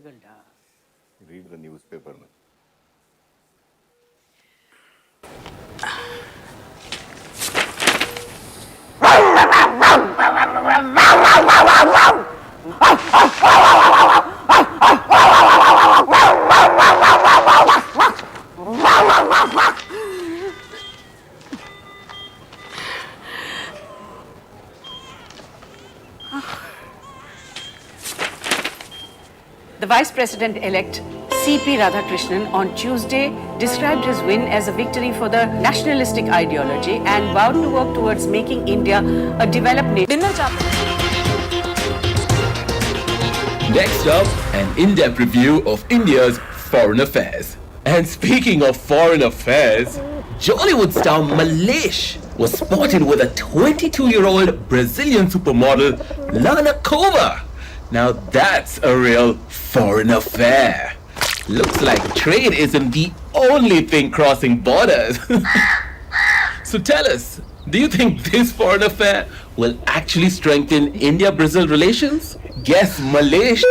difficult. Read the newspaper. The Vice President-elect C.P. Radhakrishnan on Tuesday described his win as a victory for the nationalistic ideology and vowed to work towards making India a developed nation. Next up, an in-depth review of India's foreign affairs. And speaking of foreign affairs, Jollywood star Malesh was spotted with a 22-year-old Brazilian supermodel, Lana Kova. Now that's a real foreign affair. Looks like trade isn't the only thing crossing borders. So tell us, do you think this foreign affair will actually strengthen India-Brazil relations? Guess Malaysia.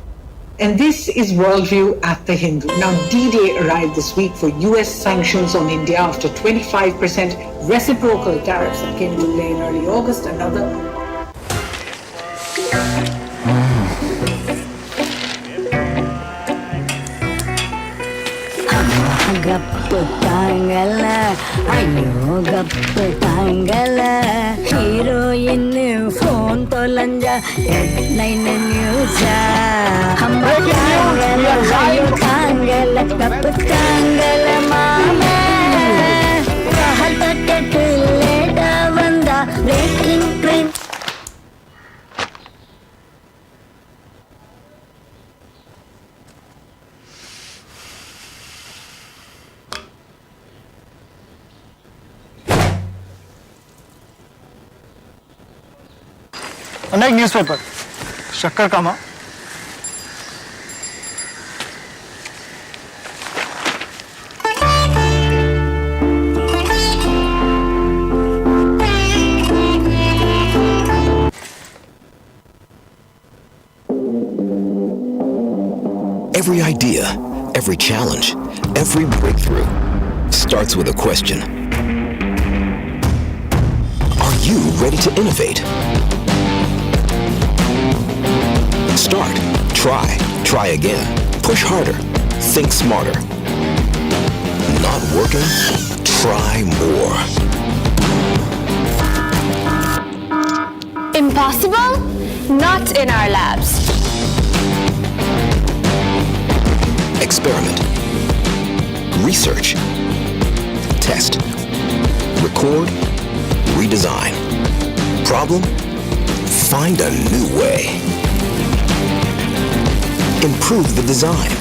And this is Worldview at the Hindu. Now, D-Day arrived this week for US sanctions on India after 25% reciprocal tariffs that came into play in early August. Another heroine phone tolanja headline news tangala kaptangala mama kahal tak leda vanda breaking print. अनेक newspaper शक्कर कामा Every idea, every challenge, every breakthrough starts with a question. Are you ready to innovate? Start, try again, push harder, think smarter. Not working? Try more. Impossible? Not in our labs. Experiment. Research. Test. Record. Redesign. Problem? Find a new way. Improve the design.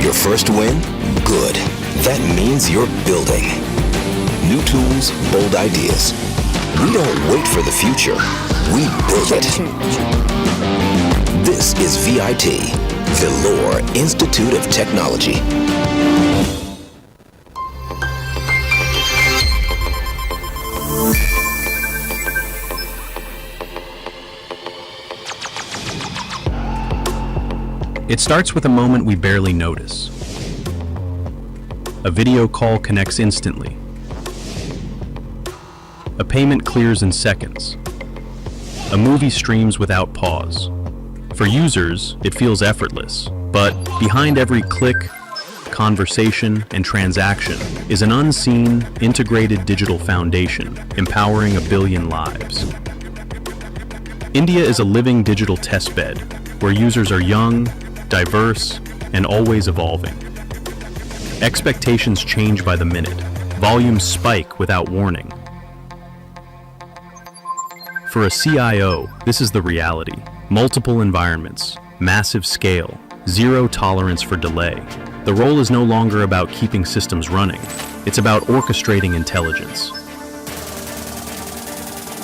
Your first win? Good. That means you're building. New tools, bold ideas. We don't wait for the future. We build it. This is VIT, Vellore Institute of Technology. It starts with a moment we barely notice. A video call connects instantly. A payment clears in seconds. A movie streams without pause. For users, it feels effortless, but behind every click, conversation, and transaction is an unseen, integrated digital foundation empowering a billion lives. India is a living digital testbed where users are young, diverse, and always evolving. Expectations change by the minute. Volumes spike without warning. For a CIO, this is the reality. Multiple environments, massive scale, zero tolerance for delay. The role is no longer about keeping systems running. It's about orchestrating intelligence.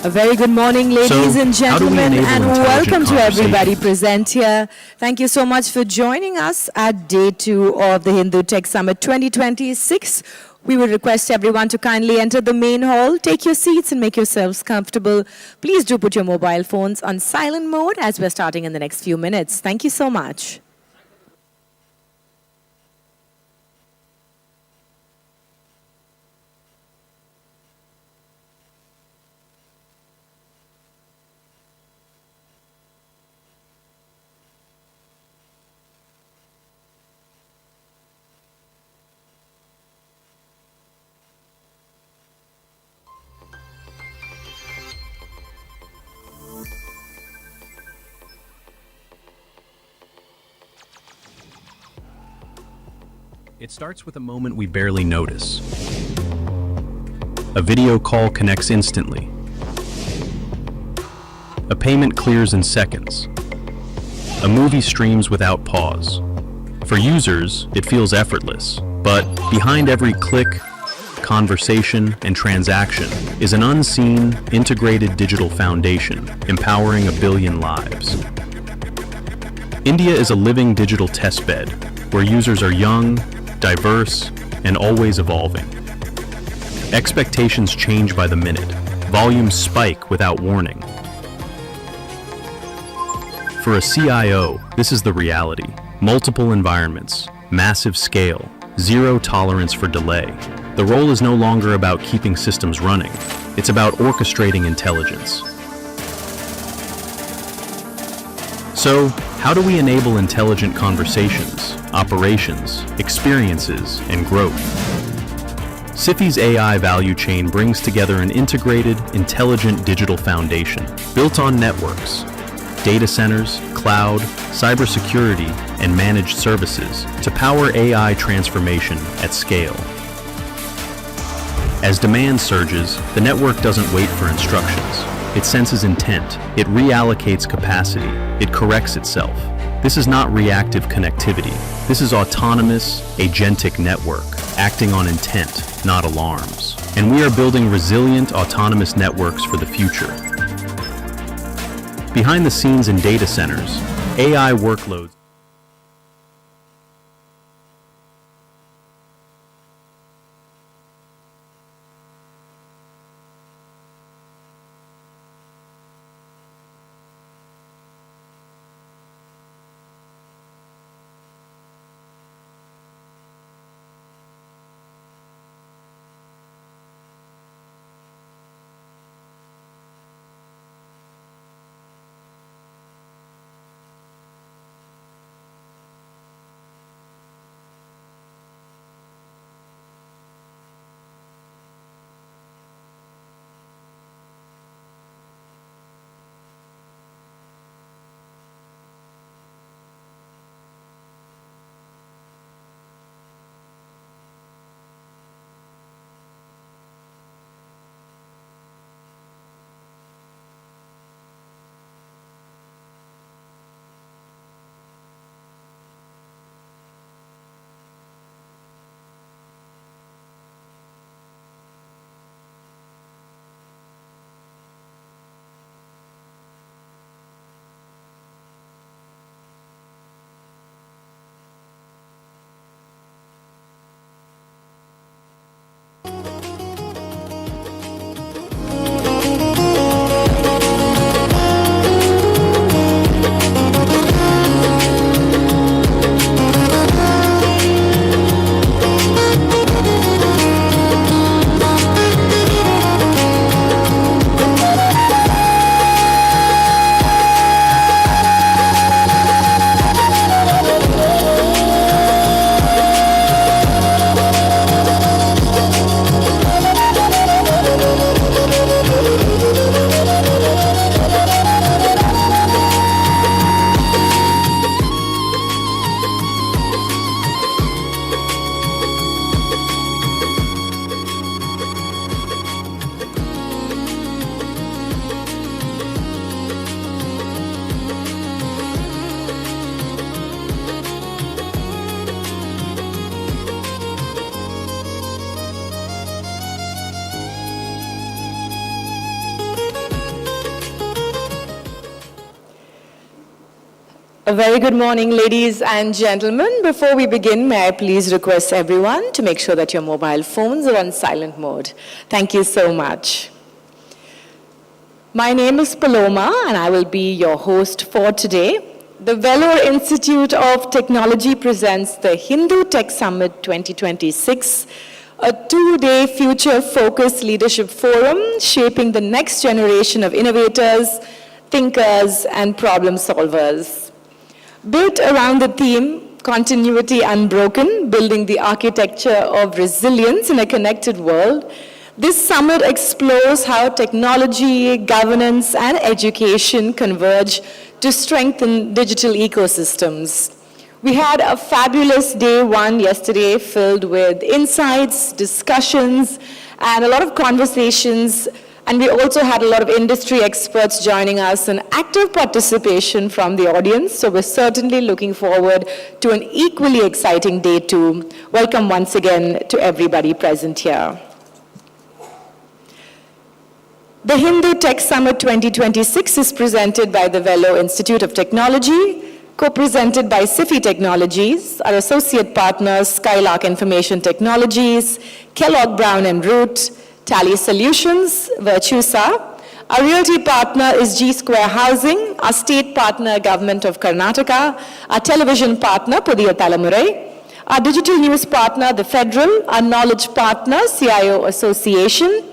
A very good morning, ladies and gentlemen, and welcome to everybody present here. Thank you so much for joining us at Day 2 of the Hindu Tech Summit 2026. We will request everyone to kindly enter the main hall, take your seats and make yourselves comfortable. Please do put your mobile phones on silent mode as we're starting in the next few minutes. Thank you so much. It starts with a moment we barely notice. A video call connects instantly. A payment clears in seconds. A movie streams without pause. For users, it feels effortless, but behind every click, conversation, and transaction is an unseen, integrated digital foundation empowering 1 billion lives. India is a living digital testbed where users are young, diverse, and always evolving. Expectations change by the minute. Volumes spike without warning. For a CIO, this is the reality. Multiple environments, massive scale, zero tolerance for delay. The role is no longer about keeping systems running. It's about orchestrating intelligence. So, how do we enable intelligent conversations, operations, experiences, and growth? CIFI's AI value chain brings together an integrated, intelligent digital foundation built on networks, data centers, cloud, cybersecurity, and managed services to power AI transformation at scale. As demand surges, the network doesn't wait for instructions. It senses intent, it reallocates capacity, it corrects itself. This is not reactive connectivity. This is autonomous, agentic network, acting on intent, not alarms. And we are building resilient, autonomous networks for the future. Behind the scenes in data centers, AI workloads A very good morning, ladies and gentlemen. Before we begin, may I please request everyone to make sure that your mobile phones are on silent mode. Thank you so much. My name is Paloma, and I will be your host for today. The VIT Institute of Technology presents the Hindu Tech Summit 2026, a two-day future-focused leadership forum shaping the next generation of innovators, thinkers, and problem solvers. Built around the theme, Continuity Unbroken, building the architecture of resilience in a connected world, this summit explores how technology, governance, and education converge to strengthen digital ecosystems. We had a fabulous day one yesterday filled with insights, discussions, and a lot of conversations. And we also had a lot of industry experts joining us and active participation from the audience. So we're certainly looking forward to an equally exciting day two. Welcome once again to everybody present here. The Hindu Tech Summit 2026 is presented by the VIT Institute of Technology, co-presented by SIFI Technologies, our associate partners Skylark Information Technologies, Kellogg Brown and Root, Tally Solutions, Virtusa. Our realty partner is G Square Housing, our state partner Government of Karnataka, our television partner Pudiya Talamurai, our digital news partner The Federal, our knowledge partner CIO Association,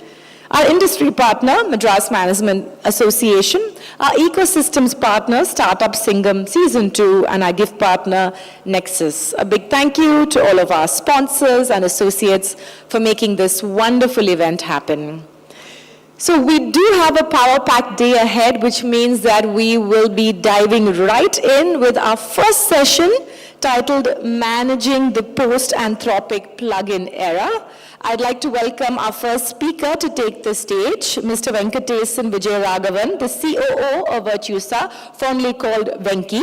our industry partner, Madras Management Association, our ecosystems partner, Startup Singham Season 2, and our gift partner, Nexus. A big thank you to all of our sponsors and associates for making this wonderful event happen. So we do have a power-packed day ahead, which means that we will be diving right in with our first session titled Managing the Post-Anthropic Plugin Era. I'd like to welcome our first speaker to take the stage, Mr. Venkatesan Vijayaraghavan, the COO of Virtusa, formerly called Venki.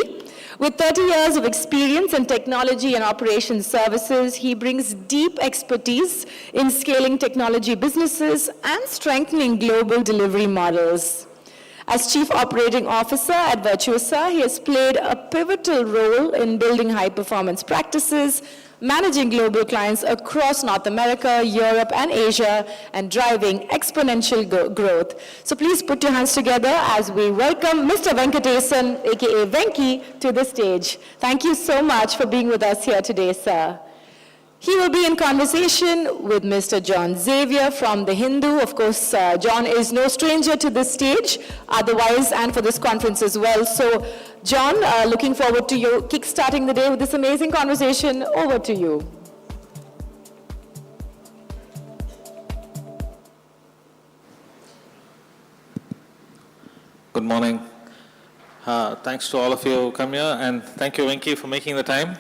With 30 years of experience in technology and operations services, he brings deep expertise in scaling technology businesses and strengthening global delivery models. As Chief Operating Officer at Virtusa, he has played a pivotal role in building high-performance practices, managing global clients across North America, Europe, and Asia, and driving exponential growth. So please put your hands together as we welcome Mr. Venkatesan, aka Venki, to the stage. Thank you so much for being with us here today, sir. He will be in conversation with Mr. John Xavier from The Hindu. Of course, John is no stranger to this stage, otherwise, and for this conference as well. So, John, looking forward to you kickstarting the day with this amazing conversation. Over to you. Good morning. Thanks to all of you who come here, and thank you, Venki, for making the time.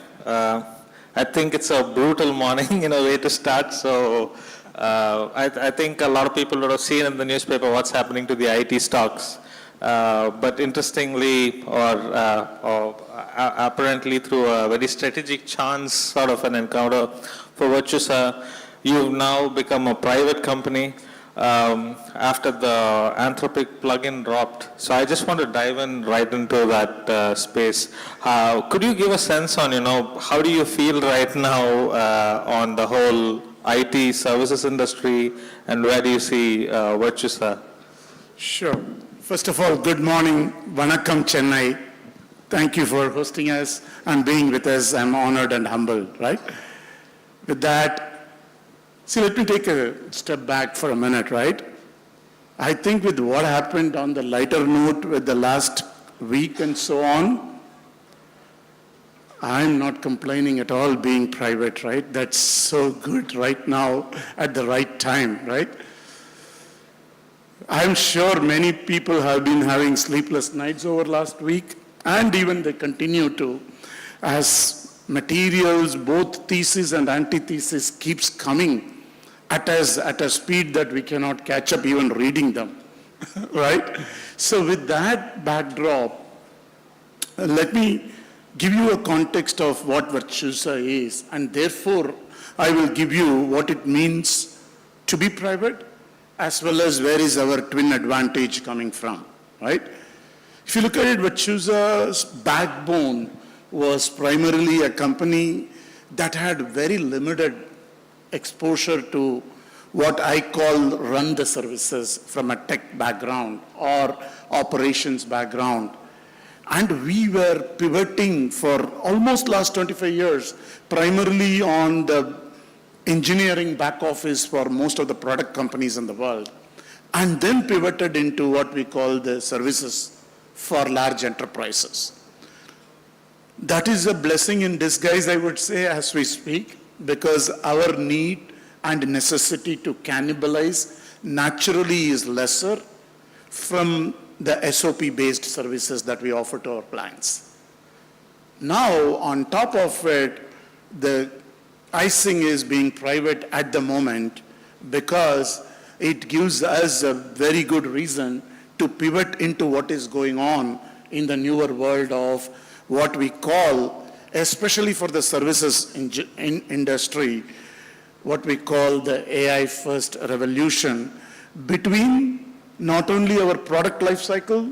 I think it's a brutal morning in a way to start, so I think a lot of people would have seen in the newspaper what's happening to the IT stocks. But interestingly, or apparently through a very strategic chance sort of an encounter for Virtusa, you've now become a private company after the Anthropic plugin dropped. So I just want to dive in right into that space. Could you give a sense on, how do you feel right now on the whole IT services industry, and where do you see Virtusa? Sure. First of all, good morning. Vanakkam, Chennai. Thank you for hosting us and being with us. I'm honored and humbled, right? With that, see, let me take a step back for a minute, right? I think with what happened on the lighter note with the last week and so on, I'm not complaining at all being private, right? That's so good right now at the right time, right? I'm sure many people have been having sleepless nights over last week, and even they continue to, as materials, both thesis and antithesis, keeps coming at us at a speed that we cannot catch up even reading them, right? So with that backdrop, let me give you a context of what Virtusa is, and therefore I will give you what it means to be private, as well as where is our twin advantage coming from, right? If you look at it, Virtusa's backbone was primarily a company that had very limited exposure to what I call run the services from a tech background or operations background. And we were pivoting for almost last 25 years, primarily on the engineering back office for most of the product companies in the world, and then pivoted into what we call the services for large enterprises. That is a blessing in disguise, I would say, as we speak, because our need and necessity to cannibalize naturally is lesser from the SOP-based services that we offer to our clients. Now, on top of it, the icing is being private at the moment because it gives us a very good reason to pivot into what is going on in the newer world of what we call, especially for the services industry, what we call the AI first revolution between not only our product life cycle,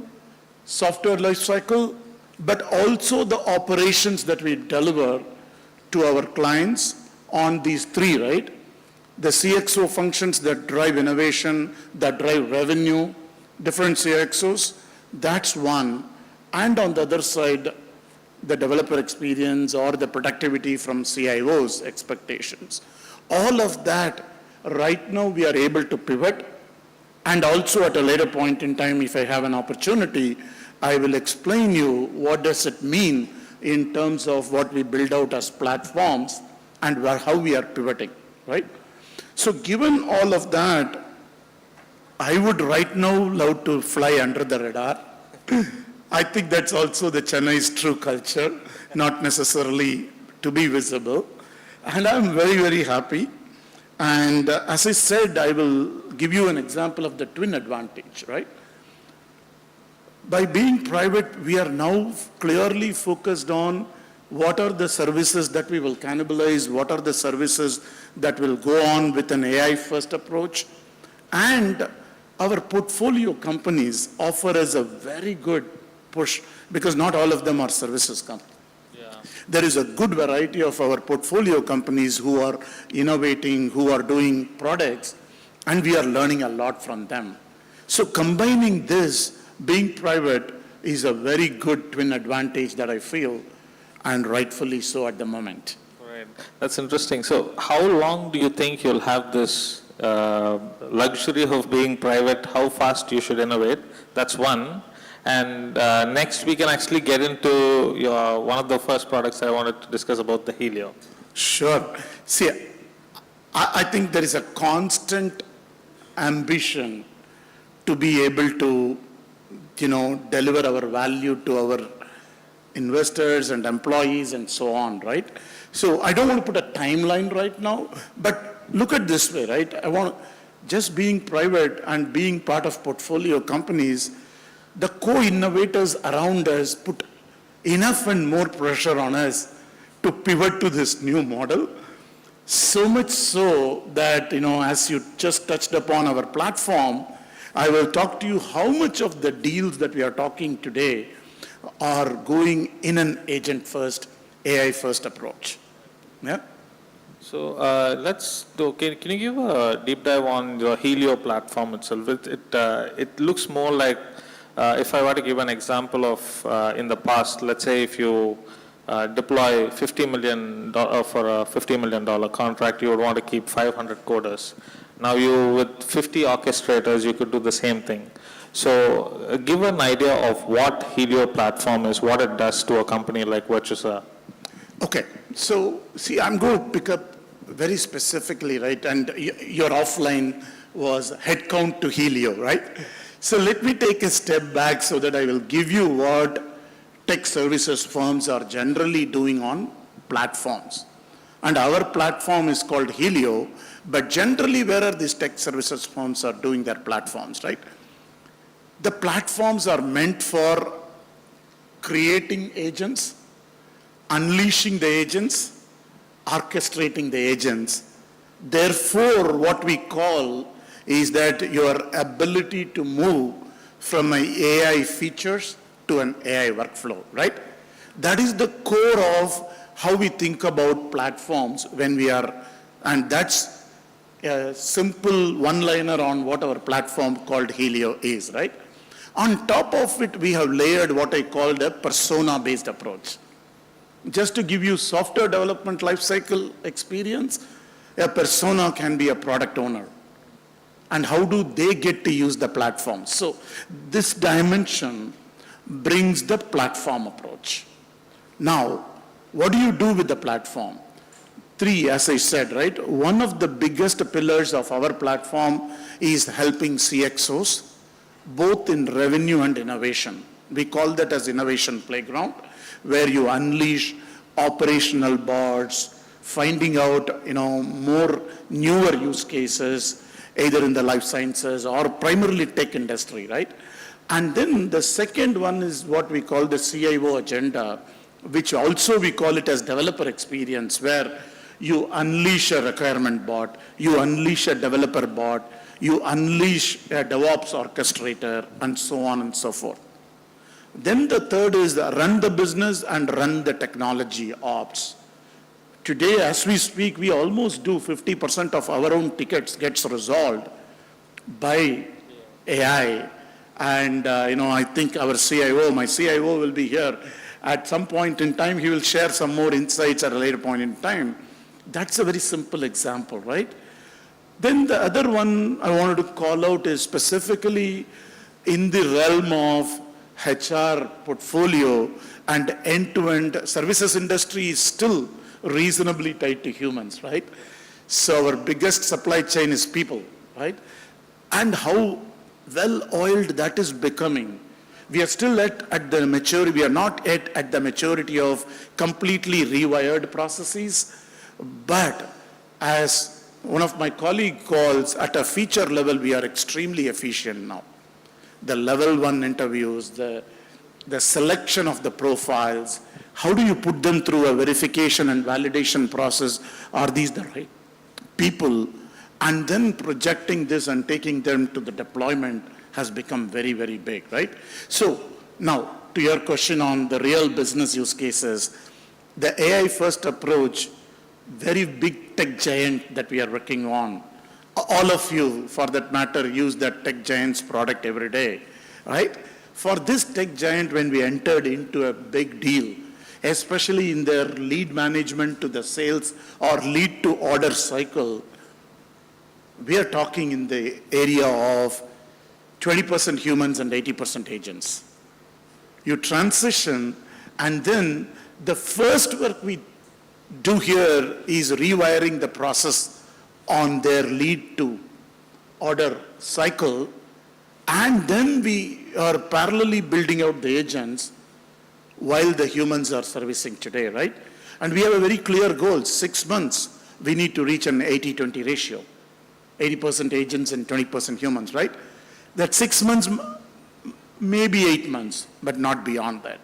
software life cycle, but also the operations that we deliver to our clients on these three, right? The CXO functions that drive innovation, that drive revenue, different CXOs, that's one. And on the other side, the developer experience or the productivity from CIO's expectations. All of that, right now we are able to pivot, and also at a later point in time, if I have an opportunity, I will explain you what does it mean in terms of what we build out as platforms and how we are pivoting, right? So given all of that, I would right now love to fly under the radar. I think that's also the Chennai's true culture, not necessarily to be visible. And I'm very, very happy. And as I said, I will give you an example of the twin advantage, right? By being private, we are now clearly focused on what are the services that we will cannibalize, what are the services that will go on with an AI-first approach. And our portfolio companies offer us a very good push because not all of them are services companies. There is a good variety of our portfolio companies who are innovating, who are doing products, and we are learning a lot from them. So combining this, being private, is a very good twin advantage that I feel, and rightfully so at the moment. Right. That's interesting. So how long do you think you'll have this luxury of being private? How fast you should innovate? That's one. And next we can actually get into one of the first products I wanted to discuss about, the Helio. Sure. See, I think there is a constant ambition to be able to, deliver our value to our investors and employees and so on, right? So I don't want to put a timeline right now, but look at this way, right? I want just being private and being part of portfolio companies, the co-innovators around us put enough and more pressure on us to pivot to this new model. So much so that, as you just touched upon our platform, I will talk to you how much of the deals that we are talking today are going in an agent-first, AI-first approach. Yeah? So let's do, can you give a deep dive on your Helio platform itself? It looks more like, if I were to give an example of in the past, let's say if you deploy $50 million for a $50 million contract, you would want to keep 500 coders. Now with 50 orchestrators, you could do the same thing. So give an idea of what Helio platform is, what it does to a company like Virtusa. Okay, so see, I'm going to pick up very specifically, right? And your offline was headcount to Helio, right? So let me take a step back so that I will give you what tech services firms are generally doing on platforms. And our platform is called Helio, but generally where are these tech services firms are doing their platforms, right? The platforms are meant for creating agents, unleashing the agents, orchestrating the agents. Therefore, what we call is that your ability to move from an AI features to an AI workflow, right? That is the core of how we think about platforms when we are, and that's a simple one-liner on what our platform called Helio is, right? On top of it, we have layered what I called a persona-based approach. Just to give you software development lifecycle experience, a persona can be a product owner. And how do they get to use the platform? So this dimension brings the platform approach. Now, what do you do with the platform? Three, as I said, right? One of the biggest pillars of our platform is helping CXOs, both in revenue and innovation. We call that as innovation playground. where you unleash operational bots, finding out, more newer use cases, either in the life sciences or primarily tech industry, right? And then the second one is what we call the CIO agenda, which also we call it as developer experience, where you unleash a requirement bot, you unleash a developer bot, you unleash a DevOps orchestrator, and so on and so forth. Then the third is run the business and run the technology ops. Today, as we speak, we almost do 50% of our own tickets gets resolved by AI. And, I think our my CIO will be here. At some point in time, he will share some more insights at a later point in time. That's a very simple example, right? Then the other one I wanted to call out is specifically in the realm of HR portfolio and end-to-end services industry is still reasonably tied to humans, right? So our biggest supply chain is people, right? And how well-oiled that is becoming. We are still at the maturity, we are not yet at the maturity of completely rewired processes, but as one of my colleagues calls, at a feature level, we are extremely efficient now. The level 1 interviews, the selection of the profiles, how do you put them through a verification and validation process? Are these the right people? And then projecting this and taking them to the deployment has become very, very big, right? So now, to your question on the real business use cases, the AI first approach, very big tech giant that we are working on. All of you, for that matter, use that tech giant's product every day, right? For this tech giant, when we entered into a big deal, especially in their lead management to the sales or lead to order cycle, we are talking in the area of 20% humans and 80% agents. You transition, and then the first work we do here is rewiring the process on their lead to order cycle, and then we are parallelly building out the agents while the humans are servicing today, right? And we have a very clear goal, 6 months, we need to reach an 80-20 ratio, 80% agents and 20% humans, right? That 6 months, maybe 8 months, but not beyond that.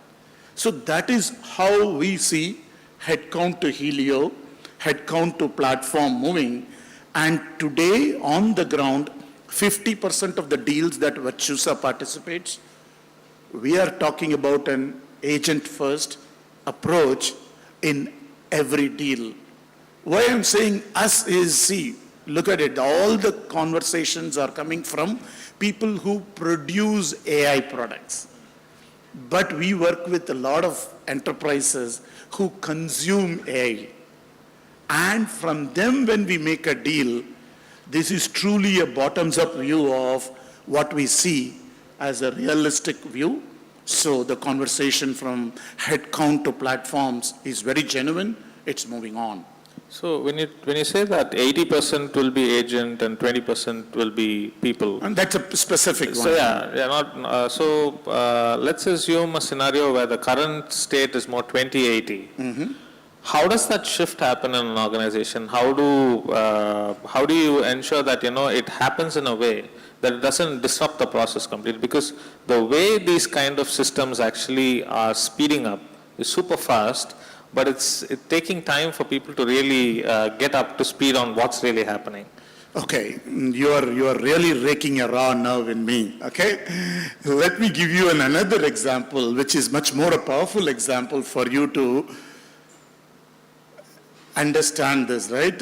So that is how we see headcount to Helio, headcount to platform moving. And today, on the ground, 50% of the deals that Virtusa participates, we are talking about an agent-first approach in every deal. Why I'm saying us is, see, look at it, all the conversations are coming from people who produce AI products. But we work with a lot of enterprises who consume AI. And from them, when we make a deal, this is truly a bottoms-up view of what we see as a realistic view. So the conversation from headcount to platforms is very genuine. It's moving on. So when you say that 80% will be agent and 20% will be people, and that's a specific one. So let's assume a scenario where the current state is more 20-80. Mm-hmm. How does that shift happen in an organization? How do you ensure that it happens in a way that it doesn't disrupt the process completely? Because the way these kind of systems actually are speeding up is super fast, but it's taking time for people to really get up to speed on what's really happening. Okay, you are really raking a raw nerve in me, okay? Let me give you another example, which is much more a powerful example for you to understand this, right?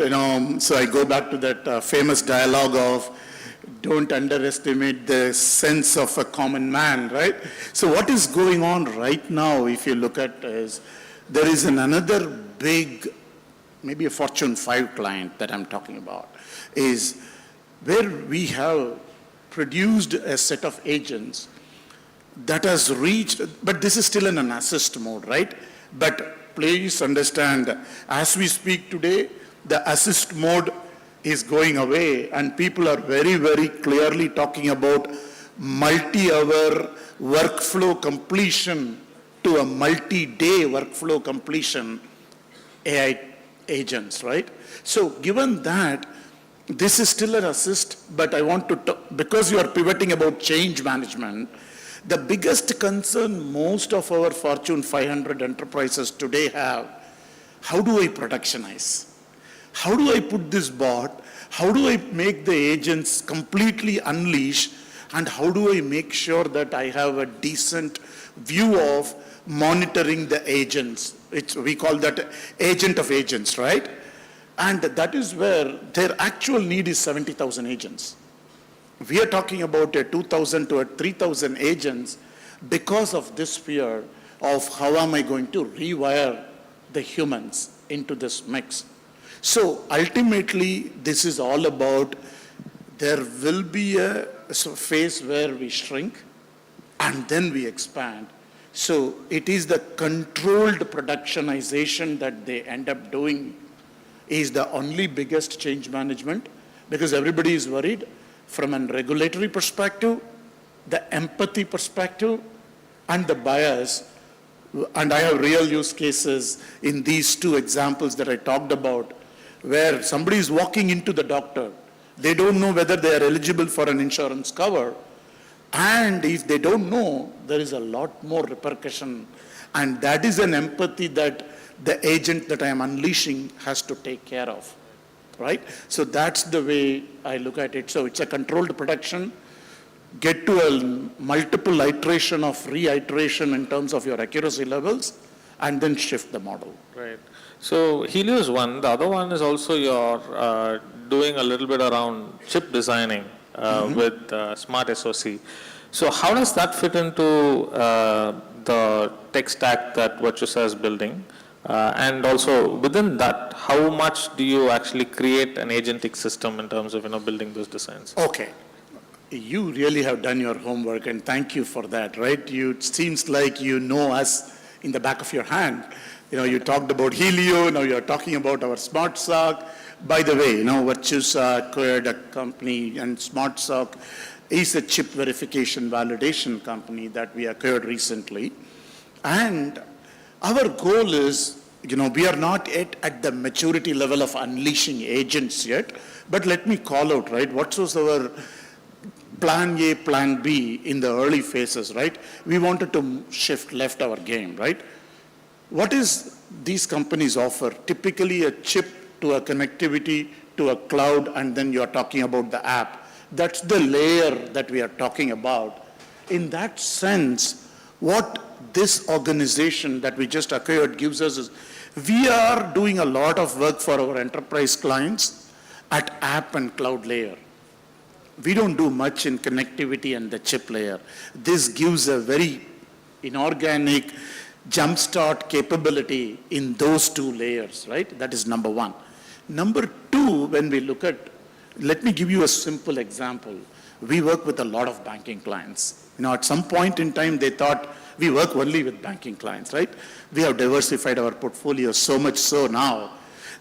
So I go back to that famous dialogue of don't underestimate the sense of a common man, right? So what is going on right now, if you look at is, there is another big, maybe a Fortune 5 client that I'm talking about, is where we have produced a set of agents that has reached, but this is still in an assist mode, right? But please understand, as we speak today, the assist mode is going away, and people are very, very clearly talking about multi-hour workflow completion to a multi-day workflow completion AI agents, right? So given that, this is still an assist, but I want to, because you are pivoting about change management, the biggest concern most of our Fortune 500 enterprises today have, how do I productionize? How do I put this bot? How do I make the agents completely unleash? And how do I make sure that I have a decent view of monitoring the agents? We call that agent of agents, right? And that is where their actual need is 70,000 agents. We are talking about a 2,000 to a 3,000 agents because of this fear of how am I going to rewire the humans into this mix. So ultimately, this is all about, there will be a phase where we shrink and then we expand. So it is the controlled productionization that they end up doing is the only biggest change management, because everybody is worried from a regulatory perspective, the empathy perspective, and the bias. And I have real use cases in these two examples that I talked about, where somebody is walking into the doctor. They don't know whether they are eligible for an insurance cover. And if they don't know, there is a lot more repercussion. And that is an empathy that the agent that I am unleashing has to take care of, right? So that's the way I look at it. So it's a controlled production, get to a multiple iteration of reiteration in terms of your accuracy levels, and then shift the model. Right. So Helio is one. The other one is also you're doing a little bit around chip designing with Smart SoC. So how does that fit into the tech stack that Virtusa is building? And also within that, how much do you actually create an agentic system in terms of building those designs? Okay. You really have done your homework, and thank you for that, right? It seems like you know us in the back of your hand. You talked about Helio, now you're talking about our Smart SOC. By the way, Virtusa acquired a company, and Smart SOC is a chip verification validation company that we acquired recently. And our goal is, we are not yet at the maturity level of unleashing agents yet, but let me call out, right? What was our plan A, plan B in the early phases, right? We wanted to shift left our game, right? What is these companies offer? Typically a chip to a connectivity to a cloud, and then you're talking about the app. That's the layer that we are talking about. In that sense, what this organization that we just acquired gives us is, we are doing a lot of work for our enterprise clients at app and cloud layer. We don't do much in connectivity and the chip layer. This gives a very inorganic jumpstart capability in those two layers, right? That is number one. Number two, when we look at, let me give you a simple example. We work with a lot of banking clients. At some point in time, they thought we work only with banking clients, right? We have diversified our portfolio so much so now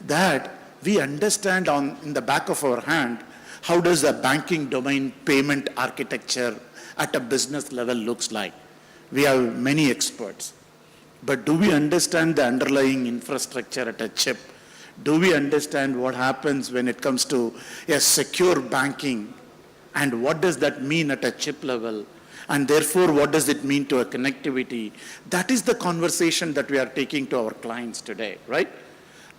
that we understand in the back of our hand, how does the banking domain payment architecture at a business level looks like. We have many experts. But do we understand the underlying infrastructure at a chip? Do we understand what happens when it comes to a secure banking? And what does that mean at a chip level? And therefore, what does it mean to a connectivity? That is the conversation that we are taking to our clients today, right?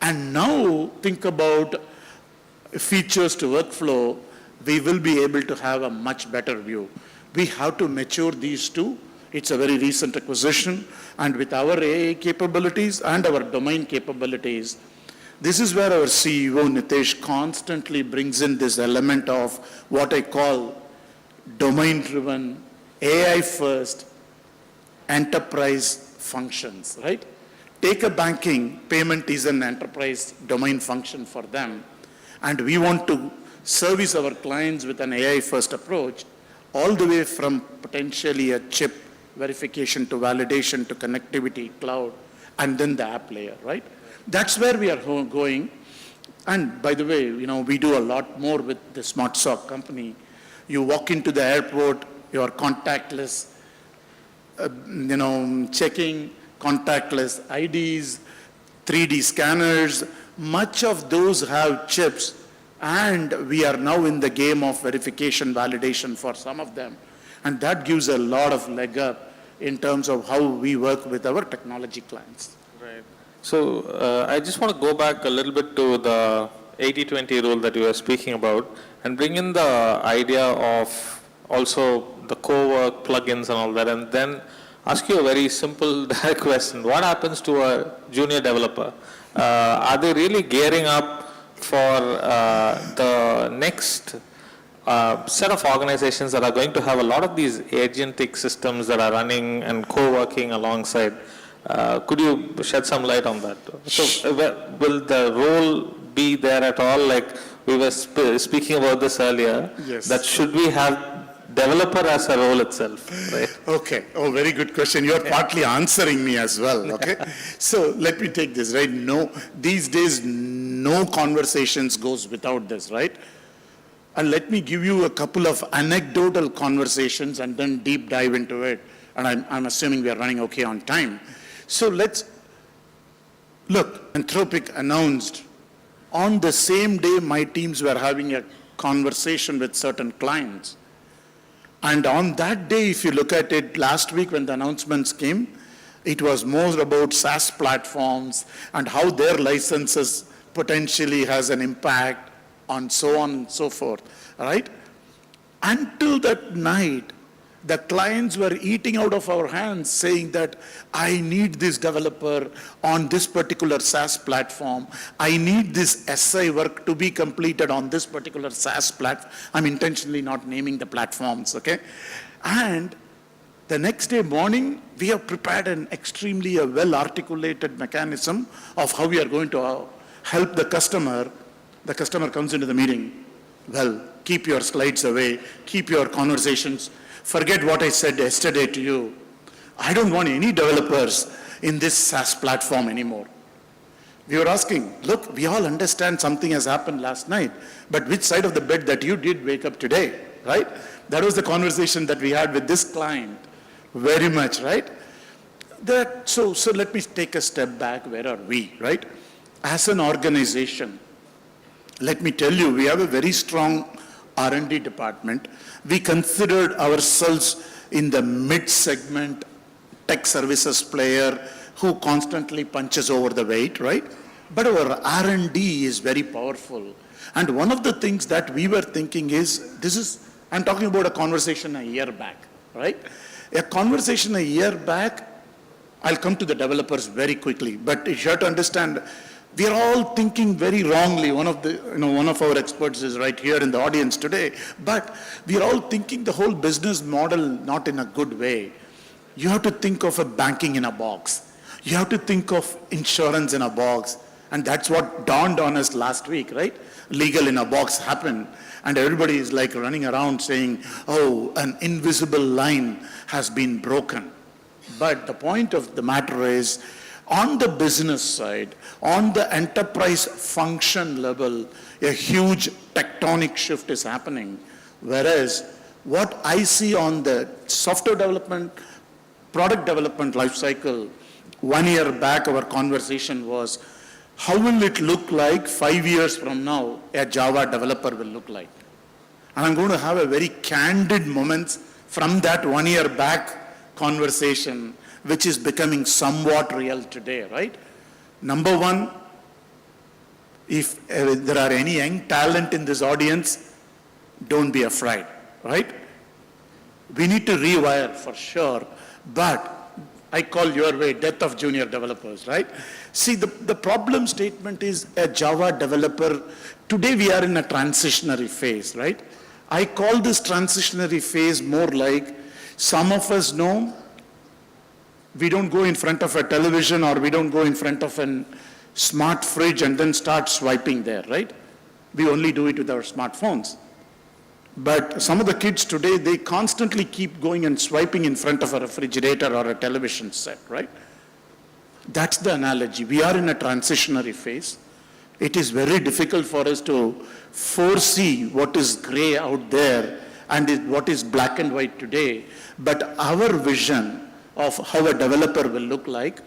And now think about features to workflow. We will be able to have a much better view. We have to mature these two. It's a very recent acquisition, and with our AI capabilities and our domain capabilities, this is where our CEO, Nitesh, constantly brings in this element of what I call domain-driven, AI-first enterprise functions, right? Take a banking, payment is an enterprise domain function for them, and we want to service our clients with an AI-first approach, all the way from potentially a chip verification to validation to connectivity, cloud, and then the app layer, right? That's where we are going. And by the way, we do a lot more with the Smart SOC company. You walk into the airport, you are contactless. checking contactless IDs, 3D scanners. Much of those have chips, and we are now in the game of verification, validation for some of them. And that gives a lot of leg up in terms of how we work with our technology clients. Right. So I just want to go back a little bit to the 80-20 rule that you were speaking about and bring in the idea of also the co-work plugins and all that, and then ask you a very simple direct question. What happens to a junior developer? Are they really gearing up for the next set of organizations that are going to have a lot of these agentic systems that are running and co-working alongside? Could you shed some light on that? So will the role be there at all? Like we were speaking about this earlier, yes. That should we have developer as a role itself, right? Okay. Oh, very good question. You're partly answering me as well, okay? So let me take this, right? No, these days, no conversations goes without this, right? And let me give you a couple of anecdotal conversations and then deep dive into it. And I'm assuming we are running okay on time. So let's look. Anthropic announced on the same day my teams were having a conversation with certain clients. And on that day, if you look at it last week when the announcements came, it was more about SaaS platforms and how their licenses potentially has an impact on so on and so forth, right? Until that night, the clients were eating out of our hands saying that I need this developer on this particular SaaS platform. I need this SI work to be completed on this particular SaaS platform. I'm intentionally not naming the platforms, okay? And the next day morning, we have prepared an extremely well-articulated mechanism of how we are going to help the customer. The customer comes into the meeting. Well, keep your slides away, keep your conversations. Forget what I said yesterday to you. I don't want any developers in this SaaS platform anymore. We were asking, look, we all understand something has happened last night, but which side of the bed that you did wake up today, right? That was the conversation that we had with this client, very much, right? So let me take a step back. Where are we, right? As an organization, let me tell you, we have a very strong R&D department. We considered ourselves in the mid-segment tech services player who constantly punches over the weight, right? But our R&D is very powerful. And one of the things that we were thinking is, I'm talking about a conversation a year back, right? A conversation a year back, I'll come to the developers very quickly, but you have to understand, we are all thinking very wrongly. One of our experts is right here in the audience today, but we are all thinking the whole business model not in a good way. You have to think of a banking in a box. You have to think of insurance in a box. And that's what dawned on us last week, right? Legal in a box happened. And everybody is like running around saying, oh, an invisible line has been broken. But the point of the matter is, on the business side, on the enterprise function level, a huge tectonic shift is happening. Whereas what I see on the software development, product development lifecycle, 1 year back our conversation was, how will it look like 5 years from now a Java developer will look like? And I'm going to have a very candid moments from that 1 year back conversation, which is becoming somewhat real today, right? Number one, if there are any young talent in this audience, don't be afraid, right? We need to rewire for sure, but I call your way death of junior developers, right? See, the problem statement is a Java developer. Today we are in a transitionary phase, right? I call this transitionary phase more like some of us know we don't go in front of a television or we don't go in front of a smart fridge and then start swiping there, right? We only do it with our smartphones. But some of the kids today, they constantly keep going and swiping in front of a refrigerator or a television set, right? That's the analogy. We are in a transitionary phase. It is very difficult for us to foresee what is gray out there and what is black and white today. But our vision of how a developer will look like,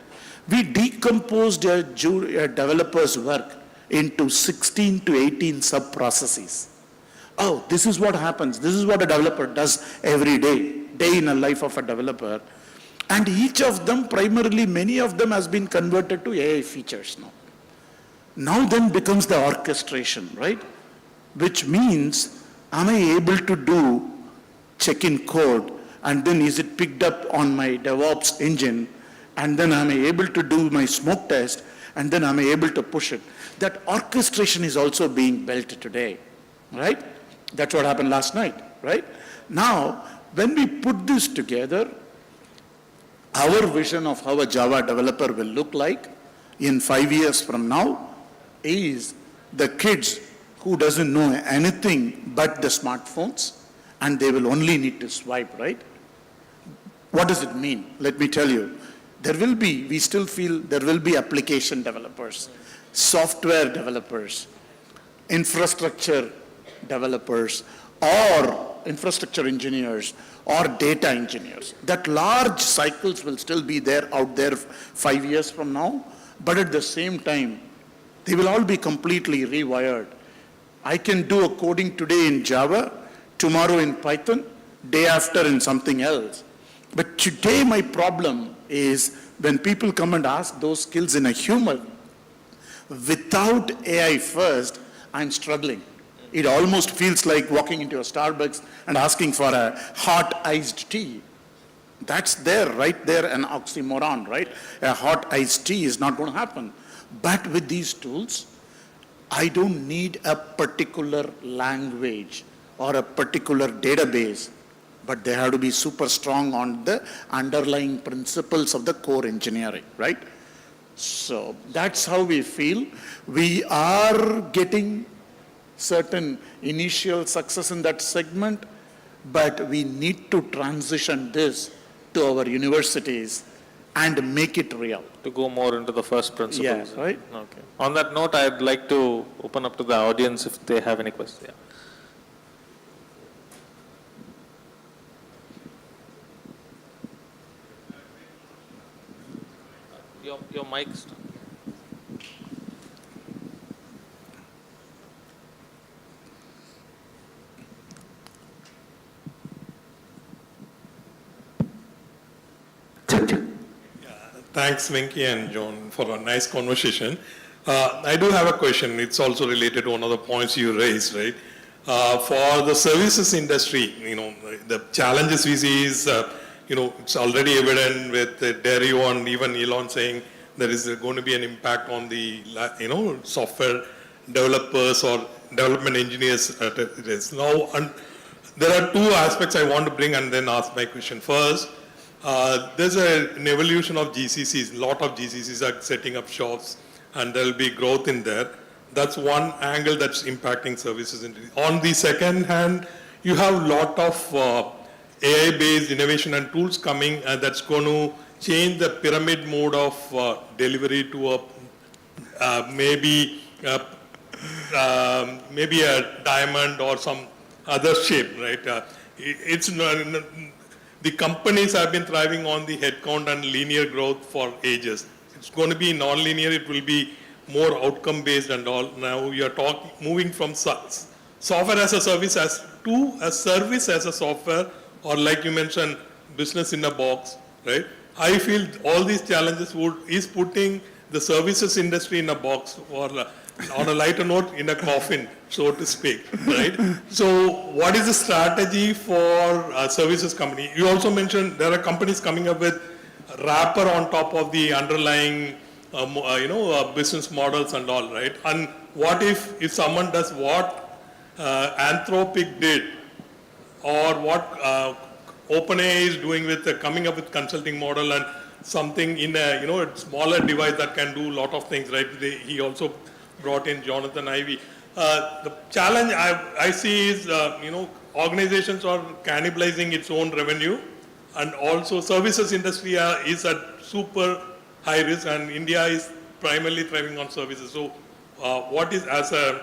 we decomposed a developer's work into 16 to 18 sub-processes. Oh, this is what happens. This is what a developer does every day in a life of a developer. And each of them, primarily many of them has been converted to AI features now. Now then becomes the orchestration, right? Which means, am I able to do check-in code, and then is it picked up on my DevOps engine, and then am I able to do my smoke test, and then am I able to push it? That orchestration is also being built today, right? That's what happened last night, right? Now, when we put this together, our vision of how a Java developer will look like in 5 years from now is the kids who doesn't know anything but the smartphones, and they will only need to swipe, right? What does it mean? Let me tell you. We still feel there will be application developers, software developers, infrastructure developers, or infrastructure engineers, or data engineers. That large cycles will still be there out there 5 years from now, but at the same time, they will all be completely rewired. I can do a coding today in Java, tomorrow in Python, day after in something else. But today my problem is when people come and ask those skills in a human, without AI first, I'm struggling. It almost feels like walking into a Starbucks and asking for a hot iced tea. That's there, right there, an oxymoron, right? A hot iced tea is not going to happen. But with these tools, I don't need a particular language or a particular database, but they have to be super strong on the underlying principles of the core engineering, right? So that's how we feel. We are getting certain initial success in that segment, but we need to transition this to our universities and make it real. To go more into the first principles. Yeah, right? Okay. On that note, I'd like to open up to the audience if they have any questions. Yeah. Your mic's. Thanks, Venki and John, for a nice conversation. I do have a question. It's also related to one of the points you raised, right? For the services industry, the challenges we see is, it's already evident with Dario and even Elon saying there is going to be an impact on the, software developers or development engineers at this. Now, there are two aspects I want to bring and then ask my question. First, there's an evolution of GCCs. A lot of GCCs are setting up shops and there will be growth in there. That's one angle that's impacting services. On the second hand, you have a lot of AI-based innovation and tools coming that's going to change the pyramid mode of delivery to maybe a diamond or some other shape, right? The companies have been thriving on the headcount and linear growth for ages. It's going to be non-linear. It will be more outcome-based and all. Now we are moving from software as a service to a service as a software, or like you mentioned, business in a box, right? I feel all these challenges is putting the services industry in a box, or on a lighter note, in a coffin, so to speak, right? So what is the strategy for a services company? You also mentioned there are companies coming up with a wrapper on top of the underlying business models and all, right? And what if someone does what Anthropic did, or what OpenAI is doing with coming up with consulting model and something in a smaller device that can do a lot of things, right? He also brought in Jonathan Ivey. The challenge I see is organizations are cannibalizing its own revenue, and also services industry is at super high risk, and India is primarily thriving on services. So what is, as a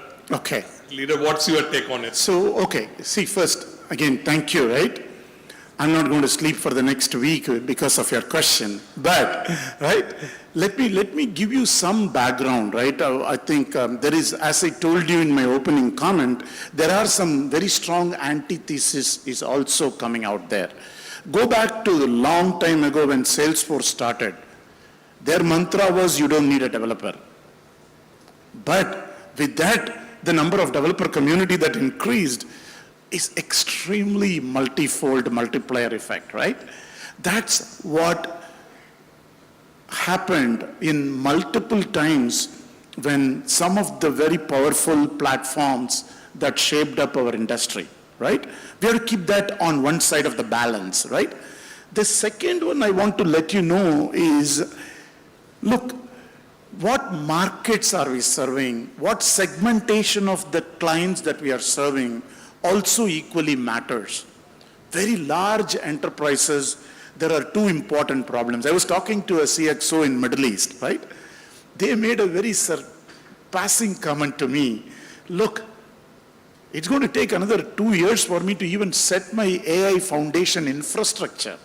leader, what's your take on it? So, see, first, again, thank you, right? I'm not going to sleep for the next week because of your question, but, right, let me give you some background, right? I think there is, as I told you in my opening comment, there are some very strong antithesis is also coming out there. Go back to a long time ago when Salesforce started. Their mantra was, you don't need a developer. But with that, the number of developer community that increased is extremely multifold multiplier effect, right? That's what happened in multiple times when some of the very powerful platforms that shaped up our industry, right? We have to keep that on one side of the balance, right? The second one I want to let you know is, look, what markets are we serving? What segmentation of the clients that we are serving also equally matters. Very large enterprises, there are two important problems. I was talking to a CXO in Middle East, right? They made a very passing comment to me. Look, it's going to take another 2 years for me to even set my AI foundation infrastructure.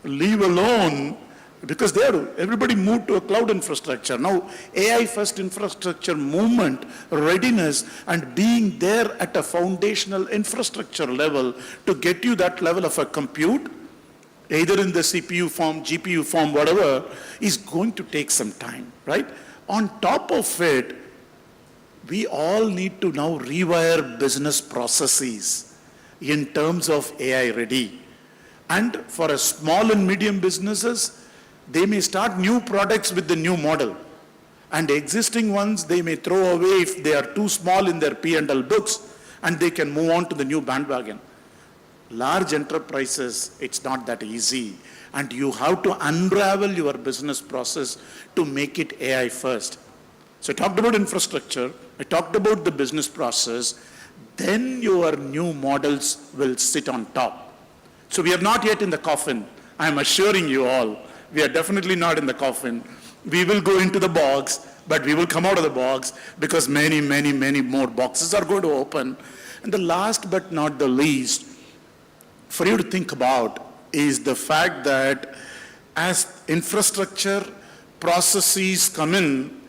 Leave alone, because everybody moved to a cloud infrastructure. Now, AI first infrastructure movement, readiness, and being there at a foundational infrastructure level to get you that level of a compute, either in the CPU form, GPU form, whatever, is going to take some time, right? On top of it, we all need to now rewire business processes in terms of AI ready. And for a small and medium businesses, they may start new products with the new model. And existing ones, they may throw away if they are too small in their P&L books, and they can move on to the new bandwagon. Large enterprises, it's not that easy. And you have to unravel your business process to make it AI first. So I talked about infrastructure, I talked about the business process, then your new models will sit on top. So we are not yet in the coffin. I'm assuring you all, we are definitely not in the coffin. We will go into the box, but we will come out of the box because many, many, many more boxes are going to open. And the last but not the least, for you to think about is the fact that as infrastructure processes come in,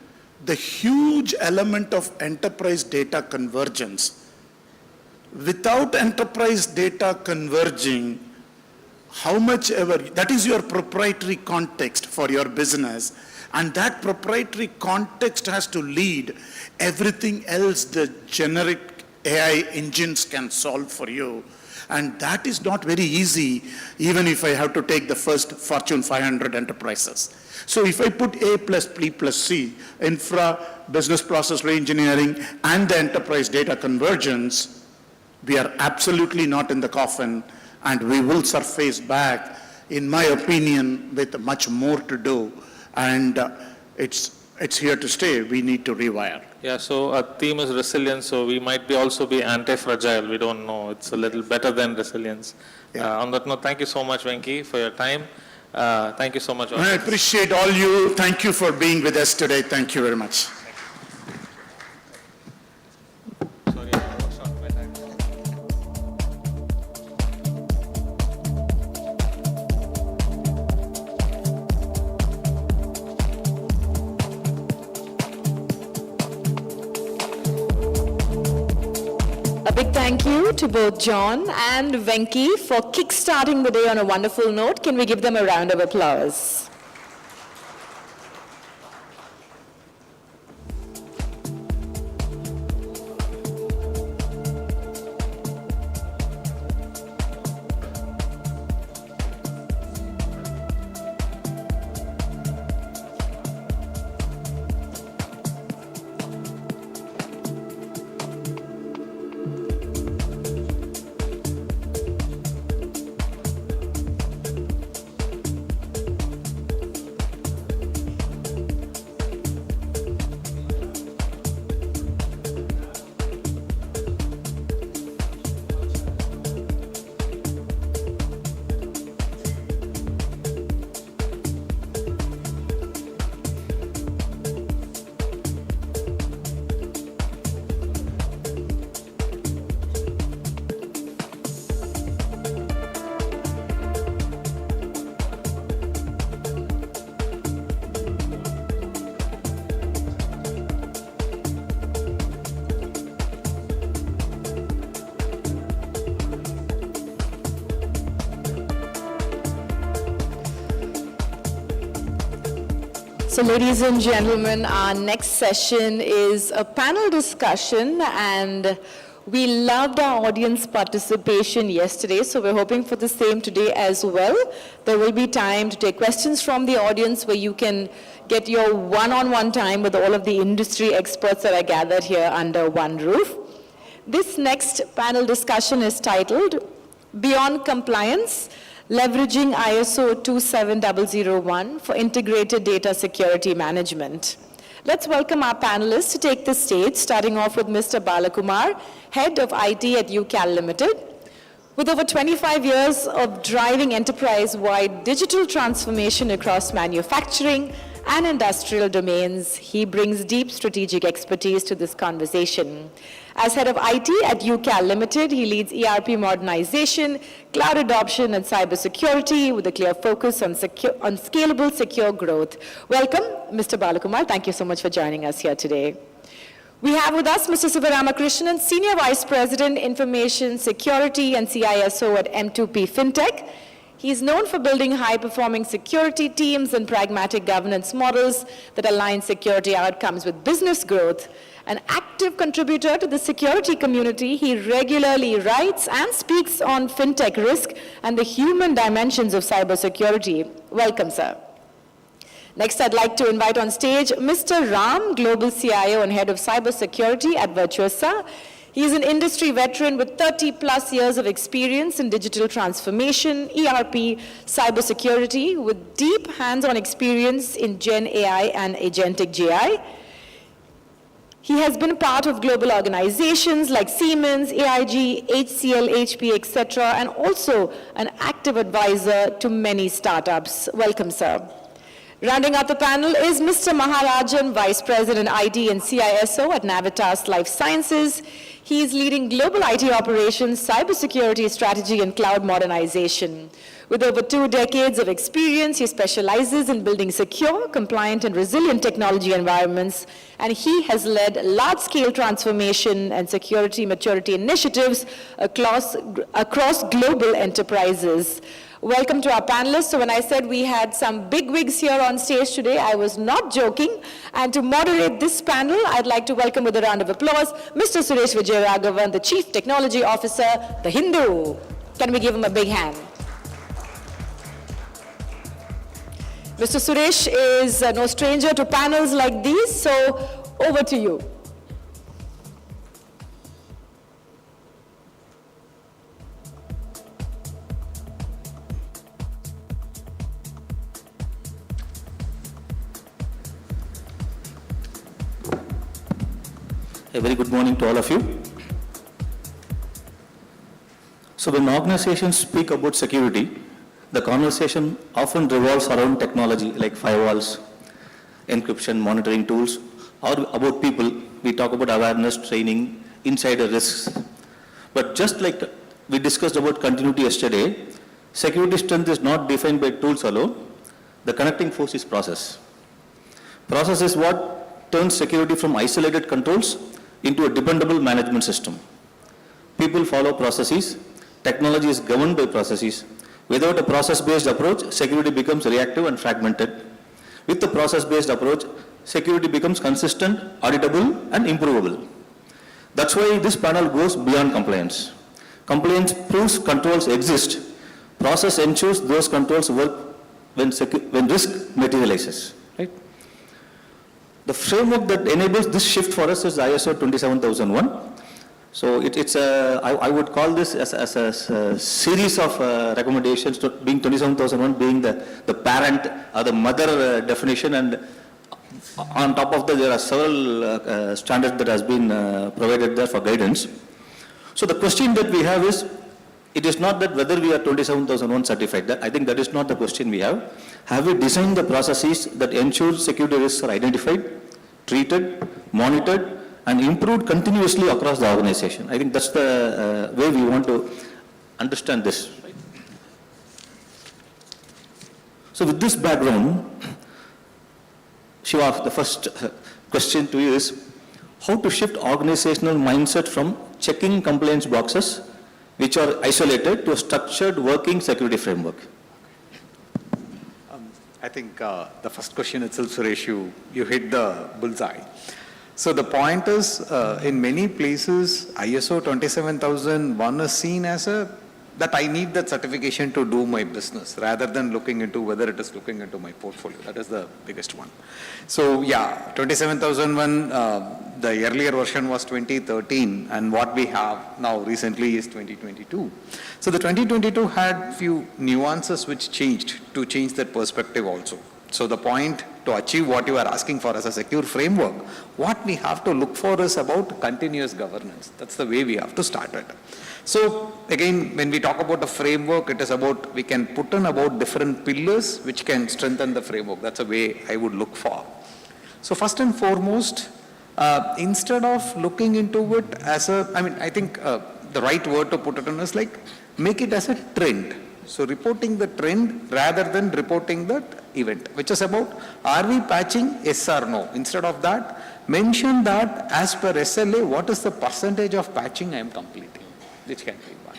the huge element of enterprise data convergence. Without enterprise data converging, how much ever, that is your proprietary context for your business, and that proprietary context has to lead everything else the generic AI engines can solve for you. And that is not very easy, even if I have to take the first Fortune 500 enterprises. So if I put A plus B plus C, infra, business process re-engineering, and the enterprise data convergence, we are absolutely not in the coffin, and we will surface back, in my opinion, with much more to do. And it's here to stay. We need to rewire. Yeah, so our theme is resilience, so we might also be anti-fragile. We don't know. It's a little better than resilience. Yeah. On that note, thank you so much, Venki, for your time. Thank you so much. I appreciate all you. Thank you for being with us today. Thank you very much. Big thank you to both John and Venki for kickstarting the day on a wonderful note. Can we give them a round of applause? So ladies and gentlemen, our next session is a panel discussion, and we loved our audience participation yesterday, so we're hoping for the same today as well. There will be time to take questions from the audience where you can get your one-on-one time with all of the industry experts that are gathered here under one roof. This next panel discussion is titled Beyond Compliance, Leveraging ISO 27001 for Integrated Data Security Management. Let's welcome our panelists to take the stage, starting off with Mr. Balakumar, Head of IT at UCAL Limited. With over 25 years of driving enterprise-wide digital transformation across manufacturing and industrial domains, he brings deep strategic expertise to this conversation. As head of IT at UCAL Limited, he leads ERP modernization, cloud adoption, and cybersecurity with a clear focus on scalable, secure growth. Welcome, Mr. Balakumar. Thank you so much for joining us here today. We have with us Mr. Sivaramakrishnan, Senior Vice President, Information Security and CISO at M2P FinTech. He is known for building high-performing security teams and pragmatic governance models that align security outcomes with business growth. An active contributor to the security community, he regularly writes and speaks on fintech risk and the human dimensions of cybersecurity. Welcome, sir. Next, I'd like to invite on stage Mr. Ram, Global CIO and Head of Cybersecurity at Virtuosa. He is an industry veteran with 30-plus years of experience in digital transformation, ERP, cybersecurity, with deep hands-on experience in Gen AI and Agentic AI. He has been part of global organizations like Siemens, AIG, HCL, HP, etc., and also an active advisor to many startups. Welcome, sir. Rounding out the panel is Mr. Maharajan, Vice President IT and CISO at Navitas Life Sciences. He is leading global IT operations, cybersecurity strategy, and cloud modernization. With over 2 decades of experience, he specializes in building secure, compliant, and resilient technology environments, and he has led large-scale transformation and security maturity initiatives across global enterprises. Welcome to our panelists. So when I said we had some bigwigs here on stage today, I was not joking. And to moderate this panel, I'd like to welcome with a round of applause, Mr. Suresh Vijayaraghavan, the Chief Technology Officer, The Hindu. Can we give him a big hand? Mr. Suresh is no stranger to panels like these, so over to you. A very good morning to all of you. So when organizations speak about security, the conversation often revolves around technology like firewalls, encryption, monitoring tools, or about people. We talk about awareness, training, insider risks. But just like we discussed about continuity yesterday, security strength is not defined by tools alone. The connecting force is process. Process is what turns security from isolated controls into a dependable management system. People follow processes. Technology is governed by processes. Without a process-based approach, security becomes reactive and fragmented. With the process-based approach, security becomes consistent, auditable, and improvable. That's why this panel goes beyond compliance. Compliance proves controls exist. Process ensures those controls work when risk materializes. Right? The framework that enables this shift for us is ISO 27001. So I would call this as a series of recommendations, being 27001 being the parent or the mother definition, and on top of that there are several standards that has been provided there for guidance. So the question that we have is, it is not that whether we are 27001 certified. I think that is not the question we have. Have we designed the processes that ensure security risks are identified, treated, monitored, and improved continuously across the organization? I think that's the way we want to understand this. Right? So with this background, Shiva, the first question to you is, how to shift organizational mindset from checking compliance boxes, which are isolated, to a structured working security framework? I think the first question itself, Suresh, you hit the bullseye. So the point is, in many places, ISO 27001 is seen as that I need that certification to do my business, rather than looking into whether it is looking into my portfolio. That is the biggest one. So yeah, 27001, the earlier version was 2013, and what we have now recently is 2022. So the 2022 had few nuances which changed to change that perspective also. So the point to achieve what you are asking for as a secure framework, what we have to look for is about continuous governance. That's the way we have to start it. So again, when we talk about a framework, it is about, we can put in about different pillars which can strengthen the framework. That's a way I would look for. So first and foremost, instead of looking into it as I think the right word to put it in is like, make it as a trend. So reporting the trend rather than reporting that event, which is about, are we patching, yes or no? Instead of that, mention that as per SLA, what is the percentage of patching I am completing, which can be one.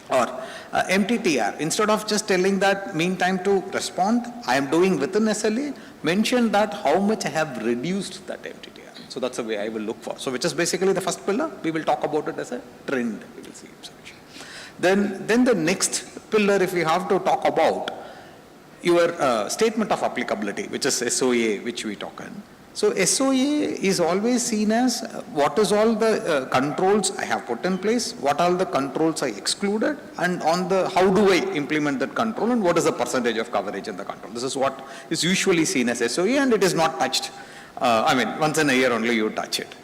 Or MTTR, instead of just telling that mean time to respond, I am doing within SLA, mention that how much I have reduced that MTTR. So that's the way I will look for. So which is basically the first pillar. We will talk about it as a trend. We will see. Then the next pillar, if we have to talk about your statement of applicability, which is SOA, which we talk in. So SOA is always seen as what is all the controls I have put in place, what are the controls I excluded, and on the how do I implement that control, and what is the percentage of coverage in the control. This is what is usually seen as SOA, and it is not touched. Once in a year only you touch it.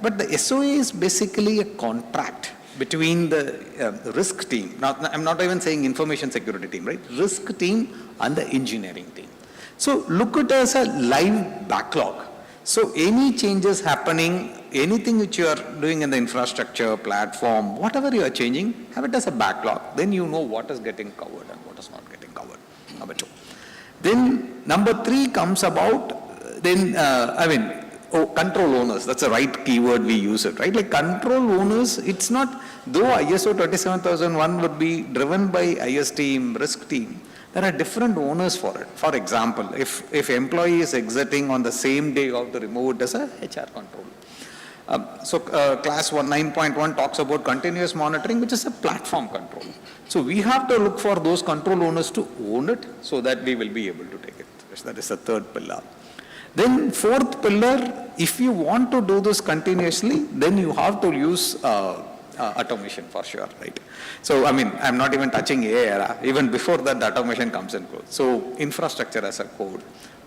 But the SOA is basically a contract between the risk team. Now, I'm not even saying information security team, right? Risk team and the engineering team. So look at it as a live backlog. So any changes happening, anything which you are doing in the infrastructure, platform, whatever you are changing, have it as a backlog. Then you know what is getting covered and what is not getting covered. Number two. Then number three comes about, control owners. That's the right keyword we use it, right? Like control owners, it's not, though ISO 27001 would be driven by IS team, risk team, there are different owners for it. For example, if employee is exiting on the same day of the remove it as a HR control. Class 9.1 talks about continuous monitoring, which is a platform control. So we have to look for those control owners to own it so that we will be able to take it. That is the third pillar. Then fourth pillar, if you want to do this continuously, then you have to use automation for sure, right? So, I'm not even touching AI era. Even before that, the automation comes in code. So, infrastructure as a code,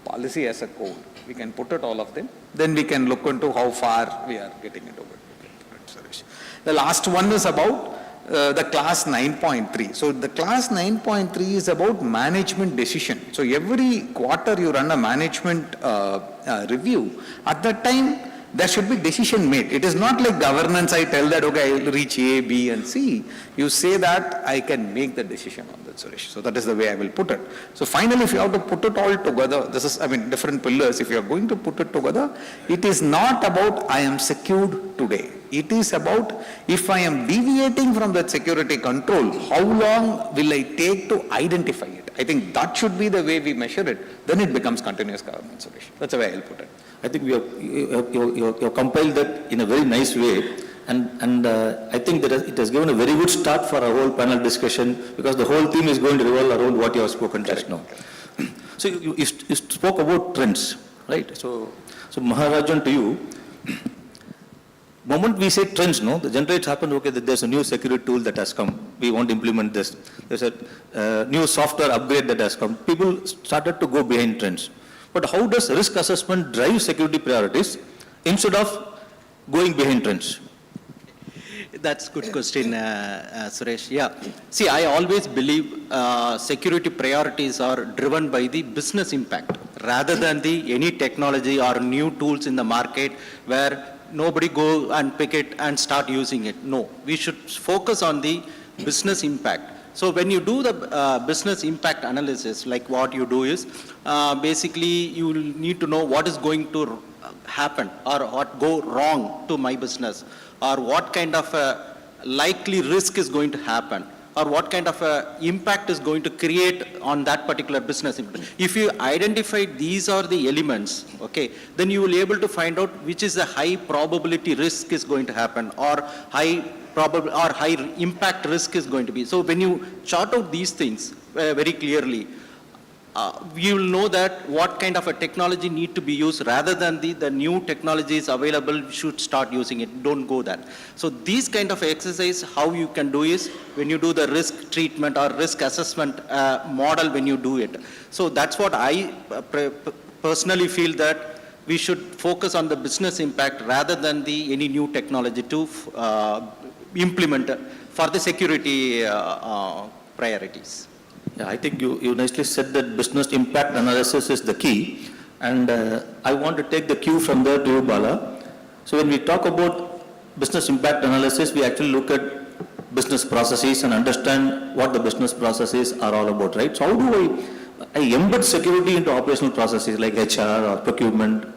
policy as a code, we can put it all of them. Then we can look into how far we are getting into it. The last one is about the class 9.3. So the class 9.3 is about management decision. So every quarter you run a management review. At that time, there should be decision made. It is not like governance, I tell that, okay, I will reach A, B, and C. You say that I can make the decision on that, Suresh. So that is the way I will put it. So finally, if you have to put it all together, this is, different pillars. If you are going to put it together, it is not about I am secured today. It is about if I am deviating from that security control, how long will I take to identify it? I think that should be the way we measure it. Then it becomes continuous governance, Suresh. That's the way I'll put it. I think you have compiled that in a very nice way, and I think that it has given a very good start for our whole panel discussion, because the whole theme is going to revolve around what you have spoken just now. So you spoke about trends, right? So Maharajan, to you, moment we say trends, no, the generally it happens, okay, that there's a new security tool that has come, we want to implement this. There's a new software upgrade that has come. People started to go behind trends. But how does risk assessment drive security priorities instead of going behind trends? That's a good question, Suresh. Yeah. See, I always believe security priorities are driven by the business impact rather than any technology or new tools in the market where nobody go and pick it and start using it. No, we should focus on the business impact. So when you do the business impact analysis, like what you do is, basically you need to know what is going to happen or what go wrong to my business, or what kind of likely risk is going to happen. or what kind of impact is going to create on that particular business. If you identify these are the elements, okay, then you will be able to find out which is the high probability risk is going to happen, or high impact risk is going to be. So when you chart out these things very clearly, we will know that what kind of a technology need to be used rather than the new technologies available should start using it. Don't go that. So these kind of exercise, how you can do is when you do the risk treatment or risk assessment model when you do it. So that's what I personally feel, that we should focus on the business impact rather than any new technology to implement for the security priorities. Yeah, I think you nicely said that business impact analysis is the key, and I want to take the cue from there to you, Bala. So when we talk about business impact analysis, we actually look at business processes and understand what the business processes are all about, right? So how do I embed security into operational processes like HR or procurement?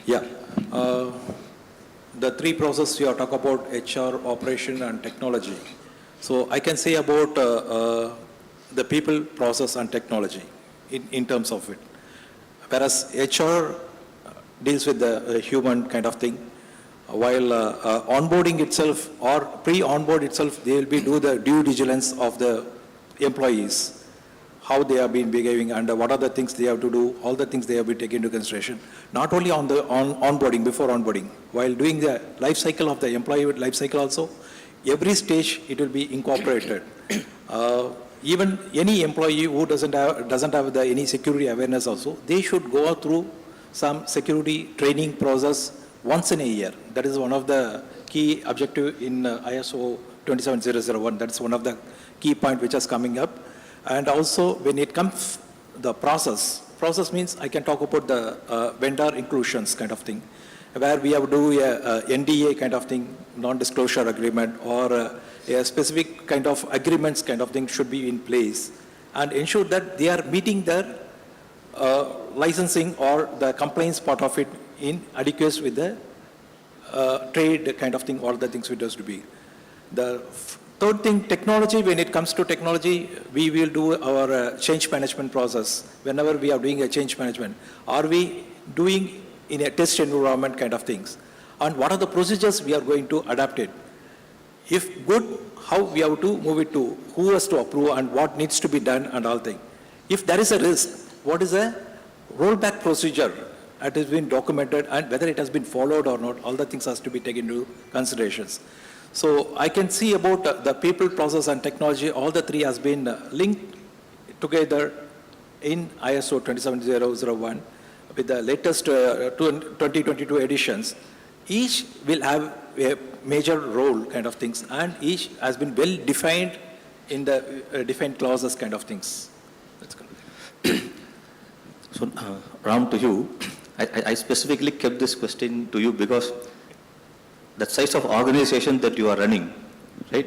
Yeah. The three processes you are talking about, HR, operation, and technology. So I can say about the people, process, and technology in terms of it. Whereas HR deals with the human kind of thing, while onboarding itself or pre-onboard itself, they will be do the due diligence of the employees, how they have been behaving and what are the things they have to do, all the things they have been taken into consideration. Not only on the onboarding, before onboarding, while doing the life cycle of the employee life cycle also, every stage it will be incorporated. Even any employee who doesn't have any security awareness also, they should go through some security training process once in a year. That is one of the key objective in ISO 27001. That's one of the key point which is coming up. And also when it comes the process means I can talk about the vendor inclusions kind of thing, where we have to do a NDA kind of thing, non-disclosure agreement, or a specific kind of agreements kind of thing should be in place and ensure that they are meeting their licensing or the compliance part of it in adequate with the trade kind of thing, all the things which has to be. The third thing, technology. When it comes to technology, we will do our change management process. Whenever we are doing a change management, are we doing in a test environment kind of things? And what are the procedures we are going to adapt it? If good, how we have to move it to, who has to approve and what needs to be done and all things. If there is a risk, what is a rollback procedure that has been documented and whether it has been followed or not, all the things has to be taken into considerations. So I can see about the people, process, and technology, all the three has been linked together in ISO 27001 with the latest 2022 editions. Each will have a major role kind of things, and each has been well defined in the defined clauses kind of things. That's good. So Ram, to you, I specifically kept this question to you because the size of organization that you are running, right?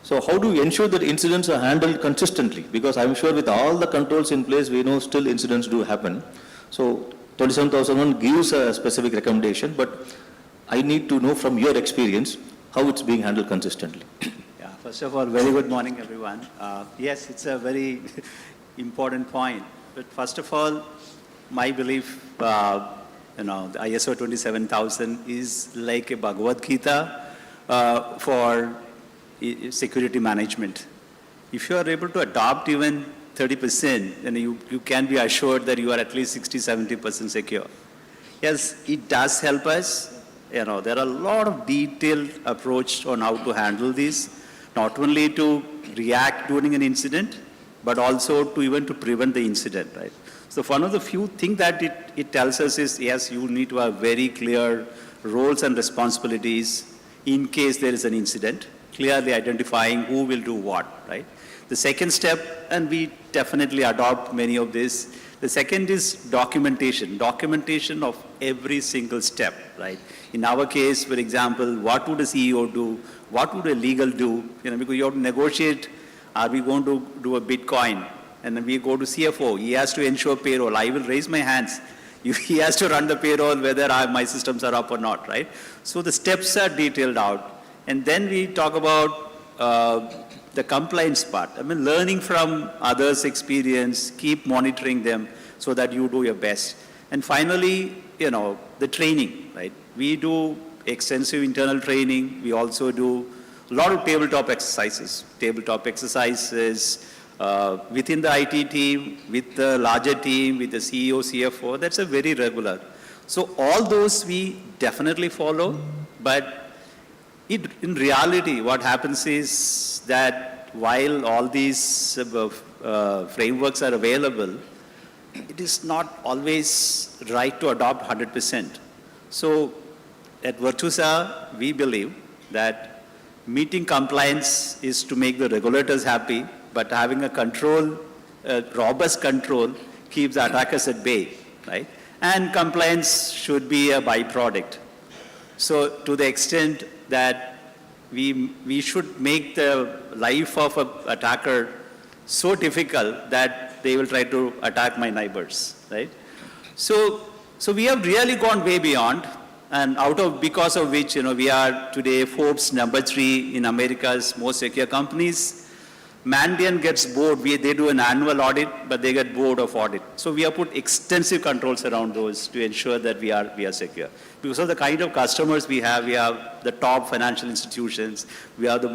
So how do you ensure that incidents are handled consistently? Because I'm sure with all the controls in place, we know still incidents do happen. So 27001 gives a specific recommendation, but I need to know from your experience how it's being handled consistently. Yeah, first of all, very good morning, everyone. Yes, it's a very important point. But first of all, my belief, the ISO 27000 is like a Bhagavad Gita for security management. If you are able to adopt even 30%, then you can be assured that you are at least 60-70% secure. Yes, it does help us. There are a lot of detailed approach on how to handle this, not only to react during an incident, but also to prevent the incident, right? So one of the few things that it tells us is, yes, you need to have very clear roles and responsibilities in case there is an incident, clearly identifying who will do what, right? The second step, and we definitely adopt many of this, the second is documentation of every single step, right? In our case, for example, what would a CEO do? What would a legal do? Because you have to negotiate Are we going to do a Bitcoin? And then we go to CFO. He has to ensure payroll. I will raise my hands. He has to run the payroll whether my systems are up or not, right? So the steps are detailed out. And then we talk about the compliance part. I mean, learning from others' experience, keep monitoring them so that you do your best. And finally, the training, right? We do extensive internal training. We also do a lot of tabletop exercises. Tabletop exercises within the IT team, with the larger team, with the CEO, CFO. That's a very regular. So all those we definitely follow, but in reality, what happens is that while all these frameworks are available, it is not always right to adopt 100%. So at Virtusa, we believe that meeting compliance is to make the regulators happy, but having a control, robust control, keeps the attackers at bay, right? And compliance should be a byproduct. So to the extent that we should make the life of an attacker so difficult that they will try to attack my neighbors, right? So we have really gone way beyond, and because of which, we are today Forbes #3 in America's most secure companies. Mandiant gets bored. They do an annual audit, but they get bored of audit. So we have put extensive controls around those to ensure that we are secure. Because of the kind of customers we have the top financial institutions, we have the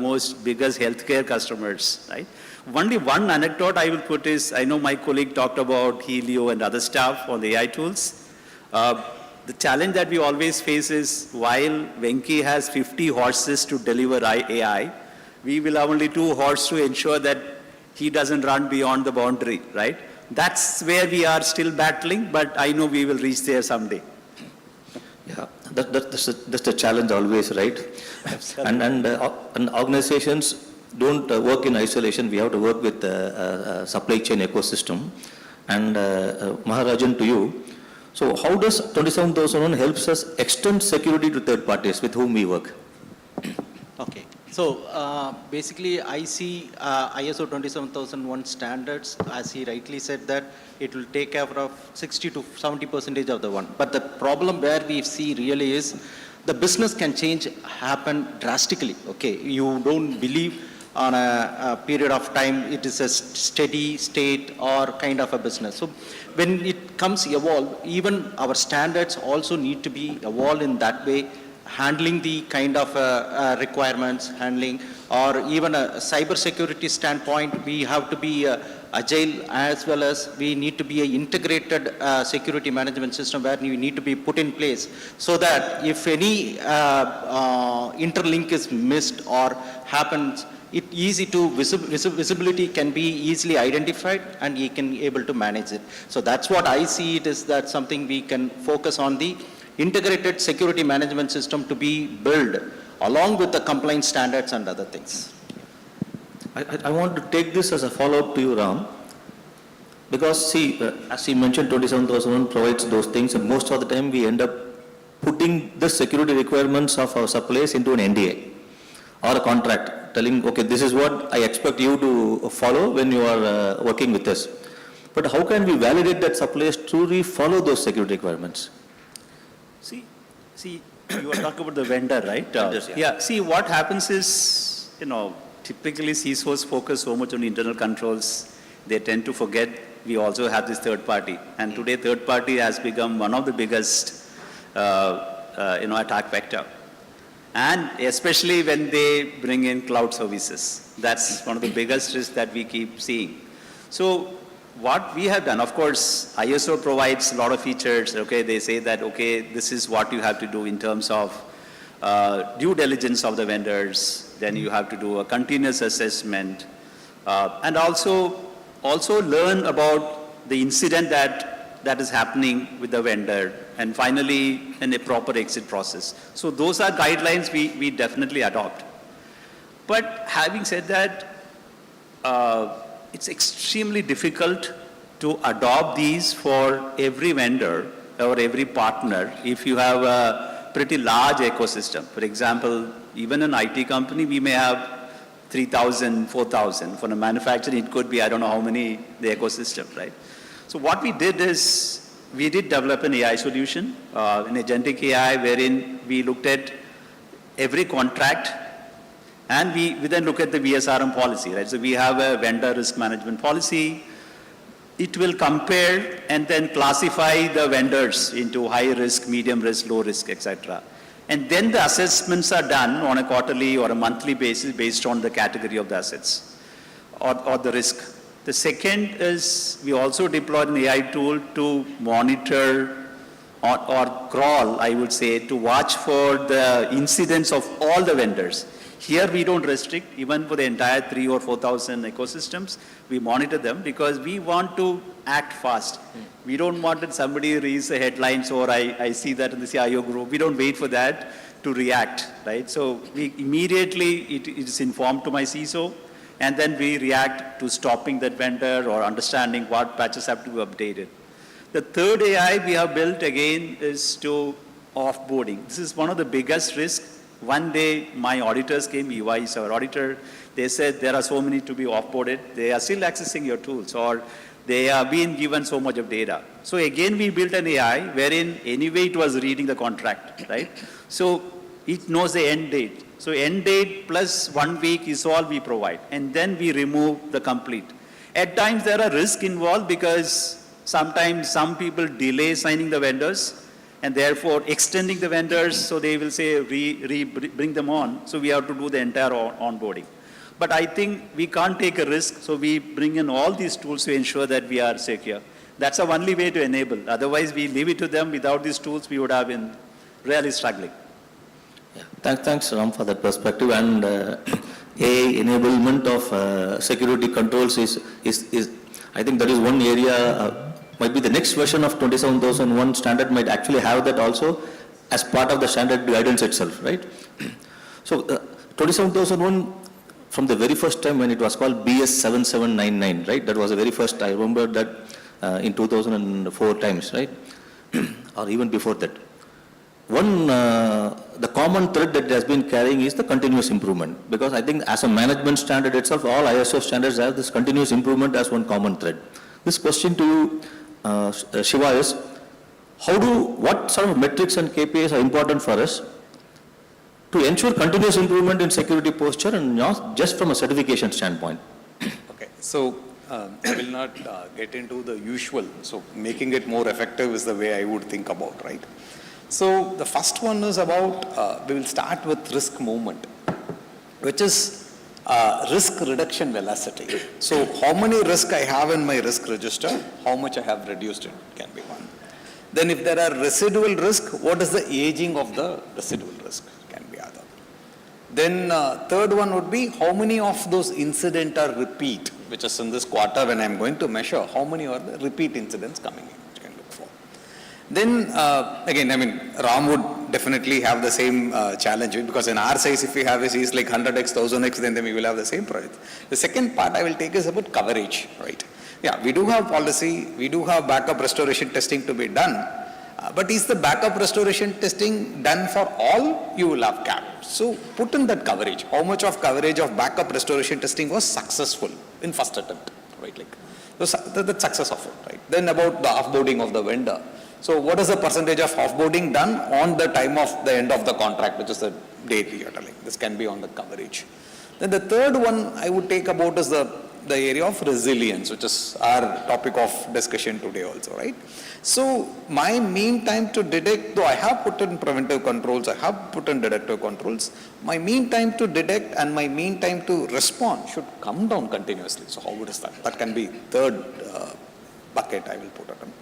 biggest healthcare customers, right? Only one anecdote I will put is, I know my colleague talked about Helio and other stuff on the AI tools. The challenge that we always face is, while Venki has 50 horses to deliver AI, we will have only 2 horses to ensure that he doesn't run beyond the boundary, right? That's where we are still battling, but I know we will reach there someday. Yeah, that's the challenge always, right? And organizations don't work in isolation. We have to work with the supply chain ecosystem. And Maharajan, to you. So how does 27001 helps us extend security to third parties with whom we work? Okay. So basically, I see ISO 27001 standards, as he rightly said, that it will take care of 60 to 70% of the one. But the problem where we see really is the business can happen drastically. Okay, you don't believe on a period of time it is a steady state or kind of a business. So when it comes evolve, even our standards also need to be evolved in that way, handling the kind of requirements, or even a cybersecurity standpoint, we have to be agile, as well as we need to be an integrated security management system where you need to be put in place so that if any interlink is missed or happens, visibility can be easily identified and you can able to manage it. So that's what I see it is, that something we can focus on, the integrated security management system to be built along with the compliance standards and other things. I want to take this as a follow-up to you, Ram, because see, as you mentioned, 27001 provides those things, and most of the time we end up putting the security requirements of our suppliers into an NDA or a contract, telling, okay, this is what I expect you to follow when you are working with us. But how can we validate that suppliers truly follow those security requirements? See, you are talking about the vendor, right? Vendors, yeah. See, what happens is, typically CISOs focus so much on internal controls, they tend to forget we also have this third party. And today, third party has become one of the biggest, attack vector. And especially when they bring in cloud services, that's one of the biggest risks that we keep seeing. So what we have done, of course, ISO provides a lot of features. Okay, they say that, okay, this is what you have to do in terms of due diligence of the vendors. Then you have to do a continuous assessment, and also learn about the incident that is happening with the vendor, and finally in a proper exit process. So those are guidelines we definitely adopt. But having said that, it's extremely difficult to adopt these for every vendor or every partner if you have a pretty large ecosystem. For example, even an IT company, we may have 3,000, 4,000. For the manufacturing, it could be, I don't know how many, the ecosystem, right? So what we did is, we did develop an AI solution, an agentic AI, wherein we looked at every contract, and we then look at the VSRM policy, right? So we have a vendor risk management policy. It will compare and then classify the vendors into high risk, medium risk, low risk, etc. And then the assessments are done on a quarterly or a monthly basis based on the category of the assets or the risk. The second is we also deployed an AI tool to monitor or crawl, I would say, to watch for the incidents of all the vendors. Here we don't restrict, even for the entire 3,000 or 4,000 ecosystems, we monitor them because we want to act fast. We don't want that somebody reads the headlines or I see that in the CIO group. We don't wait for that to react, right? So we immediately, it is informed to my CISO, and then we react to stopping that vendor or understanding what patches have to be updated. The third AI we have built again is to offboarding. This is one of the biggest risks. One day my auditors came, EY is our auditor, they said there are so many to be offboarded, they are still accessing your tools or they are being given so much of data. So again we built an AI wherein anyway it was reading the contract, right? So it knows the end date. So end date plus 1 week is all we provide, and then we remove the complete. At times there are risks involved because sometimes some people delay signing the vendors and therefore extending the vendors, so they will say bring them on, so we have to do the entire onboarding. But I think we can't take a risk, so we bring in all these tools to ensure that we are secure. That's the only way to enable. Otherwise we leave it to them. Without these tools we would have been really struggling. Thanks, Ram, for that perspective. And AI enablement of security controls is I think that is one area, might be the next version of 27001 standard might actually have that also as part of the standard guidance itself, right? So 27001, from the very first time when it was called BS 7799, right? That was the very first, I remember that in 2004 times, right? Or even before that. One, the common thread that it has been carrying is the continuous improvement, because I think as a management standard itself, all ISO standards have this continuous improvement as one common thread. This question to you, Shiva, is what sort of metrics and KPIs are important for us to ensure continuous improvement in security posture and not just from a certification standpoint? Okay, so I will not get into the usual. So making it more effective is the way I would think about, right? So the first one is about, we will start with risk movement, which is risk reduction velocity. So how many risk I have in my risk register, how much I have reduced it can be one. Then if there are residual risk, what is the aging of the residual risk can be other. Then third one would be how many of those incidents are repeat, which is in this quarter when I'm going to measure how many are the repeat incidents coming in. Then, again, I mean, Ram would definitely have the same challenge, because in our size, if we have a size like 100x, 1000x, then we will have the same project. The second part I will take is about coverage, right? Yeah, we do have policy, we do have backup restoration testing to be done, but is the backup restoration testing done for all? You will have cap. So put in that coverage. How much of coverage of backup restoration testing was successful in first attempt, right? Like the success of it, right? Then about the offboarding of the vendor. So what is the percentage of offboarding done on the time of the end of the contract, which is the date we are telling. This can be on the coverage. Then the third one I would take about is the area of resilience, which is our topic of discussion today also, right? So my mean time to detect, though I have put in preventive controls, I have put in detective controls, my mean time to detect and my mean time to respond should come down continuously. So how is that? That can be third bucket I will put it in.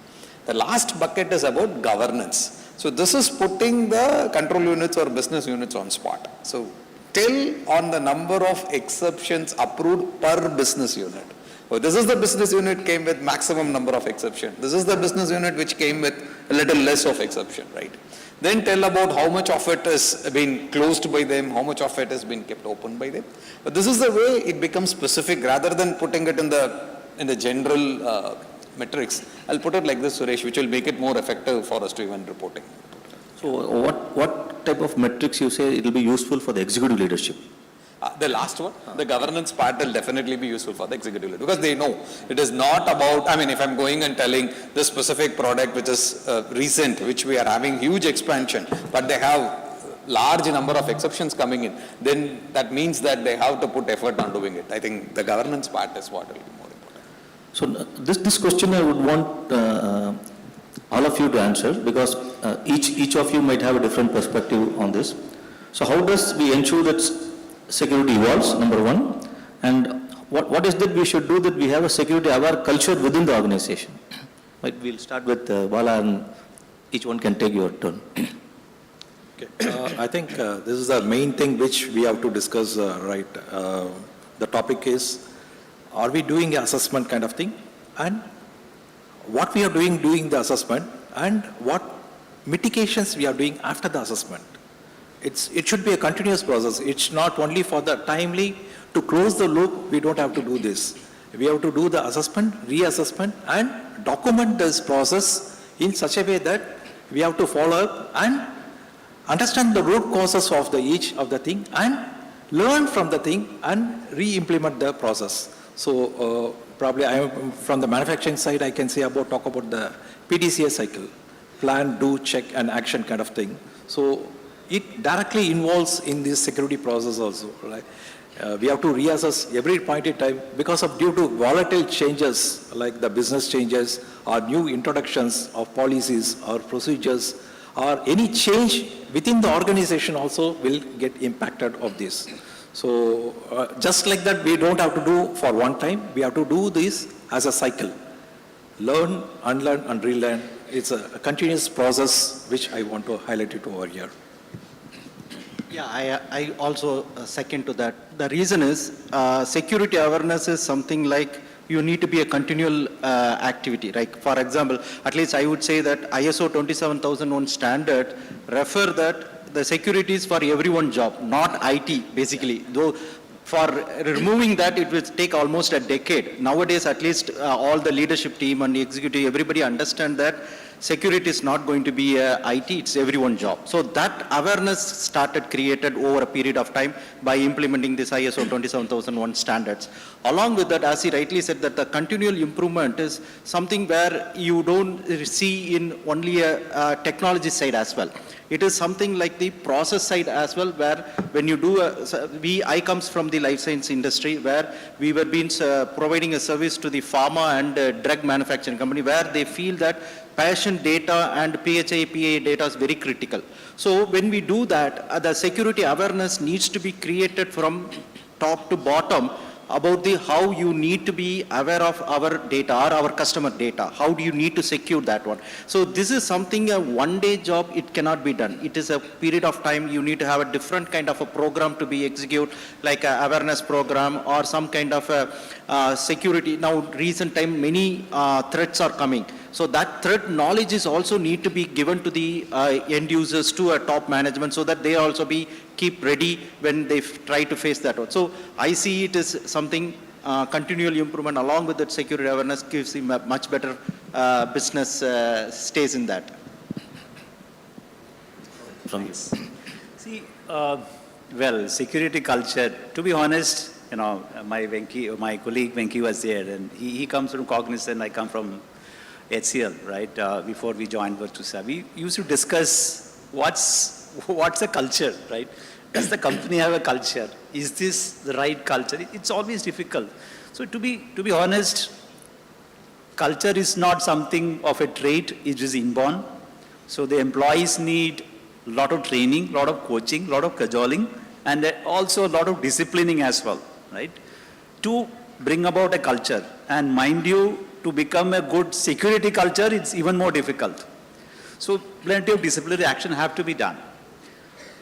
The last bucket is about governance. So this is putting the control units or business units on spot. So tell on the number of exceptions approved per business unit. So this is the business unit came with maximum number of exceptions. This is the business unit which came with a little less of exception, right? Then tell about how much of it is being closed by them, how much of it has been kept open by them. But this is the way it becomes specific rather than putting it in the general metrics. I'll put it like this, Suresh, which will make it more effective for us to even reporting. So what type of metrics you say it will be useful for the executive leadership? The last one, the governance part will definitely be useful for the executive leader because they know it is not about, I mean, if I'm going and telling the specific product which is recent, which we are having huge expansion, but they have large number of exceptions coming in, then that means that they have to put effort on doing it. I think the governance part is what will be more important. So this question I would want all of you to answer because each of you might have a different perspective on this. So how does we ensure that security evolves, number one, and what is that we should do that we have a security aware culture within the organization? Right, we'll start with Bala and each one can take your turn. Okay. I think this is the main thing which we have to discuss, right? The topic is, are we doing an assessment kind of thing? And what we are doing the assessment and what mitigations we are doing after the assessment. It should be a continuous process. It's not only for the timely to close the loop, we don't have to do this. We have to do the assessment, reassessment and document this process in such a way that we have to follow up and understand the root causes of each of the thing and learn from the thing and re-implement the process. So probably from the manufacturing side, I can say talk about the PDCA cycle, plan, do, check and action kind of thing. So it directly involves in this security process also. Right? We have to reassess every point in time because of due to volatile changes like the business changes or new introductions of policies or procedures or any change within the organization also will get impacted of this. So just like that, we don't have to do for one time. We have to do this as a cycle. Learn, unlearn and relearn. It's a continuous process which I want to highlight it over here. Yeah, I also second to that. The reason is security awareness is something like you need to be a continual activity. Like for example, at least I would say that ISO 27001 standard refer that the security is for everyone's job, not IT basically. Though for removing that, it will take almost a decade. Nowadays, at least all the leadership team and the executive, everybody understand that security is not going to be IT, it's everyone's job. So that awareness started created over a period of time by implementing this ISO 27001 standards. Along with that, as he rightly said, that the continual improvement is something where you don't see in only a technology side as well. It is something like the process side as well, where when you do, I comes from the life science industry, where we were being providing a service to the pharma and drug manufacturing company, where they feel that patient data and PHI, PA data is very critical. So when we do that, the security awareness needs to be created from top to bottom about how you need to be aware of our data or our customer data. How do you need to secure that one? So this is something, a one-day job, it cannot be done. It is a period of time. You need to have a different kind of a program to be executed, like an awareness program or some kind of a security. Now, recent time, many threats are coming. So that threat knowledge is also need to be given to the end users, to a top management, so that they also keep ready when they try to face that one. So I see it as something continual improvement along with that security awareness gives him a much better business stays in that. See, well, security culture, to be honest, you know, my colleague Venki was there, and he comes from Cognizant, I come from HCL, right? Before we joined Virtusa, we used to discuss what's the culture, right? Does the company have a culture? Is this the right culture? It's always difficult. So to be honest, culture is not something of a trait, it is inborn. So the employees need a lot of training, a lot of coaching, a lot of cajoling, and also a lot of disciplining as well, right? To bring about a culture. And mind you, to become a good security culture, it's even more difficult. So plenty of disciplinary action have to be done.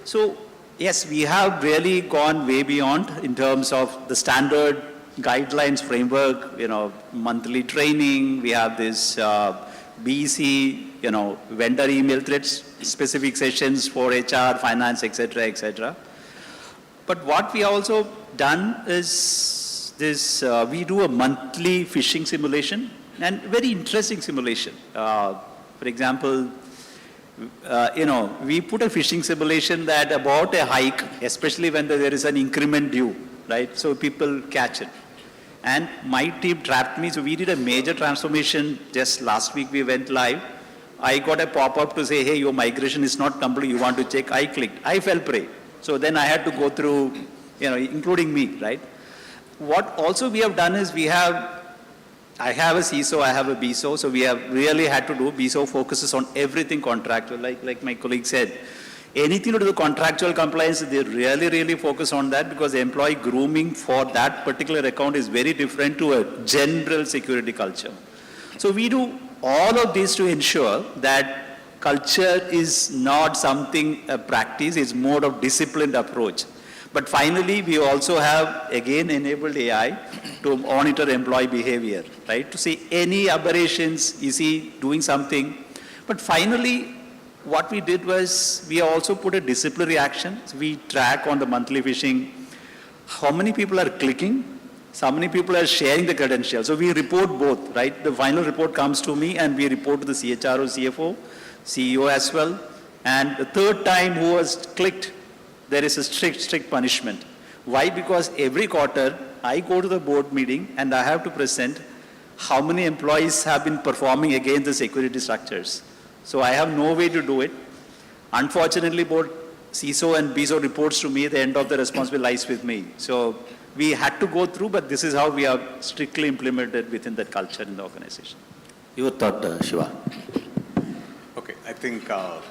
So yes, we have really gone way beyond in terms of the standard guidelines framework, you know, monthly training, we have this BEC, you know, vendor email threads, specific sessions for HR, finance, etc., etc. But what we also done is this, we do a monthly phishing simulation and very interesting simulation. For example, we put a phishing simulation that about a hike, especially when there is an increment due, right? So people catch it. And my team trapped me, so we did a major transformation just last week. We went live. I got a pop-up to say, hey, your migration is not complete, you want to check. I clicked, I fell prey. So then I had to go through, including me, right? What also we have done is I have a CISO, I have a BISO, so we have really had to do, BISO focuses on everything contractual, like my colleague said. Anything to do with contractual compliance, they really focus on that because employee grooming for that particular account is very different to a general security culture. So we do all of this to ensure that culture is not something, a practice, it's more of disciplined approach. But finally, we also have, again, enabled AI to monitor employee behavior, right? To see any aberrations, is he doing something? But finally, what we did was, we also put a disciplinary action. So we track on the monthly phishing, how many people are clicking, how many people are sharing the credentials. So we report both, right? The final report comes to me and we report to the CHRO, CFO, CEO as well. And the third time who has clicked, there is a strict punishment. Why? Because every quarter, I go to the board meeting and I have to present how many employees have been performing against the security structures. So I have no way to do it. Unfortunately, both CISO and BISO reports to me, the end of the responsibility lies with me. So we had to go through, but this is how we have strictly implemented within that culture in the organization. Your thought, Shiva. Okay, I think I'll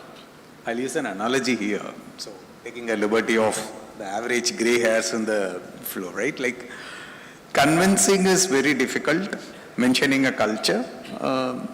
use an analogy here. So taking a liberty of the average gray hairs on the floor, right? Like convincing is very difficult, mentioning a culture.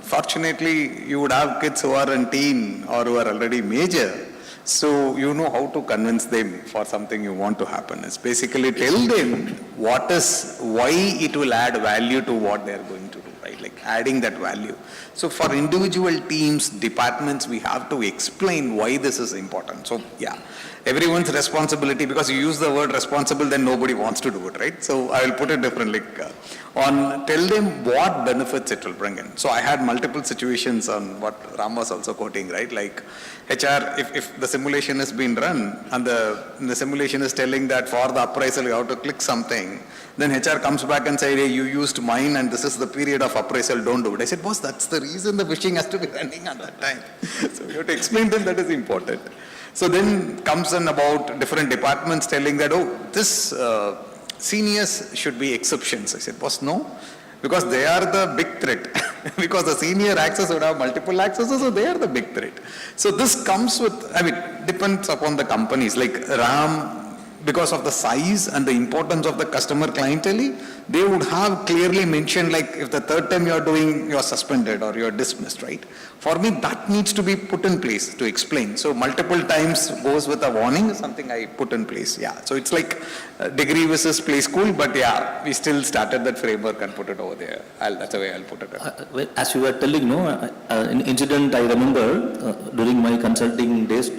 Fortunately, you would have kids who are in teen or who are already major. So you know how to convince them for something you want to happen. It's basically tell them why it will add value to what they're going to do, right? Like adding that value. So for individual teams, departments, we have to explain why this is important. So yeah, everyone's responsibility, because you use the word responsible, then nobody wants to do it, right? So I will put it differently. Tell them what benefits it will bring in. So I had multiple situations on what Ram was also quoting, right? Like HR, if the simulation has been run and the simulation is telling that for the appraisal you have to click something, then HR comes back and says, hey, you used mine and this is the period of appraisal, don't do it. I said, boss, that's the reason the phishing has to be running at that time. So you have to explain them that is important. So then comes in about different departments telling that, this seniors should be exceptions. I said, boss, no, because they are the big threat. Because the senior access would have multiple accesses, so they are the big threat. So this comes with, depends upon the companies. Like RAM, because of the size and the importance of the customer clientele, they would have clearly mentioned, like if the third time you're doing, you're suspended or you're dismissed, right? For me, that needs to be put in place to explain. So multiple times goes with a warning, something I put in place. Yeah. So it's like degree versus play school, but yeah, we still started that framework and put it over there. That's the way I'll put it. As you were telling, an incident I remember during my consulting days.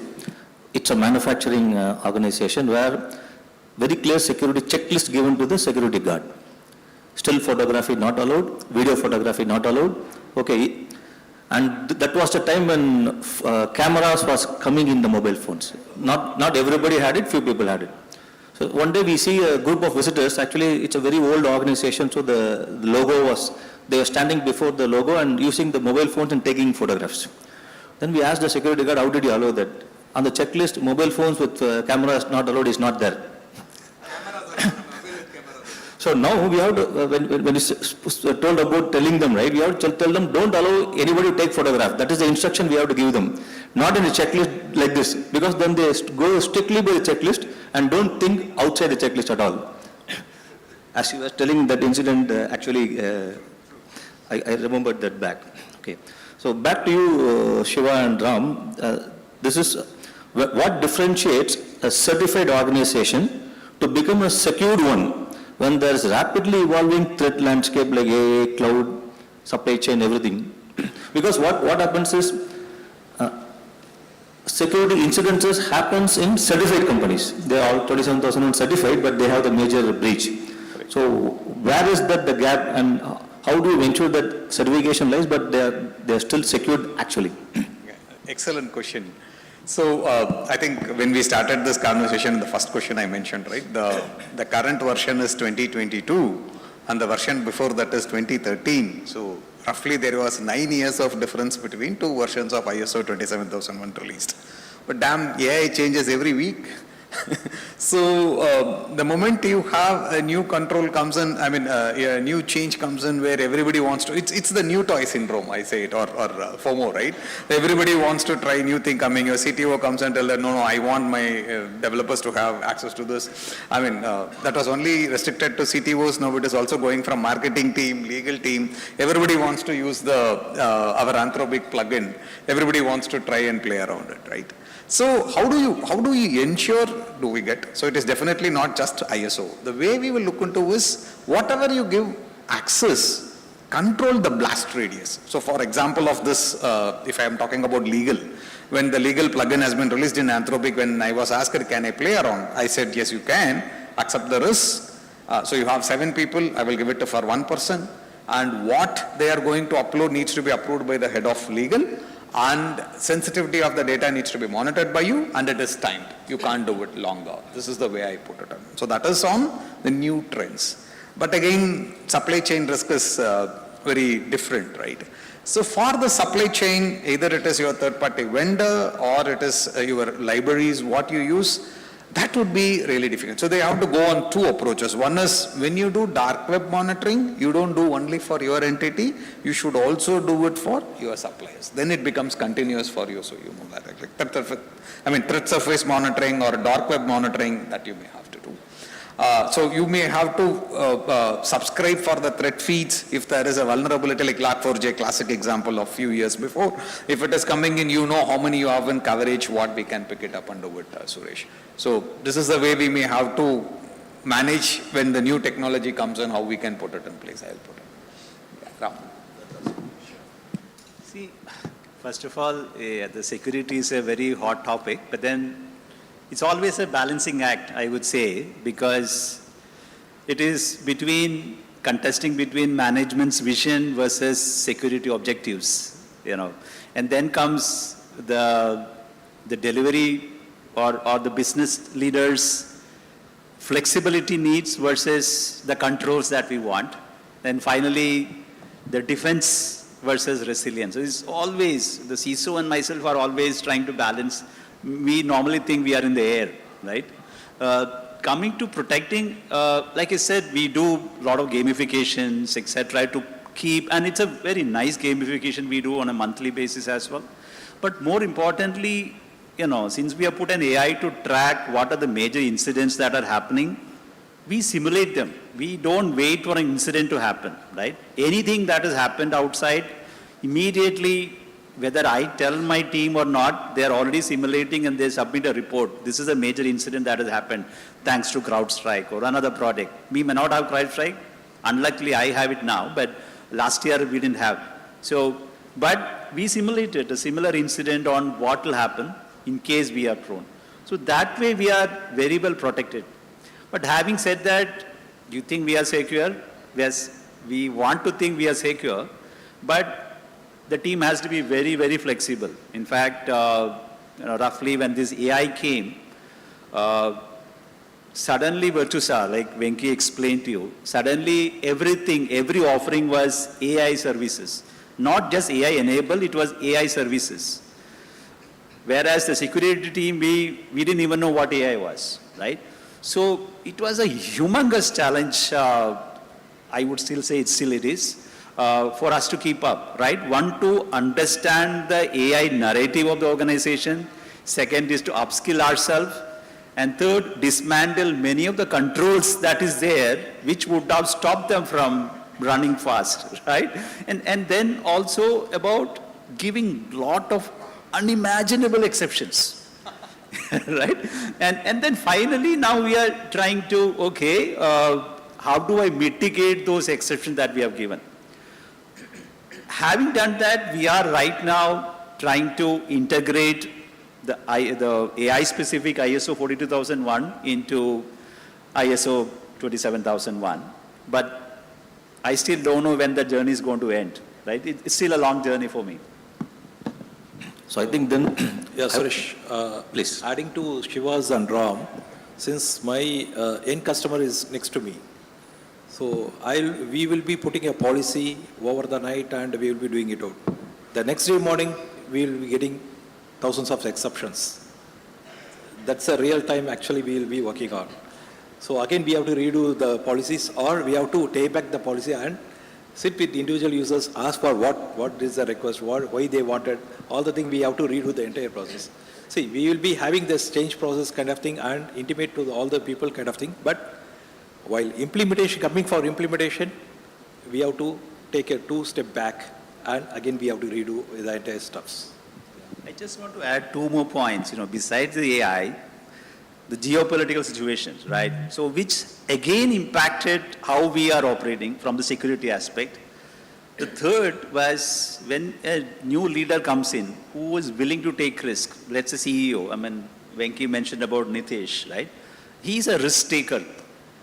It's a manufacturing organization where very clear security checklist given to the security guard. Still photography not allowed, video photography not allowed. Okay, and that was the time when cameras was coming in the mobile phones. Not everybody had it, few people had it. So one day we see a group of visitors. Actually, it's a very old organization, so the logo was, they were standing before the logo and using the mobile phones and taking photographs. Then we asked the security guard, how did you allow that? On the checklist, mobile phones with cameras not allowed is not there. So now we have to, when it's told about telling them, right, we have to tell them, don't allow anybody to take photograph. That is the instruction we have to give them. Not in a checklist like this, because then they go strictly by the checklist and don't think outside the checklist at all. As you were telling that incident, I remembered that back. Okay. So back to you, Shiva and Ram. This is what differentiates a certified organization to become a secured one when there is rapidly evolving threat landscape like AI, cloud, supply chain, everything. Because what happens is security incidences happens in certified companies. They are all 27,000 certified, but they have the major breach. So where is that the gap, and how do you ensure that certification lies, but they are still secured actually? excellent question. So I think when we started this conversation, the first question I mentioned, right, the current version is 2022 and the version before that is 2013. So roughly there was 9 years of difference between two versions of ISO 27001 released. But damn, AI changes every week. So the moment you have a new control comes in, a new change comes in where everybody wants to, it's the new toy syndrome, I say it, or FOMO, right? Everybody wants to try new thing coming. Your CTO comes and tells them, no, I want my developers to have access to this. That was only restricted to CTOs. Now it is also going from marketing team, legal team. Everybody wants to use our Anthropic plugin. Everybody wants to try and play around it, right? So how do you ensure do we get? So it is definitely not just ISO. The way we will look into is whatever you give access, control the blast radius. So for example of this, if I am talking about legal, when the legal plugin has been released in Anthropic, when I was asked, can I play around? I said, yes, you can, accept the risk. So you have 7 people, I will give it for 1 person. And what they are going to upload needs to be approved by the head of legal. And sensitivity of the data needs to be monitored by you, and it is timed. You can't do it longer. This is the way I put it on. So that is on the new trends. But again, supply chain risk is very different, right? So for the supply chain, either it is your third-party vendor or it is your libraries, what you use, that would be really difficult. So they have to go on 2 approaches. One is when you do dark web monitoring, you don't do only for your entity, you should also do it for your suppliers. Then it becomes continuous for you, so you know that. Like threat surface monitoring or dark web monitoring, that you may have to do. So you may have to subscribe for the threat feeds if there is a vulnerability, like Log4j, classic example of few years before. If it is coming in, you know how many you have in coverage, what we can pick it up and do it, Suresh. So this is the way we may have to manage when the new technology comes in, how we can put it in place. I'll put it. Yeah, Ram. See, first of all, the security is a very hot topic, but then it's always a balancing act, I would say, because it is contesting between management's vision versus security objectives, and then comes the delivery or the business leaders' flexibility needs versus the controls that we want. Then finally, the defense versus resilience. So it's always, the CISO and myself are always trying to balance. We normally think we are in the air, right? Coming to protecting, like I said, we do a lot of gamifications, etc. to keep, and it's a very nice gamification we do on a monthly basis as well. But more importantly, since we have put an AI to track what are the major incidents that are happening, we simulate them. We don't wait for an incident to happen, right? Anything that has happened outside, immediately, whether I tell my team or not, they are already simulating and they submit a report. This is a major incident that has happened thanks to CrowdStrike or another project. We may not have CrowdStrike. Unluckily, I have it now, but last year we didn't have. But we simulated a similar incident on what will happen in case we are prone. So that way we are very well protected. But having said that, do you think we are secure? Yes, we want to think we are secure, but the team has to be very, very flexible. In fact, roughly when this AI came, suddenly Virtusa, like Venki explained to you, suddenly every offering was AI services. Not just AI enabled, it was AI services. Whereas the security team, we didn't even know what AI was, right? So it was a humongous challenge, I would still say it is, for us to keep up, right? One, to understand the AI narrative of the organization. Second is to upskill ourselves. And third, dismantle many of the controls that is there, which would have stopped them from running fast, right? And then also about giving lot of unimaginable exceptions, right? And then finally, now we are trying to, okay, how do I mitigate those exceptions that we have given? Having done that, we are right now trying to integrate the AI-specific ISO 42001 into ISO 27001. But I still don't know when the journey is going to end, right? It's still a long journey for me. So I think then... Yeah, Suresh, please. Adding to Shiva's and Ram, since my end customer is next to me, so we will be putting a policy over the night and we will be doing it out. The next day morning, we will be getting thousands of exceptions. That's a real time actually we will be working on. So again, we have to redo the policies, or we have to take back the policy and sit with individual users, ask for what is the request, why they wanted, all the things we have to redo the entire process. See, we will be having this change process kind of thing and intimate to all the people kind of thing, but while coming for implementation, we have to take a 2-step back and again we have to redo the entire stuffs. I just want to add 2 more points, besides the AI, the geopolitical situations, right? So which again impacted how we are operating from the security aspect. The third was when a new leader comes in who is willing to take risk, let's say CEO, Venki mentioned about Nitish, right? He's a risk taker.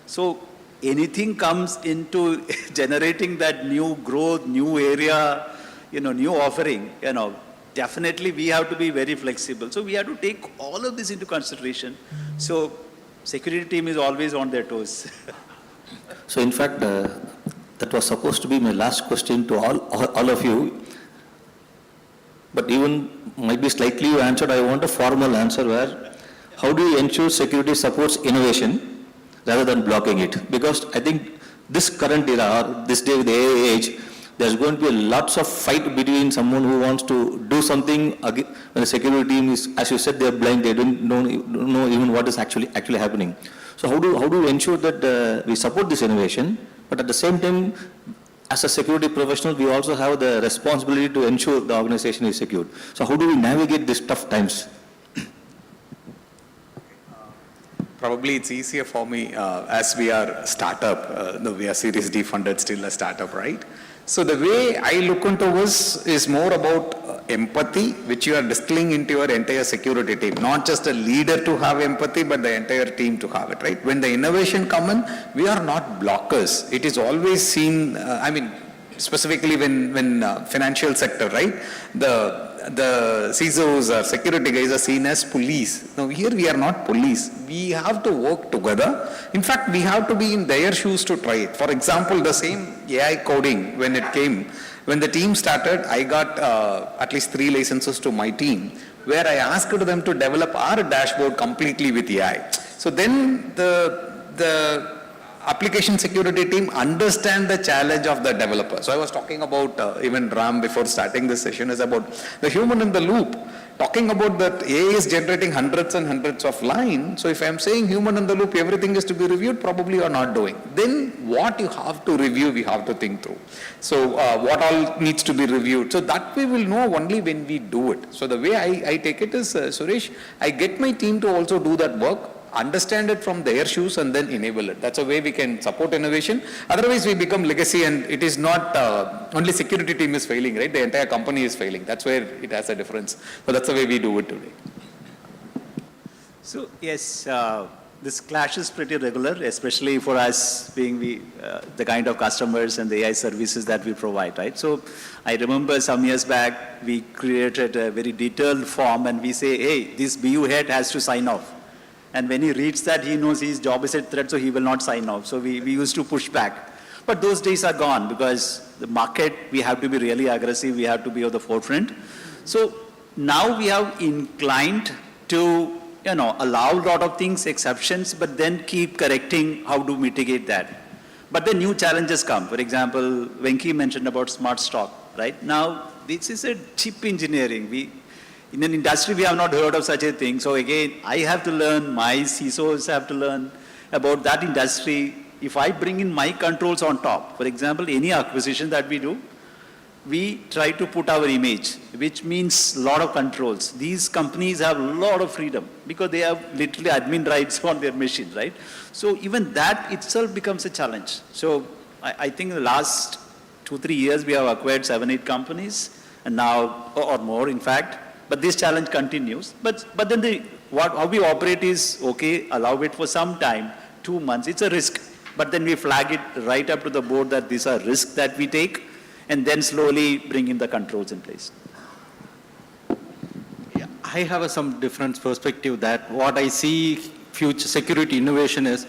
So anything comes into generating that new growth, new area, new offering, definitely we have to be very flexible. So we have to take all of this into consideration. So security team is always on their toes. So in fact, that was supposed to be my last question to all of you. But even might be slightly you answered, I want a formal answer where, how do you ensure security supports innovation rather than blocking it? Because I think this current era, or this day with the AI age, there's going to be lots of fight between someone who wants to do something when the security team is, as you said, they're blind, they don't know even what is actually happening. So how do we ensure that we support this innovation, but at the same time, as a security professional, we also have the responsibility to ensure the organization is secured. So how do we navigate these tough times? Probably it's easier for me as we are startup, we are Series D funded, still a startup, right? So the way I look into this is more about empathy, which you are distilling into your entire security team. Not just a leader to have empathy, but the entire team to have it, right? When the innovation come in, we are not blockers. It is always seen, specifically when financial sector, right? The CISOs or security guys are seen as police. Now here we are not police. We have to work together. In fact, we have to be in their shoes to try it. For example, the same AI coding, when it came, when the team started, I got at least 3 licenses to my team, where I asked them to develop our dashboard completely with AI. So then the application security team understand the challenge of the developer. So I was talking about, even Ram before starting this session, is about the human in the loop. Talking about that AI is generating hundreds and hundreds of lines. So if I'm saying human in the loop, everything is to be reviewed, probably you're not doing. Then what you have to review, we have to think through. So what all needs to be reviewed. So that we will know only when we do it. So the way I take it is, Suresh, I get my team to also do that work, understand it from their shoes and then enable it. That's a way we can support innovation. Otherwise we become legacy and it is not only security team is failing, right? The entire company is failing. That's where it has a difference. So that's the way we do it today. So yes, this clash is pretty regular, especially for us being the kind of customers and the AI services that we provide, right? So I remember some years back, we created a very detailed form and we say, hey, this BU head has to sign off. And when he reads that, he knows his job is at threat, so he will not sign off. So we used to push back. But those days are gone because the market, we have to be really aggressive. We have to be at the forefront. So now we have inclined to, allow a lot of things, exceptions, but then keep correcting how to mitigate that. But then new challenges come. For example, Venki mentioned about smart stock, right? Now, this is a chip engineering. In an industry, we have not heard of such a thing. So again, I have to learn, my CISOs have to learn about that industry. If I bring in my controls on top, for example, any acquisition that we do, we try to put our image, which means a lot of controls. These companies have a lot of freedom because they have literally admin rights on their machine, right? So even that itself becomes a challenge. So I think in the last 2-3 years, we have acquired 7-8 companies and now, or more in fact, but this challenge continues. But then how we operate is, okay, allow it for some time, 2 months, it's a risk. But then we flag it right up to the board that these are risks that we take, and then slowly bring in the controls in place. I have some different perspective that what I see future security innovation is,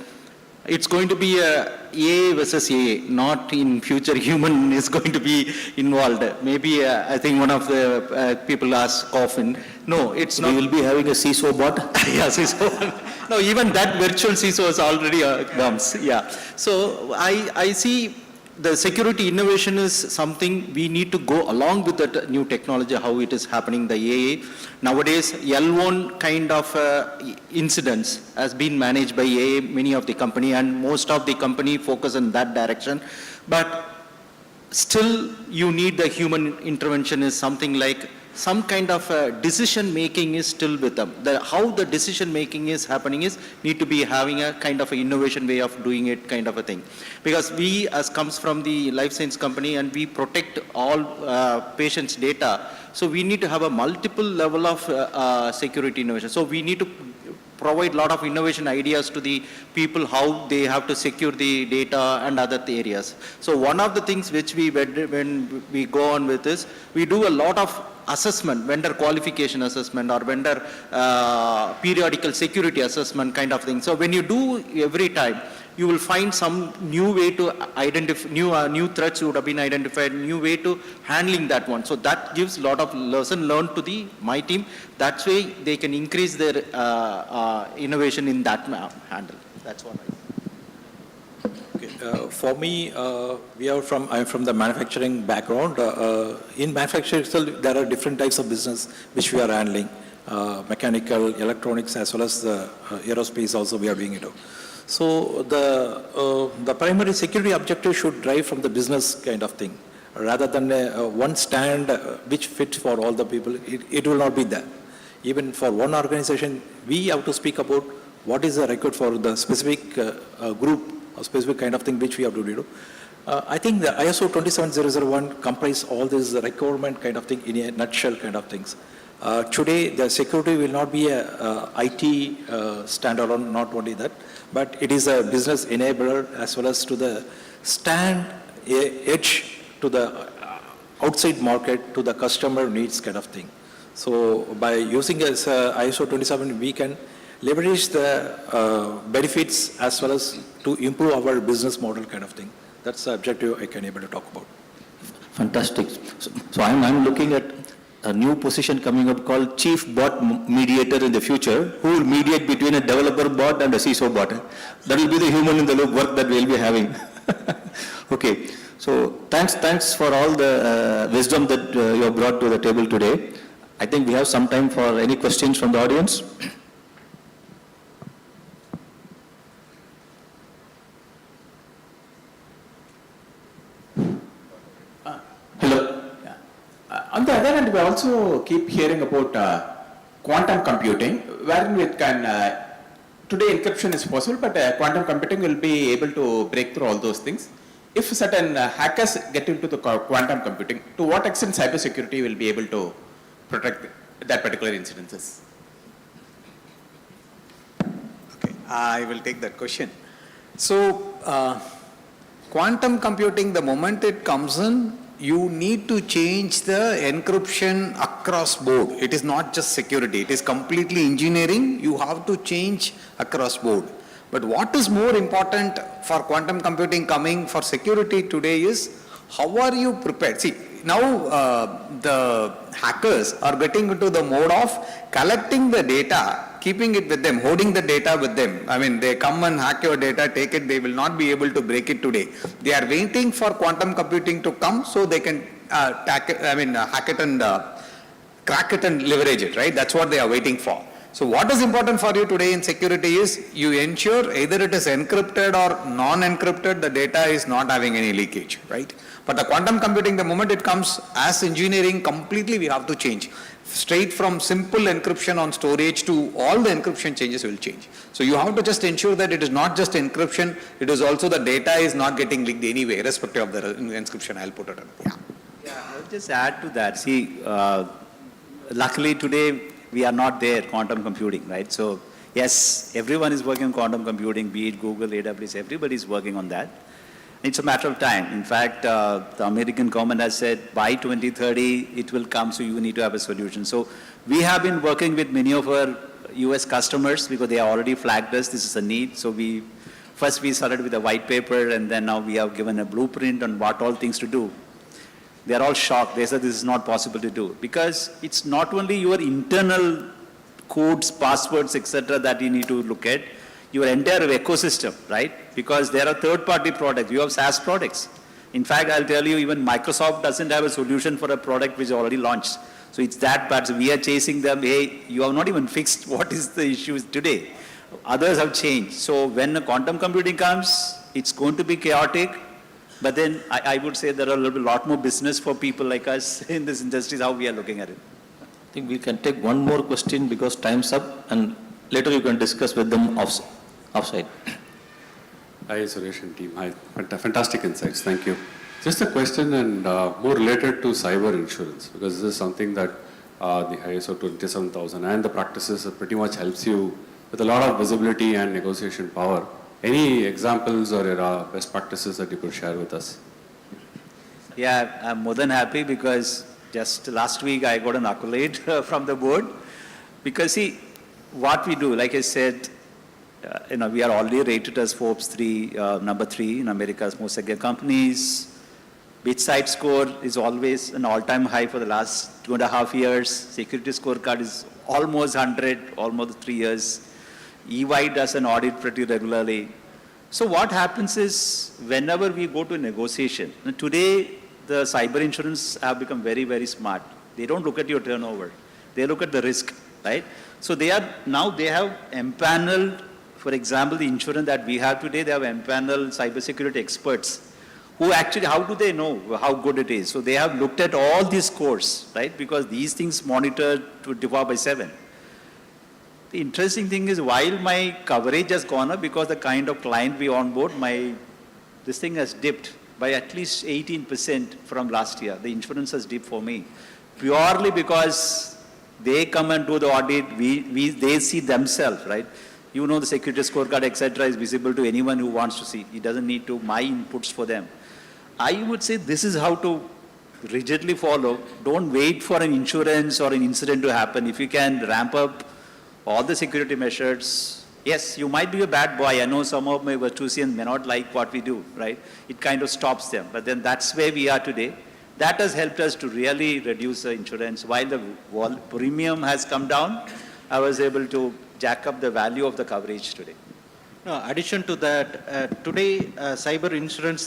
it's going to be a AI versus AI, not in future human is going to be involved. Maybe I think one of the people asked Coffin. No, it's not. We will be having a CISO bot. Yeah, CISO. No, even that virtual CISO is already comes. Yeah. So I see the security innovation is something we need to go along with that new technology, how it is happening, the AI. Nowadays, L1 kind of incidents has been managed by AI, many of the company, and most of the company focus in that direction. But still, you need the human intervention is something like some kind of decision making is still with them. How the decision making is happening is need to be having a kind of a innovation way of doing it, kind of a thing. Because we as comes from the life science company and we protect all patients' data, so we need to have a multiple level of security innovation. So we need to provide a lot of innovation ideas to the people how they have to secure the data and other areas. So one of the things which when we go on with this, we do a lot of assessment, vendor qualification assessment or vendor periodical security assessment kind of thing. So when you do every time, you will find some new way to identify, new threats would have been identified, new way to handling that one. So that gives a lot of lesson learned to my team. That's way they can increase their innovation in that handle. That's what I see. For me, I'm from the manufacturing background. In manufacturing itself, there are different types of business which we are handling. Mechanical, electronics, as well as aerospace also we are doing it. So the primary security objective should drive from the business kind of thing, rather than one stand which fits for all the people. It will not be there. Even for one organization, we have to speak about what is the record for the specific group or specific kind of thing which we have to do. I think the ISO 27001 comprises all this requirement kind of thing in a nutshell kind of things. Today, the security will not be a IT standalone, not only that, but it is a business enabler as well as to the stand edge to the outside market, to the customer needs kind of thing. So by using as ISO 27, we can leverage the benefits as well as to improve our business model kind of thing. That's the objective I can able to talk about. Fantastic. So I'm looking at a new position coming up called Chief Bot Mediator in the future, who will mediate between a developer bot and a CISO bot. That will be the human in the loop work that we'll be having. Okay. So thanks for all the wisdom that you have brought to the table today. I think we have some time for any questions from the audience. On the other hand, we also keep hearing about quantum computing, wherein it can, today encryption is possible, but quantum computing will be able to break through all those things. If certain hackers get into the quantum computing, to what extent cybersecurity will be able to protect that particular incidences? Okay, I will take that question. So, quantum computing, the moment it comes in, you need to change the encryption across board. It is not just security, it is completely engineering. You have to change across board. But what is more important for quantum computing coming for security today is, how are you prepared? See, now the hackers are getting into the mode of collecting the data, keeping it with them, holding the data with them. I mean, they come and hack your data, take it, they will not be able to break it today. They are waiting for quantum computing to come so they can hack it and crack it and leverage it, right? That's what they are waiting for. So what is important for you today in security is you ensure either it is encrypted or non-encrypted, the data is not having any leakage, right? But the quantum computing, the moment it comes as engineering, completely we have to change. Straight from simple encryption on storage to all the encryption changes will change. So you have to just ensure that it is not just encryption, it is also the data is not getting leaked anyway, irrespective of the encryption. I'll put it in. Yeah, I'll just add to that. See, luckily today we are not there, quantum computing, right? So yes, everyone is working on quantum computing, be it Google, AWS, everybody is working on that. It's a matter of time. In fact, the American government has said by 2030 it will come, so you need to have a solution. So we have been working with many of our US customers because they already flagged us, this is a need. So first we started with a white paper, and then now we have given a blueprint on what all things to do. They are all shocked. They said this is not possible to do because it's not only your internal codes, passwords, etc. that you need to look at, your entire ecosystem, right? Because there are third-party products. You have SaaS products. In fact, I'll tell you, even Microsoft doesn't have a solution for a product which is already launched. So it's that bad. So we are chasing them. Hey, you have not even fixed what is the issues today. Others have changed. So when quantum computing comes, it's going to be chaotic. But then I would say there are a lot more business for people like us in this industry, is how we are looking at it. I think we can take one more question because time's up, and later you can discuss with them offside. Hi, Suresh and team. Hi, fantastic insights. Thank you. Just a question and more related to cyber insurance, because this is something that the ISO 27000 and the practices pretty much helps you with a lot of visibility and negotiation power. Any examples or best practices that you could share with us? Yeah, I'm more than happy because just last week I got an accolade from the board. Because see, what we do, like I said, we are already rated as Forbes number 3 in America's most secure companies. BitSight score is always an all-time high for the last 2.5 years. Security scorecard is almost 100, almost 3 years. EY does an audit pretty regularly. So what happens is, whenever we go to a negotiation, and today the cyber insurance have become very, very smart. They don't look at your turnover. They look at the risk, right? So they have empaneled, for example, the insurance that we have today, they have empaneled cybersecurity experts who actually, how do they know how good it is? So they have looked at all these scores, right? Because these things monitor 24/7. The interesting thing is, while my coverage has gone up because the kind of client we onboard, this thing has dipped by at least 18% from last year. The insurance has dipped for me, purely because they come and do the audit. They see themselves, right? You know, the security scorecard, etc., is visible to anyone who wants to see. It doesn't need my inputs for them. I would say this is how to rigidly follow. Don't wait for an insurance or an incident to happen. If you can ramp up all the security measures, yes, you might be a bad boy. I know some of my virtuosians may not like what we do, right? It kind of stops them. But then that's where we are today. That has helped us to really reduce the insurance. While the premium has come down, I was able to jack up the value of the coverage today. No, addition to that, today cyber insurance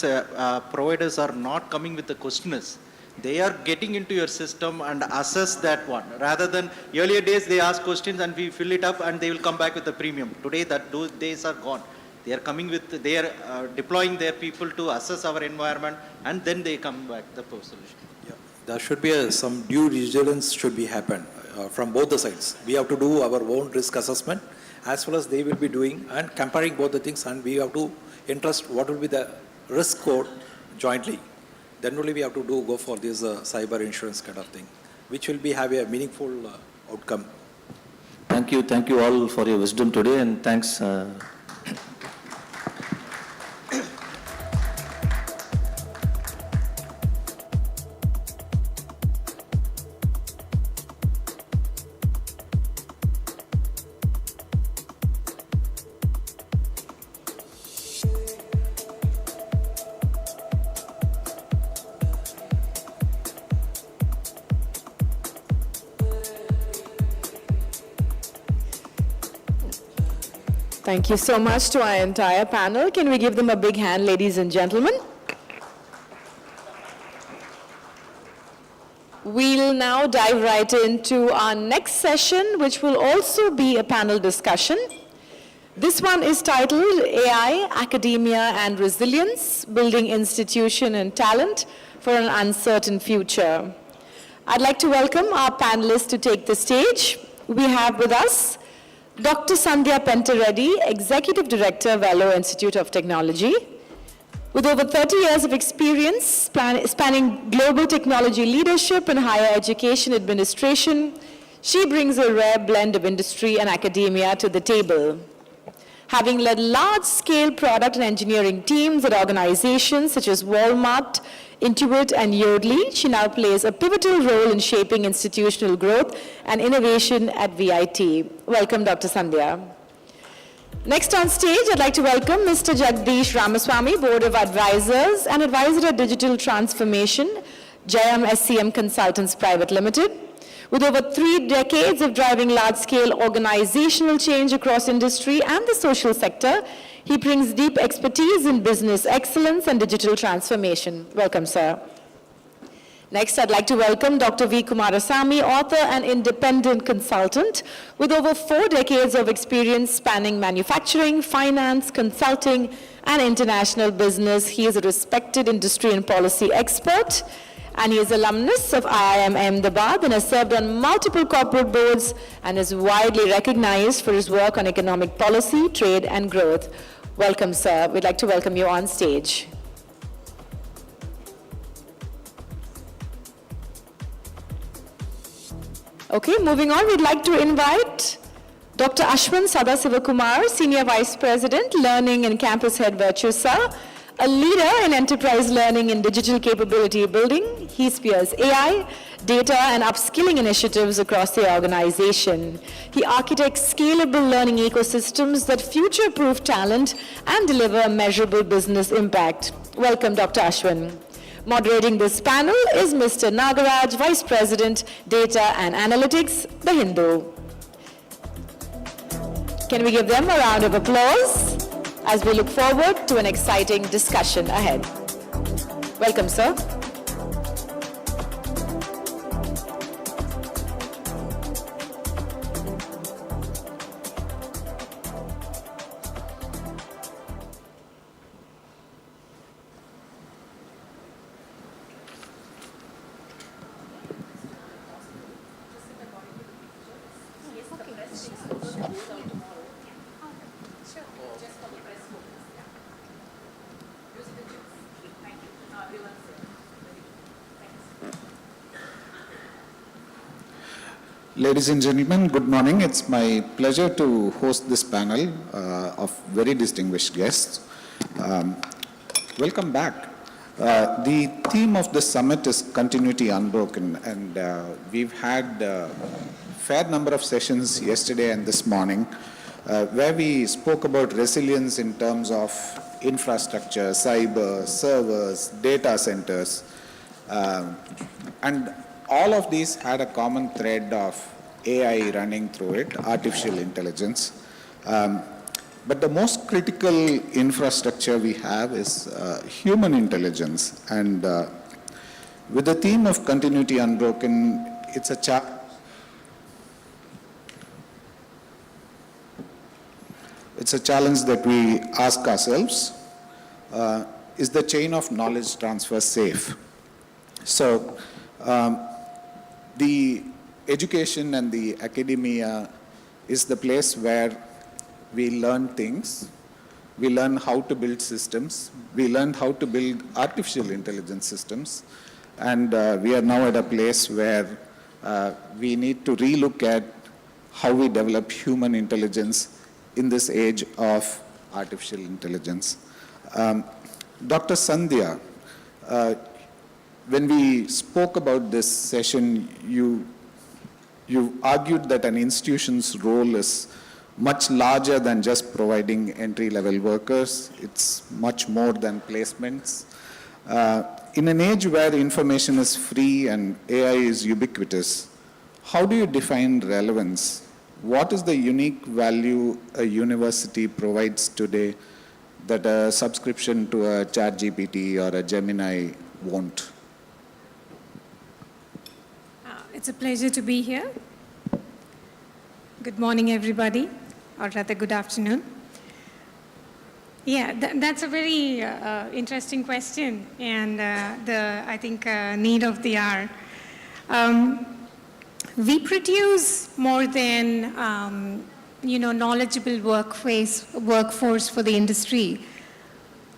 providers are not coming with the questionnaires. They are getting into your system and assess that one. Rather than earlier days, they ask questions and we fill it up and they will come back with the premium. Today, those days are gone. They are coming with, they are deploying their people to assess our environment, and then they come back the solution. Yeah, there should be some due diligence should be happen from both the sides. We have to do our own risk assessment as well as they will be doing, and comparing both the things, and we have to entrust what will be the risk code jointly. Then only we have to go for this cyber insurance kind of thing, which will have a meaningful outcome. Thank you all for your wisdom today, and thanks. Thank you so much to our entire panel. Can we give them a big hand, ladies and gentlemen? We'll now dive right into our next session, which will also be a panel discussion. This one is titled AI, Academia and Resilience, Building Institution and Talent for an Uncertain Future. I'd like to welcome our panelists to take the stage. We have with us Dr. Sandhya Pentareddy, Executive Director, Helio Institute of Technology. With over 30 years of experience spanning global technology leadership and higher education administration, she brings a rare blend of industry and academia to the table. Having led large-scale product and engineering teams at organizations such as Walmart, Intuit, and Yodlee, she now plays a pivotal role in shaping institutional growth and innovation at VIT. Welcome, Dr. Sandhya. Next on stage, I'd like to welcome Mr. Jagdish Ramaswamy, Board of Advisors and Advisor at Digital Transformation, Jayam SCM Consultants Private Limited. With over 3 decades of driving large-scale organizational change across industry and the social sector, he brings deep expertise in business excellence and digital transformation. Welcome, sir. Next, I'd like to welcome Dr. V. Kumarasamy, author and independent consultant with over 4 decades of experience spanning manufacturing, finance, consulting, and international business. He is a respected industry and policy expert, and he is alumnus of IIM Ahmedabad and has served on multiple corporate boards and is widely recognized for his work on economic policy, trade, and growth. Welcome, sir. We'd like to welcome you on stage. Okay, moving on, we'd like to invite Dr. Ashwin Sadasivakumar, Senior Vice President, Learning and Campus Head Virtusa, a leader in enterprise learning and digital capability building. He spears AI, data, and upskilling initiatives across the organization. He architects scalable learning ecosystems that future-proof talent and deliver measurable business impact. Welcome, Dr. Ashwin. Moderating this panel is Mr. Nagaraj, Vice President, Data and Analytics, The Hindu. Can we give them a round of applause as we look forward to an exciting discussion ahead? Welcome, sir. Ladies and gentlemen, good morning. It's my pleasure to host this panel of very distinguished guests. Welcome back. The theme of the summit is Continuity Unbroken, and we've had a fair number of sessions yesterday and this morning where we spoke about resilience in terms of infrastructure, cyber, servers, data centers, and all of these had a common thread of AI running through it, artificial intelligence. But the most critical infrastructure we have is human intelligence. And with the theme of Continuity Unbroken, it's a challenge that we ask ourselves, is the chain of knowledge transfer safe? So, the education and the academia is the place where we learn things, we learn how to build systems, we learn how to build artificial intelligence systems, and we are now at a place where we need to relook at how we develop human intelligence in this age of artificial intelligence. Dr. Sandhya, when we spoke about this session, you argued that an institution's role is much larger than just providing entry-level workers. It's much more than placements. In an age where information is free and AI is ubiquitous, how do you define relevance? What is the unique value a university provides today that a subscription to a ChatGPT or a Gemini won't? It's a pleasure to be here. Good morning, everybody, or rather good afternoon. Yeah, that's a very interesting question, and I think need of the hour. We produce more than knowledgeable workforce for the industry.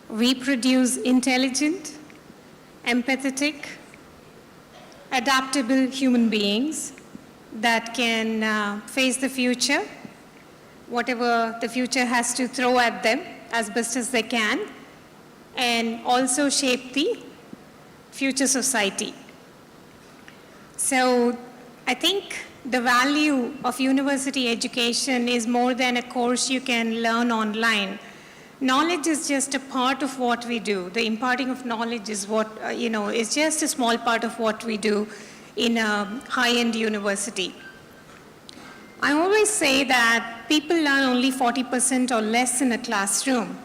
We produce intelligent, empathetic, adaptable human beings that can face the future whatever the future has to throw at them as best as they can, and also shape the future society. So I think the value of university education is more than a course you can learn online. Knowledge is just a part of what we do. The imparting of knowledge is what, is just a small part of what we do in a high-end university. I always say that people learn only 40% or less in a classroom.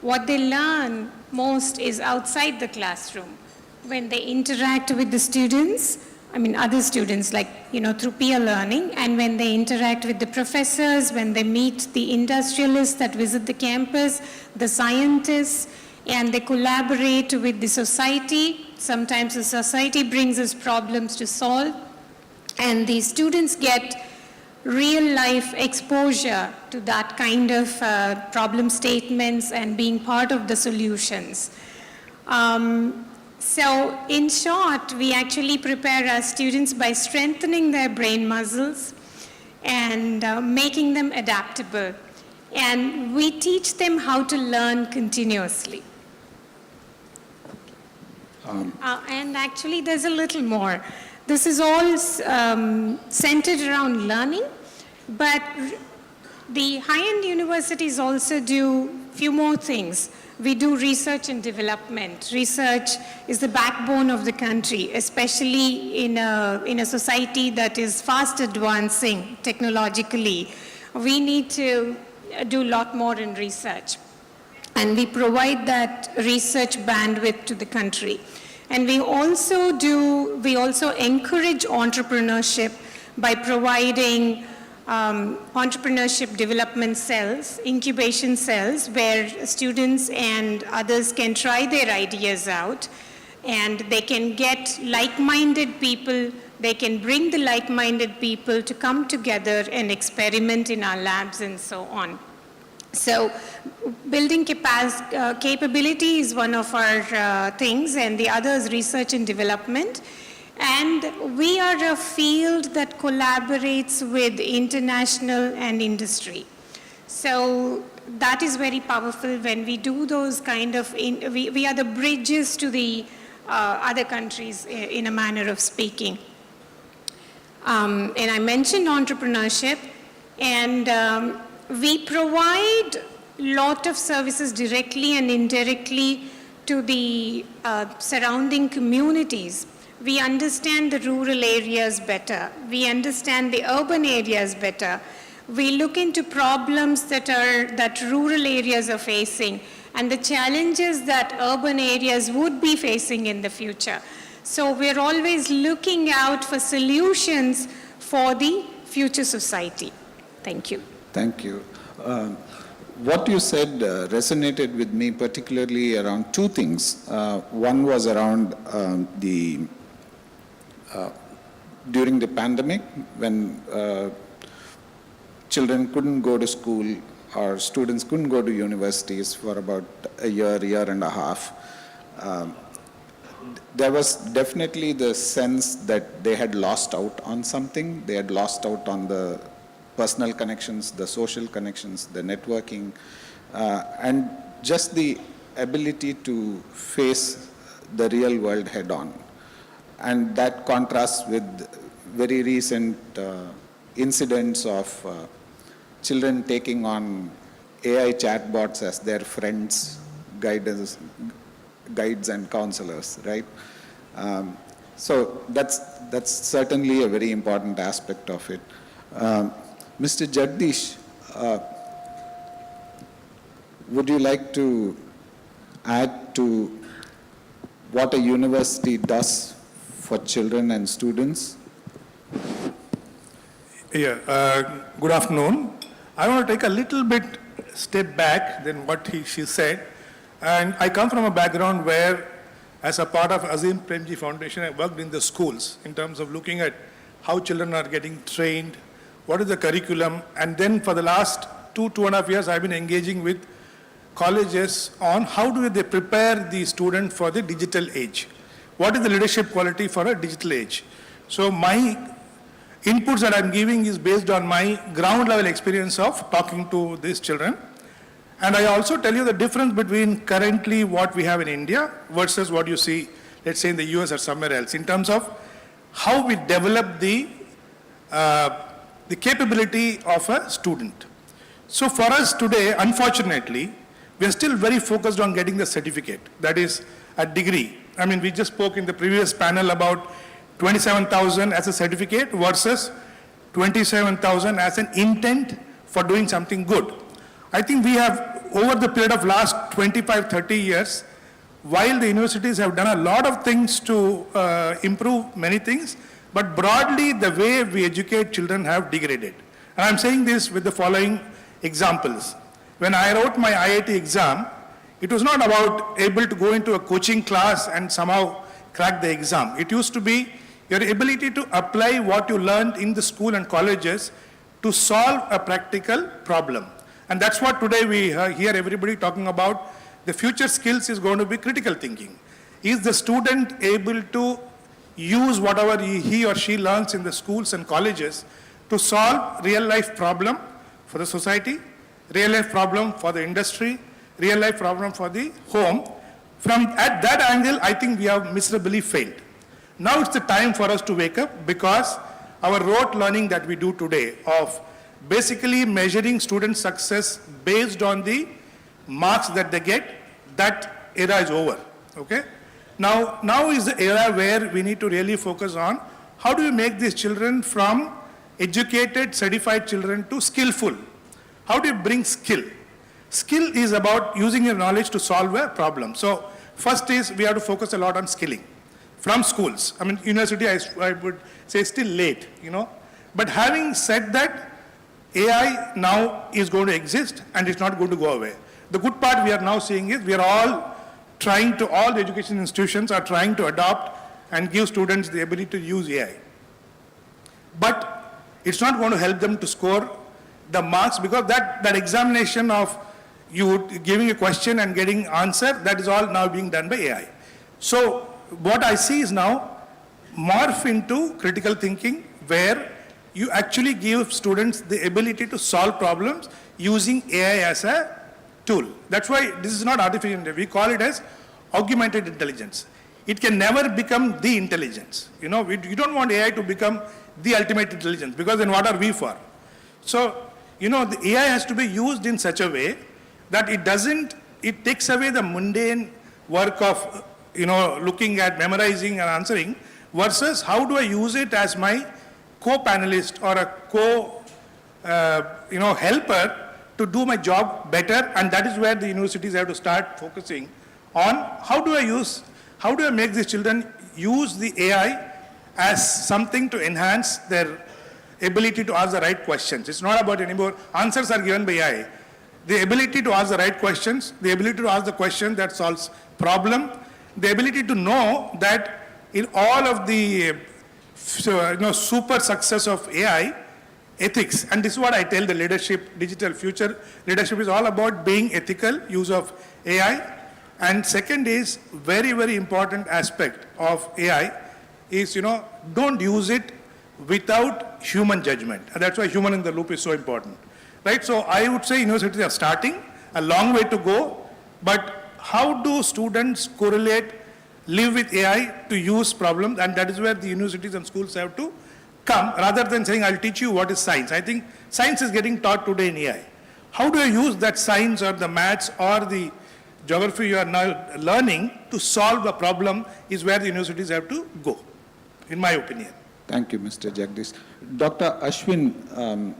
What they learn most is outside the classroom, when they interact with the students, other students, like, through peer learning, and when they interact with the professors, when they meet the industrialists that visit the campus, the scientists, and they collaborate with the society. Sometimes the society brings us problems to solve, and the students get real-life exposure to that kind of problem statements and being part of the solutions. So in short, we actually prepare our students by strengthening their brain muscles and making them adaptable. And we teach them how to learn continuously. And actually, there's a little more. This is all centered around learning, but the high-end universities also do a few more things. We do research and development. Research is the backbone of the country, especially in a society that is fast advancing technologically. We need to do a lot more in research. And we provide that research bandwidth to the country. And we also encourage entrepreneurship by providing entrepreneurship development cells, incubation cells, where students and others can try their ideas out, and they can get like-minded people, they can bring the like-minded people to come together and experiment in our labs and so on. So building capability is one of our things, and the other is research and development. And we are a field that collaborates with international and industry. So that is very powerful when we do those kind of, we are the bridges to the other countries in a manner of speaking. And I mentioned entrepreneurship, and we provide a lot of services directly and indirectly to the surrounding communities. We understand the rural areas better. We understand the urban areas better. We look into problems that rural areas are facing and the challenges that urban areas would be facing in the future. So we're always looking out for solutions for the future society. Thank you. Thank you. What you said resonated with me particularly around two things. One was around during the pandemic, when children couldn't go to school or students couldn't go to universities for about a year and a half, there was definitely the sense that they had lost out on something. They had lost out on the personal connections, the social connections, the networking, and just the ability to face the real world head on. And that contrasts with very recent incidents of children taking on AI chatbots as their friends, guides and counselors, right? So that's certainly a very important aspect of it. Mr. Jagdish, would you like to add to what a university does for children and students? Yeah, good afternoon. I want to take a little bit step back than what she said. And I come from a background where, as a part of Azim Premji Foundation, I worked in the schools in terms of looking at how children are getting trained, what is the curriculum, and then for the last 2.5 years, I've been engaging with colleges on how do they prepare the student for the digital age. What is the leadership quality for a digital age? So my inputs that I'm giving is based on my ground level experience of talking to these children. And I also tell you the difference between currently what we have in India versus what you see, let's say in the US or somewhere else, in terms of how we develop the capability of a student. So for us today, unfortunately, we are still very focused on getting the certificate, that is a degree. I mean, we just spoke in the previous panel about 27,000 as a certificate versus 27,000 as an intent for doing something good. I think we have, over the period of last 25, 30 years, while the universities have done a lot of things to improve many things, but broadly the way we educate children have degraded. And I'm saying this with the following examples. When I wrote my IIT exam, it was not about able to go into a coaching class and somehow crack the exam. It used to be your ability to apply what you learned in the school and colleges to solve a practical problem. And that's what today we hear everybody talking about. The future skills is going to be critical thinking. Is the student able to use whatever he or she learns in the schools and colleges to solve real life problem for the society, real life problem for the industry, real life problem for the home? From at that angle, I think we have miserably failed. Now it's the time for us to wake up, because our rote learning that we do today of basically measuring student success based on the marks that they get, that era is over, okay? Now is the era where we need to really focus on how do we make these children from educated, certified children to skillful. How do you bring skill? Skill is about using your knowledge to solve a problem. So first is we have to focus a lot on skilling from schools. I mean, university, I would say still late, you know. But having said that, AI now is going to exist and it's not going to go away. The good part we are now seeing is we are all trying to, all the education institutions are trying to adopt and give students the ability to use AI. But it's not going to help them to score the marks, because that examination of you giving a question and getting answer, that is all now being done by AI. So what I see is now morph into critical thinking, where you actually give students the ability to solve problems using AI as a tool. That's why this is not artificial intelligence. We call it as augmented intelligence. It can never become the intelligence. You know, you don't want AI to become the ultimate intelligence, because then what are we for? So, you know, the AI has to be used in such a way that it takes away the mundane work of, you know, looking at memorizing and answering, versus how do I use it as my co-panelist or a helper to do my job better. And that is where the universities have to start focusing on how do I make these children use the AI as something to enhance their ability to ask the right questions. It's not about anymore, answers are given by AI. The ability to ask the right questions, the ability to ask the question that solves problem, the ability to know that in all of the super success of AI, ethics, and this is what I tell the leadership, digital future leadership is all about being ethical, use of AI. And second is very, very important aspect of AI is, don't use it without human judgment. And that's why human in the loop is so important, right? So I would say universities are starting, a long way to go, but how do students correlate, live with AI to use problems? And that is where the universities and schools have to come, rather than saying, I'll teach you what is science. I think science is getting taught today in AI. How do you use that science or the maths or the geography you are now learning to solve a problem is where the universities have to go, in my opinion. Thank you, Mr. Jagdish. Dr. Ashwin,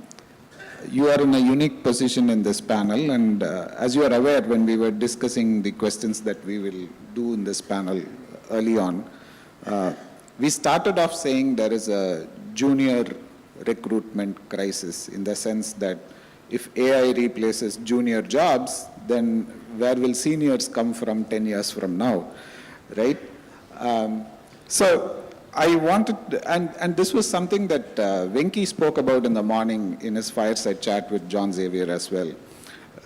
you are in a unique position in this panel, and as you are aware, when we were discussing the questions that we will do in this panel early on, we started off saying there is a junior recruitment crisis, in the sense that if AI replaces junior jobs, then where will seniors come from 10 years from now, right? So I wanted, and this was something that Venki spoke about in the morning in his fireside chat with John Xavier as well.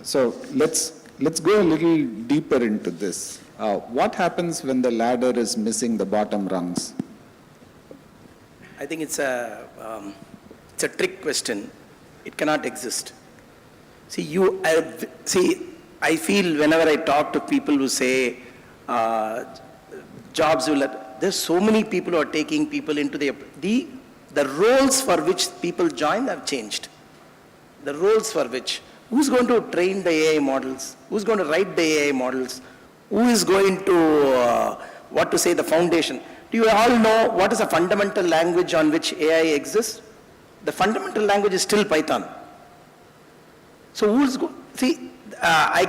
So let's go a little deeper into this. What happens when the ladder is missing the bottom rungs? I think it's a It's a trick question. It cannot exist. See, I feel whenever I talk to people who say jobs will, there's so many people who are taking people into the roles for which people join have changed. The roles for which, who's going to train the AI models? Who's going to write the AI models? Who is going to, the foundation? Do you all know what is the fundamental language on which AI exists? The fundamental language is still Python. So I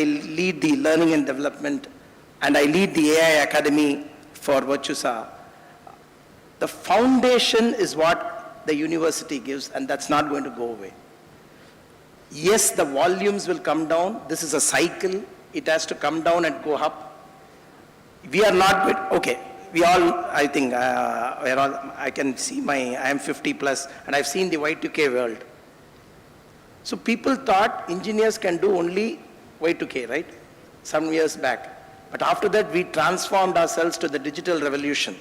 lead the learning and development, and I lead the AI Academy for Virtusa. The foundation is what the university gives, and that's not going to go away. Yes, the volumes will come down. This is a cycle. It has to come down and go up. We are not good. Okay, we all, I think, I can see I am 50 plus, and I've seen the Y2K world. So people thought engineers can do only Y2K, right? Some years back. But after that, we transformed ourselves to the digital revolution.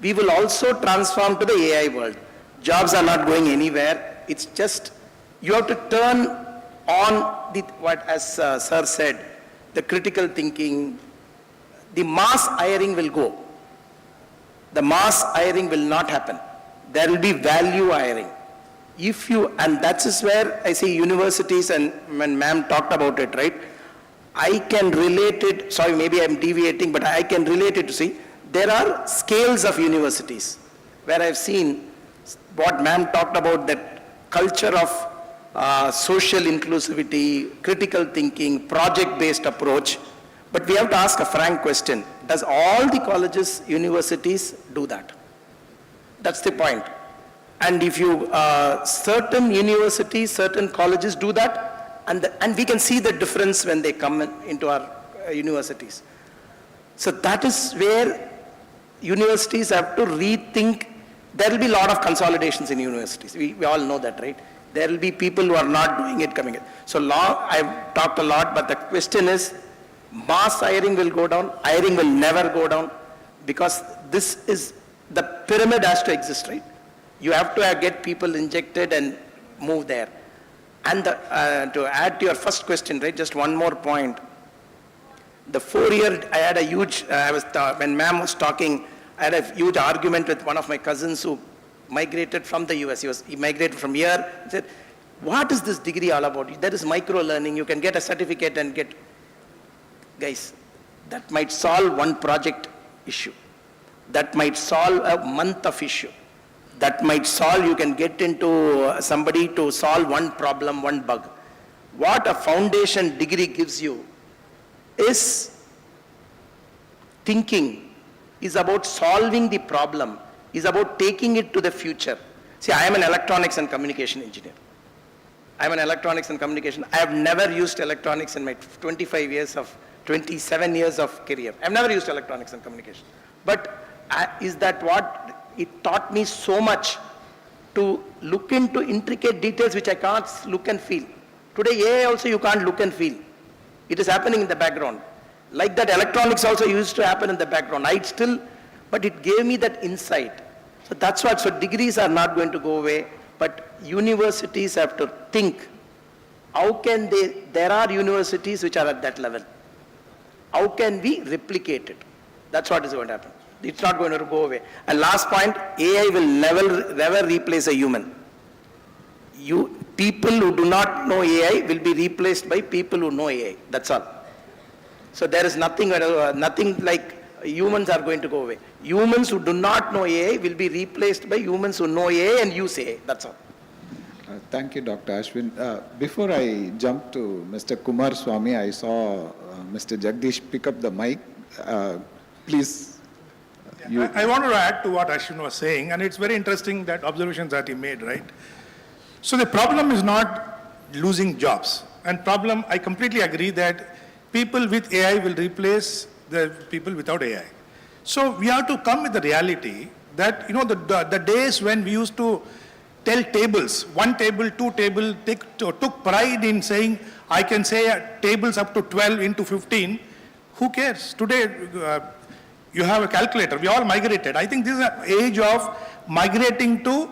We will also transform to the AI world. Jobs are not going anywhere. It's just, you have to turn on as Sir said, the critical thinking. The mass hiring will go. The mass hiring will not happen. There will be value hiring. And that is where I see universities, and when ma'am talked about it, right? I can relate it, sorry, maybe I'm deviating, but I can relate it to see, there are scales of universities where I've seen what ma'am talked about, that culture of social inclusivity, critical thinking, project-based approach. But we have to ask a frank question. Does all the colleges, universities do that? That's the point. And if you, certain universities, certain colleges do that, and we can see the difference when they come into our universities. So that is where universities have to rethink. There will be a lot of consolidations in universities. We all know that, right? There will be people who are not doing it coming in. So I've talked a lot, but the question is, mass hiring will go down, hiring will never go down, because this is, the pyramid has to exist, right? You have to get people injected and move there. And to add to your first question, right, just one more point. The 4-year, I had a huge, when ma'am was talking, I had a huge argument with one of my cousins who migrated from the US. He migrated from here. He said, what is this degree all about? There is micro learning. You can get a certificate and get, guys, that might solve one project issue. That might solve a month of issue. That might solve, you can get into somebody to solve one problem, one bug. What a foundation degree gives you is thinking, is about solving the problem, is about taking it to the future. See, I am an electronics and communication engineer. I am an electronics and communication. I have never used electronics in my 27 years of career. I have never used electronics and communication. But is that what? It taught me so much to look into intricate details which I can't look and feel. Today, AI also you can't look and feel. It is happening in the background. Like that, electronics also used to happen in the background. But it gave me that insight. So that's what, so degrees are not going to go away, but universities have to think, how can there are universities which are at that level. How can we replicate it? That's what is going to happen. It's not going to go away. And last point, AI will never replace a human. People who do not know AI will be replaced by people who know AI. That's all. So there is nothing like humans are going to go away. Humans who do not know AI will be replaced by humans who know AI and use AI. That's all. Thank you, Dr. Ashwin. Before I jump to Mr. Kumar Swamy, I saw Mr. Jagdish pick up the mic. Please. I wanted to add to what Ashwin was saying, and it's very interesting that observations that he made, right? So the problem is not losing jobs. And problem, I completely agree that people with AI will replace the people without AI. So we have to come with the reality that, the days when we used to tell tables, 1 table, 2 table, took pride in saying, I can say tables up to 12 into 15. Who cares? Today, You have a calculator. We all migrated. I think this is an age of migrating to,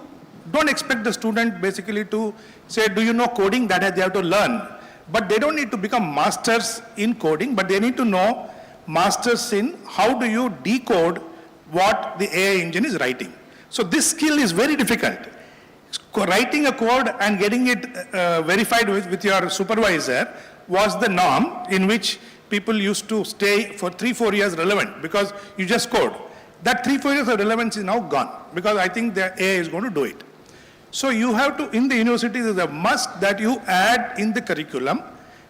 don't expect the student basically to say, do you know coding? That they have to learn. But they don't need to become masters in coding, but they need to know masters in how do you decode what the AI engine is writing. So this skill is very difficult. Writing a code and getting it verified with your supervisor was the norm in which people used to stay for 3-4 years relevant because you just code. That 3-4 years of relevance is now gone because I think the AI is going to do it. So you have to, in the universities, is a must that you add in the curriculum.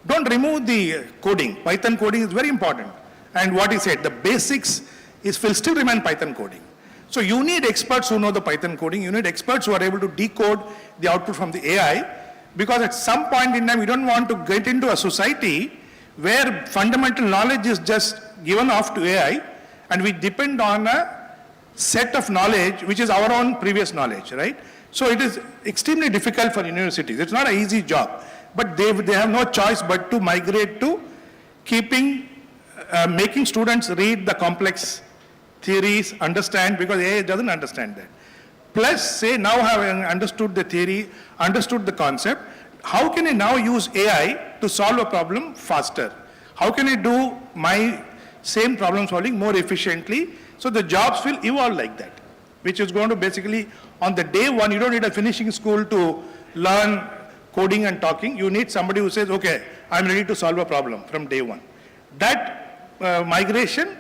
Don't remove the coding. Python coding is very important. And what he said, the basics will still remain Python coding. So you need experts who know the Python coding. You need experts who are able to decode the output from the AI because at some point in time, we don't want to get into a society where fundamental knowledge is just given off to AI and we depend on a set of knowledge which is our own previous knowledge, right? So it is extremely difficult for universities. It's not an easy job, but they have no choice but to migrate to making students read the complex theories, understand, because AI doesn't understand that. Plus, say now having understood the theory, understood the concept, how can I now use AI to solve a problem faster? How can I do my same problem solving more efficiently? So the jobs will evolve like that, which is going to basically, on the day one, you don't need a finishing school to learn coding and talking. You need somebody who says, okay, I'm ready to solve a problem from day one. That migration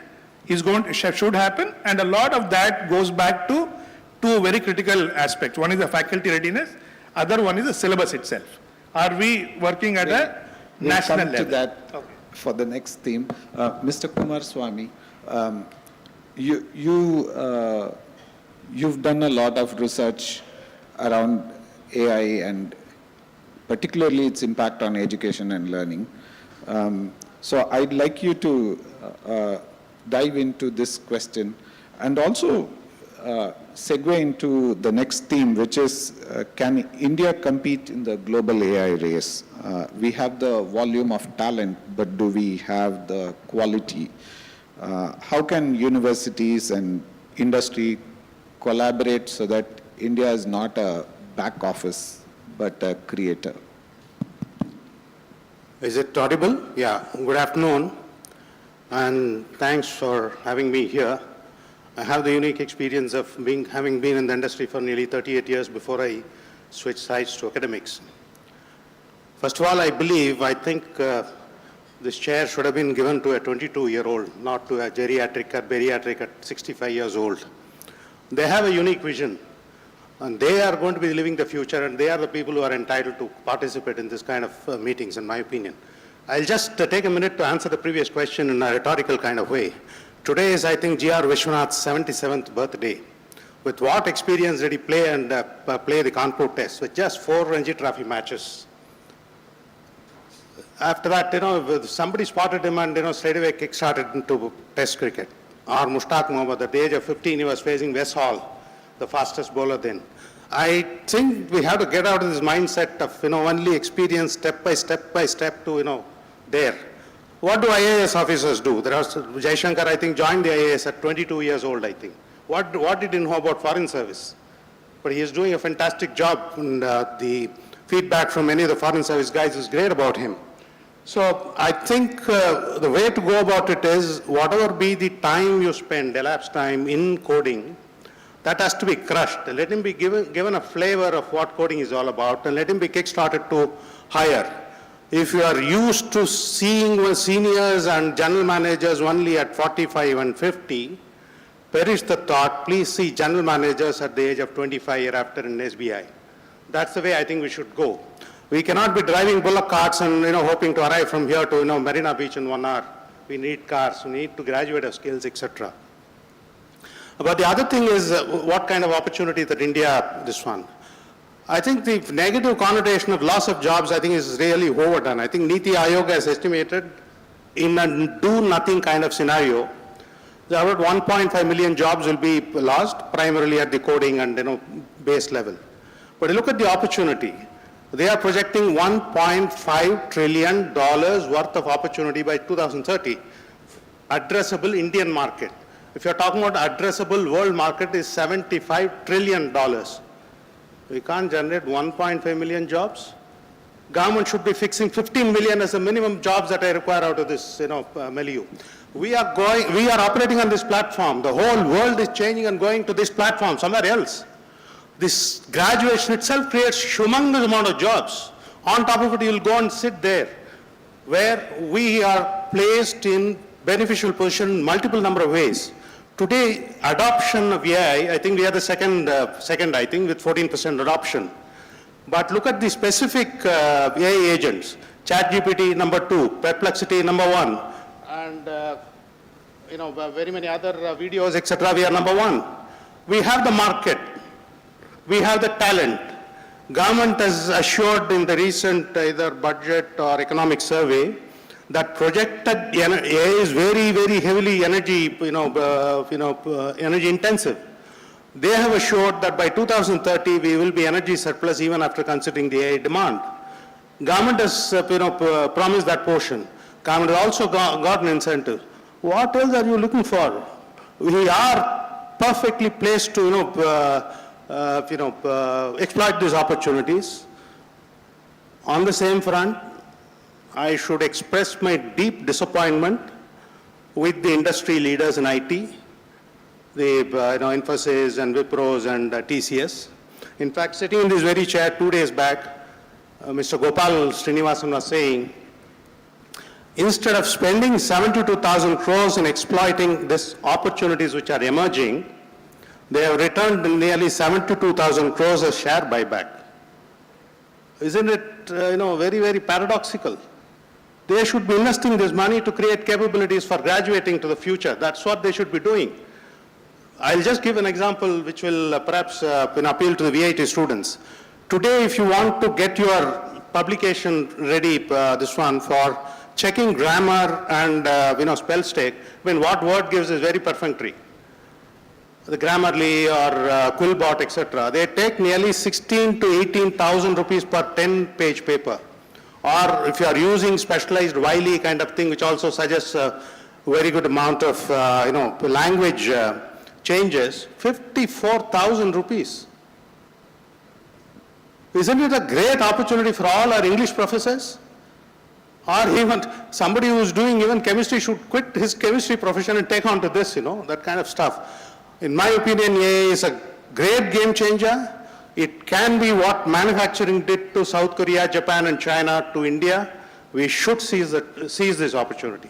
is should happen, and a lot of that goes back to two very critical aspects. One is the faculty readiness, other one is the syllabus itself. Are we working at a national level? To that for the next theme. Mr. Kumar Swamy, you've done a lot of research around AI and particularly its impact on education and learning. So I'd like you to dive into this question and also segue into the next theme, which is can India compete in the global AI race? We have the volume of talent, but do we have the quality? How can universities and industry collaborate so that India is not a back office, but a creator? Is it audible? Yeah, good afternoon, and thanks for having me here. I have the unique experience of having been in the industry for nearly 38 years before I switched sides to academics. First of all, I think this chair should have been given to a 22-year-old, not to a geriatric or bariatric at 65 years old. They have a unique vision, and they are going to be living the future, and they are the people who are entitled to participate in this kind of meetings, in my opinion. I'll just take a minute to answer the previous question in a rhetorical kind of way. Today is, I think, G.R. Vishwanath's 77th birthday. With what experience did he play and play the Kanpur test? With just 4 Ranji Trophy matches. After that, somebody spotted him and, straight away kick-started into test cricket. Or Mushtaq Mohammed, at the age of 15, he was facing Wes Hall, the fastest bowler then. I think we have to get out of this mindset of, only experience step by step to, there. What do IAS officers do? There was Jaishankar, I think, joined the IAS at 22 years old, I think. What did he know about foreign service? But he is doing a fantastic job, and the feedback from many of the foreign service guys is great about him. So I think the way to go about it is, whatever be the time you spend, elapsed time in coding, that has to be crushed. Let him be given a flavor of what coding is all about, and let him be kick-started to hire. If you are used to seeing seniors and general managers only at 45 and 50, perish the thought, please see general managers at the age of 25 year after in SBI. That's the way I think we should go. We cannot be driving bullock carts and hoping to arrive from here to Marina Beach in 1 hour. We need cars, we need to graduate our skills, etc. But the other thing is what kind of opportunity that India, this one. I think the negative connotation of loss of jobs, I think, is really overdone. I think Niti Aayog has estimated in a do-nothing kind of scenario, about 1.5 million jobs will be lost, primarily at the coding and base level. But look at the opportunity. They are projecting $1.5 trillion worth of opportunity by 2030, addressable Indian market. If you're talking about addressable world market is $75 trillion. We can't generate 1.5 million jobs. Government should be fixing 15 million as the minimum jobs that I require out of this, milieu. We are operating on this platform. The whole world is changing and going to this platform, somewhere else. This graduation itself creates humongous amount of jobs. On top of it, you'll go and sit there, where we are placed in beneficial position in multiple number of ways. Today, adoption of AI, I think we are the second, I think, with 14% adoption. But look at the specific AI agents. ChatGPT number 2, Perplexity number 1, and very many other videos, etc. We are number 1. We have the market. We have the talent. Government has assured in the recent either budget or economic survey that projected AI is very, very heavily energy, energy intensive. They have assured that by 2030 we will be energy surplus even after considering the AI demand. Government has promised that portion. Government has also got an incentive. What else are you looking for? We are perfectly placed to exploit these opportunities. On the same front, I should express my deep disappointment with the industry leaders in IT, the Infosys and Wipros and TCS. In fact, sitting in this very chair 2 days back, Mr. Gopal Srinivasan was saying, instead of spending 72,000 crores in exploiting these opportunities which are emerging, they have returned nearly 72,000 crores as share buyback. Isn't it, very, very paradoxical? They should be investing this money to create capabilities for graduating to the future. That's what they should be doing. I'll just give an example which will perhaps appeal to the VIT students. Today, if you want to get your publication ready, this one, for checking grammar and spell check, what word gives is very perfunctory. The Grammarly or Quillbot, etc. They take nearly 16 to 18,000 rupees per 10-page paper. Or if you are using specialized Wiley kind of thing, which also suggests a very good amount of language changes, 54,000 rupees. Isn't it a great opportunity for all our English professors? Or even somebody who is doing even chemistry should quit his chemistry profession and take on to this, that kind of stuff. In my opinion, AI is a great game changer. It can be what manufacturing did to South Korea, Japan, and China to India. We should seize this opportunity.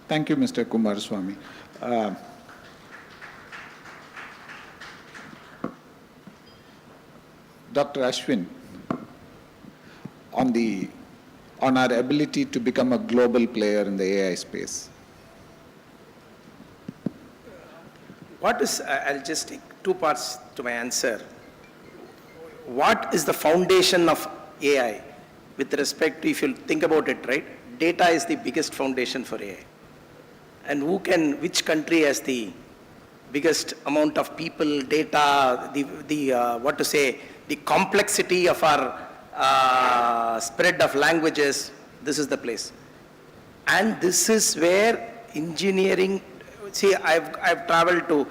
Thank you, Mr. Kumaraswamy. Dr. Ashwin, on our ability to become a global player in the AI space. I'll just take 2 parts to my answer. What is the foundation of AI? With respect to, if you think about it, right, data is the biggest foundation for AI. And which country has the biggest amount of people, data, the complexity of our spread of languages, this is the place. And this is where engineering, I've traveled to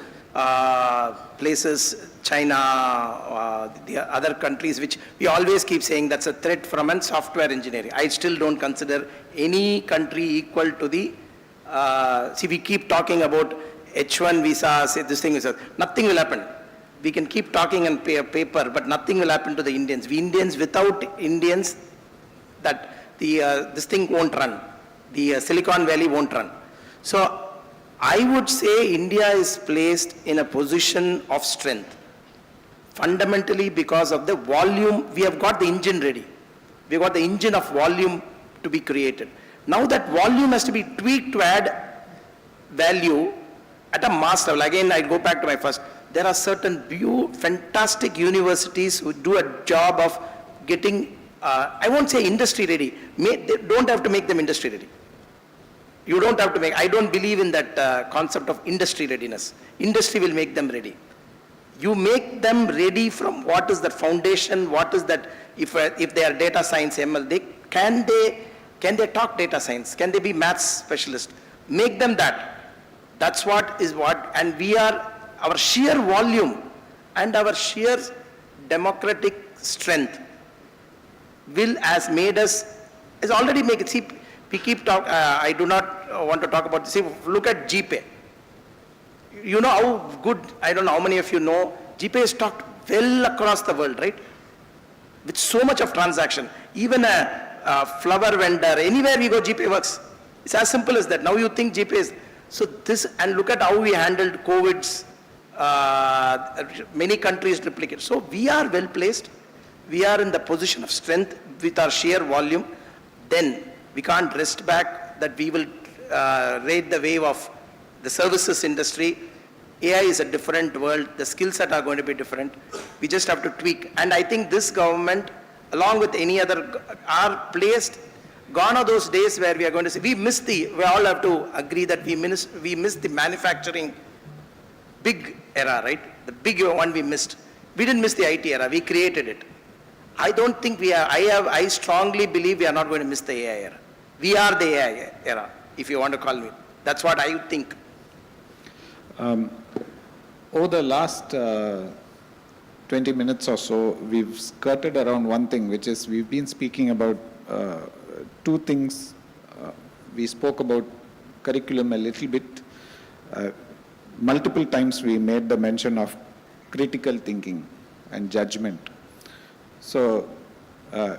places, China, the other countries, which we always keep saying that's a threat from software engineering. I still don't consider any country equal to the, we keep talking about H1 visas, this thing, nothing will happen. We can keep talking on paper, but nothing will happen to the Indians. Without Indians, this thing won't run. The Silicon Valley won't run. So I would say India is placed in a position of strength, fundamentally because of the volume. We have got the engine ready. We have got the engine of volume to be created. Now that volume has to be tweaked to add value at a mass level. Again, I go back to my first. There are certain fantastic universities who do a job of getting, I won't say industry ready. They don't have to make them industry ready. You don't have to make, I don't believe in that concept of industry readiness. Industry will make them ready. You make them ready from what is the foundation, what is that, if they are data science, ML, can they talk data science? Can they be maths specialist? Make them that. That's what is what, and we are, our sheer volume and our sheer democratic strength has made us, is already make it. See, we keep talk, I do not want to talk about this. See, look at GPay. You know how good, I don't know how many of you know, GPay is talked well across the world, right? With so much of transaction. Even a flower vendor, anywhere we go, GPay works. It's as simple as that. Now you think GPay is, so this, and look at how we handled COVID's, many countries replicate. So we are well placed. We are in the position of strength with our sheer volume. Then we can't rest back that we will ride the wave of the services industry. AI is a different world. The skill set are going to be different. We just have to tweak. And I think this government, along with any other, are placed. Gone are those days where we are going to say, we all have to agree that we missed the manufacturing big era, right? The big one we missed. We didn't miss the IT era, we created it. I don't think we are, I strongly believe we are not going to miss the AI era. We are the AI era, if you want to call me. That's what I think. Over the last 20 minutes or so, we've skirted around one thing, which is we've been speaking about two things. We spoke about curriculum a little bit. Multiple times we made the mention of critical thinking and judgment. So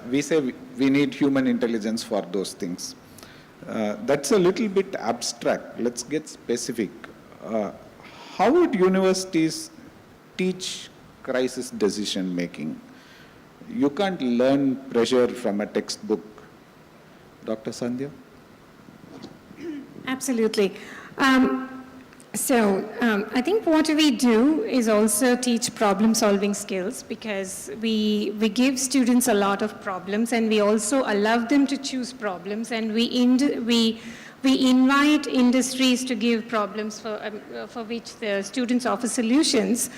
we say we need human intelligence for those things. That's a little bit abstract. Let's get specific. How would universities teach crisis decision making? You can't learn pressure from a textbook. Dr. Sandhya? Absolutely. I think what we do is also teach problem-solving skills, because we give students a lot of problems, and we also allow them to choose problems, and we invite industries to give problems for which the students offer solutions.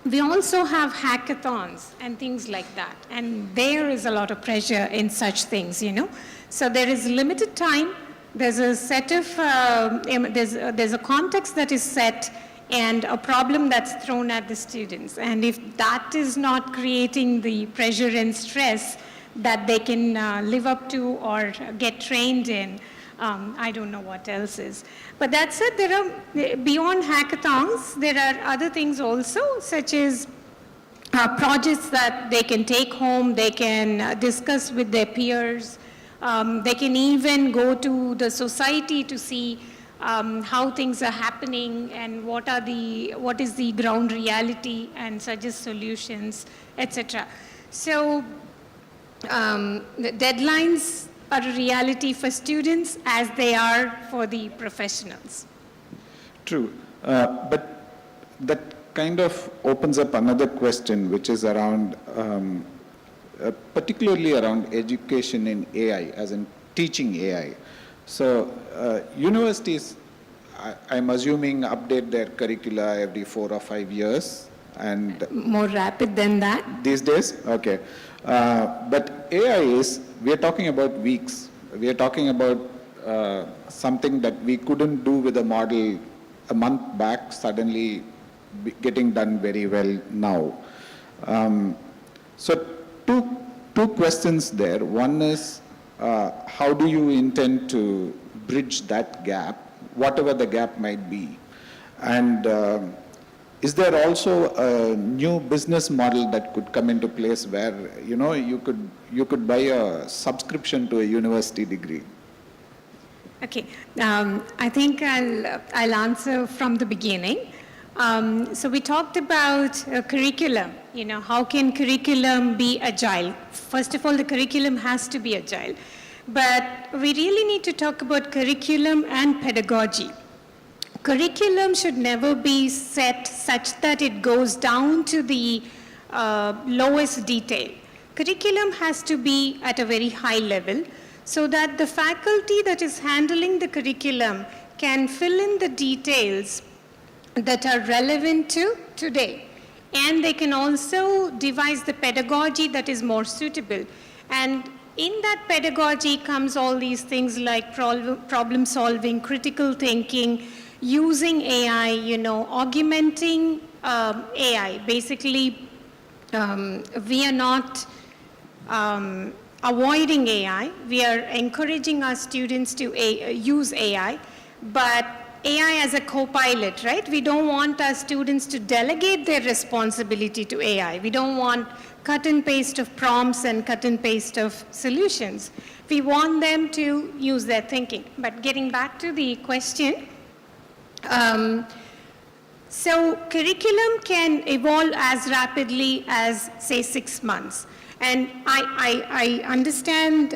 We also have hackathons and things like that, and there is a lot of pressure in such things, you know. So there is limited time. There's a set of, there's a context that is set and a problem that's thrown at the students. And if that is not creating the pressure and stress that they can live up to or get trained in, I don't know what else is. But that said, there are, beyond hackathons, there are other things also, such as projects that they can take home, they can discuss with their peers. They can even go to the society to see how things are happening and what is the ground reality, and suggest solutions, etc. So the deadlines are a reality for students as they are for the professionals. True, but that kind of opens up another question, which is around particularly around education in AI, as in teaching AI. So universities, I'm assuming, update their curricula every 4 or 5 years. And more rapid than that? These days? Okay. But AI we are talking about weeks. We are talking about something that we couldn't do with a model a month back, suddenly getting done very well now. So two questions there. One is, how do you intend to bridge that gap, whatever the gap might be? And is there also a new business model that could come into place where, you know, you could buy a subscription to a university degree? Okay, I think I'll answer from the beginning. So we talked about curriculum. You know, how can curriculum be agile? First of all, the curriculum has to be agile. But we really need to talk about curriculum and pedagogy. Curriculum should never be set such that it goes down to the lowest detail. Curriculum has to be at a very high level so that the faculty that is handling the curriculum can fill in the details that are relevant to today. And they can also devise the pedagogy that is more suitable. And in that pedagogy comes all these things like problem solving, critical thinking, using AI, augmenting AI. Basically, we are not avoiding AI. We are encouraging our students to use AI, but AI as a co-pilot, right? We don't want our students to delegate their responsibility to AI. We don't want cut and paste of prompts and cut and paste of solutions. We want them to use their thinking. But getting back to the question, so curriculum can evolve as rapidly as, say, 6 months. And I understand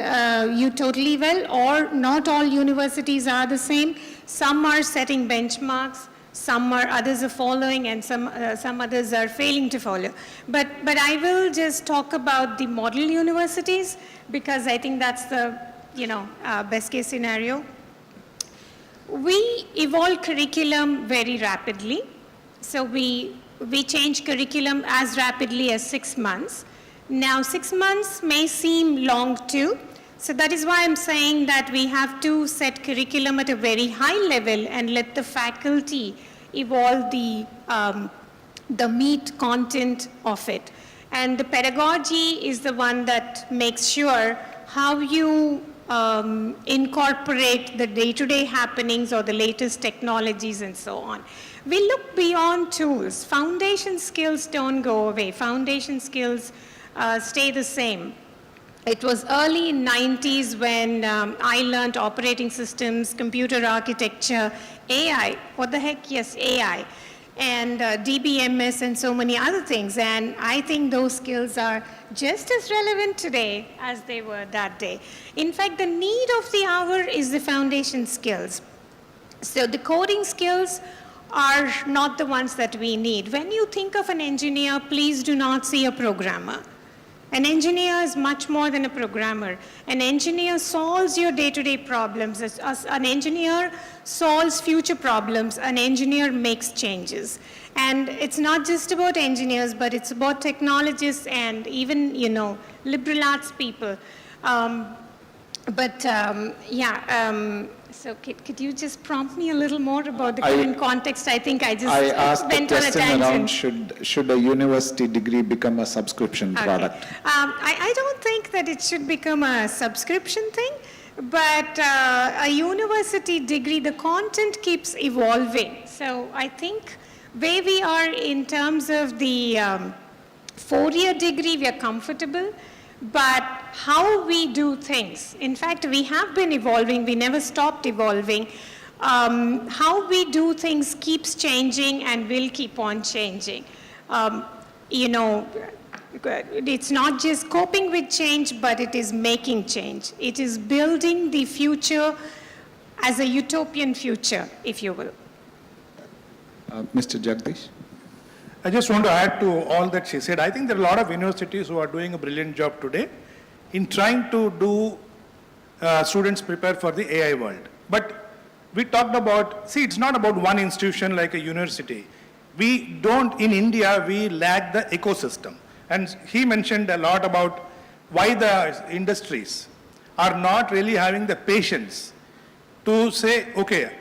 you totally well, or not all universities are the same. Some are setting benchmarks, others are following, and some others are failing to follow. But I will just talk about the model universities, because I think that's the best case scenario. We evolve curriculum very rapidly. So we change curriculum as rapidly as 6 months. Now 6 months may seem long too. So that is why I'm saying that we have to set curriculum at a very high level and let the faculty evolve the meat content of it. And the pedagogy is the one that makes sure how you incorporate the day-to-day happenings or the latest technologies and so on. We look beyond tools. Foundation skills don't go away. Foundation skills stay the same. It was early in 90s when I learned operating systems, computer architecture, AI. What the heck? Yes, AI. And DBMS and so many other things. And I think those skills are just as relevant today as they were that day. In fact, the need of the hour is the foundation skills. So the coding skills are not the ones that we need. When you think of an engineer, please do not see a programmer. An engineer is much more than a programmer. An engineer solves your day-to-day problems. An engineer solves future problems. An engineer makes changes. And it's not just about engineers, but it's about technologists and even, liberal arts people. So could you just prompt me a little more about the current context? I think I just went on a tangent. Should a university degree become a subscription product? I don't think that it should become a subscription thing, but a university degree, the content keeps evolving. So I think where we are in terms of the 4-year degree, we are comfortable. But how we do things, in fact, we have been evolving, we never stopped evolving. How we do things keeps changing and will keep on changing. It's not just coping with change, but it is making change. It is building the future as a utopian future, if you will. Mr. Jagdish? I just want to add to all that she said. I think there are a lot of universities who are doing a brilliant job today in trying to do students prepare for the AI world. But we talked about, it's not about one institution like a university. In India, we lack the ecosystem. And he mentioned a lot about why the industries are not really having the patience to say, okay,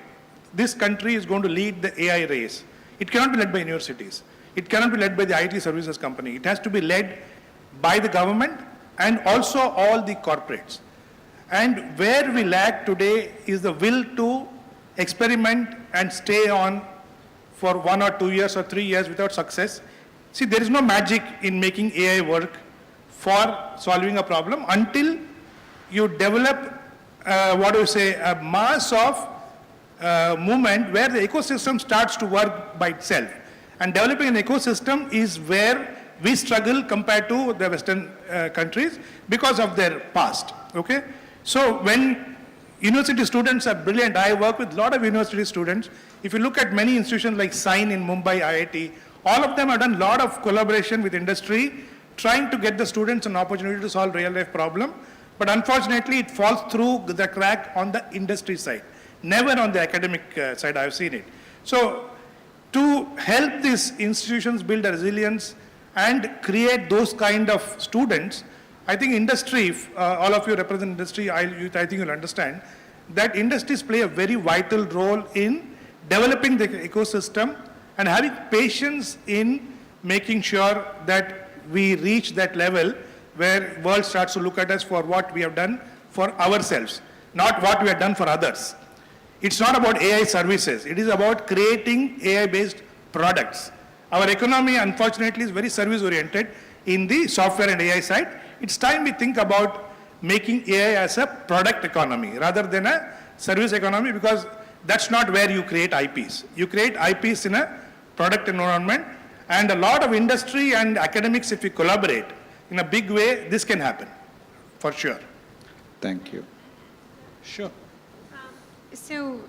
this country is going to lead the AI race. It cannot be led by universities. It cannot be led by the IT services company. It has to be led by the government and also all the corporates. And where we lack today is the will to experiment and stay on for 1 or 2 years or 3 years without success. See, there is no magic in making AI work for solving a problem until you develop, a mass of movement where the ecosystem starts to work by itself. And developing an ecosystem is where we struggle compared to the Western countries because of their past, okay? So when university students are brilliant, I work with a lot of university students. If you look at many institutions like SINE in Mumbai, IIT, all of them have done a lot of collaboration with industry, trying to get the students an opportunity to solve real-life problem. But unfortunately, it falls through the crack on the industry side, never on the academic side. I've seen it. So to help these institutions build a resilience and create those kind of students, I think industry, all of you represent industry, I think you'll understand that industries play a very vital role in developing the ecosystem and having patience in making sure that we reach that level where world starts to look at us for what we have done for ourselves, not what we have done for others. It's not about AI services. It is about creating AI-based products. Our economy, unfortunately, is very service-oriented in the software and AI side. It's time we think about making AI as a product economy rather than a service economy, because that's not where you create IPs. You create IPs in a product environment, and a lot of industry and academics, if we collaborate in a big way, this can happen, for sure. Thank you. Sure. So,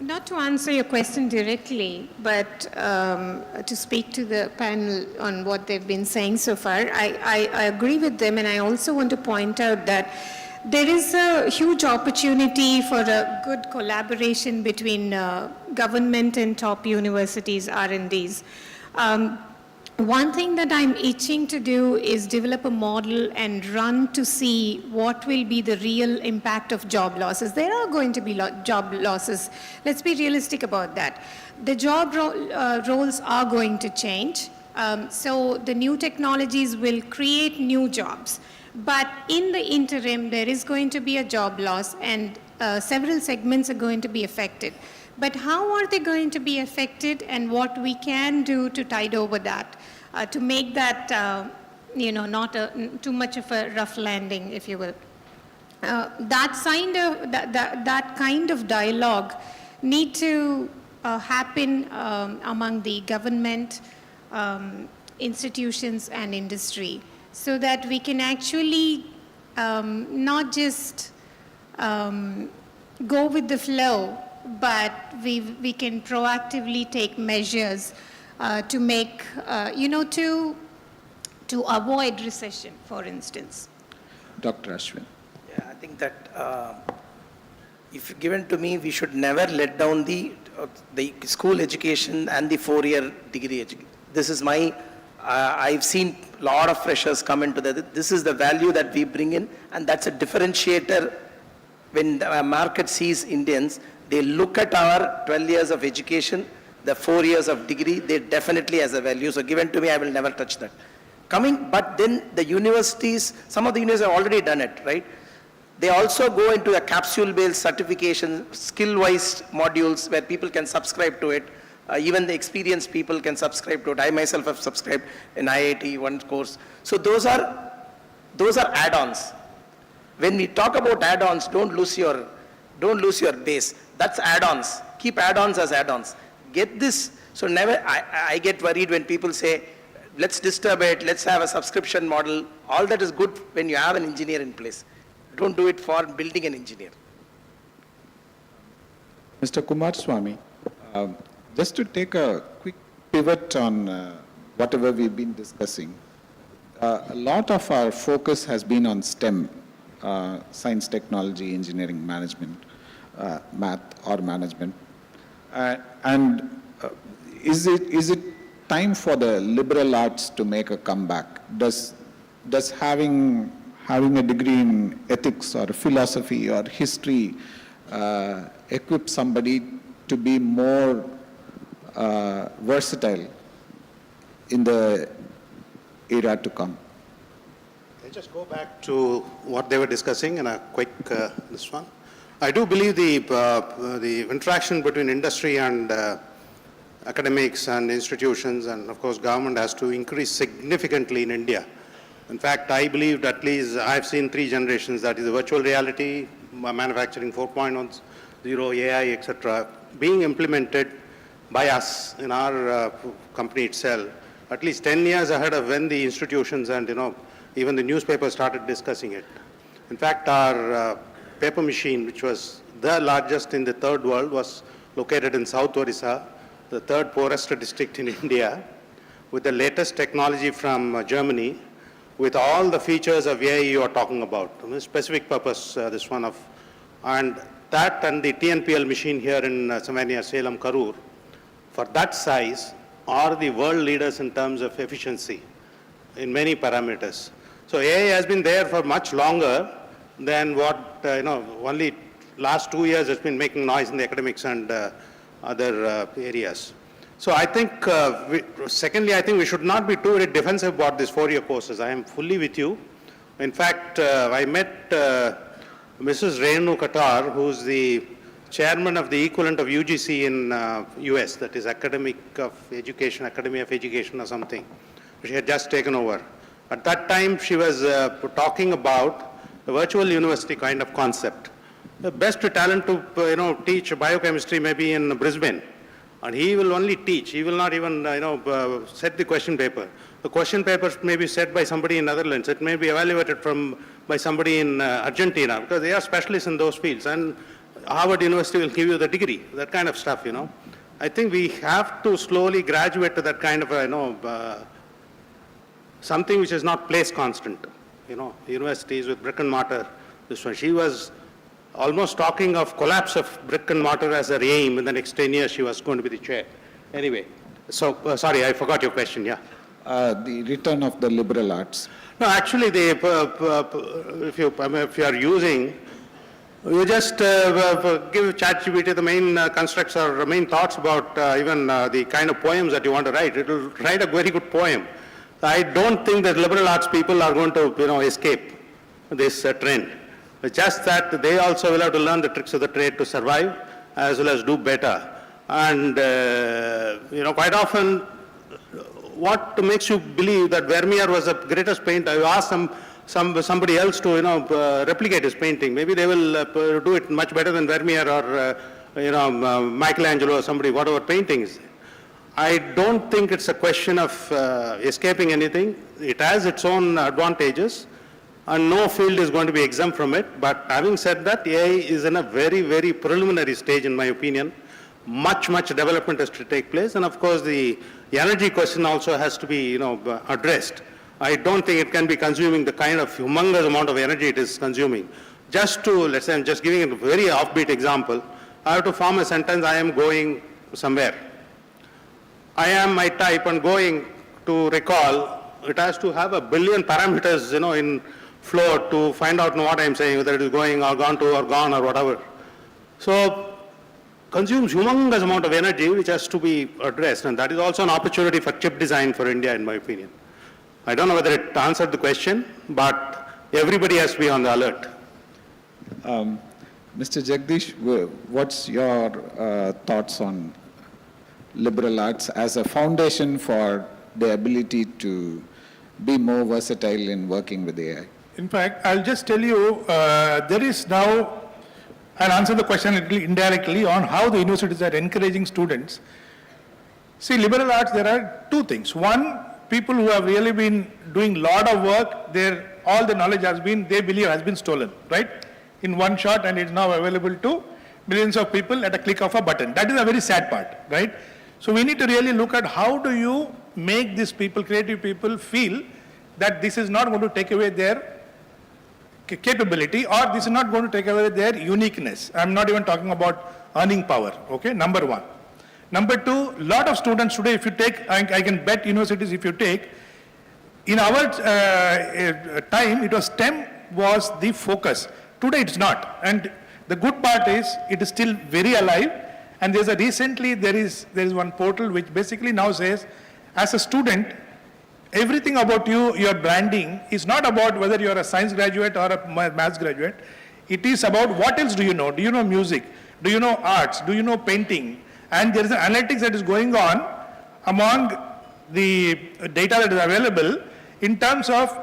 not to answer your question directly, but to speak to the panel on what they've been saying so far, I agree with them, and I also want to point out that there is a huge opportunity for a good collaboration between government and top universities, R&Ds. One thing that I'm itching to do is develop a model and run to see what will be the real impact of job losses. There are going to be job losses. Let's be realistic about that. The job roles are going to change. So the new technologies will create new jobs. But in the interim, there is going to be a job loss, and several segments are going to be affected. But how are they going to be affected, and what we can do to tide over that, to make that, not too much of a rough landing, if you will. That kind of dialogue need to happen among the government, institutions, and industry, so that we can actually not just go with the flow, but we can proactively take measures to make, to avoid recession, for instance. Dr. Ashwin. Yeah, I think that if given to me, we should never let down the school education and the 4-year degree education. This is my, I've seen a lot of freshers come into that. This is the value that we bring in, and that's a differentiator. When the market sees Indians, they look at our 12 years of education, the 4 years of degree, they definitely has a value. So given to me, I will never touch that. But then the universities, some of the universities have already done it, right? They also go into a capsule-based certification, skill-wise modules where people can subscribe to it. Even the experienced people can subscribe to it. I myself have subscribed in IIT one course. So those are add-ons. When we talk about add-ons, don't lose your base. That's add-ons. Keep add-ons as add-ons. Get this. So never, I get worried when people say, let's disturb it, let's have a subscription model. All that is good when you have an engineer in place. Don't do it for building an engineer. Mr. Kumaraswamy, just to take a quick pivot on whatever we've been discussing, a lot of our focus has been on STEM, science, technology, engineering, management, math or management. Is it time for the liberal arts to make a comeback? Does having a degree in ethics or philosophy or history equip somebody to be more versatile in the era to come? I'll just go back to what they were discussing in a quick this one. I do believe the interaction between industry and academics and institutions and of course government has to increase significantly in India. In fact, I believe at least I've seen 3 generations, that is the virtual reality, manufacturing 4.0, AI, etc., being implemented by us in our company itself, at least 10 years ahead of when the institutions and even the newspapers started discussing it. In fact, our paper machine, which was the largest in the third world, was located in South Orissa, the 3rd poorest district in India, with the latest technology from Germany, with all the features of AI you are talking about, specific purpose, this one of, and that and the TNPL machine here in Savania, Salem, Karur, for that size, are the world leaders in terms of efficiency in many parameters. So AI has been there for much longer than what, only last 2 years has been making noise in the academics and other areas. So I think, secondly, I think we should not be too very defensive about these 4-year courses. I am fully with you. In fact, I met Mrs. Renu Qatar, who's the chairman of the equivalent of UGC in US, that is Academy of Education or something. She had just taken over. At that time, she was talking about the virtual university kind of concept. The best talent to teach biochemistry may be in Brisbane, and he will only teach. He will not even set the question paper. The question papers may be set by somebody in Netherlands. It may be evaluated by somebody in Argentina, because they are specialists in those fields. And Harvard University will give you the degree, that kind of stuff. I think we have to slowly graduate to that kind of something which is not place constant. Universities with brick and mortar. This one, she was almost talking of collapse of brick and mortar as her aim. In the next 10 years, she was going to be the chair. Anyway, so sorry, I forgot your question. Yeah. The return of the liberal arts. No, actually, if you are using, you just give ChatGPT the main constructs or main thoughts about even the kind of poems that you want to write. It will write a very good poem. I don't think that liberal arts people are going to escape this trend. It's just that they also will have to learn the tricks of the trade to survive as well as do better. And quite often, what makes you believe that Vermeer was the greatest painter? You ask somebody else to replicate his painting. Maybe they will do it much better than Vermeer or Michelangelo or somebody, whatever paintings. I don't think it's a question of escaping anything. It has its own advantages, and no field is going to be exempt from it. But having said that, AI is in a very, very preliminary stage, in my opinion. Much development has to take place, and of course the energy question also has to be addressed. I don't think it can be consuming the kind of humongous amount of energy it is consuming. Just to, let's say, I'm just giving a very offbeat example. I have to form a sentence, I am going somewhere. I type and going to recall, it has to have 1 billion parameters, in flow to find out what I'm saying, whether it is going or gone to or gone or whatever. So, consumes humongous amount of energy which has to be addressed, and that is also an opportunity for chip design for India, in my opinion. I don't know whether it answered the question, but everybody has to be on the alert. Mr. Jagdish, what's your thoughts on liberal arts as a foundation for the ability to be more versatile in working with AI? In fact, I'll just tell you, there is now, I'll answer the question a little indirectly on how the universities are encouraging students. See, liberal arts, there are two things. One, people who have really been doing a lot of work, all the knowledge they believe has been stolen, right? In one shot, and it's now available to millions of people at a click of a button. That is a very sad part, right? So we need to really look at how do you make these people, creative people, feel that this is not going to take away their capability, or this is not going to take away their uniqueness. I'm not even talking about earning power, okay, number one. Number two, a lot of students today, if you take, I can bet universities, if you take, in our time, it was STEM was the focus. Today it's not. And the good part is, it is still very alive. And there is one portal which basically now says, as a student, everything about you, your branding, is not about whether you're a science graduate or a maths graduate. It is about what else do you know? Do you know music? Do you know arts? Do you know painting? And there is an analytics that is going on among the data that is available in terms of,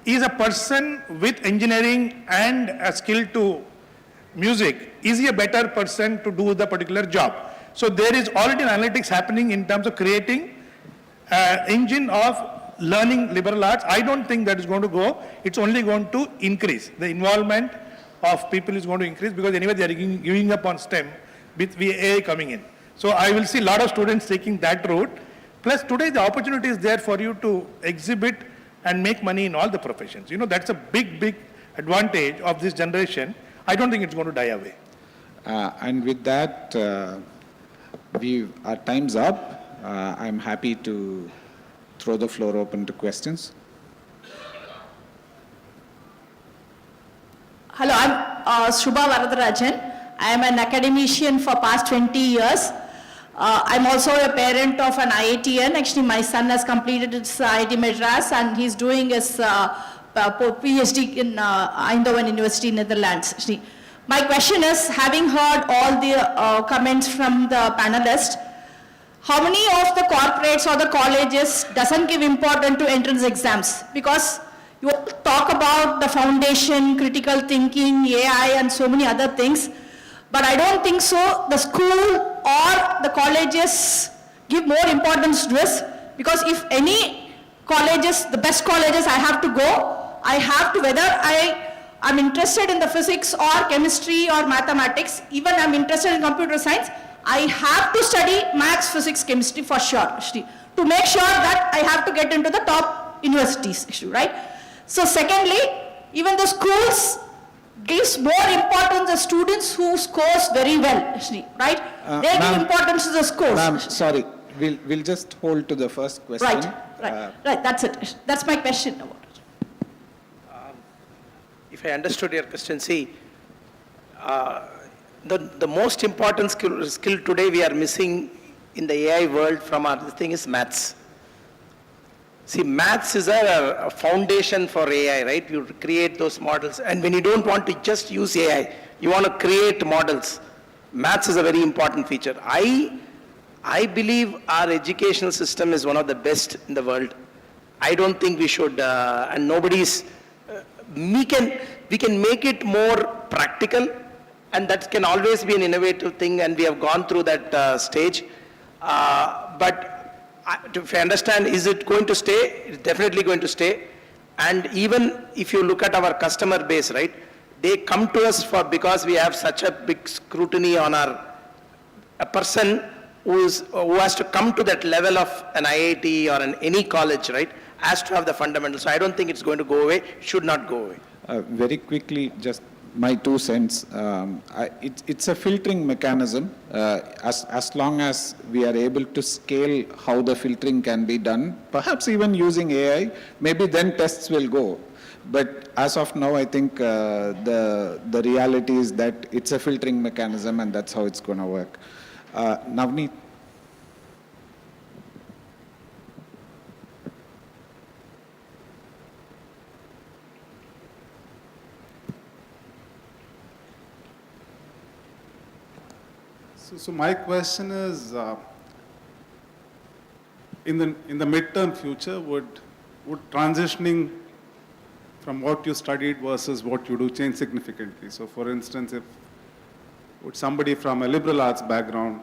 is a person with engineering and a skill to music, is he a better person to do the particular job? So there is already an analytics happening in terms of creating an engine of learning liberal arts. I don't think that is going to go. It's only going to increase. The involvement of people is going to increase, because anyway they are giving up on STEM with AI coming in. So I will see a lot of students taking that route. Plus today the opportunity is there for you to exhibit and make money in all the professions. That's a big advantage of this generation. I don't think it's going to die away. And with that, our time's up. I'm happy to throw the floor open to questions. Hello, I'm Shubha Varadarajan. I am an academician for past 20 years. I'm also a parent of an IITian. Actually, my son has completed his IIT Madras and he's doing his PhD in Eindhoven University, Netherlands. Actually, my question is, having heard all the comments from the panelists, how many of the corporates or the colleges doesn't give importance to entrance exams? Because you talk about the foundation, critical thinking, AI, and so many other things, but I don't think so the school or the colleges give more importance to this, because if any colleges, the best colleges I have to go, I have to, whether I'm interested in the physics or chemistry or mathematics, even I'm interested in computer science, I have to study maths, physics, chemistry for sure, actually, to make sure that I have to get into the top universities, actually, right? So secondly, even the schools gives more importance to students who scores very well, actually, right? They give importance to the scores. Ma'am, sorry, we'll just hold to the first question. Right, that's it. That's my question about it. If I understood your question, see, the most important skill today we are missing in the AI world from our thing is maths. See, maths is a foundation for AI, right? You create those models, and when you don't want to just use AI, you want to create models. Maths is a very important feature. I believe our educational system is one of the best in the world. I don't think we should, and nobody's, we can make it more practical, and that can always be an innovative thing, and we have gone through that stage. But if I understand, is it going to stay? It's definitely going to stay. And even if you look at our customer base, right, they come to us because we have such a big scrutiny on a person who has to come to that level of an IIT or any college, right, has to have the fundamentals. So I don't think it's going to go away, should not go away. Very quickly, just my 2 cents. It's a filtering mechanism. As long as we are able to scale how the filtering can be done, perhaps even using AI, maybe then tests will go. But as of now, I think the reality is that it's a filtering mechanism and that's how it's going to work. Navneet. So my question is, in the midterm future, would transitioning from what you studied versus what you do change significantly? So for instance, would somebody from a liberal arts background,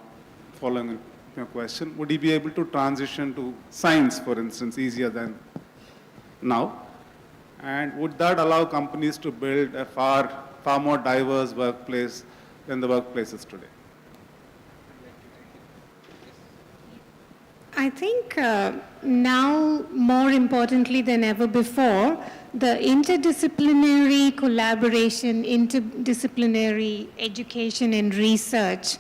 following your question, would he be able to transition to science, for instance, easier than now? And would that allow companies to build a far more diverse workplace than the workplaces today? I think now, more importantly than ever before, the interdisciplinary collaboration, interdisciplinary education and research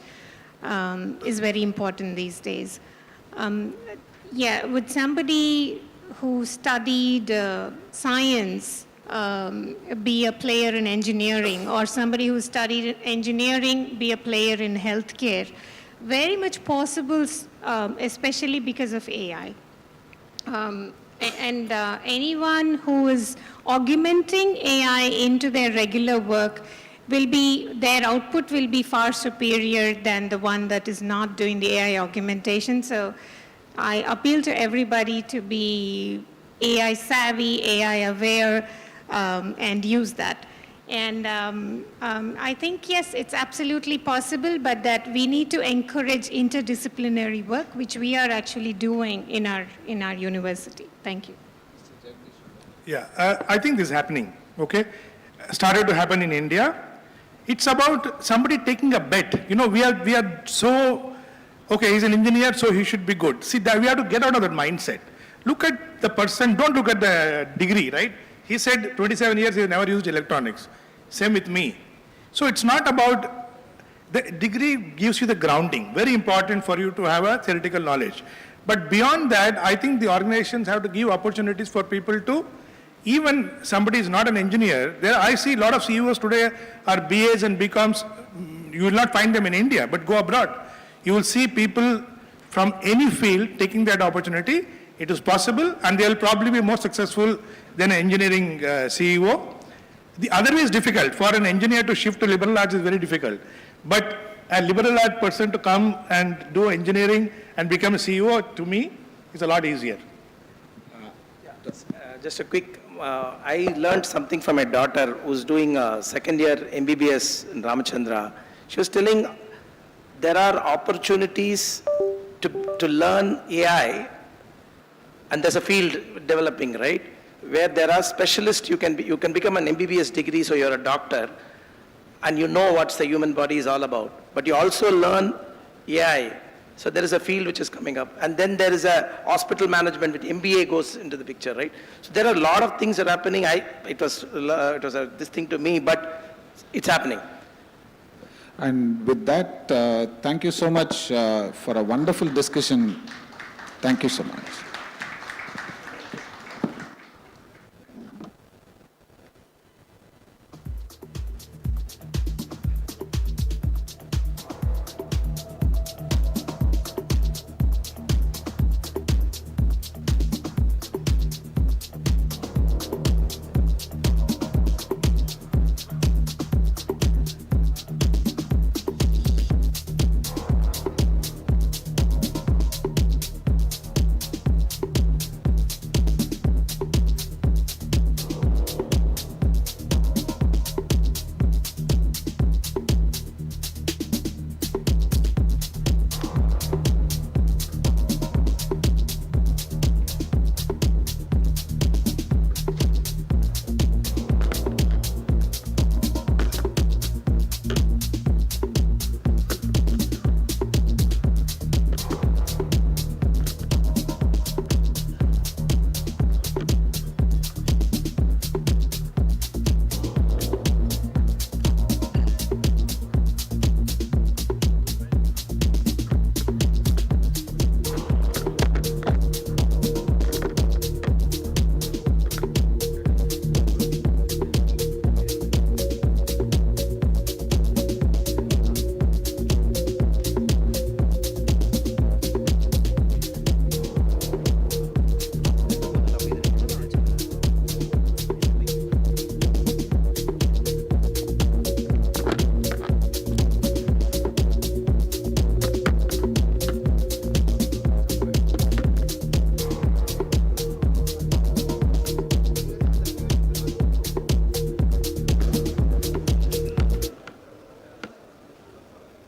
is very important these days. Would somebody who studied science be a player in engineering, or somebody who studied engineering be a player in healthcare? Very much possible, especially because of AI. Anyone who is augmenting AI into their regular work their output will be far superior than the one that is not doing the AI augmentation. So I appeal to everybody to be AI savvy, AI aware, and use that. And I think, yes, it's absolutely possible, but that we need to encourage interdisciplinary work, which we are actually doing in our university. Thank you. Yeah, I think this is happening, okay? Started to happen in India. It's about somebody taking a bet. You know, we are so, okay, he's an engineer, so he should be good. See, that we have to get out of that mindset. Look at the person, don't look at the degree, right? He said 27 years he has never used electronics. Same with me. So it's not about, the degree gives you the grounding, very important for you to have a theoretical knowledge. But beyond that, I think the organizations have to give opportunities for people to even somebody is not an engineer, there I see a lot of CEOs today are BAs and BComs. You will not find them in India, but go abroad. You will see people from any field taking that opportunity. It is possible, and they will probably be more successful than an engineering CEO. The other way is difficult. For an engineer to shift to liberal arts is very difficult. But a liberal arts person to come and do engineering and become a CEO, to me, is a lot easier. Just a quick, I learned something from my daughter who's doing second year MBBS in Ramachandra. She was telling there are opportunities to learn AI, and there's a field developing, right? Where there are specialists, you can become an MBBS degree, so you're a doctor, and you know what the human body is all about. But you also learn AI. So there is a field which is coming up. And then there is a hospital management with MBA goes into the picture, right? So there are a lot of things that are happening. It was this thing to me, but it's happening. And with that, thank you so much for a wonderful discussion. Thank you so much.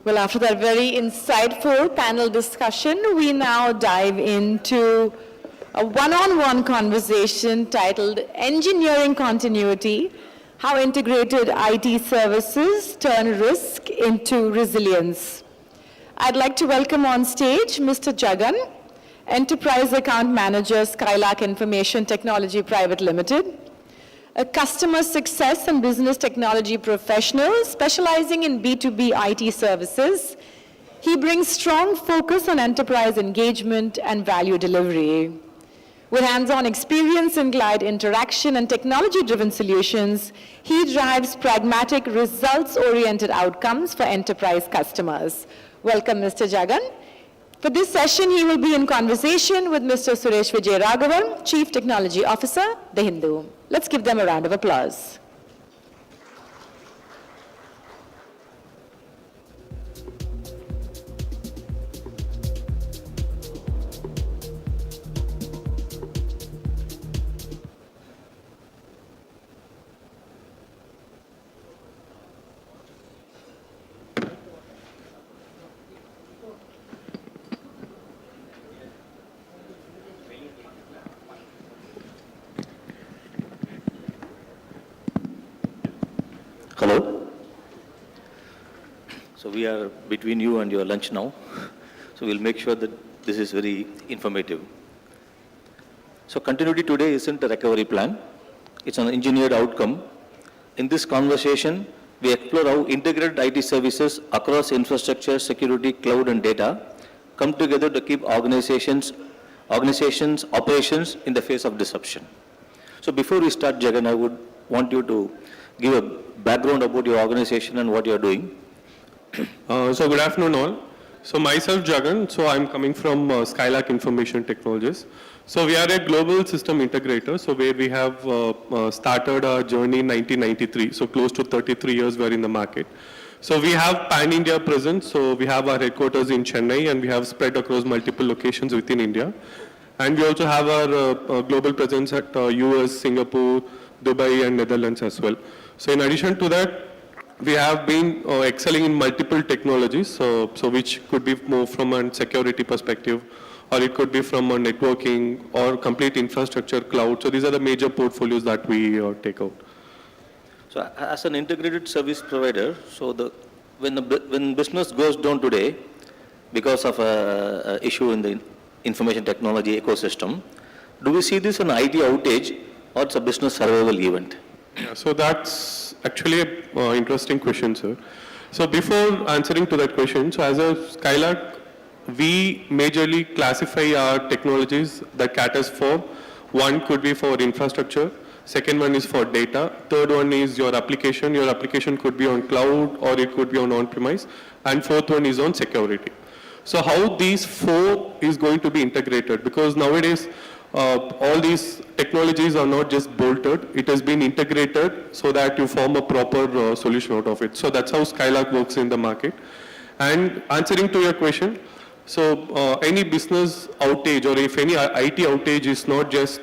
Well, after that very insightful panel discussion, we now dive into a one-on-one conversation titled Engineering Continuity, How Integrated IT Services Turn Risk into Resilience. I'd like to welcome on stage Mr. Jagan, Enterprise Account Manager, Skylark Information Technology Private Limited, a customer success and business technology professional specializing in B2B IT services. He brings strong focus on enterprise engagement and value delivery. With hands-on experience in client interaction and technology-driven solutions, he drives pragmatic, results-oriented outcomes for enterprise customers. Welcome, Mr. Jagan. For this session, he will be in conversation with Mr. Suresh Vijay Raghavan, Chief Technology Officer, The Hindu. Let's give them a round of applause. Hello. So we are between you and your lunch now. So we'll make sure that this is very informative. So continuity today isn't a recovery plan. It's an engineered outcome. In this conversation, we explore how integrated IT services across infrastructure, security, cloud, and data come together to keep organizations' operations in the face of disruption. So before we start, Jagan, I would want you to give a background about your organization and what you're doing. So good afternoon all. So myself Jagan, so I'm coming from Skylark Information Technologies. So we are a global system integrator, so where we have started our journey in 1993, so close to 33 years we are in the market. So we have pan-India presence, so we have our headquarters in Chennai and we have spread across multiple locations within India. And we also have our global presence at US, Singapore, Dubai and Netherlands as well. So in addition to that, we have been excelling in multiple technologies, so which could be more from a security perspective, or it could be from a networking or complete infrastructure cloud. So these are the major portfolios that we take out. So as an integrated service provider, so when business goes down today because of a issue in the information technology ecosystem, do we see this an IT outage or it's a business survival event? Yeah, so that's actually an interesting question, sir. So before answering to that question, so as a Skylark, we majorly classify our technologies that caters for. One could be for infrastructure, second one is for data, third one is your application. Your application could be on cloud or it could be on-premise, and fourth one is on security. So how these four is going to be integrated? Because nowadays, all these technologies are not just bolted, it has been integrated so that you form a proper solution out of it. So that's how Skylark works in the market. And answering to your question, so any business outage or if any IT outage is not just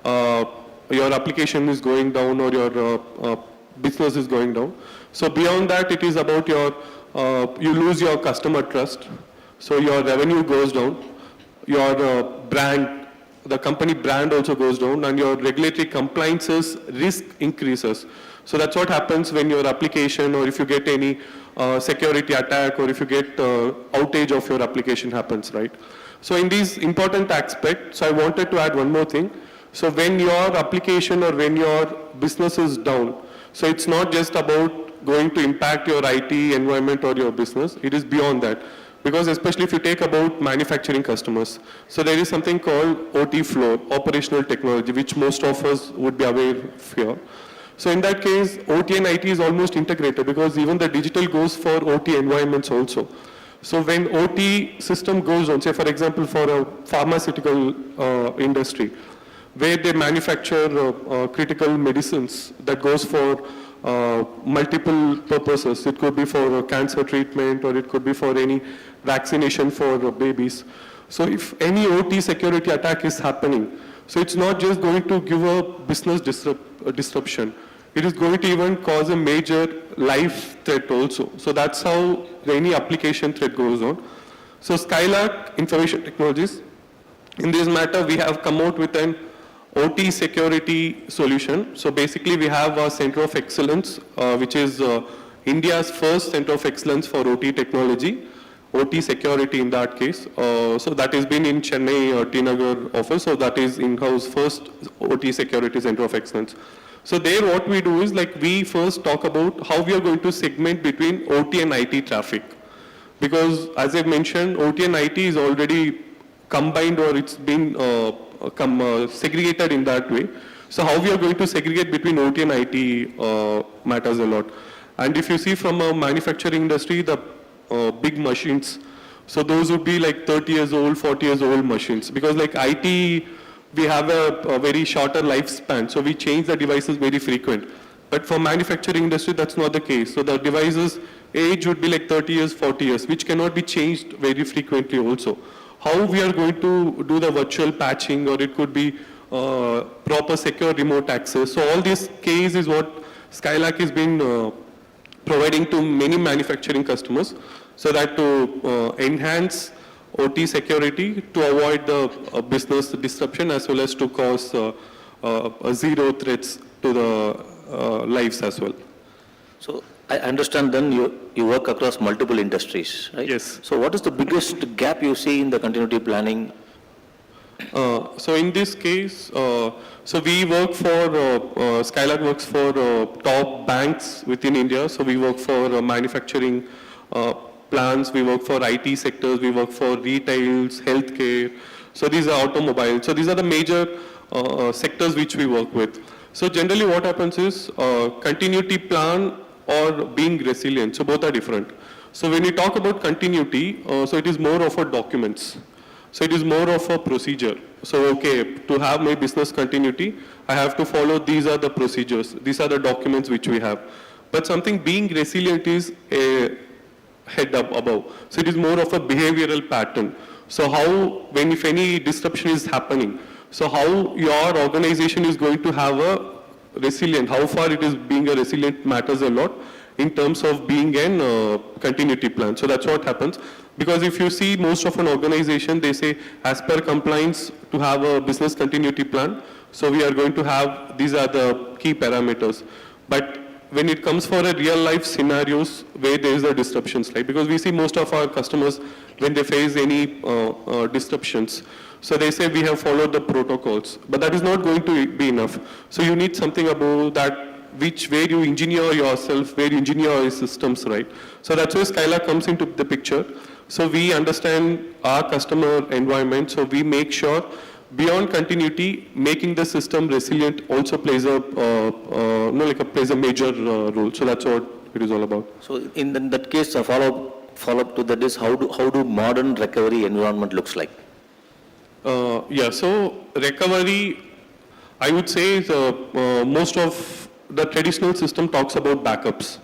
your application is going down or your business is going down. So beyond that, it is about your, you lose your customer trust. So your revenue goes down, your brand, the company brand also goes down, and your regulatory compliances risk increases. So that's what happens when your application or if you get any security attack or if you get outage of your application happens, right? So in these important aspects, so I wanted to add one more thing. So when your application or when your business is down, so it's not just about going to impact your IT environment or your business, it is beyond that. Because especially if you take about manufacturing customers, so there is something called OT floor, operational technology, which most of us would be aware of here. So in that case, OT and IT is almost integrated because even the digital goes for OT environments also. So when OT system goes on, say for example for a pharmaceutical industry, where they manufacture critical medicines that goes for multiple purposes. It could be for cancer treatment or it could be for any vaccination for babies. So if any OT security attack is happening, so it's not just going to give a business disruption. It is going to even cause a major life threat also. So that's how any application threat goes on. So Skylark Information Technologies, in this matter, we have come out with an OT security solution. So basically we have a center of excellence, which is India's first center of excellence for OT technology, OT security in that case. So that has been in Chennai, T-Nagar office. So that is in-house first OT security center of excellence. So there what we do is like we first talk about how we are going to segment between OT and IT traffic. Because as I mentioned, OT and IT is already combined or it's been segregated in that way. So how we are going to segregate between OT and IT matters a lot. And if you see from a manufacturing industry, the big machines, so those would be like 30 years old, 40 years old machines. Because like IT, we have a very shorter lifespan, so we change the devices very frequent. But for manufacturing industry, that's not the case. So the devices age would be like 30 years, 40 years, which cannot be changed very frequently also. How we are going to do the virtual patching, or it could be proper secure remote access. So all this case is what Skylark has been providing to many manufacturing customers, so that to enhance OT security, to avoid the business disruption, as well as to cause zero threats to the lives as well. So I understand then you work across multiple industries, right? Yes. So what is the biggest gap you see in the continuity planning? So in this case, so we work for, Skylark works for top banks within India. So we work for manufacturing plants, we work for IT sectors, we work for retails, healthcare. So these are automobiles. So these are the major sectors which we work with. So generally what happens is continuity plan or being resilient. So both are different. So when we talk about continuity, so it is more of a documents. So it is more of a procedure. So okay, to have my business continuity, I have to follow, these are the procedures, these are the documents which we have. But something being resilient is a head up above. So it is more of a behavioral pattern. So how, when if any disruption is happening, so how your organization is going to have a resilient, how far it is being a resilient matters a lot in terms of being an continuity plan. So that's what happens. Because if you see most of an organization, they say as per compliance to have a business continuity plan, so we are going to have, these are the key parameters. But when it comes for a real life scenarios where there is a disruptions, right? Because we see most of our customers, when they face any disruptions, so they say we have followed the protocols, but that is not going to be enough. So you need something about that, where you engineer yourself, where you engineer your systems, right? So that's where Skylark comes into the picture. So we understand our customer environment, so we make sure beyond continuity, making the system resilient also plays a plays a major role. So that's what it is all about. So in that case, a follow-up to that is how do modern recovery environment looks like? Yeah, so recovery, I would say most of the traditional system talks about backups,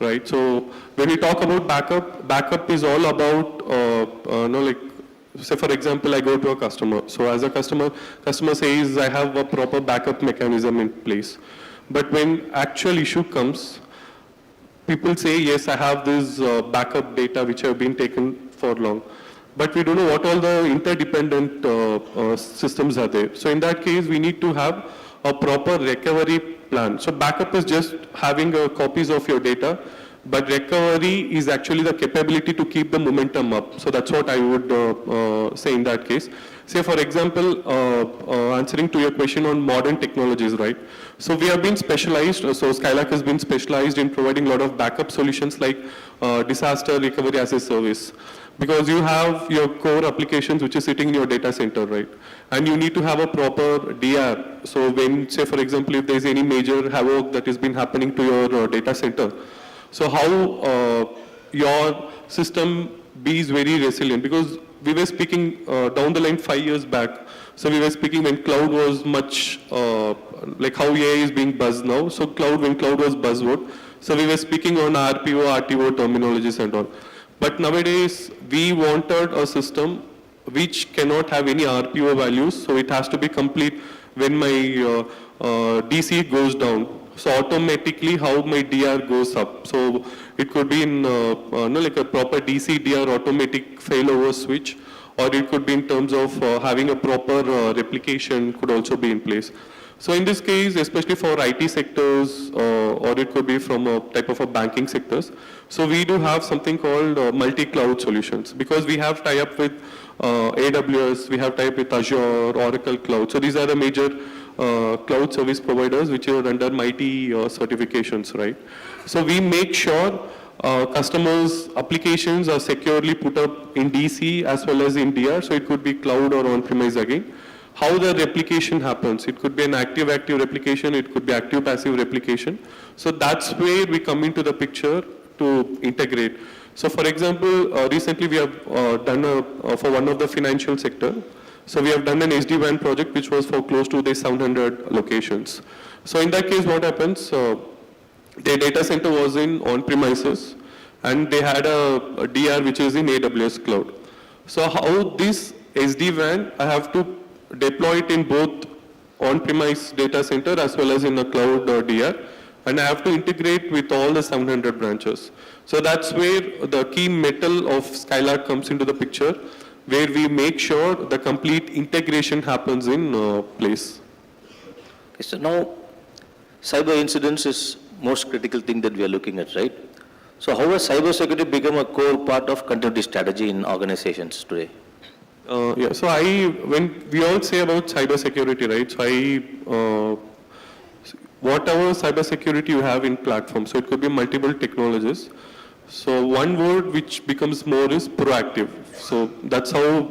right? So when we talk about backup is all about, say for example, I go to a customer. So as a customer says, I have a proper backup mechanism in place. But when actual issue comes, people say, yes, I have this backup data which have been taken for long. But we don't know what all the interdependent systems are there. So in that case, we need to have a proper recovery plan. So backup is just having copies of your data, but recovery is actually the capability to keep the momentum up. So that's what I would say in that case. Say for example, answering to your question on modern technologies, right? So we have been specialized, so Skylark has been specialized in providing a lot of backup solutions like disaster recovery as a service. Because you have your core applications which is sitting in your data center, right? And you need to have a proper DR. So when, say for example, if there is any major havoc that has been happening to your data center, so how your system is very resilient? Because we were speaking down the line 5 years back. So we were speaking when cloud was much, like how AI is being buzzed now. So when cloud was buzzword. So we were speaking on RPO, RTO terminologies and all. But nowadays, we wanted a system which cannot have any RPO values, so it has to be complete when my DC goes down. So automatically how my DR goes up. So it could be in like a proper DC DR automatic failover switch, or it could be in terms of having a proper replication could also be in place. So in this case, especially for IT sectors, or it could be from a type of a banking sectors, so we do have something called multi-cloud solutions, because we have tie-up with AWS, we have tie-up with Azure, Oracle Cloud. So these are the major cloud service providers which are under MIT certifications, right? So we make sure customers' applications are securely put up in DC as well as in DR, so it could be cloud or on-premise again. How the replication happens. It could be an active-active replication, it could be active-passive replication. So that's where we come into the picture to integrate. So for example, recently we have done for one of the financial sector, so we have done an SD-WAN project which was for close to the 700 locations. So in that case what happens, their data center was in on-premises and they had a DR which is in AWS cloud. So how this SD-WAN, I have to deploy it in both on-premise data center as well as in a cloud DR, and I have to integrate with all the 700 branches. So that's where the key metal of Skylark comes into the picture, where we make sure the complete integration happens in place. Okay, so now, cyber incidents is most critical thing that we are looking at, right? So how has cybersecurity become a core part of continuity strategy in organizations today? Yeah, so when we all say about cybersecurity, right? So whatever cybersecurity you have in platform, so it could be multiple technologies. So one word which becomes more is proactive. So that's how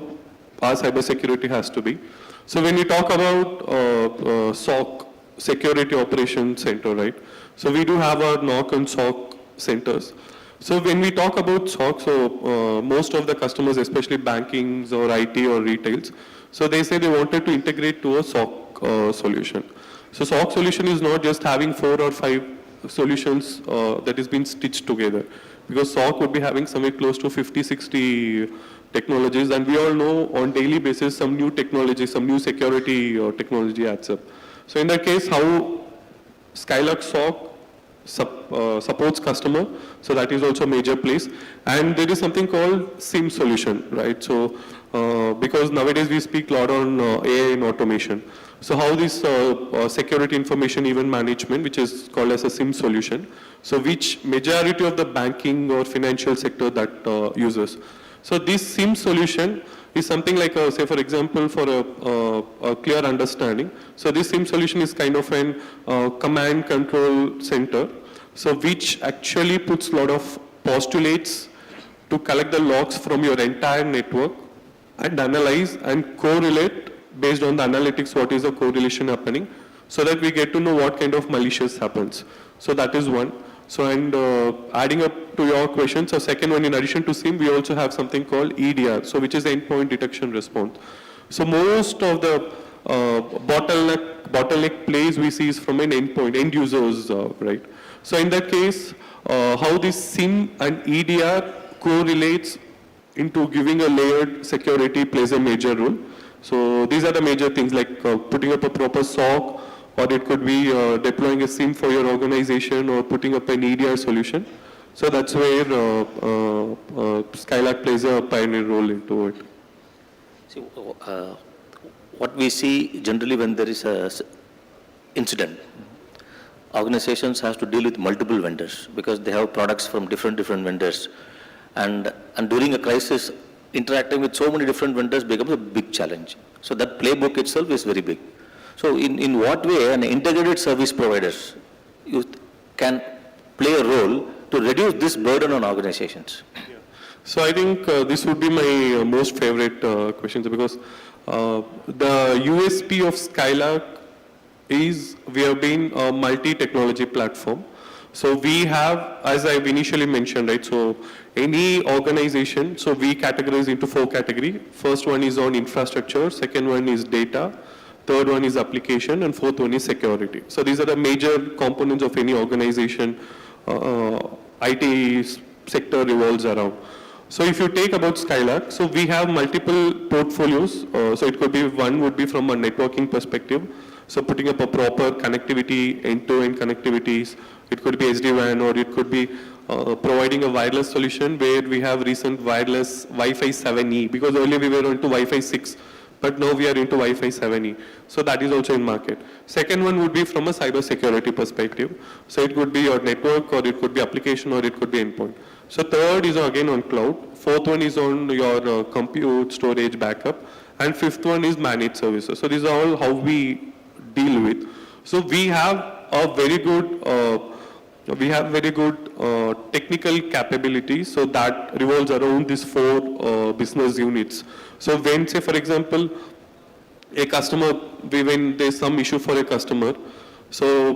our cybersecurity has to be. So when we talk about SOC, Security Operations Center, right? So we do have our NOC and SOC centers. So when we talk about SOC, so most of the customers, especially bankings or IT or retails, so they say they wanted to integrate to a SOC solution. So SOC solution is not just having 4 or 5 solutions that is being stitched together, because SOC would be having somewhere close to 50, 60 technologies, and we all know on daily basis some new technology, some new security technology adds up. So in that case, how Skylark SOC supports customer, so that is also a major place. And there is something called SIM solution, right? So because nowadays we speak a lot on AI and automation. So how this security information event management, which is called as a SIM solution, so which majority of the banking or financial sector that uses. So this SIM solution is something like, say for example, for a clear understanding. So this SIM solution is kind of an command control center, so which actually puts a lot of postulates to collect the logs from your entire network and analyze and correlate based on the analytics what is the correlation happening, so that we get to know what kind of malicious happens. So that is one. So and adding up to your question, so second one, in addition to SIM, we also have something called EDR, so which is endpoint detection response. So most of the bottleneck plays we see is from an endpoint, end users, right? So in that case, how this SIM and EDR correlates into giving a layered security plays a major role. So these are the major things, like putting up a proper SOC, or it could be deploying a SIM for your organization, or putting up an EDR solution. So that's where Skylark plays a pioneer role into it. See, what we see generally when there is a incident, organizations have to deal with multiple vendors because they have products from different vendors. And during a crisis, interacting with so many different vendors becomes a big challenge. So that playbook itself is very big. So in what way an integrated service providers can play a role to reduce this burden on organizations? Yeah. So I think this would be my most favorite questions, because the USP of Skylark is we have been a multi-technology platform. So we have, as I've initially mentioned, right, so any organization, so we categorize into 4 categories. First one is on infrastructure, second one is data, third one is application, and fourth one is security. So these are the major components of any organization IT sector revolves around. So if you take about Skylark, so we have multiple portfolios. So it could be, one would be from a networking perspective. So putting up a proper connectivity, end-to-end connectivities. It could be SD-WAN, or it could be providing a wireless solution where we have recent wireless Wi-Fi 7E, because earlier we were into Wi-Fi 6, but now we are into Wi-Fi 7E. So that is also in market. Second one would be from a cybersecurity perspective. So it could be your network, or it could be application, or it could be endpoint. So third is again on cloud. Fourth one is on your compute, storage, backup. And fifth one is managed services. So these are all how we deal with. So we have a very good technical capability, so that revolves around these 4 business units. So when, say for example, a customer, when there's some issue for a customer, so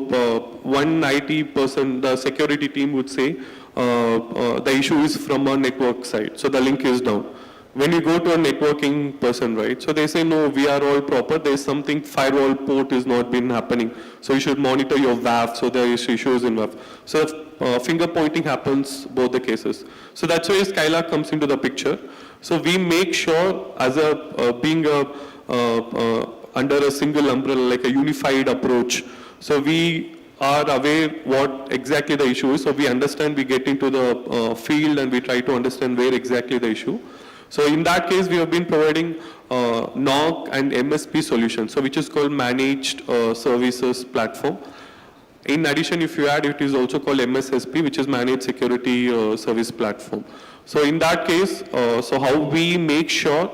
one IT person, the security team would say, the issue is from a network side, so the link is down. When you go to a networking person, right, so they say, no, we are all proper, there's something, firewall port is not been happening, so you should monitor your WAF, so there is issues in WAF. So finger pointing happens both the cases. So that's where Skylark comes into the picture. So we make sure, as a being under a single umbrella, like a unified approach, so we are aware what exactly the issue is, so we understand, we get into the field and we try to understand where exactly the issue. So in that case, we have been providing NOC and MSP solutions, so which is called Managed Services Platform. In addition, if you add, it is also called MSSP, which is Managed Security Service Platform. So in that case, so how we make sure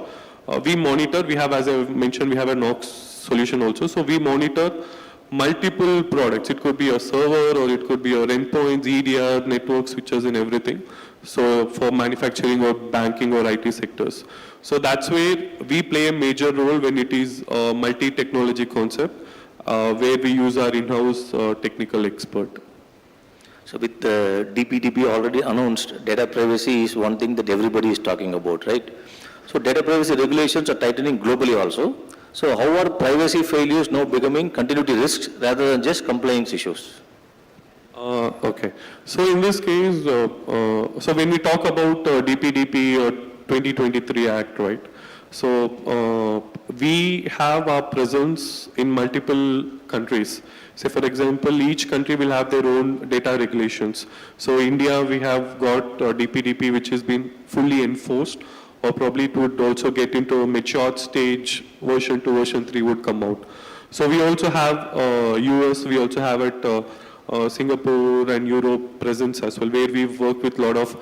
we monitor, we have, as I mentioned, we have a NOC solution also. So we monitor multiple products. It could be a server, or it could be your endpoints, EDR, network switches, and everything. So for manufacturing or banking or IT sectors. So that's where we play a major role when it is a multi-technology concept, where we use our in-house technical expert. So with DPDP already announced, data privacy is one thing that everybody is talking about, right? So data privacy regulations are tightening globally also. So how are privacy failures now becoming continuity risks rather than just compliance issues? Okay. So in this case, so when we talk about DPDP 2023 Act, right? So we have our presence in multiple countries. Say for example, each country will have their own data regulations. So India, we have got DPDP, which has been fully enforced, or probably it would also get into a matured stage, version 2, version 3 would come out. So we also have US, we also have it Singapore and Europe presence as well, where we've worked with a lot of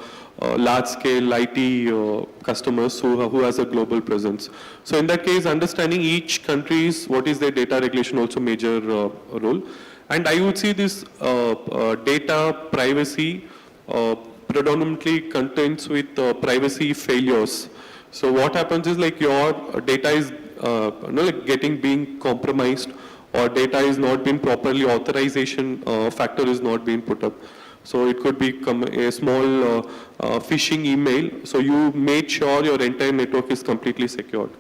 large-scale IT customers who has a global presence. So in that case, understanding each country's what is their data regulation also major role. And I would see this data privacy predominantly contains with privacy failures. So what happens is like your data is being compromised, or data is not being properly authorization factor is not being put up. So it could become a small phishing email. So you made sure your entire network is completely secured.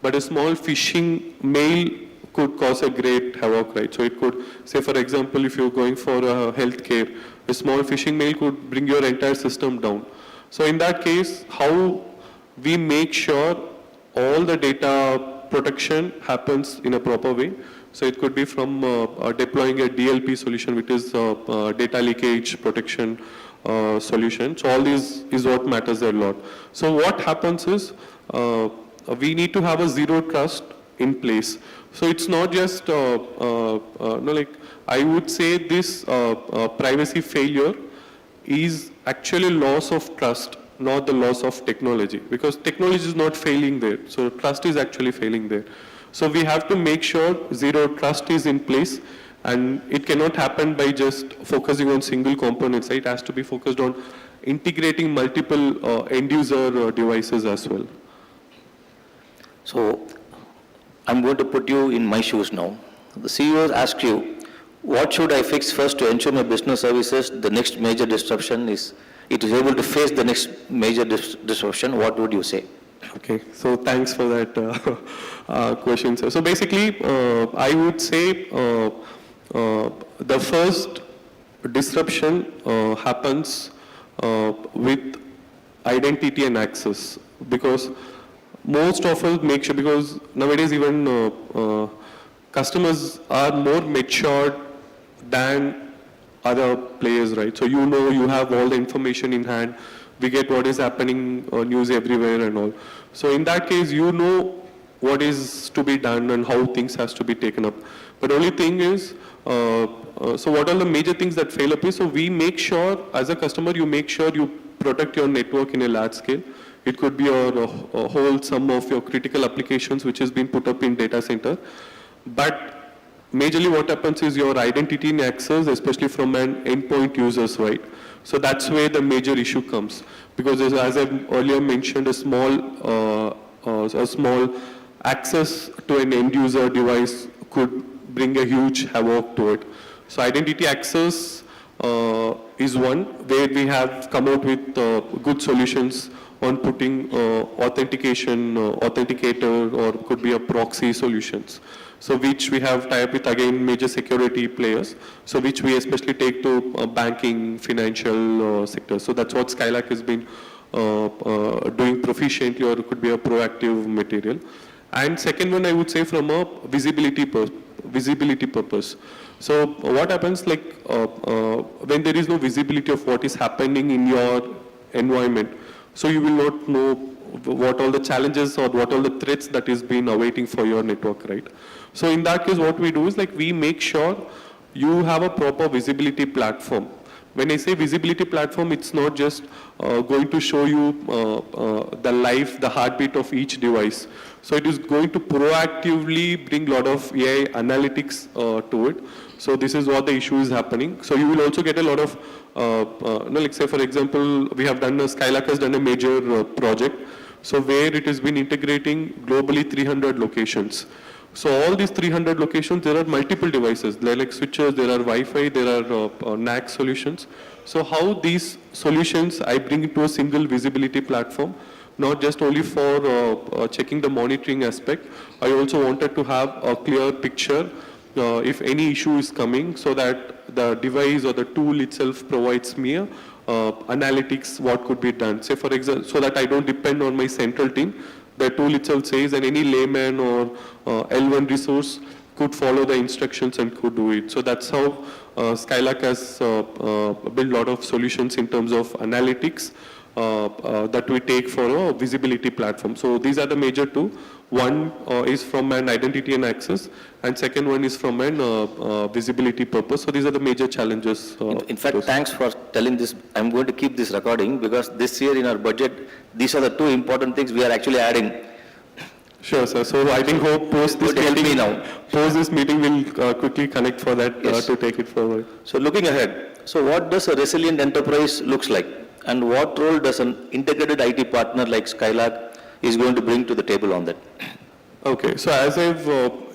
But a small phishing mail could cause a great havoc, right? So it could, say for example, if you're going for healthcare, a small phishing mail could bring your entire system down. So in that case, how we make sure all the data protection happens in a proper way. So it could be from deploying a DLP solution, which is data leakage protection solution. So all this is what matters a lot. So what happens is we need to have a zero trust in place. So it's not just, I would say this privacy failure is actually loss of trust, not the loss of technology, because technology is not failing there. So trust is actually failing there. So we have to make sure zero trust is in place, and it cannot happen by just focusing on single components, right? It has to be focused on integrating multiple end user devices as well. So I'm going to put you in my shoes now. The CEO asks you, what should I fix first to ensure my business services, the next major disruption is able to face the next major disruption? What would you say? Okay, so thanks for that question, sir. So basically, I would say the first disruption happens with identity and access, because most of us make sure, because nowadays even customers are more matured than other players, right? So you know, you have all the information in hand. We get what is happening on news everywhere and all. So in that case, you know what is to be done and how things has to be taken up. But only thing is, so what are the major things that fail up is, so we make sure, as a customer, you make sure you protect your network in a large scale. It could be a whole sum of your critical applications which has been put up in data center. But majorly what happens is your identity and access, especially from an endpoint users, right? So that's where the major issue comes, because as I earlier mentioned, a small access to an end user device could bring a huge havoc to it. So identity access is one where we have come out with good solutions on putting authentication, authenticator, or could be a proxy solutions. So which we have tied up with, again, major security players, so which we especially take to banking, financial sectors. So that's what Skylark has been doing proficiently, or it could be a proactive material. And second one, I would say from a visibility purpose. So what happens, like when there is no visibility of what is happening in your environment, so you will not know what all the challenges or what all the threats that is being awaiting for your network, right? So in that case, what we do is like we make sure you have a proper visibility platform. When I say visibility platform, it's not just going to show you the heartbeat of each device. So it is going to proactively bring a lot of AI analytics to it. So this is what the issue is happening. So you will also get a lot of like say for example, we have done Skylak has done a major project, so where it has been integrating globally 300 locations. So all these 300 locations, there are multiple devices. There are like switches, there are Wi-Fi, there are NAC solutions. So how these solutions I bring into a single visibility platform, not just only for checking the monitoring aspect. I also wanted to have a clear picture if any issue is coming, so that the device or the tool itself provides me a analytics what could be done. Say for example, so that I don't depend on my central team. The tool itself says, and any layman or L1 resource could follow the instructions and could do it. So that's how Skylak has built a lot of solutions in terms of analytics that we take for a visibility platform. So these are the major two. One is from an identity and access, and second one is from an visibility purpose. So these are the major challenges. In fact, thanks for telling this. I'm going to keep this recording because this year in our budget, these are the two important things we are actually adding. Sure, sir. So I think hope post this meeting will quickly connect for that to take it forward. So looking ahead, so what does a resilient enterprise looks like, and what role does an integrated IT partner like Skylak is going to bring to the table on that? Okay, so as I've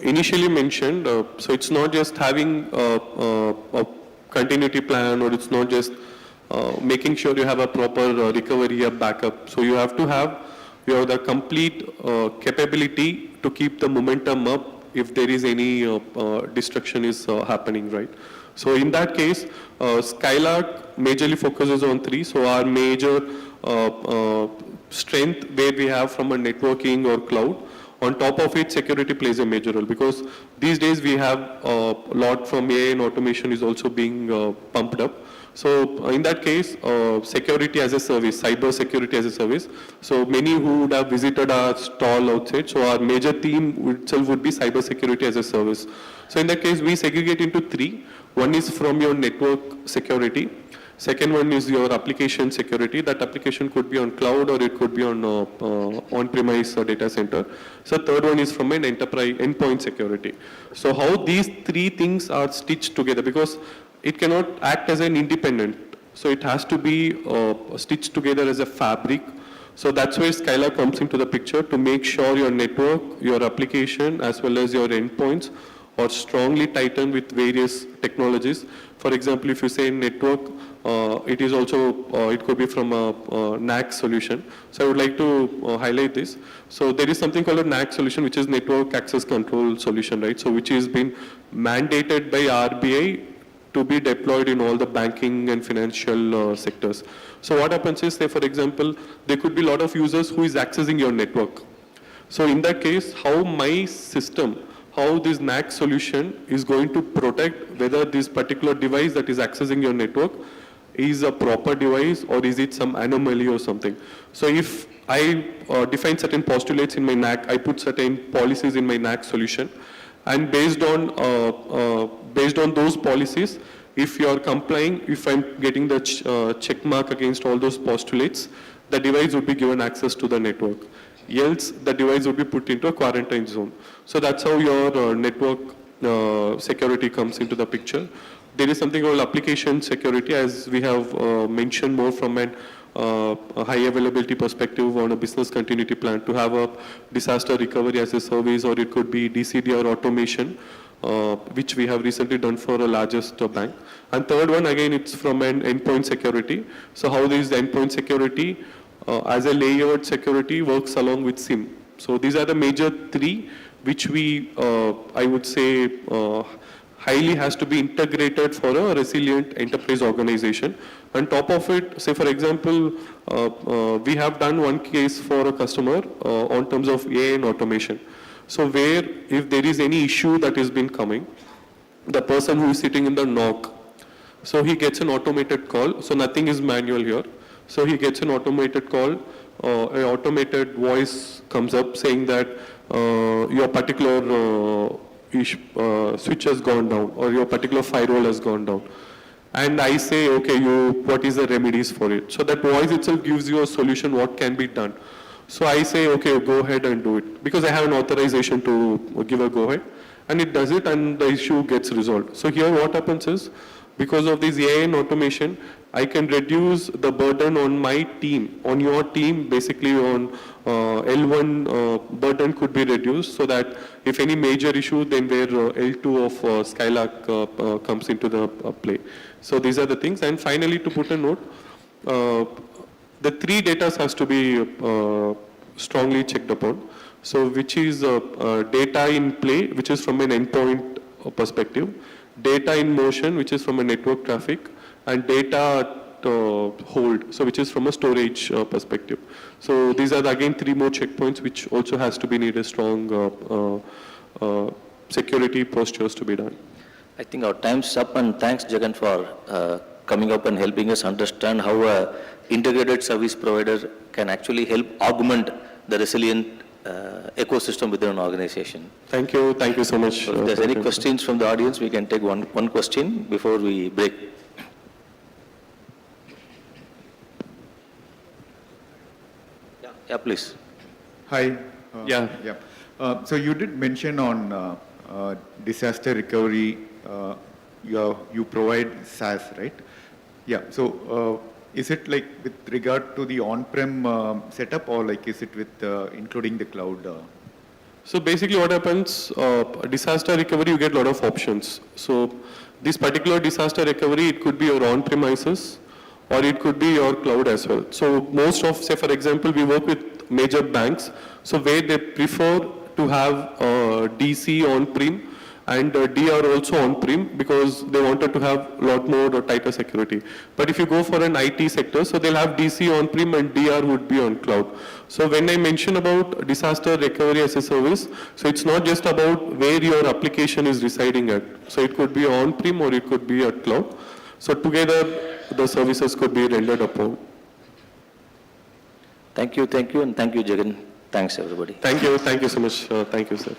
initially mentioned, so it's not just having a continuity plan, or it's not just making sure you have a proper recovery, a backup. So you have to have the complete capability to keep the momentum up if there is any destruction is happening, right? So in that case, Skylak majorly focuses on three. So our major strength where we have from a networking or cloud. On top of it, security plays a major role, because these days we have a lot from AI and automation is also being pumped up. So in that case, security as a service, cyber security as a service. So many who would have visited our stall outside, so our major theme itself would be cyber security as a service. So in that case, we segregate into three. One is from your network security. Second one is your application security. That application could be on cloud, or it could be on on-premise or data center. So third one is from an enterprise endpoint security. So how these three things are stitched together, because it cannot act as an independent. So it has to be stitched together as a fabric. So that's where Skylak comes into the picture, to make sure your network, your application, as well as your endpoints are strongly tightened with various technologies. For example, if you say network, it is also, it could be from a NAC solution. So I would like to highlight this. So there is something called a NAC solution, which is Network Access Control Solution, right? So which has been mandated by RBI to be deployed in all the banking and financial sectors. So what happens is, say for example, there could be a lot of users who is accessing your network. So in that case, how my system, how this NAC solution is going to protect whether this particular device that is accessing your network is a proper device, or is it some anomaly or something. So if I define certain postulates in my NAC, I put certain policies in my NAC solution, and based on those policies, if you are complying, if I'm getting the check mark against all those postulates, the device would be given access to the network. Else, the device would be put into a quarantine zone. So that's how your network security comes into the picture. There is something called application security, as we have mentioned more from a high availability perspective on a business continuity plan, to have a disaster recovery as a service, or it could be DCD or automation, which we have recently done for a largest bank. And third one, again, it's from an endpoint security. So how this endpoint security as a layered security works along with SIM. So these are the major three, which we, I would say, highly has to be integrated for a resilient enterprise organization. On top of it, say for example, we have done one case for a customer on terms of AI and automation. So where if there is any issue that has been coming, the person who is sitting in the NOC, so he gets an automated call, so nothing is manual here. So he gets an automated call, an automated voice comes up saying that your particular switch has gone down, or your particular firewall has gone down. And I say, okay, what is the remedies for it? So that voice itself gives you a solution what can be done. So I say, okay, go ahead and do it, because I have an authorization to give a go ahead, and it does it, and the issue gets resolved. So here what happens is, because of this AI and automation, I can reduce the burden on my team, on your team, basically on L1 burden could be reduced so that if any major issue, then where L2 of Skylark comes into the play. So these are the things. And finally, to put a note, the three data has to be strongly checked upon. So which is data in play, which is from an endpoint perspective, data in motion, which is from a network traffic, and data hold, so which is from a storage perspective. So these are again three more checkpoints which also has to be need a strong security postures to be done. I think our time's up, and thanks Jagan for coming up and helping us understand how a integrated service provider can actually help augment the resilient ecosystem within an organization. Thank you so much. So if there's any questions from the audience, we can take one question before we break. Yeah, please. Hi. Yeah. So you did mention on disaster recovery, you provide SaaS, right? Yeah. So is it like with regard to the on-prem setup, or like is it with including the cloud? So basically what happens, disaster recovery, you get a lot of options. So this particular disaster recovery, it could be your on-premises or it could be your cloud as well. So most of, say for example, we work with major banks, so where they prefer to have DC on-prem and DR also on-prem because they wanted to have a lot more or tighter security. But if you go for an IT sector, so they'll have DC on-prem and DR would be on cloud. So when I mention about disaster recovery as a service, so it's not just about where your application is residing at. So it could be on-prem or it could be at cloud. So together the services could be rendered upon. Thank you, and thank you, Jagan. Thanks, everybody. Thank you so much. Thank you, sir.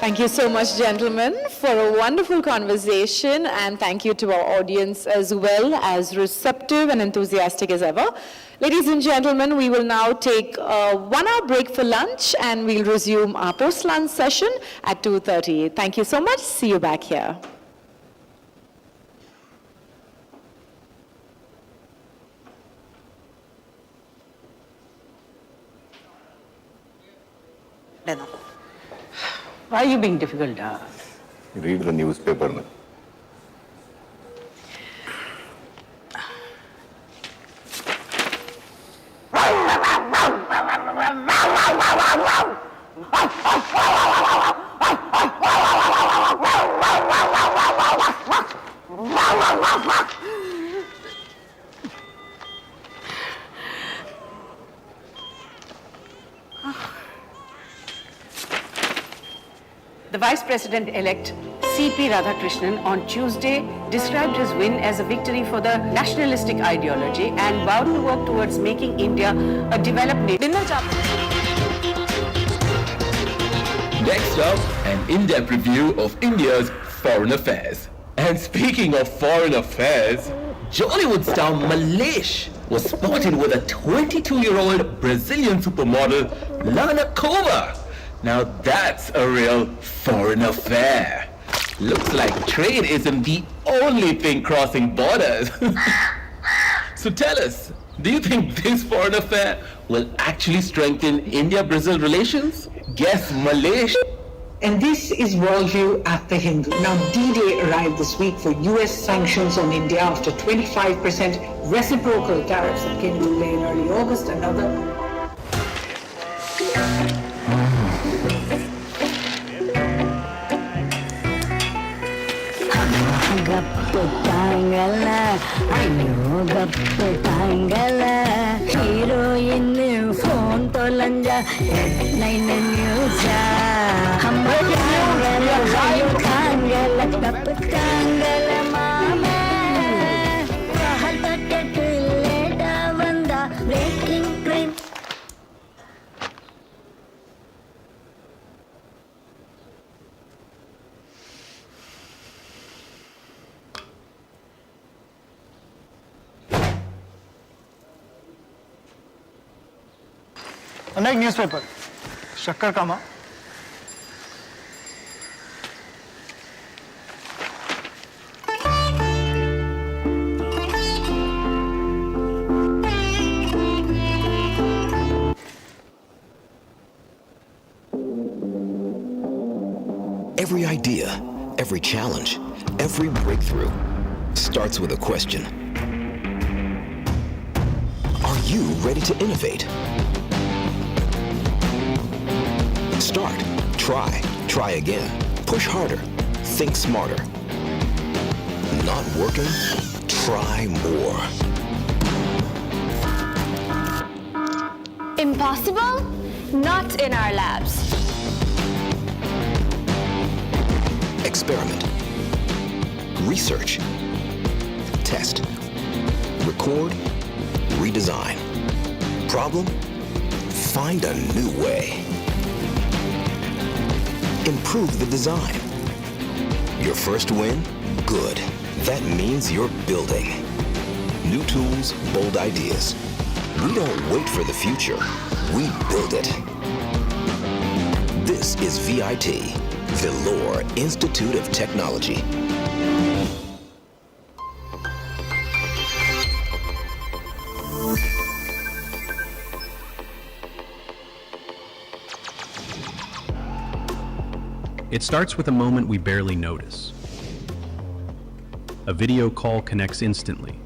Thank you so much, gentlemen, for a wonderful conversation, and thank you to our audience as well, as receptive and enthusiastic as ever. Ladies and gentlemen, we will now take a 1-hour break for lunch, and we'll resume our post-lunch session at 2:30. Thank you so much. See you back here. Why are you being difficult? Read the newspaper, man. The Vice President-elect C.P. Radhakrishnan on Tuesday described his win as a victory for the nationalistic ideology and vowed to work towards making India a developed nation. Next up, an in-depth review of India's foreign affairs. And speaking of foreign affairs, Jollywood star Malesh was spotted with a 22-year-old Brazilian supermodel, Lana Cova. Now that's a real foreign affair. Looks like trade isn't the only thing crossing borders. So tell us, do you think this foreign affair will actually strengthen India-Brazil relations? Guess Malaysia. And this is Worldview at the Hindu. Now, D-Day arrived this week for US sanctions on India after 25% reciprocal tariffs that came into play in early August. Another. Heroine phone to lanja headline news अनेक newspaper शक्कर कामा Every idea, every challenge, every breakthrough starts with a question. Are you ready to innovate? Start, try again, push harder, think smarter. Not working? Try more. Impossible? Not in our labs. Experiment. Research. Test. Record. Redesign. Problem? Find a new way. Improve the design. Your first win? Good. That means you're building. New tools, bold ideas. We don't wait for the future. We build it. This is VIT, Vellore Institute of Technology. It starts with a moment we barely notice. A video call connects instantly.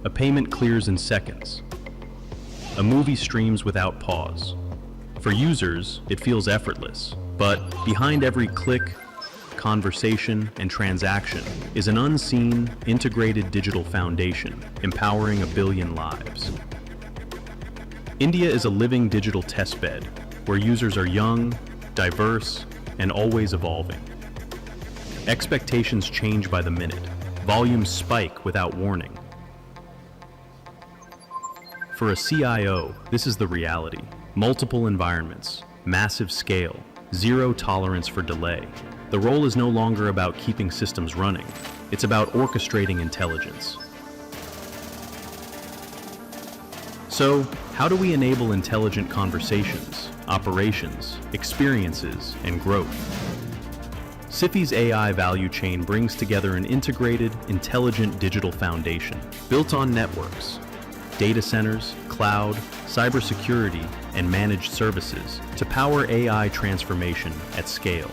A payment clears in seconds. A movie streams without pause. For users, it feels effortless, but behind every click, conversation, and transaction is an unseen, integrated digital foundation empowering 1 billion lives. India is a living digital testbed where users are young, diverse, and always evolving. Expectations change by the minute. Volumes spike without warning. For a CIO, this is the reality. Multiple environments, massive scale, zero tolerance for delay. The role is no longer about keeping systems running. It's about orchestrating intelligence. So, how do we enable intelligent conversations, operations, experiences, and growth? CIFI's AI value chain brings together an integrated, intelligent digital foundation built on networks, data centers, cloud, cybersecurity, and managed services to power AI transformation at scale.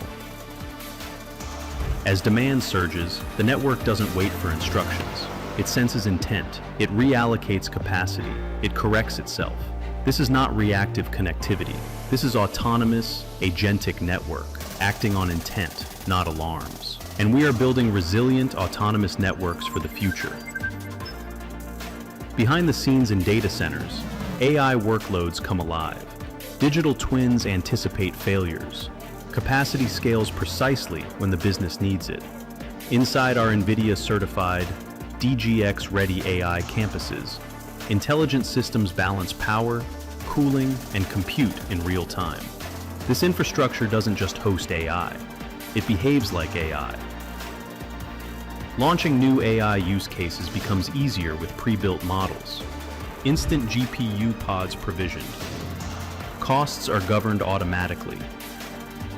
As demand surges, the network doesn't wait for instructions. It senses intent, it reallocates capacity, it corrects itself. This is not reactive connectivity. This is autonomous, agentic network, acting on intent, not alarms. And we are building resilient, autonomous networks for the future. Behind the scenes in data centers, AI workloads come alive. Digital twins anticipate failures. Capacity scales precisely when the business needs it. Inside our NVIDIA-certified, DGX-ready AI campuses, intelligent systems balance power, cooling, and compute in real time. This infrastructure doesn't just host AI, it behaves like AI. Launching new AI use cases becomes easier with pre-built models. Instant GPU pods provisioned. Costs are governed automatically.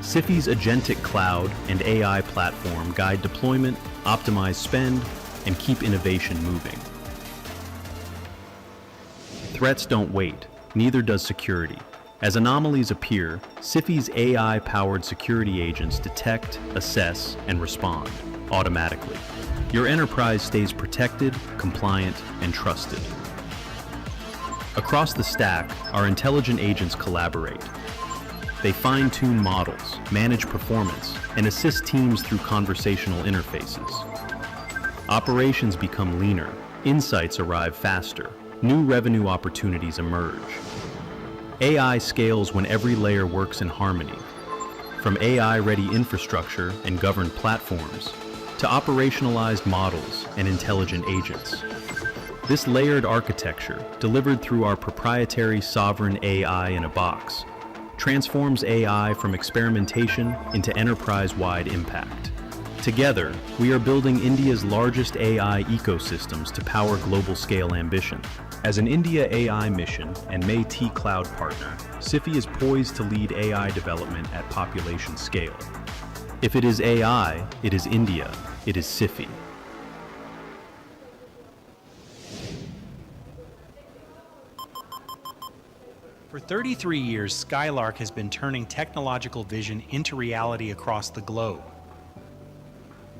CIFI's agentic cloud and AI platform guide deployment, optimize spend, and keep innovation moving. Threats don't wait, neither does security. As anomalies appear, CIFI's AI-powered security agents detect, assess, and respond automatically. Your enterprise stays protected, compliant, and trusted. Across the stack, our intelligent agents collaborate. They fine-tune models, manage performance, and assist teams through conversational interfaces. Operations become leaner, insights arrive faster, new revenue opportunities emerge. AI scales when every layer works in harmony, from AI-ready infrastructure and governed platforms to operationalized models and intelligent agents. This layered architecture, delivered through our proprietary sovereign AI in a box, transforms AI from experimentation into enterprise-wide impact. Together, we are building India's largest AI ecosystems to power global-scale ambition. As an India AI mission and METI cloud partner, CIFI is poised to lead AI development at population scale. If it is AI, it is India, it is CIFI. For 33 years, Skylark has been turning technological vision into reality across the globe.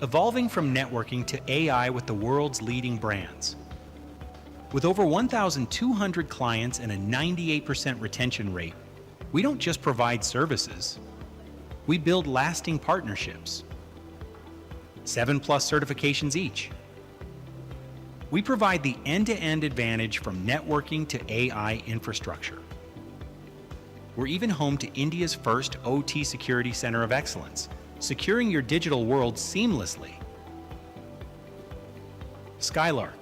Evolving from networking to AI with the world's leading brands. With over 1,200 clients and a 98% retention rate, we don't just provide services, we build lasting partnerships. 7+ certifications each. We provide the end-to-end advantage from networking to AI infrastructure. We're even home to India's first OT Security Center of Excellence, securing your digital world seamlessly. Skylark,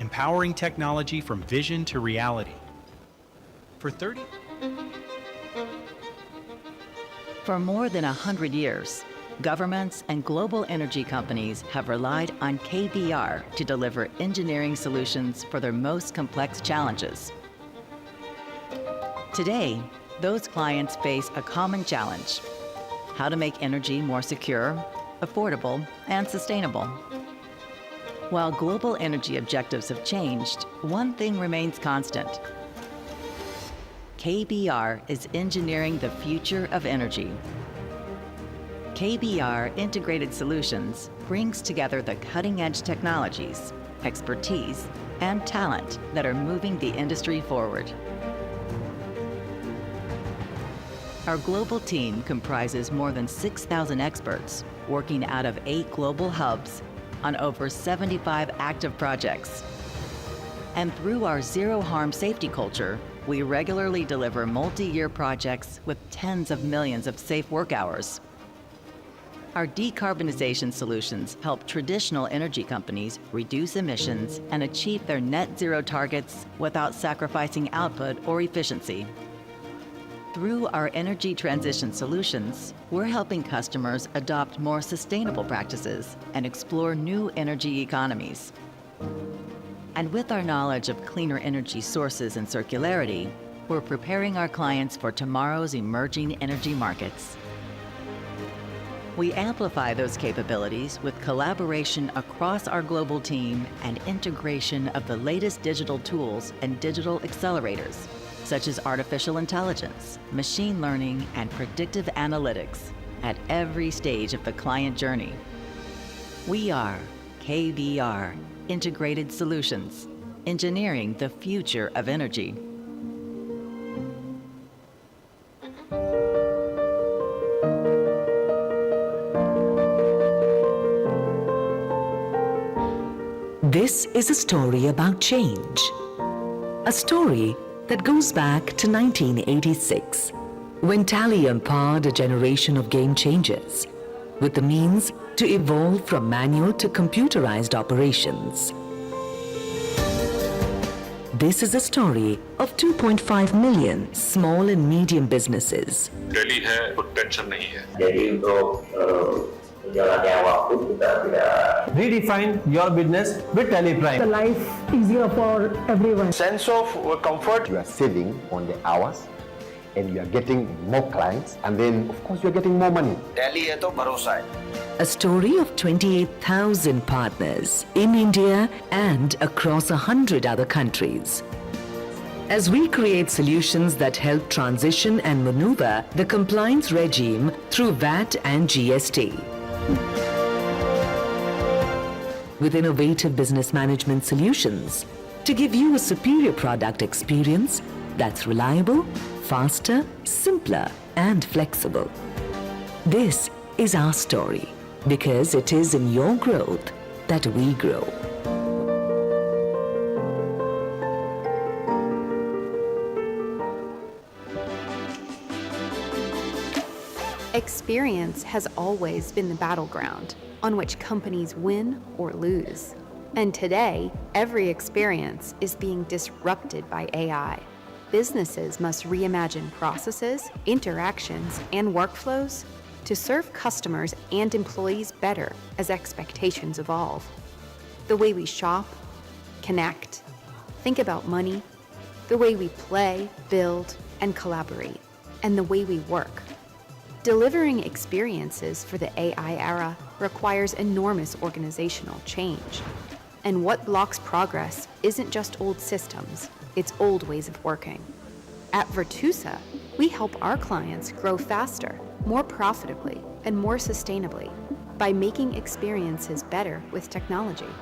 empowering technology from vision to reality. For more than 100 years, governments and global energy companies have relied on KBR to deliver engineering solutions for their most complex challenges. Today, those clients face a common challenge: how to make energy more secure, affordable, and sustainable. While global energy objectives have changed, one thing remains constant. KBR is engineering the future of energy. KBR Integrated Solutions brings together the cutting-edge technologies, expertise, and talent that are moving the industry forward. Our global team comprises more than 6,000 experts working out of 8 global hubs on over 75 active projects. And through our zero-harm safety culture, we regularly deliver multi-year projects with tens of millions of safe work hours. Our decarbonization solutions help traditional energy companies reduce emissions and achieve their net zero targets without sacrificing output or efficiency. Through our energy transition solutions, we're helping customers adopt more sustainable practices and explore new energy economies. And with our knowledge of cleaner energy sources and circularity, we're preparing our clients for tomorrow's emerging energy markets. We amplify those capabilities with collaboration across our global team and integration of the latest digital tools and digital accelerators, such as artificial intelligence, machine learning, and predictive analytics at every stage of the client journey. We are KBR Integrated Solutions, engineering the future of energy. This is a story about change. A story that goes back to 1986, when Tally empowered a generation of game changers with the means to evolve from manual to computerized operations. This is a story of 2.5 million small and medium businesses. Delhi है, कुछ tension नहीं है. Delhi तो redefine your business with TelePrime. The life easier for everyone. Sense of comfort. You are saving on the hours and you are getting more clients and then of course you are getting more money. Delhi है तो भरोसा है. A story of 28,000 partners in India and across 100 other countries. As we create solutions that help transition and maneuver the compliance regime through VAT and GST. With innovative business management solutions to give you a superior product experience that's reliable, faster, simpler, and flexible. This is our story because it is in your growth that we grow. Experience has always been the battleground on which companies win or lose. And today, every experience is being disrupted by AI. Businesses must reimagine processes, interactions, and workflows to serve customers and employees better as expectations evolve. The way we shop, connect, Think about money, the way we play, build, and collaborate, and the way we work. Delivering experiences for the AI era requires enormous organizational change. And what blocks progress isn't just old systems, it's old ways of working. At Virtusa, we help our clients grow faster, more profitably, and more sustainably by making experiences better with technology.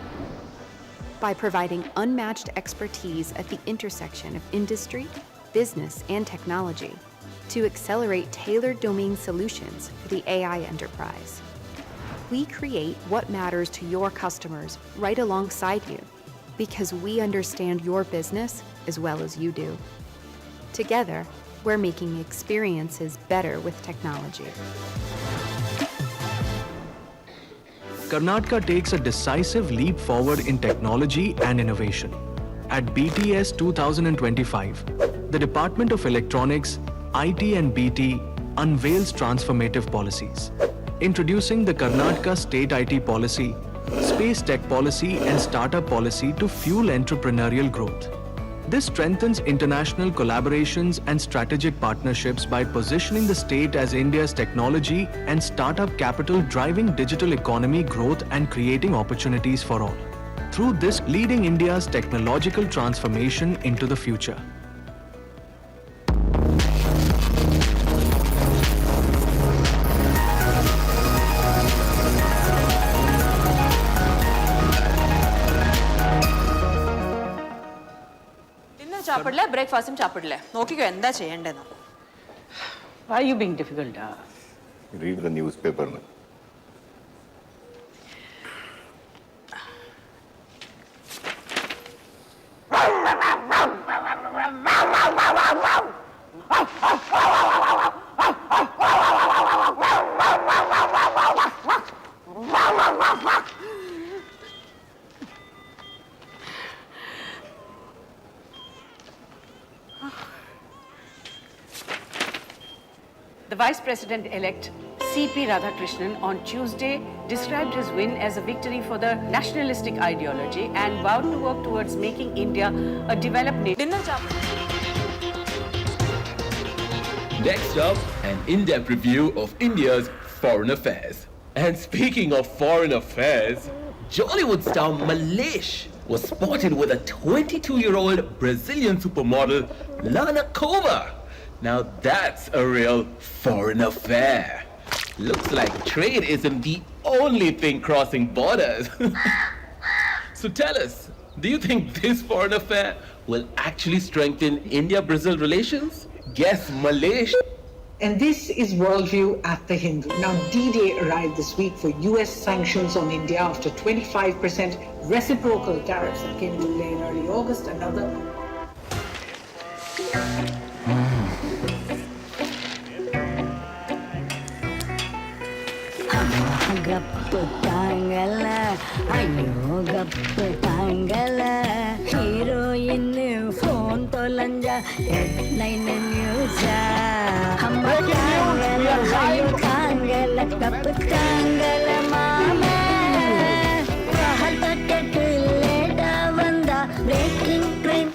By providing unmatched expertise at the intersection of industry, business, and technology to accelerate tailored domain solutions for the AI enterprise. We create what matters to your customers right alongside you because we understand your business as well as you do. Together, we're making experiences better with technology. Karnataka takes a decisive leap forward in technology and innovation. At BTS 2025, the Department of Electronics, IT and BT unveils transformative policies, introducing the Karnataka State IT Policy, Space Tech Policy and Startup Policy to fuel entrepreneurial growth. This strengthens international collaborations and strategic partnerships by positioning the state as India's technology and startup capital, driving digital economy growth and creating opportunities for all. Through this, leading India's technological transformation into the future. ചാപ്പിടില്ല ബ്രേക്ക്ഫാസ്റ്റും ചാപ്പിടില്ല നോക്കിക്കോ എന്താ ചെയ്യേണ്ടതെന്ന്. Why are you being difficult? Read the newspaper. The Vice President-elect C.P. Radhakrishnan on Tuesday described his win as a victory for the nationalistic ideology and vowed to work towards making India a developed nation. Next up, an in-depth review of India's foreign affairs. And speaking of foreign affairs, Jollywood star Malesh was spotted with a 22-year-old Brazilian supermodel, Lana Cova. Now that's a real foreign affair. Looks like trade isn't the only thing crossing borders. So tell us, do you think this foreign affair will actually strengthen India-Brazil relations? Guess Malesh. And this is Worldview at the Hindu. Now, D-Day arrived this week for US sanctions on India after 25% reciprocal tariffs that came into play in early August. Another. ಗಪ್ಪುತ್ತಾಂಗಲ ಅಯ್ಯೋ ಗಪ್ಪುತ್ತಾಂಗಲ heroine phone ತೊಲಂಜ headline news ಹಮ್ಮ ತಾಂಗಲ ಅಯ್ಯೋ ತಾಂಗಲ ಗಪ್ಪುತ್ತಾಂಗಲ ಮಾಮ ಕಹಲ್ಪಟ್ಟು ಲೇಟ ಬಂದ breaking train.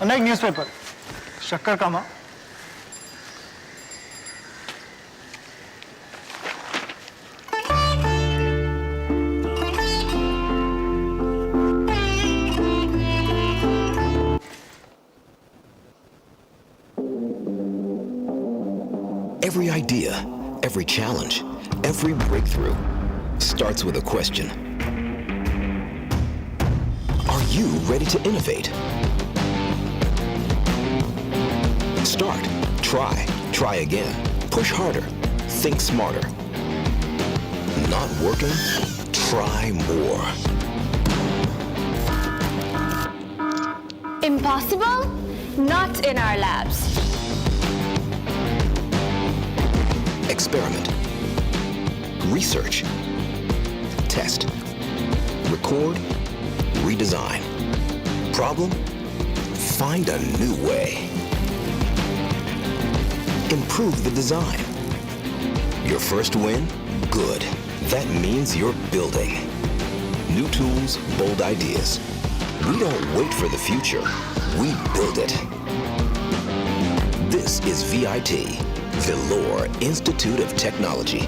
अनेक newspaper शक्कर कामा Every idea, every challenge, every breakthrough starts with a question. Are you ready to innovate? Start, try again, push harder, think smarter. Not working? Try more. Impossible? Not in our labs. Experiment. Research. Test. Record. Redesign. Problem? Find a new way. Improve the design. Your first win? Good. That means you're building. New tools, bold ideas. We don't wait for the future. We build it. This is VIT, Vellore Institute of Technology.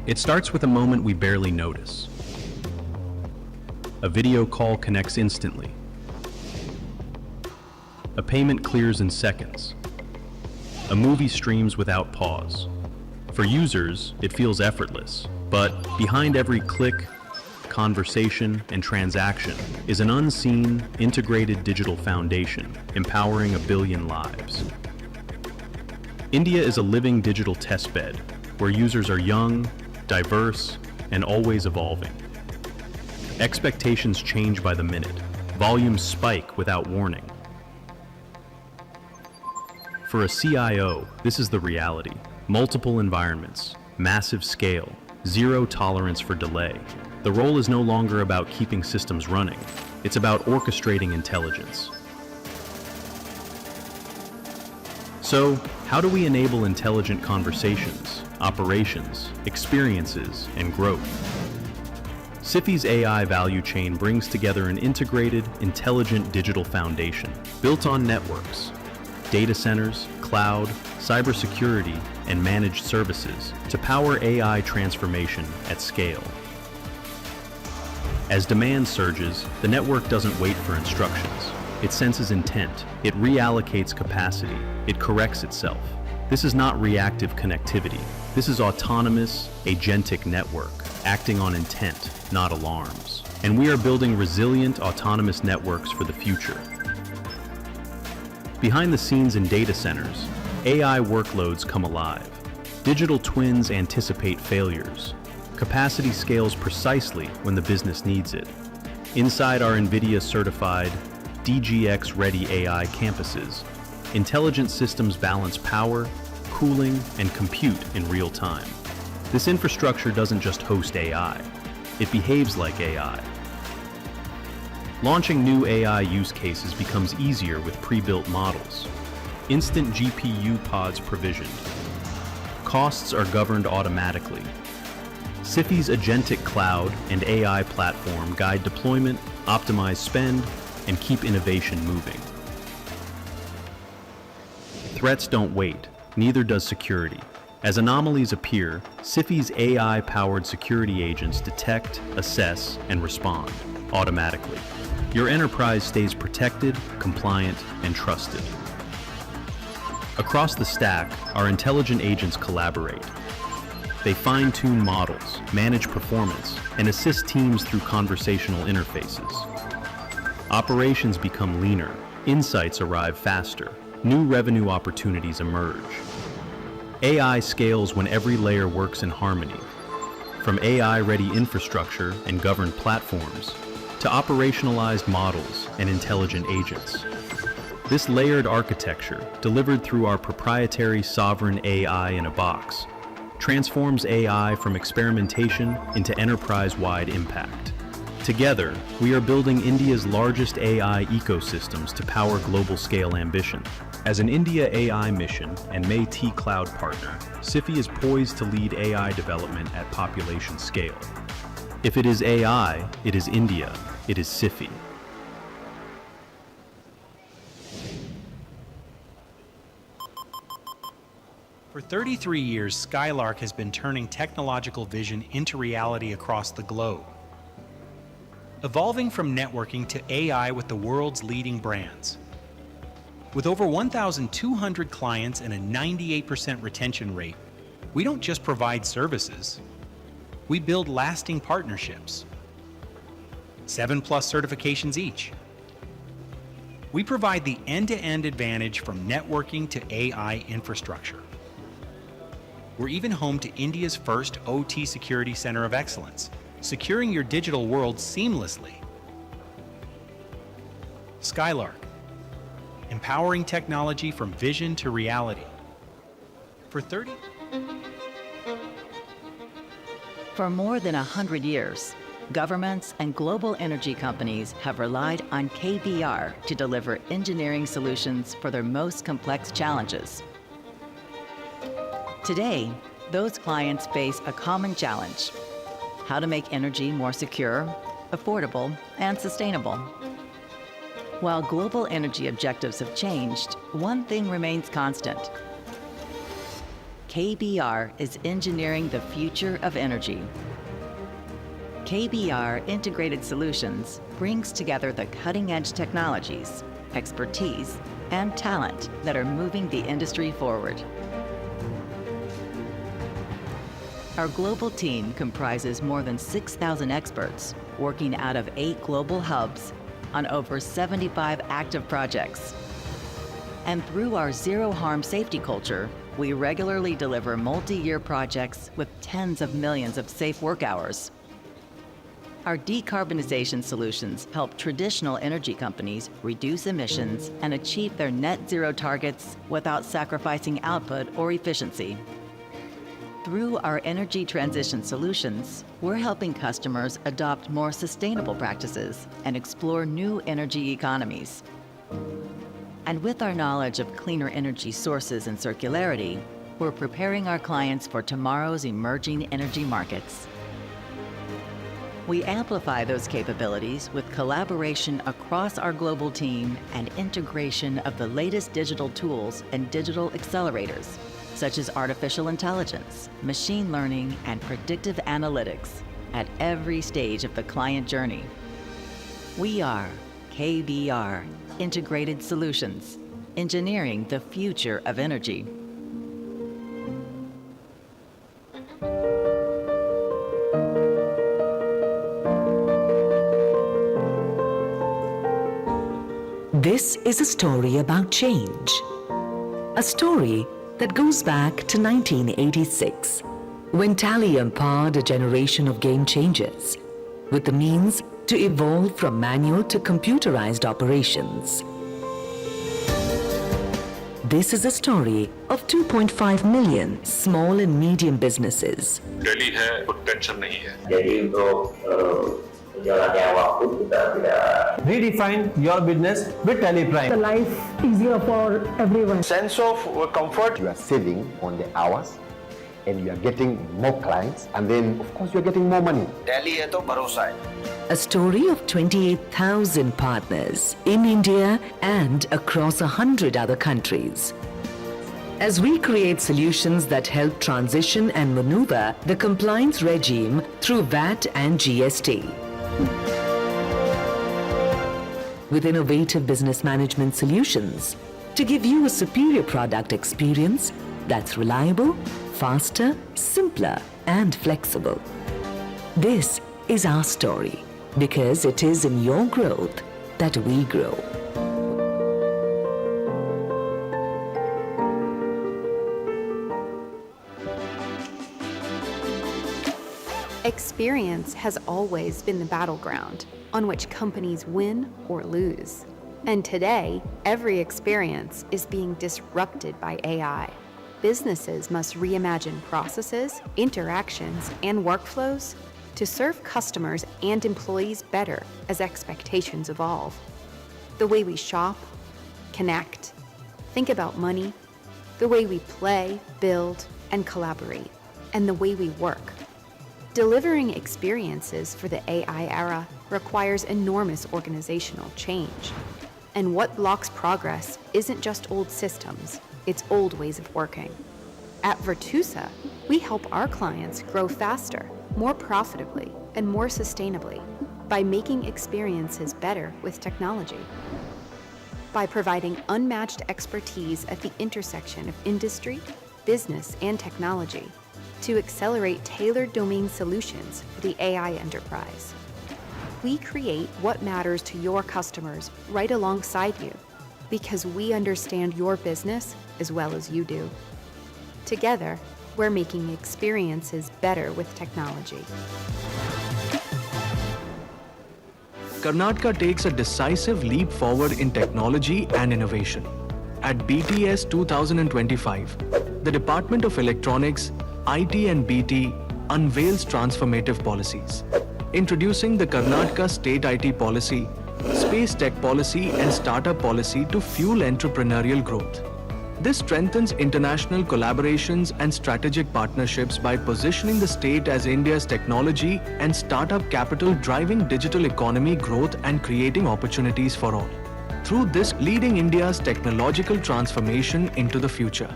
It starts with a moment we barely notice. A video call connects instantly. A payment clears in seconds. A movie streams without pause. For users, it feels effortless, but behind every click, conversation, and transaction is an unseen, integrated digital foundation empowering 1 billion lives. India is a living digital testbed where users are young, diverse, and always evolving. Expectations change by the minute. Volumes spike without warning. For a CIO, this is the reality. Multiple environments, massive scale, zero tolerance for delay. The role is no longer about keeping systems running. It's about orchestrating intelligence. So, how do we enable intelligent conversations, operations, experiences, and growth? CIFI's AI value chain brings together an integrated, intelligent digital foundation built on networks, data centers, cloud, cybersecurity, and managed services to power AI transformation at scale. As demand surges, the network doesn't wait for instructions. It senses intent, it reallocates capacity, it corrects itself. This is not reactive connectivity. This is autonomous, agentic network, acting on intent, not alarms. And we are building resilient, autonomous networks for the future. Behind the scenes in data centers, AI workloads come alive. Digital twins anticipate failures. Capacity scales precisely when the business needs it. Inside our NVIDIA-certified, DGX-ready AI campuses, intelligent systems balance power, cooling, and compute in real time. This infrastructure doesn't just host AI, it behaves like AI. Launching new AI use cases becomes easier with pre-built models. Instant GPU pods provisioned. Costs are governed automatically. CIFI's agentic cloud and AI platform guide deployment, optimize spend, and keep innovation moving. Threats don't wait, neither does security. As anomalies appear, CIFI's AI-powered security agents detect, assess, and respond automatically. Your enterprise stays protected, compliant, and trusted. Across the stack, our intelligent agents collaborate. They fine-tune models, manage performance, and assist teams through conversational interfaces. Operations become leaner, insights arrive faster, new revenue opportunities emerge. AI scales when every layer works in harmony, from AI-ready infrastructure and governed platforms to operationalized models and intelligent agents. This layered architecture, delivered through our proprietary sovereign AI in a box, transforms AI from experimentation into enterprise-wide impact. Together, we are building India's largest AI ecosystems to power global-scale ambition. As an India AI mission and MeitY Cloud partner, CIFI is poised to lead AI development at population scale. If it is AI, it is India, it is CIFI. For 33 years, Skylark has been turning technological vision into reality across the globe. Evolving from networking to AI with the world's leading brands. With over 1,200 clients and a 98% retention rate, we don't just provide services, we build lasting partnerships. 7+ certifications each. We provide the end-to-end advantage from networking to AI infrastructure. We're even home to India's first OT Security Center of Excellence, securing your digital world seamlessly. Skylark, empowering technology from vision to reality. For more than 100 years, governments and global energy companies have relied on KBR to deliver engineering solutions for their most complex challenges. Today, those clients face a common challenge: how to make energy more secure, affordable, and sustainable. While global energy objectives have changed, one thing remains constant. KBR is engineering the future of energy. KBR Integrated Solutions brings together the cutting-edge technologies, expertise, and talent that are moving the industry forward. Our global team comprises more than 6,000 experts working out of 8 global hubs on over 75 active projects. And through our zero-harm safety culture, we regularly deliver multi-year projects with tens of millions of safe work hours. Our decarbonization solutions help traditional energy companies reduce emissions and achieve their net zero targets without sacrificing output or efficiency. Through our energy transition solutions, we're helping customers adopt more sustainable practices and explore new energy economies. And with our knowledge of cleaner energy sources and circularity, we're preparing our clients for tomorrow's emerging energy markets. We amplify those capabilities with collaboration across our global team and integration of the latest digital tools and digital accelerators, such as artificial intelligence, machine learning, and predictive analytics at every stage of the client journey. We are KBR Integrated Solutions, engineering the future of energy. This is a story about change. A story that goes back to 1986, when Tally empowered a generation of game changers with the means to evolve from manual to computerized operations. This is a story of 2.5 million small and medium businesses. Delhi है, कोई tension नहीं है. Redefine your business with The life easier for everyone. Sense of comfort. You are saving on the hours and you are getting more clients, and then of course you are getting more money. Delhi है तो भरोसा है. A story of 28,000 partners in India and across 100 other countries. As we create solutions that help transition and maneuver the compliance regime through VAT and GST. With innovative business management solutions to give you a superior product experience that's reliable, faster, simpler, and flexible. This is our story, because it is in your growth that we grow. Experience has always been the battleground on which companies win or lose. And today, every experience is being disrupted by AI. Businesses must reimagine processes, interactions, and workflows to serve customers and employees better as expectations evolve. The way we shop, connect, think about money, the way we play, build, and collaborate, and the way we work. Delivering experiences for the AI era requires enormous organizational change. And what blocks progress isn't just old systems, it's old ways of working. At Virtusa, we help our clients grow faster, more profitably, and more sustainably by making experiences better with technology. By providing unmatched expertise at the intersection of industry, business, and technology to accelerate tailored domain solutions for the AI enterprise. We create what matters to your customers right alongside you, because we understand your business as well as you do. Together, we're making experiences better with technology. Karnataka takes a decisive leap forward in technology and innovation. At BTS 2025, the Department of Electronics, IT and BT unveils transformative policies, introducing the Karnataka State IT Policy, Space Tech Policy and Startup Policy to fuel entrepreneurial growth. This strengthens international collaborations and strategic partnerships by positioning the state as India's technology and startup capital, driving digital economy growth and creating opportunities for all. Through this, leading India's technological transformation into the future.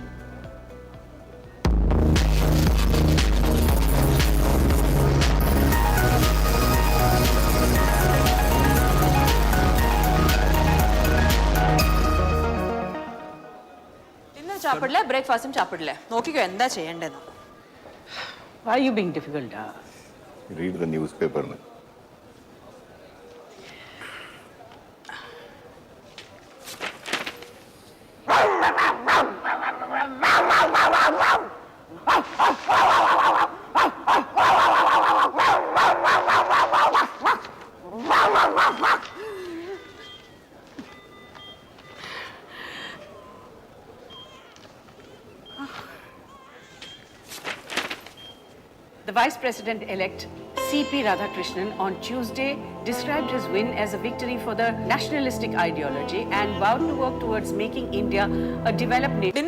ചാപ്പിടില്ലേ ബ്രേക്ക്ഫാസ്റ്റും ചാപ്പിടില്ലേ നോക്കിക്കോ എന്താ ചെയ്യേണ്ടതെന്ന്. Why are you being difficult? Read the newspaper. The Vice President-elect C.P. Radhakrishnan on Tuesday described his win as a victory for the nationalistic ideology and vowed to work towards making India a developed nation.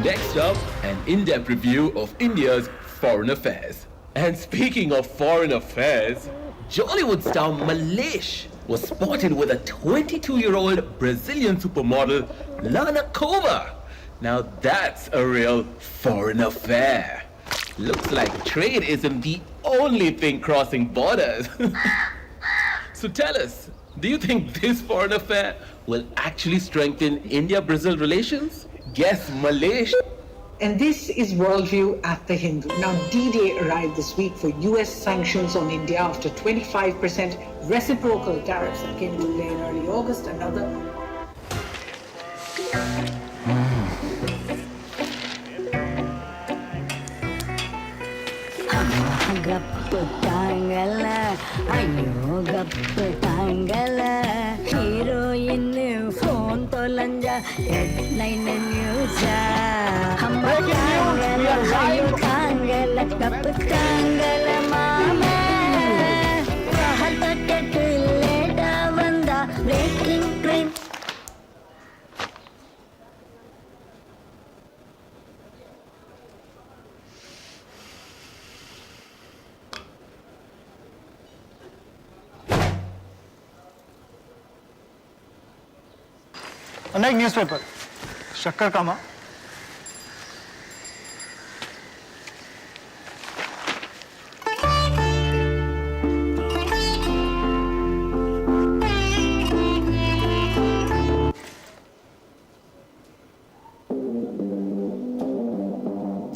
Next up, an in-depth review of India's foreign affairs. And speaking of foreign affairs, Jollywood star Malesh was spotted with a 22-year-old Brazilian supermodel, Lana Kova. Now that's a real foreign affair. Looks like trade isn't the only thing crossing borders. So tell us, do you think this foreign affair will actually strengthen India-Brazil relations? Guess Malaysia. And this is Worldview at the Hindu. Now, D-Day arrived this week for US sanctions on India after 25% reciprocal tariffs that came into play in early August. Another ಗಪ್ಪುತ್ತಾಂಗಲ ಅಯ್ಯೋ ಗಪ್ಪುತ್ತಾಂಗಲ heroine phone ತೊಲಂಜ headline news ಅಮ್ಮ ತಾಂಗಲ ಅಯ್ಯೋ ತಾಂಗಲ ಗಪ್ಪುತ್ತಾಂಗಲ ಮಾಮ ಪ್ರಹತಕ್ಕೆ ಲೇಟ ಬಂದ breaking crime. अनेक newspaper शक्कर कामा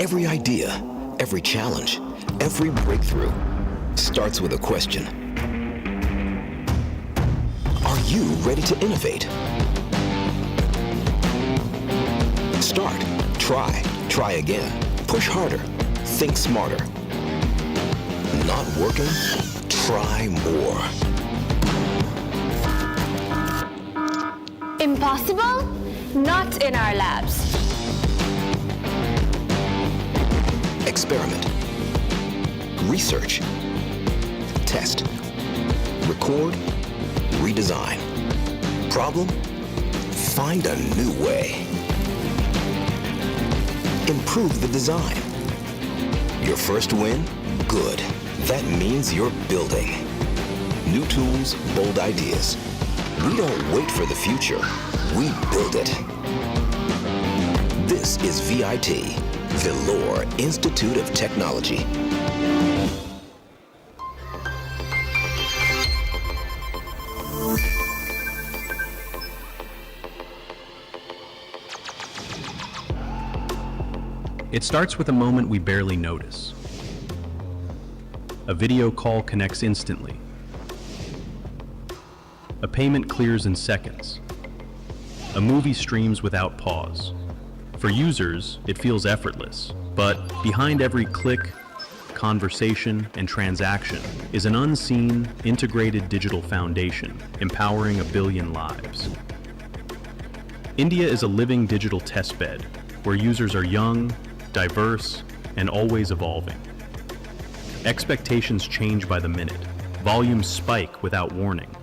Every idea, every challenge, every breakthrough starts with a question. Are you ready to innovate? Start, try again, push harder, think smarter. Not working? Try more. Impossible? Not in our labs. Experiment. Research. Test. Record. Redesign. Problem? Find a new way. Improve the design. Your first win? Good. That means you're building. New tools, bold ideas. We don't wait for the future. We build it. This is VIT, Vellore Institute of Technology. It starts with a moment we barely notice. A video call connects instantly. A payment clears in seconds. A movie streams without pause. For users, it feels effortless, but behind every click, conversation, and transaction is an unseen, integrated digital foundation empowering a billion lives. India is a living digital testbed where users are young, diverse, and always evolving. Expectations change by the minute. Volumes spike without warning.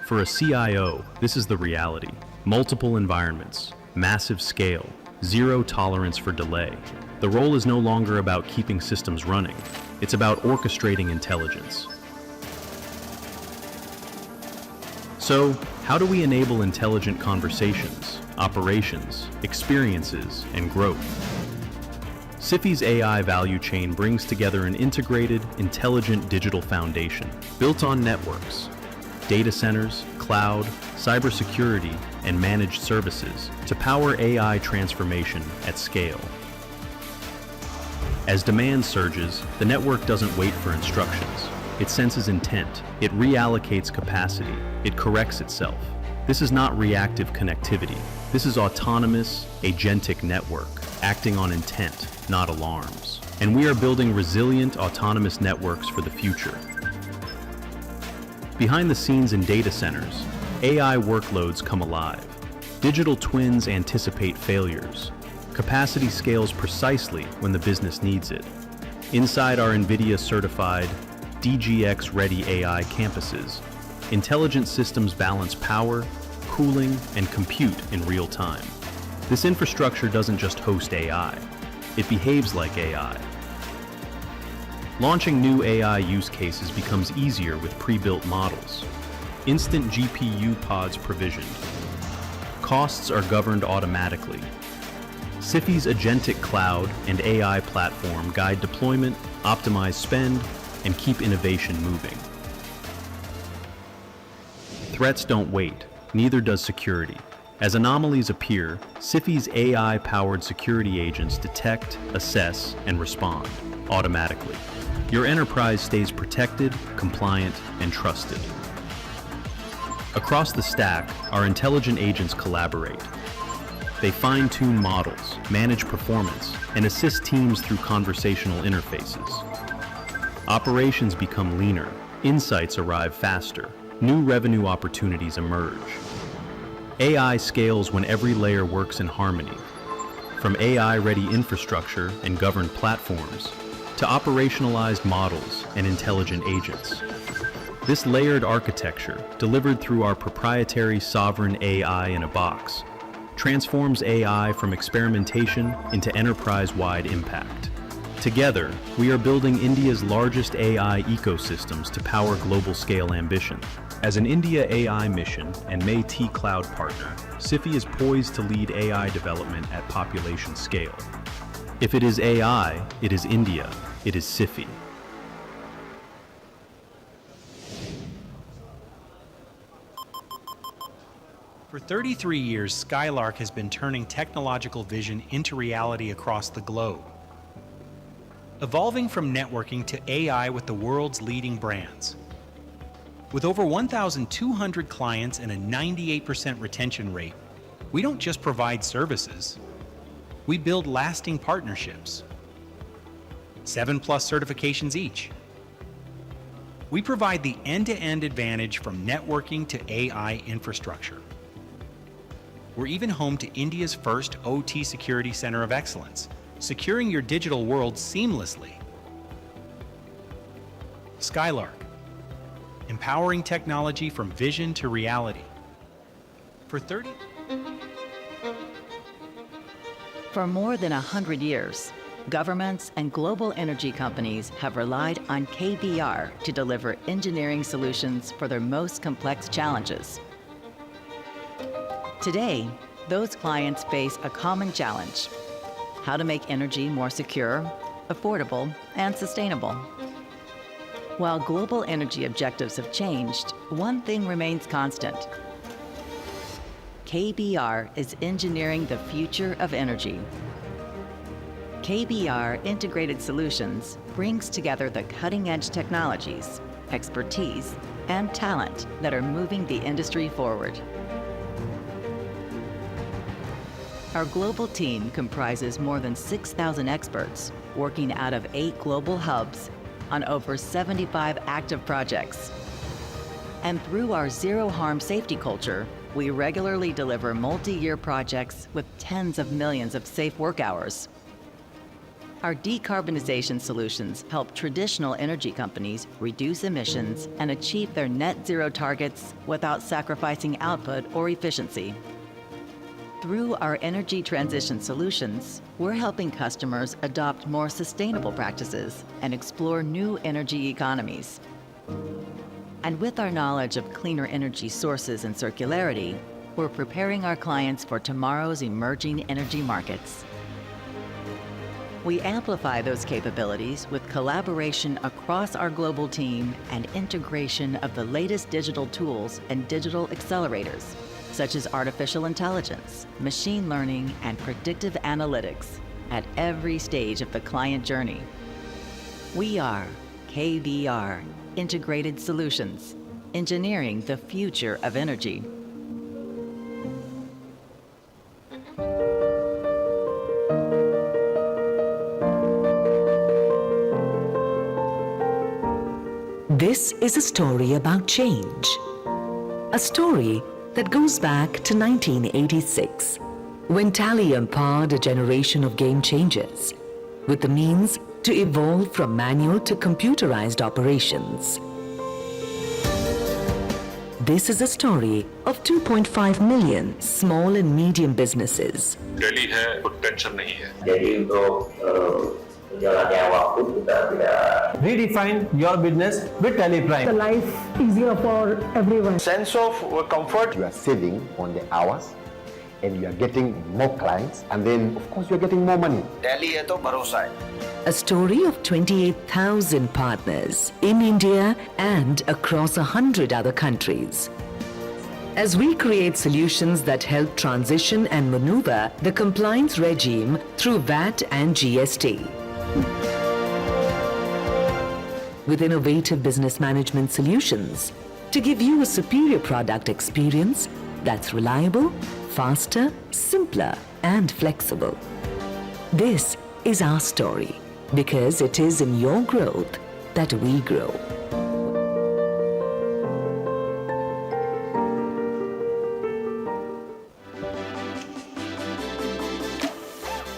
For a CIO, this is the reality. Multiple environments, massive scale, zero tolerance for delay. The role is no longer about keeping systems running. It's about orchestrating intelligence. So, how do we enable intelligent conversations, operations, experiences, and growth? CIFI's AI value chain brings together an integrated, intelligent digital foundation built on networks, data centers, cloud, cybersecurity, and managed services to power AI transformation at scale. As demand surges, the network doesn't wait for instructions. It senses intent, it reallocates capacity, it corrects itself. This is not reactive connectivity. This is autonomous, agentic network, acting on intent, not alarms. And we are building resilient, autonomous networks for the future. Behind the scenes in data centers, AI workloads come alive. Digital twins anticipate failures. Capacity scales precisely when the business needs it. Inside our NVIDIA-certified, DGX-ready AI campuses, intelligent systems balance power, cooling, and compute in real time. This infrastructure doesn't just host AI, it behaves like AI. Launching new AI use cases becomes easier with pre-built models. Instant GPU pods provisioned. Costs are governed automatically. CIFI's Agentic Cloud and AI platform guide deployment, optimize spend, and keep innovation moving. Threats don't wait, neither does security. As anomalies appear, CIFI's AI-powered security agents detect, assess, and respond automatically. Your enterprise stays protected, compliant, and trusted. Across the stack, our intelligent agents collaborate. They fine-tune models, manage performance, and assist teams through conversational interfaces. Operations become leaner, insights arrive faster, new revenue opportunities emerge. AI scales when every layer works in harmony, from AI-ready infrastructure and governed platforms to operationalized models and intelligent agents. This layered architecture, delivered through our proprietary sovereign AI in a box, transforms AI from experimentation into enterprise-wide impact. Together, we are building India's largest AI ecosystems to power global-scale ambition. As an India AI mission and MAIT Cloud partner, CIFI is poised to lead AI development at population scale. If it is AI, it is India, it is CIFI. For 33 years, Skylark has been turning technological vision into reality across the globe. Evolving from networking to AI with the world's leading brands. With over 1,200 clients and a 98% retention rate, we don't just provide services, we build lasting partnerships. 7+ certifications each. We provide the end-to-end advantage from networking to AI infrastructure. We're even home to India's first OT Security Center of Excellence, securing your digital world seamlessly. Skylark, empowering technology from vision to reality. For more than 100 years, governments and global energy companies have relied on KBR to deliver engineering solutions for their most complex challenges. Today, those clients face a common challenge: how to make energy more secure, affordable, and sustainable. While global energy objectives have changed, one thing remains constant. KBR is engineering the future of energy. KBR Integrated Solutions brings together the cutting-edge technologies, expertise, and talent that are moving the industry forward. Our global team comprises more than 6,000 experts working out of 8 global hubs on over 75 active projects. And through our zero harm safety culture, we regularly deliver multi-year projects with tens of millions of safe work hours. Our decarbonization solutions help traditional energy companies reduce emissions and achieve their net zero targets without sacrificing output or efficiency. Through our energy transition solutions, we're helping customers adopt more sustainable practices and explore new energy economies. And with our knowledge of cleaner energy sources and circularity, we're preparing our clients for tomorrow's emerging energy markets. We amplify those capabilities with collaboration across our global team and integration of the latest digital tools and digital accelerators, such as artificial intelligence, machine learning, and predictive analytics at every stage of the client journey. We are KBR, Integrated Solutions, engineering the future of energy. This is a story about change. A story that goes back to 1986, when Tally empowered a generation of game changers with the means to evolve from manual to computerized operations. This is a story of 2.5 million small and medium businesses. Delhi है, कुछ tension नहीं है. Redefine your business with TelePrime. The life easier for everyone. Sense of comfort. You are saving on the hours and you are getting more clients and then of course you are getting more money. Delhi है तो भरोसा है. A story of 28,000 partners in India and across 100 other countries. As we create solutions that help transition and maneuver the compliance regime through VAT and GST. With innovative business management solutions to give you a superior product experience that's reliable, faster, simpler, and flexible. This is our story because it is in your growth that we grow.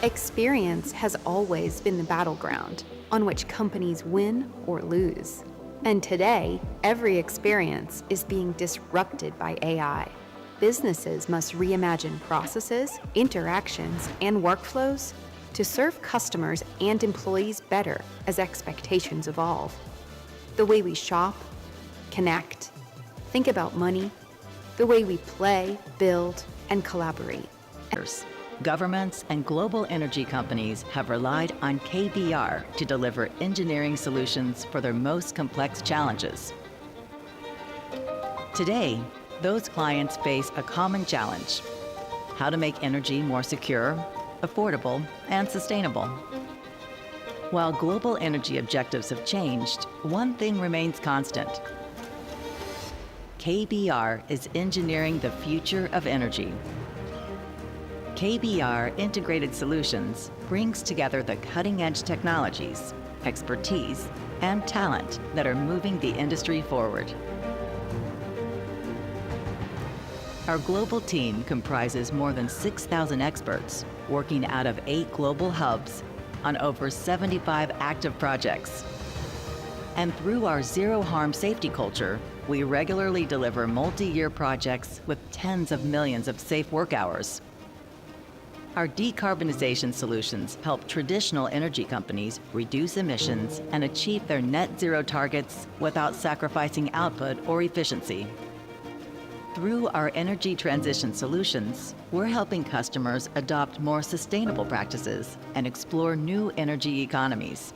Experience has always been the battleground on which companies win or lose. And today, every experience is being disrupted by AI. Businesses must reimagine processes, interactions, and workflows to serve customers and employees better as expectations evolve. The way we shop, connect, think about money, the way we play, build, and collaborate. Governments and global energy companies have relied on KBR to deliver engineering solutions for their most complex challenges. Today, those clients face a common challenge: how to make energy more secure, affordable, and sustainable. While global energy objectives have changed, one thing remains constant. KBR is engineering the future of energy. KBR Integrated Solutions brings together the cutting-edge technologies, expertise, and talent that are moving the industry forward. Our global team comprises more than 6,000 experts working out of 8 global hubs on over 75 active projects. And through our zero harm safety culture, we regularly deliver multi-year projects with tens of millions of safe work hours. Our decarbonization solutions help traditional energy companies reduce emissions and achieve their net zero targets without sacrificing output or efficiency. Through our energy transition solutions, we're helping customers adopt more sustainable practices and explore new energy economies.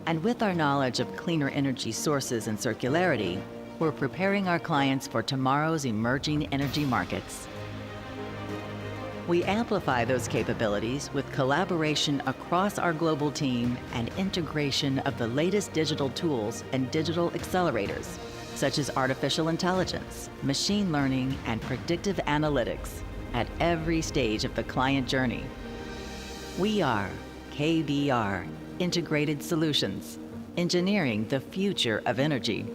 And with our knowledge of cleaner energy sources and circularity, we're preparing our clients for tomorrow's emerging energy markets. We amplify those capabilities with collaboration across our global team and integration of the latest digital tools and digital accelerators, such as artificial intelligence, machine learning, and predictive analytics, at every stage of the client journey. We are KBR, Integrated Solutions, engineering the future of energy.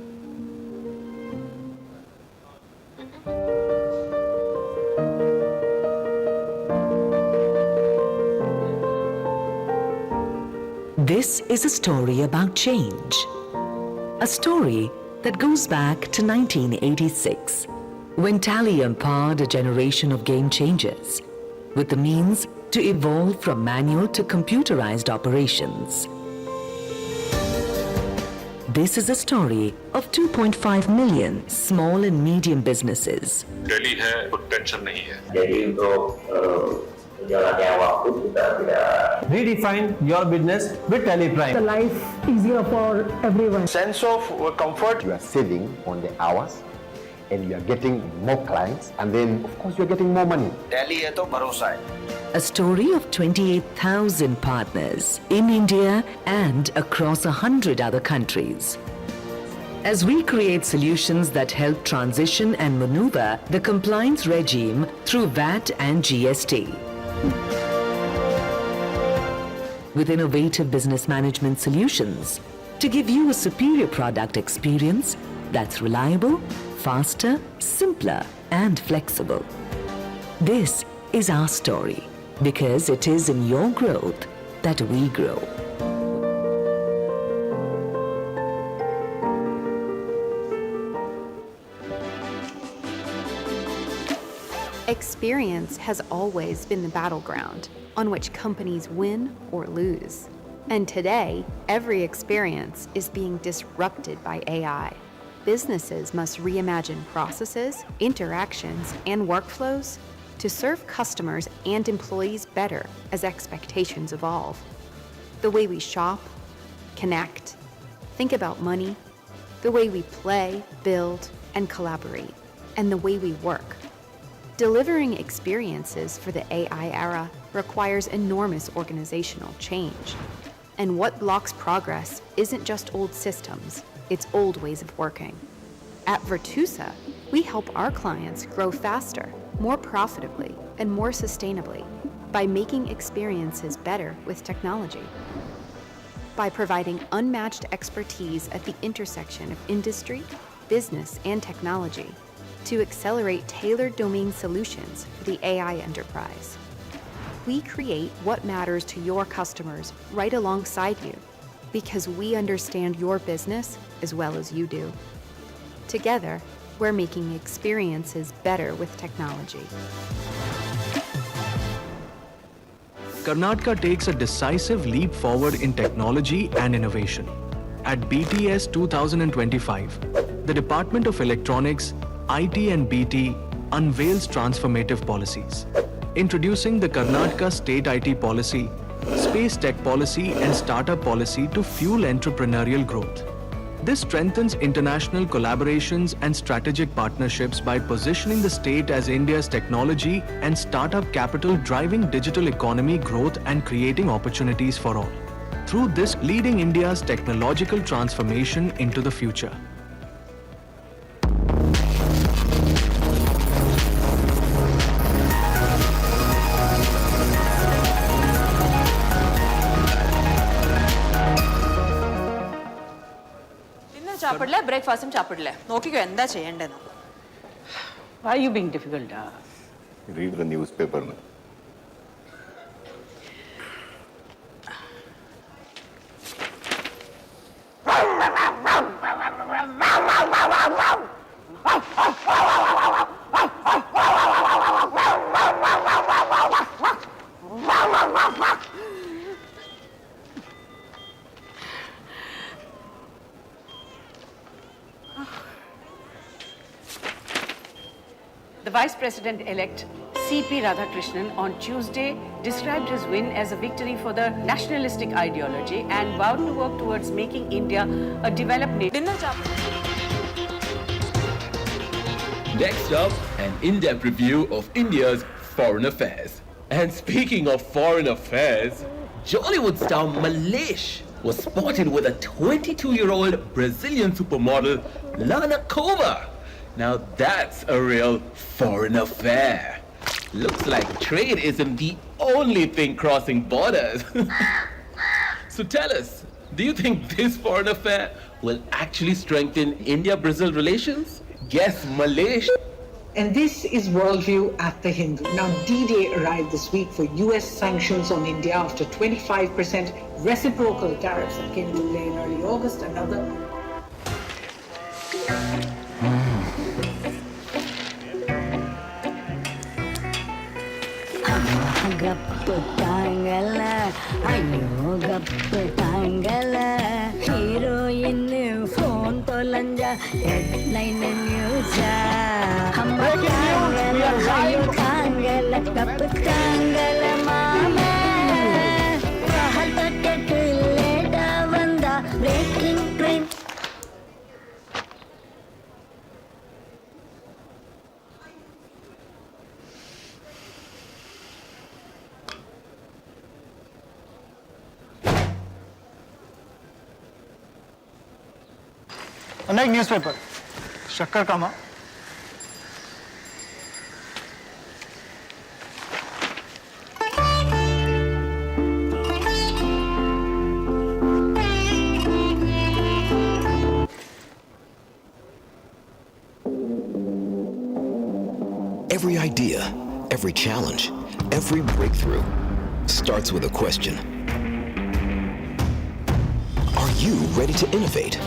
This is a story about change. A story that goes back to 1986, when Tally empowered a generation of game changers with the means to evolve from manual to computerized operations. This is a story of 2.5 million small and medium businesses. Delhi है, कोई tension नहीं है. Redefine your business with Teleprime. The life easier for everyone. Sense of comfort. You are saving on the hours and you are getting more clients and then of course you are getting more money. Delhi है तो भरोसा है. A story of 28,000 partners in India and across 100 other countries. As we create solutions that help transition and maneuver the compliance regime through VAT and GST. With innovative business management solutions to give you a superior product experience that's reliable, faster, simpler, and flexible. This is our story because it is in your growth that we grow. Experience has always been the battleground on which companies win or lose. And today, every experience is being disrupted by AI. Businesses must reimagine processes, interactions, and workflows to serve customers and employees better as expectations evolve. The way we shop, connect, think about money, the way we play, build, and collaborate, and the way we work. Delivering experiences for the AI era requires enormous organizational change. And what blocks progress isn't just old systems, it's old ways of working. At Virtusa, we help our clients grow faster, more profitably, and more sustainably by making experiences better with technology. By providing unmatched expertise at the intersection of industry, business, and technology to accelerate tailored domain solutions for the AI enterprise. We create what matters to your customers right alongside you because we understand your business as well as you do. Together, we're making experiences better with technology. Karnataka takes a decisive leap forward in technology and innovation. At BTS 2025, the Department of Electronics, IT and BT unveils transformative policies, introducing the Karnataka State IT Policy, Space Tech Policy and Startup Policy to fuel entrepreneurial growth. This strengthens international collaborations and strategic partnerships by positioning the state as India's technology and startup capital, driving digital economy growth and creating opportunities for all. Through this, leading India's technological transformation into the future. ചാപ്പിടില്ല ബ്രേക്ക്ഫാസ്റ്റും ചാപ്പിടില്ല നോക്കിക്കോ എന്താ ചെയ്യേണ്ടതെന്ന്. Why are you being difficult? Read the newspaper. The Vice President-elect C.P. Radhakrishnan on Tuesday described his win as a victory for the nationalistic ideology and vowed to work towards making India a developed nation. Next up, an in-depth review of India's foreign affairs. And speaking of foreign affairs, Jollywood star Malesh was spotted with a 22-year-old Brazilian supermodel, Lana Kova. Now that's a real foreign affair. Looks like trade isn't the only thing crossing borders. So tell us, do you think this foreign affair will actually strengthen India-Brazil relations? Guess Malaysia. And this is Worldview at the Hindu. Now, D-Day arrived this week for US sanctions on India after 25% reciprocal tariffs that came into play in early August. Another. Heroine phone tolanja headline news breaking print. अनेक newspaper शक्कर कामा Every idea, every challenge, every breakthrough starts with a question. Are you ready to innovate?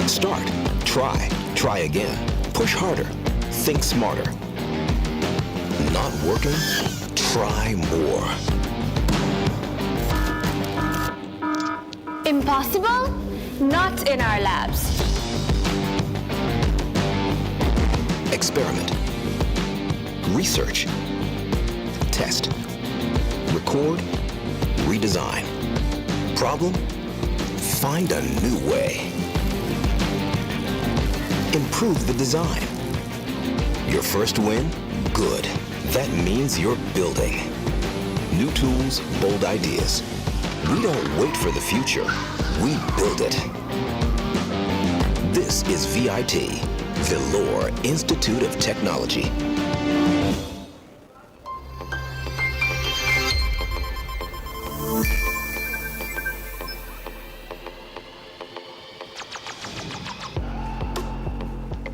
Start, try again, push harder, think smarter. Not working? Try more. Impossible? Not in our labs. Experiment. Research. Test. Record. Redesign. Problem? Find a new way. Improve the design. Your first win? Good. That means you're building. New tools, bold ideas. We don't wait for the future. We build it. This is VIT, Vellore Institute of Technology.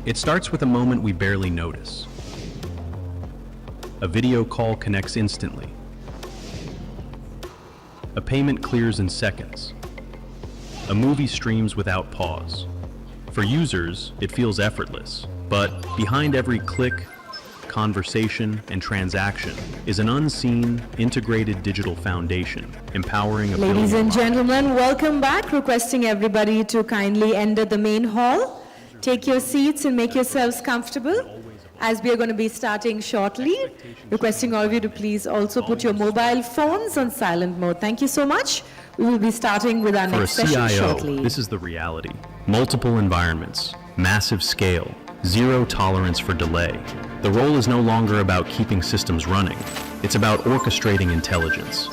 It starts with a moment we barely notice. A video call connects instantly. A payment clears in seconds. A movie streams without pause. For users, it feels effortless. But behind every click, conversation, and transaction is an unseen, integrated digital foundation, empowering a Ladies billion and gentlemen, welcome back. Requesting everybody to kindly enter the main hall. Take your seats and make yourselves comfortable, as we are going to be starting shortly. Requesting all of you to please also put your mobile phones on silent mode. Thank you so much. We will be starting with our For a next session CIO, shortly. this is the reality. Multiple environments, massive scale, zero tolerance for delay. The role is no longer about keeping systems running. It's about orchestrating intelligence.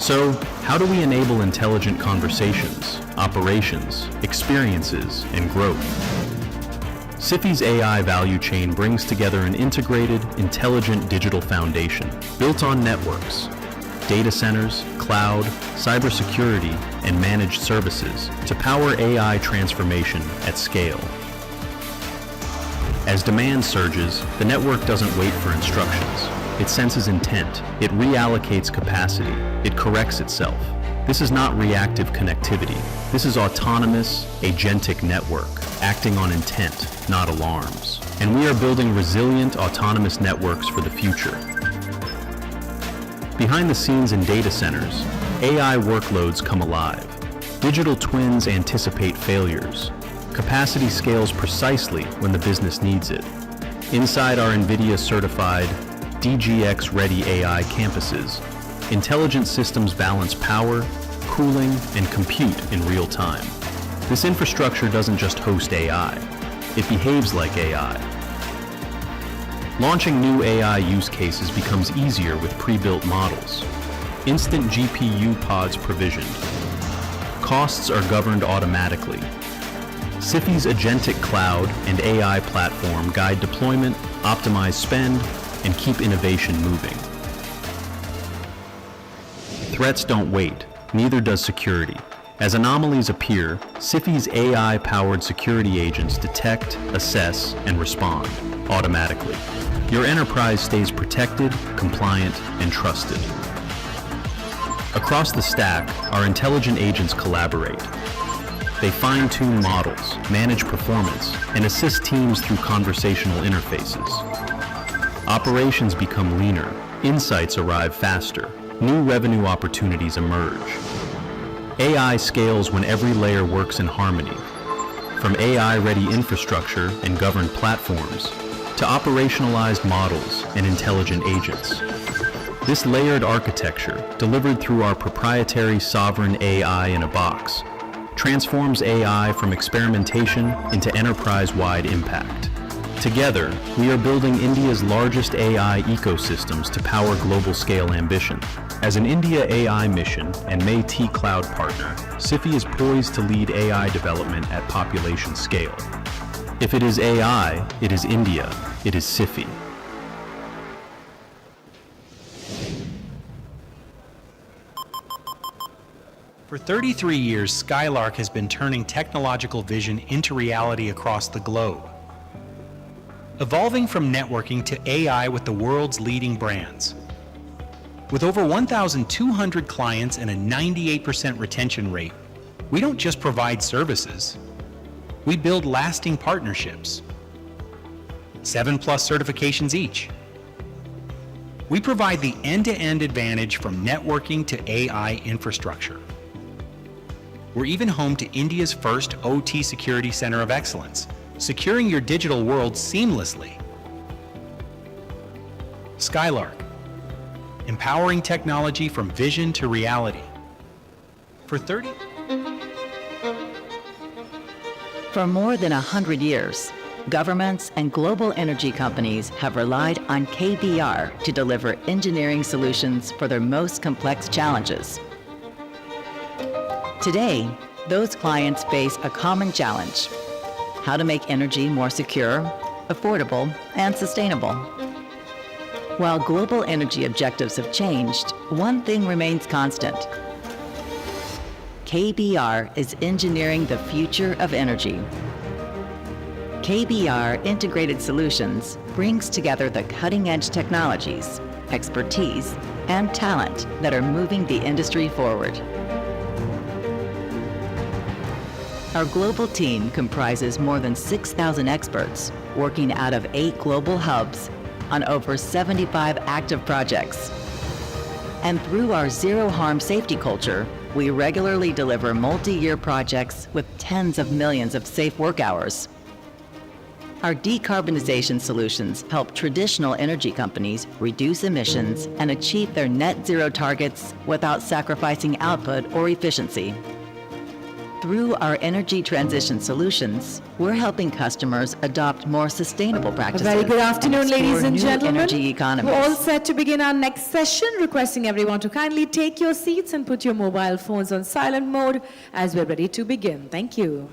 So, how do we enable intelligent conversations, operations, experiences, and growth? CIFI's AI value chain brings together an integrated, intelligent digital foundation built on networks, data centers, cloud, cybersecurity, and managed services to power AI transformation at scale. As demand surges, the network doesn't wait for instructions. It senses intent. It reallocates capacity. It corrects itself. This is not reactive connectivity. This is autonomous, agentic network, acting on intent, not alarms. And we are building resilient, autonomous networks for the future. Behind the scenes in data centers, AI workloads come alive. Digital twins anticipate failures. Capacity scales precisely when the business needs it. Inside our NVIDIA-certified, DGX-ready AI campuses, intelligent systems balance power, cooling, and compute in real time. This infrastructure doesn't just host AI, it behaves like AI. Launching new AI use cases becomes easier with pre-built models. Instant GPU pods provisioned. Costs are governed automatically. SIFI's Agentic Cloud and AI platform guide deployment, optimize spend, and keep innovation moving. Threats don't wait, neither does security. As anomalies appear, SIFI's AI-powered security agents detect, assess, and respond automatically. Your enterprise stays protected, compliant, and trusted. Across the stack, our intelligent agents collaborate. They fine-tune models, manage performance, and assist teams through conversational interfaces. Operations become leaner, insights arrive faster, new revenue opportunities emerge. AI scales when every layer works in harmony, from AI-ready infrastructure and governed platforms to operationalized models and intelligent agents. This layered architecture, delivered through our proprietary sovereign AI in a box, transforms AI from experimentation into enterprise-wide impact. Together, we are building India's largest AI ecosystems to power global-scale ambition. As an India AI mission and METI cloud partner, SIFI is poised to lead AI development at population scale. If it is AI, it is India, it is SIFI. For 33 years, Skylark has been turning technological vision into reality across the globe. Evolving from networking to AI with the world's leading brands. With over 1,200 clients and a 98% retention rate, we don't just provide services, we build lasting partnerships. 7+ certifications each. We provide the end-to-end advantage from networking to AI infrastructure. We're even home to India's first OT Security Center of Excellence, securing your digital world seamlessly. Skylark, empowering technology from vision to reality. For more than 100 years, governments and global energy companies have relied on KBR to deliver engineering solutions for their most complex challenges. Today, those clients face a common challenge: how to make energy more secure, affordable, and sustainable. While global energy objectives have changed, one thing remains constant. KBR is engineering the future of energy. KBR Integrated Solutions brings together the cutting-edge technologies, expertise, and talent that are moving the industry forward. Our global team comprises more than 6,000 experts working out of 8 global hubs on over 75 active projects. And through our zero-harm safety culture, we regularly deliver multi-year projects with tens of millions of safe work hours. Our decarbonization solutions help traditional energy companies reduce emissions and achieve their net zero targets without sacrificing output or efficiency. Through our energy transition solutions, we're helping customers adopt more sustainable practices. A very good afternoon, ladies and gentlemen. Energy economies. We're all set to begin our next session, requesting everyone to kindly take your seats and put your mobile phones on silent mode as we're ready to begin. Thank you.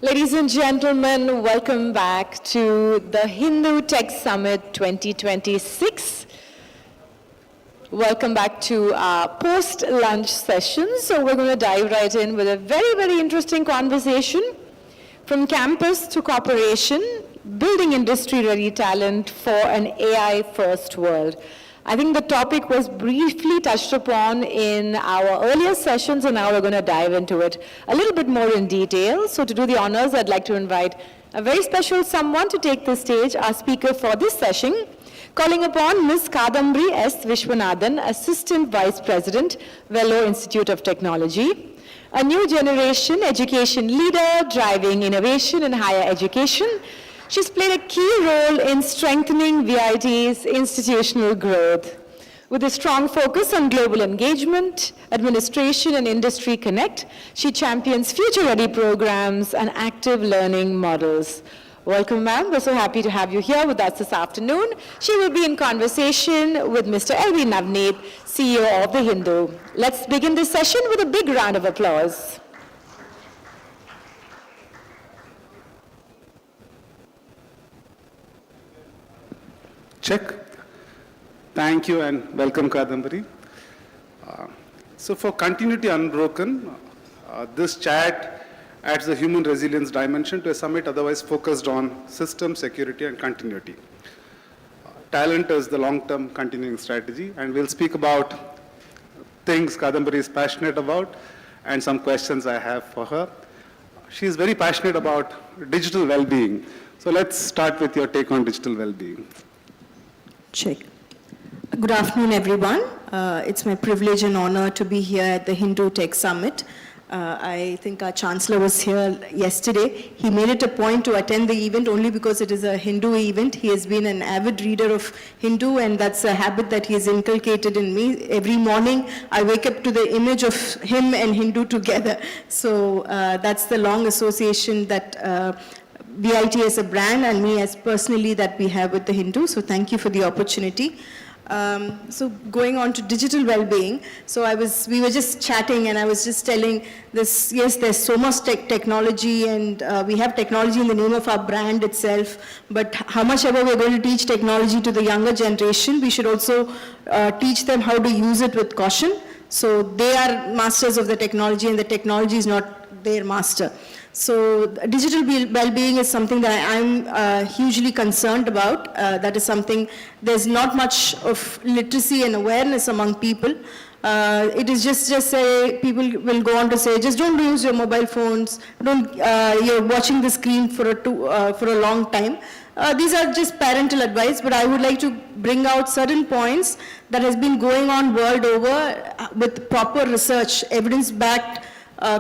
Ladies and gentlemen, welcome back to the Hindu Tech Summit 2026. Welcome back to our post-lunch session. So we're going to dive right in with a very, very interesting conversation from campus to corporation, building industry-ready talent for an AI-first world. I think the topic was briefly touched upon in our earlier sessions, and now we're going to dive into it a little bit more in detail. So to do the honors, I'd like to invite a very special someone to take the stage, our speaker for this session, calling upon Ms. Kadambari S. Vishwanathan, Assistant Vice President, VIT Institute of Technology, a new generation education leader driving innovation in higher education. She's played a key role in strengthening VIT's institutional growth. With a strong focus on global engagement, administration, and industry connect, she champions future-ready programs and active learning models. Welcome, ma'am. We're so happy to have you here with us this afternoon. She will be in conversation with Mr. L.V. Navneet, CEO of The Hindu. Let's begin this session with a big round of applause. Check. Thank you and welcome, Kadambari. So for Continuity Unbroken, this chat adds the human resilience dimension to a summit otherwise focused on system, security, and continuity. Talent is the long-term continuing strategy, and we'll speak about things Kadambari is passionate about and some questions I have for her. She is very passionate about digital well-being. So let's start with your take on digital well-being. Check. Good afternoon, everyone. It's my privilege and honor to be here at the Hindu Tech Summit. I think our Chancellor was here yesterday. He made it a point to attend the event only because it is a Hindu event. He has been an avid reader of Hindu, and that's a habit that he has inculcated in me. Every morning, I wake up to the image of him and Hindu together. So that's the long association that VIT as a brand and me as personally that we have with the Hindu. So thank you for the opportunity. So going on to digital well-being, so we were just chatting and I was just telling this, yes, there's so much technology and we have technology in the name of our brand itself, but how much ever we're going to teach technology to the younger generation, we should also teach them how to use it with caution. So they are masters of the technology and the technology is not their master. So digital well-being is something that I'm hugely concerned about. That is something, there's not much of literacy and awareness among people. It is just say, people will go on to say, just don't use your mobile phones, you're watching the screen for a long time. These are just parental advice, but I would like to bring out certain points that has been going on world over with proper research, evidence-backed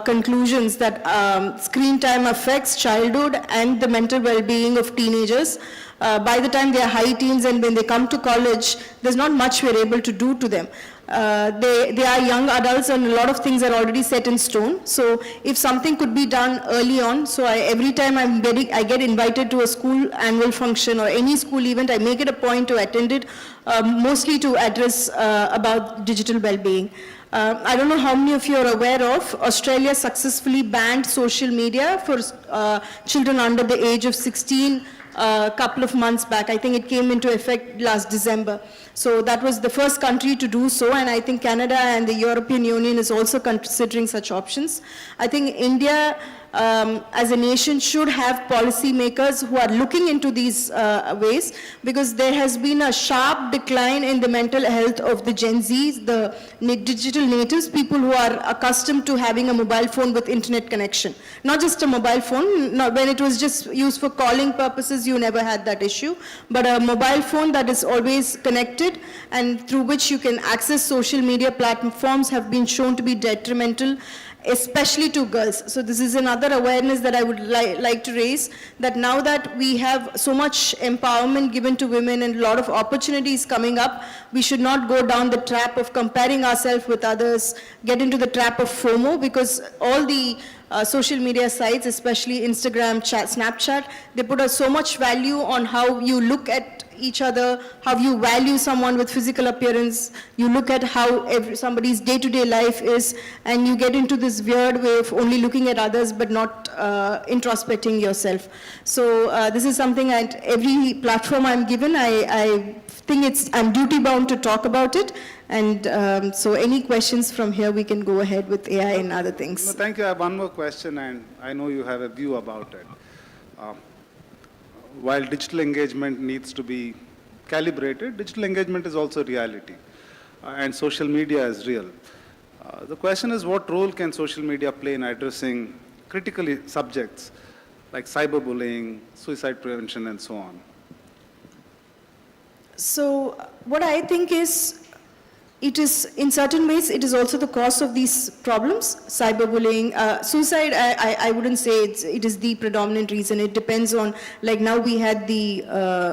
conclusions that screen time affects childhood and the mental well-being of teenagers. By the time they are high teens and when they come to college, there's not much we're able to do to them. They are young adults and a lot of things are already set in stone. So if something could be done early on, so every time I get invited to a school annual function or any school event, I make it a point to attend it, mostly to address about digital well-being. I don't know how many of you are aware of, Australia successfully banned social media for children under the age of 16 a couple of months back. I think it came into effect last December. So that was the first country to do so, and I think Canada and the European Union is also considering such options. I think India as a nation should have policymakers who are looking into these ways, because there has been a sharp decline in the mental health of the Gen Zs, the digital natives, people who are accustomed to having a mobile phone with internet connection. Not just a mobile phone, when it was just used for calling purposes, you never had that issue, but a mobile phone that is always connected and through which you can access social media platforms have been shown to be detrimental, especially to girls. So this is another awareness that I would like to raise, that now that we have so much empowerment given to women and a lot of opportunities coming up, we should not go down the trap of comparing ourselves with others, get into the trap of FOMO, because all the social media sites, especially Instagram, Snapchat, they put so much value on how you look at each other, how you value someone with physical appearance, you look at how somebody's day-to-day life is, and you get into this weird way of only looking at others but not introspecting yourself. So this is something at every platform I'm given, I think I'm duty-bound to talk about it. And so any questions from here, we can go ahead with AI and other things. No, thank you. I have one more question, and I know you have a view about it. While digital engagement needs to be calibrated, digital engagement is also reality, and social media is real. The question is, what role can social media play in addressing critical subjects like cyberbullying, suicide prevention, and so on? So what I think is, it is, in certain ways, it is also the cause of these problems. Cyberbullying, suicide, I wouldn't say it is the predominant reason. It depends on, like now we had the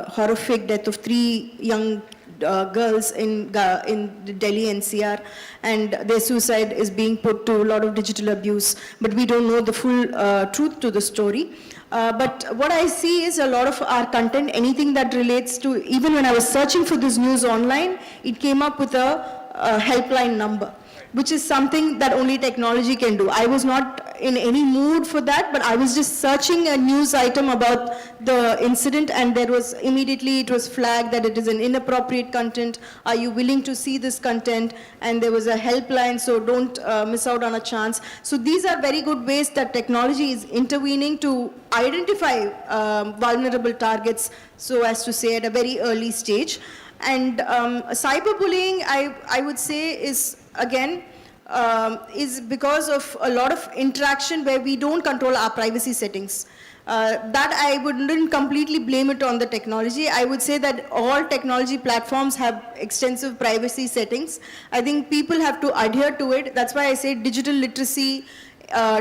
horrific death of 3 young girls in Delhi NCR, and their suicide is being put to a lot of digital abuse, but we don't know the full truth to the story. But what I see is a lot of our content, anything that relates to, even when I was searching for this news online, it came up with a helpline number, which is something that only technology can do. I was not in any mood for that, but I was just searching a news item about the incident, and there was immediately, it was flagged that it is an inappropriate content. Are you willing to see this content? And there was a helpline, so don't miss out on a chance. So these are very good ways that technology is intervening to identify vulnerable targets, so as to say, at a very early stage. And cyberbullying, I would say, is, again, is because of a lot of interaction where we don't control our privacy settings. That I wouldn't completely blame it on the technology. I would say that all technology platforms have extensive privacy settings. I think people have to adhere to it. That's why I say digital literacy,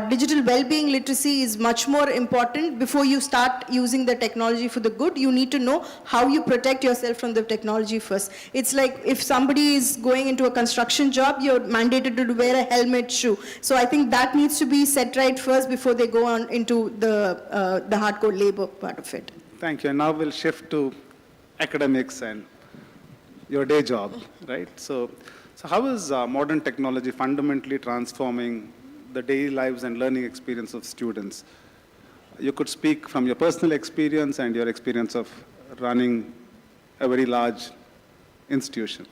digital well-being literacy is much more important. Before you start using the technology for the good, you need to know how you protect yourself from the technology first. It's like if somebody is going into a construction job, you're mandated to wear a helmet, shoe. So I think that needs to be set right first before they go on into the hardcore labor part of it. Thank you. And now we'll shift to academics and your day job, right? So how is modern technology fundamentally transforming the daily lives and learning experience of students? You could speak from your personal experience and your experience of running a very large institution.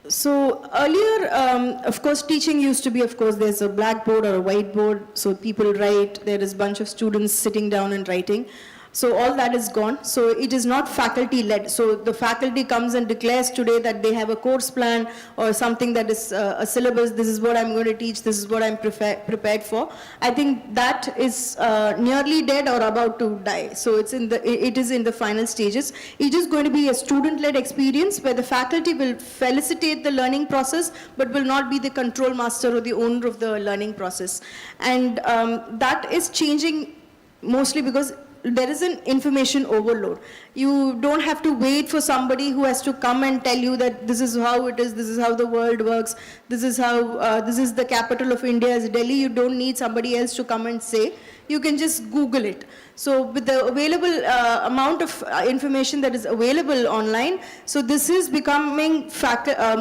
So earlier, of course, teaching used to be, of course, there's a blackboard or a whiteboard, so people write, there is a bunch of students sitting down and writing. So all that is gone. So it is not faculty-led. So the faculty comes and declares today that they have a course plan or something that is a syllabus. This is what I'm going to teach. This is what I'm prepared for. I think that is nearly dead or about to die. So it is in the final stages. It is going to be a student-led experience where the faculty will felicitate the learning process, but will not be the control master or the owner of the learning process. And that is changing mostly because there is an information overload. You don't have to wait for somebody who has to come and tell you that this is how it is, this is how the world works, this is how, this is the capital of India is Delhi. You don't need somebody else to come and say. You can just Google it. So with the available amount of information that is available online, so this is becoming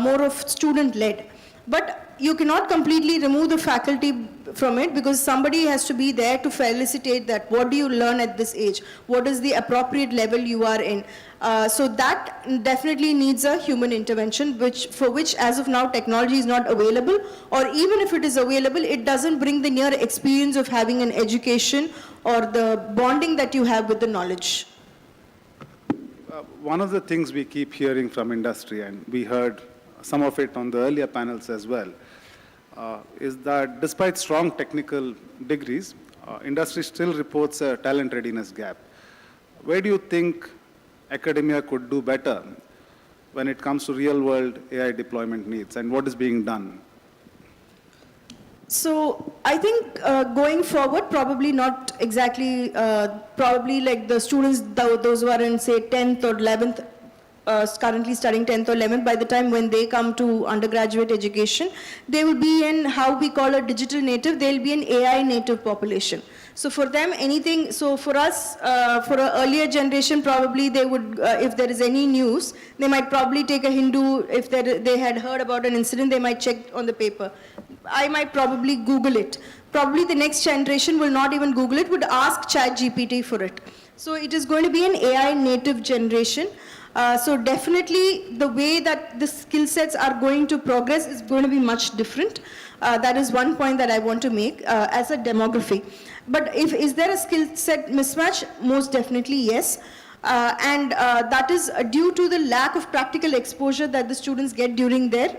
more of student-led. But you cannot completely remove the faculty from it because somebody has to be there to felicitate that. What do you learn at this age? What is the appropriate level you are in? So that definitely needs a human intervention, for which as of now technology is not available, or even if it is available, it doesn't bring the near experience of having an education or the bonding that you have with the knowledge. One of the things we keep hearing from industry, and we heard some of it on the earlier panels as well, is that despite strong technical degrees, industry still reports a talent readiness gap. Where do you think academia could do better when it comes to real-world AI deployment needs, and what is being done? So I think going forward, probably not exactly, probably like the students, those who are in say 10th or 11th, currently studying 10th or 11th, by the time when they come to undergraduate education, they will be in how we call a digital native, they'll be an AI native population. So for them, anything, so for us, for an earlier generation, probably they would, if there is any news, they might probably take a Hindu, if they had heard about an incident, they might check on the paper. I might probably Google it. Probably the next generation will not even Google it, would ask ChatGPT for it. So it is going to be an AI native generation. So definitely the way that the skill sets are going to progress is going to be much different. That is one point that I want to make as a demography. But is there a skill set mismatch? Most definitely yes. And that is due to the lack of practical exposure that the students get during their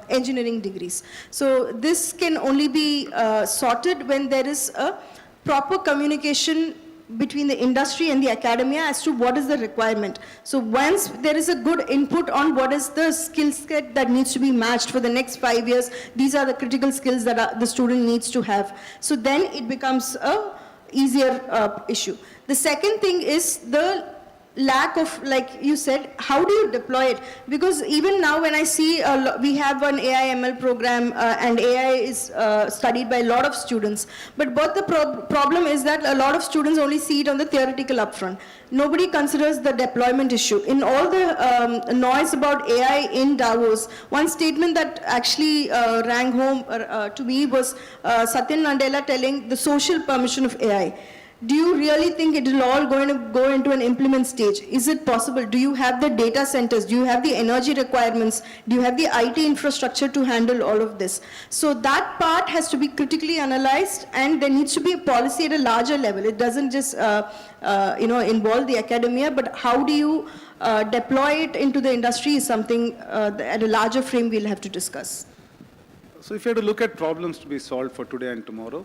engineering degrees. So this can only be sorted when there is a proper communication between the industry and the academia as to what is the requirement. So once there is a good input on what is the skill set that needs to be matched for the next 5 years, these are the critical skills that the student needs to have. So then it becomes a easier issue. The second thing is the lack of, like you said, how do you deploy it? Because even now when I see, we have an AI ML program and AI is studied by a lot of students. But the problem is that a lot of students only see it on the theoretical upfront. Nobody considers the deployment issue. In all the noise about AI in Davos, one statement that actually rang home to me was Satya Nadella telling the social permission of AI. Do you really think it is all going to go into an implement stage? Is it possible? Do you have the data centers? Do you have the energy requirements? Do you have the IT infrastructure to handle all of this? So that part has to be critically analyzed, and there needs to be a policy at a larger level. It doesn't just involve the academia, but how do you deploy it into the industry is something at a larger frame we'll have to discuss. So if you have to look at problems to be solved for today and tomorrow,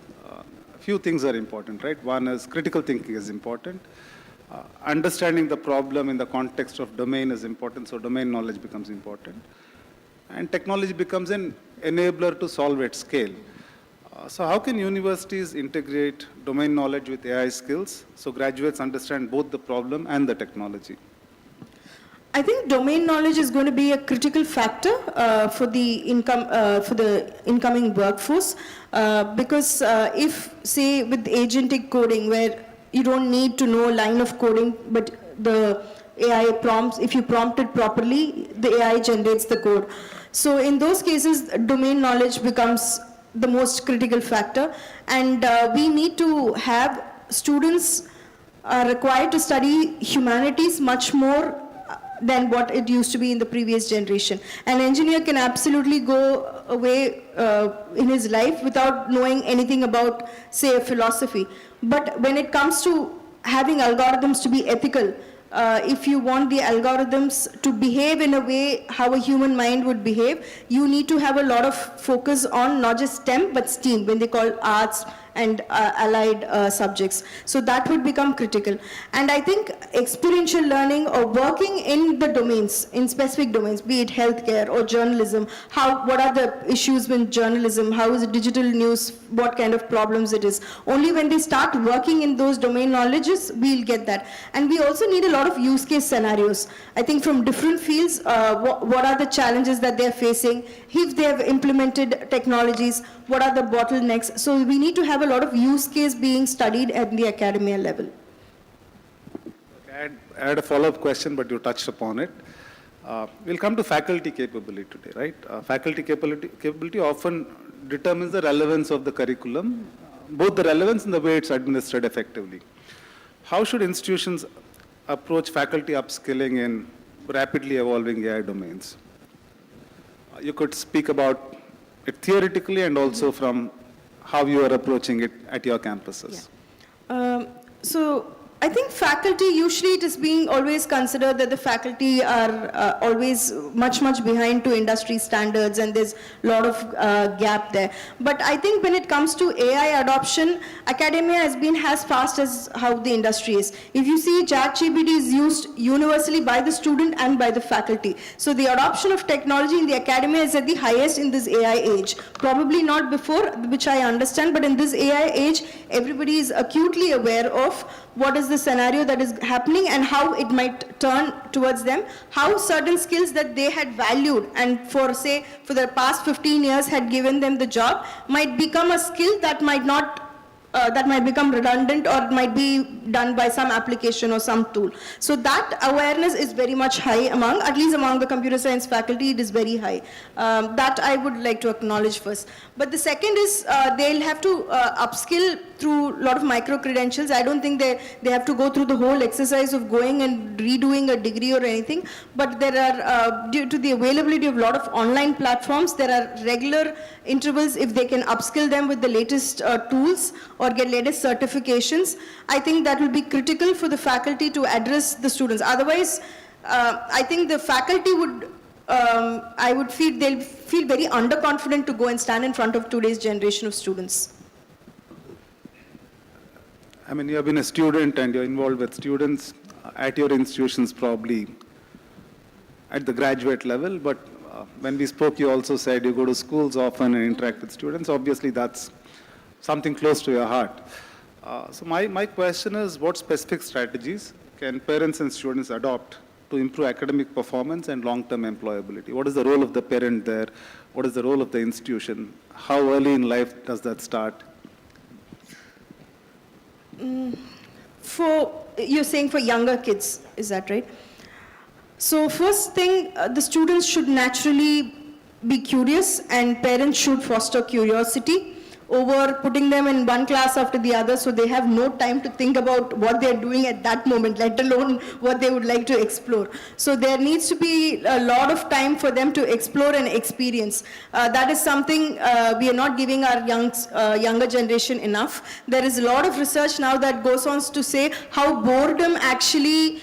few things are important, right? One is critical thinking is important. Understanding the problem in the context of domain is important, so domain knowledge becomes important. And technology becomes an enabler to solve at scale. So how can universities integrate domain knowledge with AI skills so graduates understand both the problem and the technology? I think domain knowledge is going to be a critical factor for the incoming workforce because if, say, with agentic coding, where you don't need to know a line of coding, but the AI prompts, if you prompt it properly, the AI generates the code. So in those cases, domain knowledge becomes the most critical factor, and we need to have students required to study humanities much more than what it used to be in the previous generation. An engineer can absolutely go away in his life without knowing anything about, say, a philosophy. But when it comes to having algorithms to be ethical, if you want the algorithms to behave in a way how a human mind would behave, you need to have a lot of focus on not just STEM, but STEAM, when they call arts and allied subjects. So that would become critical. And I think experiential learning or working in the domains, in specific domains, be it healthcare or journalism, what are the issues with journalism, how is it digital news, what kind of problems it is. Only when they start working in those domain knowledges, we'll get that. And we also need a lot of use case scenarios. I think from different fields, what are the challenges that they're facing, if they have implemented technologies, what are the bottlenecks. So we need to have a lot of use case being studied at the academia level. I had a follow-up question, but you touched upon it. We'll come to faculty capability today, right? Faculty capability often determines the relevance of the curriculum, both the relevance and the way it's administered effectively. How should institutions approach faculty upskilling in rapidly evolving AI domains? You could speak about it theoretically and also from how you are approaching it at your campuses. Yeah. So I think faculty, usually it is being always considered that the faculty are always much behind to industry standards, and there's a lot of gap there. But I think when it comes to AI adoption, academia has been as fast as how the industry is. If you see, ChatGPT is used universally by the student and by the faculty. So the adoption of technology in the academia is at the highest in this AI age. Probably not before, which I understand, but in this AI age, everybody is acutely aware of what is the scenario that is happening and how it might turn towards them, how certain skills that they had valued and for the past 15 years had given them the job might become a skill that might not that might become redundant or might be done by some application or some tool. So that awareness is very much high at least among the computer science faculty, it is very high. That I would like to acknowledge first. But the second is they'll have to upskill through a lot of micro-credentials. I don't think they have to go through the whole exercise of going and redoing a degree or anything, but there are, due to the availability of a lot of online platforms, there are regular intervals if they can upskill them with the latest tools or get latest certifications. I think that will be critical for the faculty to address the students. Otherwise, I think the faculty would, they'll feel very underconfident to go and stand in front of today's generation of students. I mean, you have been a student and you're involved with students at your institutions probably at the graduate level, but when we spoke, you also said you go to schools often and interact with students. Obviously, that's something close to your heart. So my question is, what specific strategies can parents and students adopt to improve academic performance and long-term employability? What is the role of the parent there? What is the role of the institution? How early in life does that start? You're saying for younger kids, is that right? So first thing, the students should naturally be curious and parents should foster curiosity over putting them in one class after the other so they have no time to think about what they're doing at that moment, let alone what they would like to explore. So there needs to be a lot of time for them to explore and experience. That is something we are not giving our younger generation enough. There is a lot of research now that goes on to say how boredom actually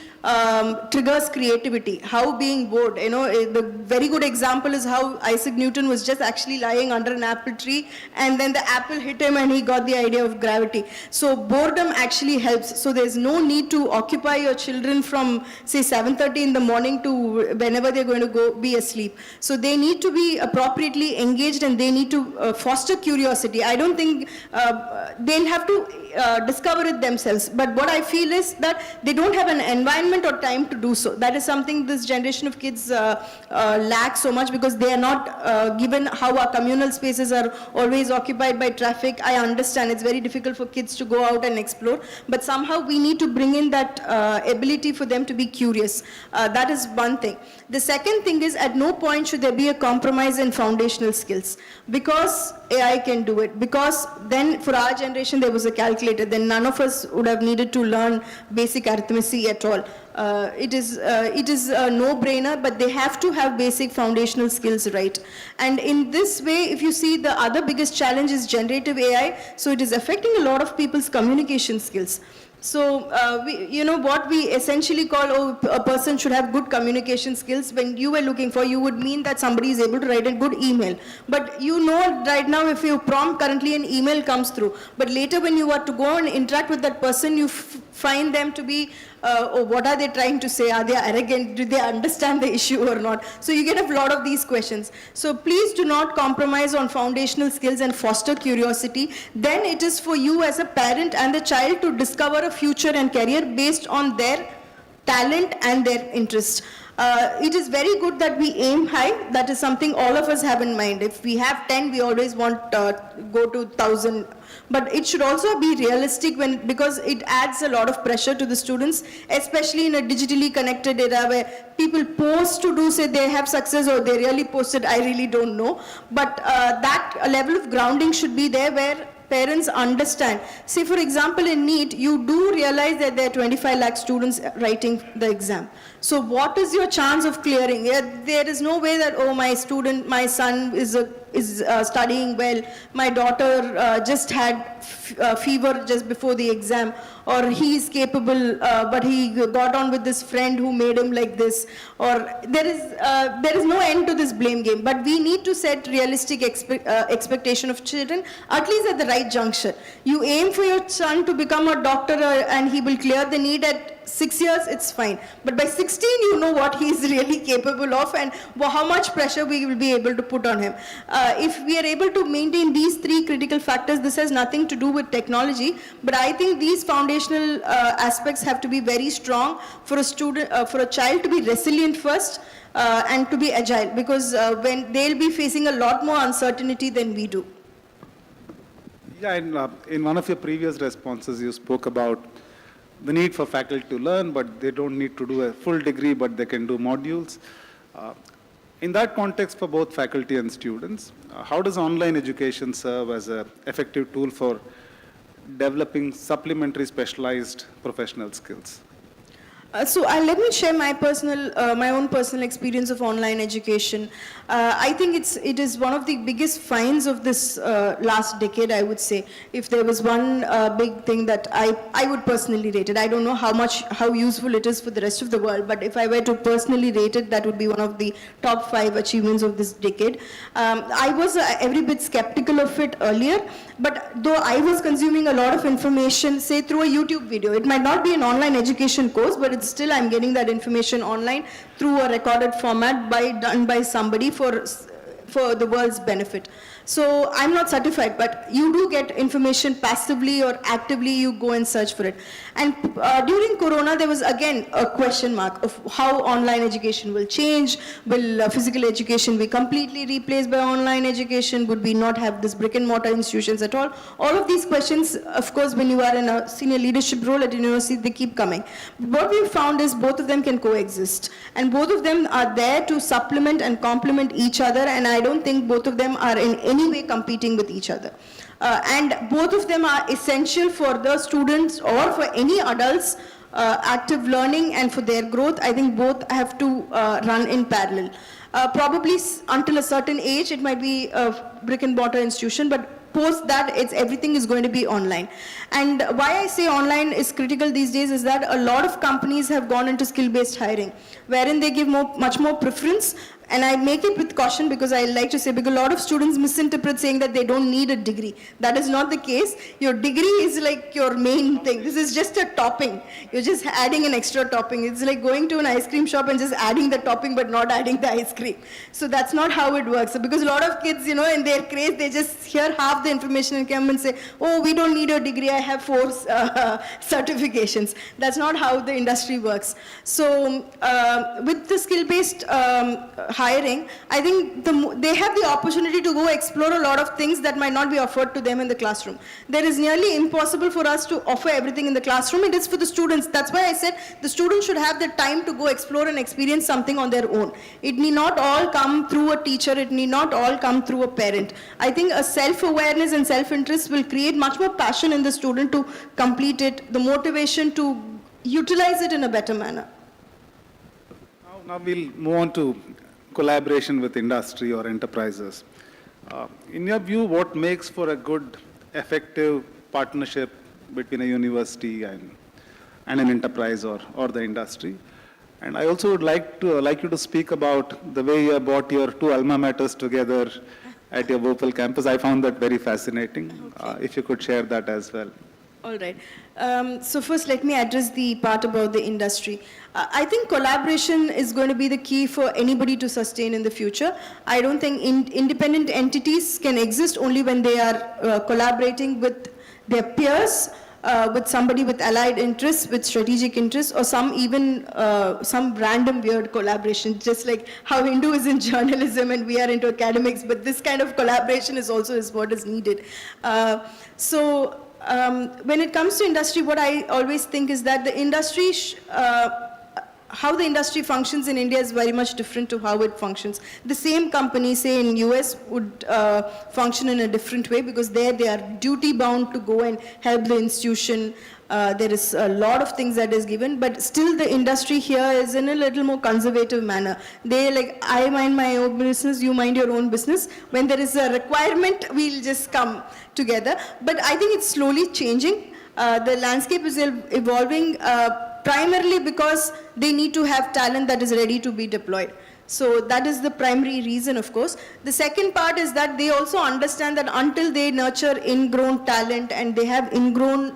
triggers creativity, how being bored, the very good example is how Isaac Newton was just actually lying under an apple tree and then the apple hit him and he got the idea of gravity. So boredom actually helps. So there's no need to occupy your children from say 7:30 in the morning to whenever they're going to go be asleep. So they need to be appropriately engaged and they need to foster curiosity. I don't think they'll have to discover it themselves, but what I feel is that they don't have an environment or time to do so. That is something this generation of kids lack so much because they are not given how our communal spaces are always occupied by traffic. I understand it's very difficult for kids to go out and explore, but somehow we need to bring in that ability for them to be curious. That is one thing. The second thing is at no point should there be a compromise in foundational skills because AI can do it. Because then for our generation there was a calculator, then none of us would have needed to learn basic arithmetic at all. It is a no-brainer, but they have to have basic foundational skills right. And in this way, if you see, the other biggest challenge is generative AI, so it is affecting a lot of people's communication skills. So, what we essentially call, a person should have good communication skills. When you were looking for, you would mean that somebody is able to write a good email. But right now, if you prompt currently an email comes through, but later when you are to go and interact with that person, you find them to be, what are they trying to say? Are they arrogant? Do they understand the issue or not? So you get a lot of these questions. So please do not compromise on foundational skills and foster curiosity. Then it is for you as a parent and the child to discover a future and career based on their talent and their interest. It is very good that we aim high. That is something all of us have in mind. If we have 10, we always want go to 1,000. But it should also be realistic because it adds a lot of pressure to the students, especially in a digitally connected era where people post to do say they have success or they really posted, I really don't know. But that level of grounding should be there where parents understand. Say for example in NEET, you do realize that there are 25 lakh students writing the exam. So what is your chance of clearing? There is no way that, oh, my son is studying well, my daughter just had fever just before the exam, or he is capable but he got on with this friend who made him like this, or there is no end to this blame game. But we need to set realistic expectation of children, at least at the right juncture. You aim for your son to become a doctor and he will clear the NEET at 6 years, it's fine. But by 16, you know what he is really capable of and how much pressure we will be able to put on him. If we are able to maintain these three critical factors, this has nothing to do with technology, but I think these foundational aspects have to be very strong for a student, for a child to be resilient first, and to be agile, because when they'll be facing a lot more uncertainty than we do. Yeah, and in one of your previous responses, you spoke about the need for faculty to learn, but they don't need to do a full degree, but they can do modules. In that context, for both faculty and students, how does online education serve as an effective tool for developing supplementary specialized professional skills? So let me share my own personal experience of online education. I think it is one of the biggest finds of this last decade, I would say. If there was one big thing that I would personally rate it, I don't know how useful it is for the rest of the world, but if I were to personally rate it, that would be one of the top 5 achievements of this decade. I was every bit skeptical of it earlier, but though I was consuming a lot of information, say through a YouTube video, it might not be an online education course, but it's still I'm getting that information online through a recorded format done by somebody for the world's benefit. So I'm not certified, but you do get information passively or actively, you go and search for it. And during Corona, there was again a question mark of how online education will change. Will physical education be completely replaced by online education? Would we not have this brick and mortar institutions at all? All of these questions, of course, when you are in a senior leadership role at university, they keep coming. What we found is both of them can coexist. And both of them are there to supplement and complement each other. And I don't think both of them are in any way competing with each other. And both of them are essential for the students or for any adults active learning and for their growth. I think both have to run in parallel. Probably until a certain age, it might be a brick and mortar institution, but post that, everything is going to be online. And why I say online is critical these days is that a lot of companies have gone into skill-based hiring, wherein they give much more preference. And I make it with caution because I like to say, because a lot of students misinterpret saying that they don't need a degree. That is not the case. Your degree is like your main thing. This is just a topping. You're just adding an extra topping. It's like going to an ice cream shop and just adding the topping but not adding the ice cream. So that's not how it works. So because a lot of kids, in their craze, they just hear half the information and come and say, oh, we don't need a degree. I have 4 certifications. That's not how the industry works. So with the skill-based hiring, I think they have the opportunity to go explore a lot of things that might not be offered to them in the classroom. There is nearly impossible for us to offer everything in the classroom. It is for the students. That's why I said the students should have the time to go explore and experience something on their own. It need not all come through a teacher. It need not all come through a parent. I think a self-awareness and self-interest will create much more passion in the student to complete it, the motivation to utilize it in a better manner. Now we'll move on to collaboration with industry or enterprises. In your view, what makes for a good, effective partnership between a university and an enterprise or the industry? And I also would like you to speak about the way you have brought your 2 alma maters together at your Bhopal campus. I found that very fascinating. Okay. If you could share that as well. All right. So first, let me address the part about the industry. I think collaboration is going to be the key for anybody to sustain in the future. I don't think independent entities can exist only when they are collaborating with their peers, with somebody with allied interests, with strategic interests, or some random weird collaboration, just like how Hindu is in journalism and we are into academics, but this kind of collaboration is what is needed. When it comes to industry, what I always think is that the industry, how the industry functions in India is very much different to how it functions. The same company, say in US, would function in a different way because there they are duty bound to go and help the institution. There is a lot of things that is given, but still the industry here is in a little more conservative manner. They like, I mind my own business, you mind your own business. When there is a requirement, we'll just come together. But I think it's slowly changing. The landscape is evolving primarily because they need to have talent that is ready to be deployed. So that is the primary reason, of course. The second part is that they also understand that until they nurture ingrown talent and they have ingrown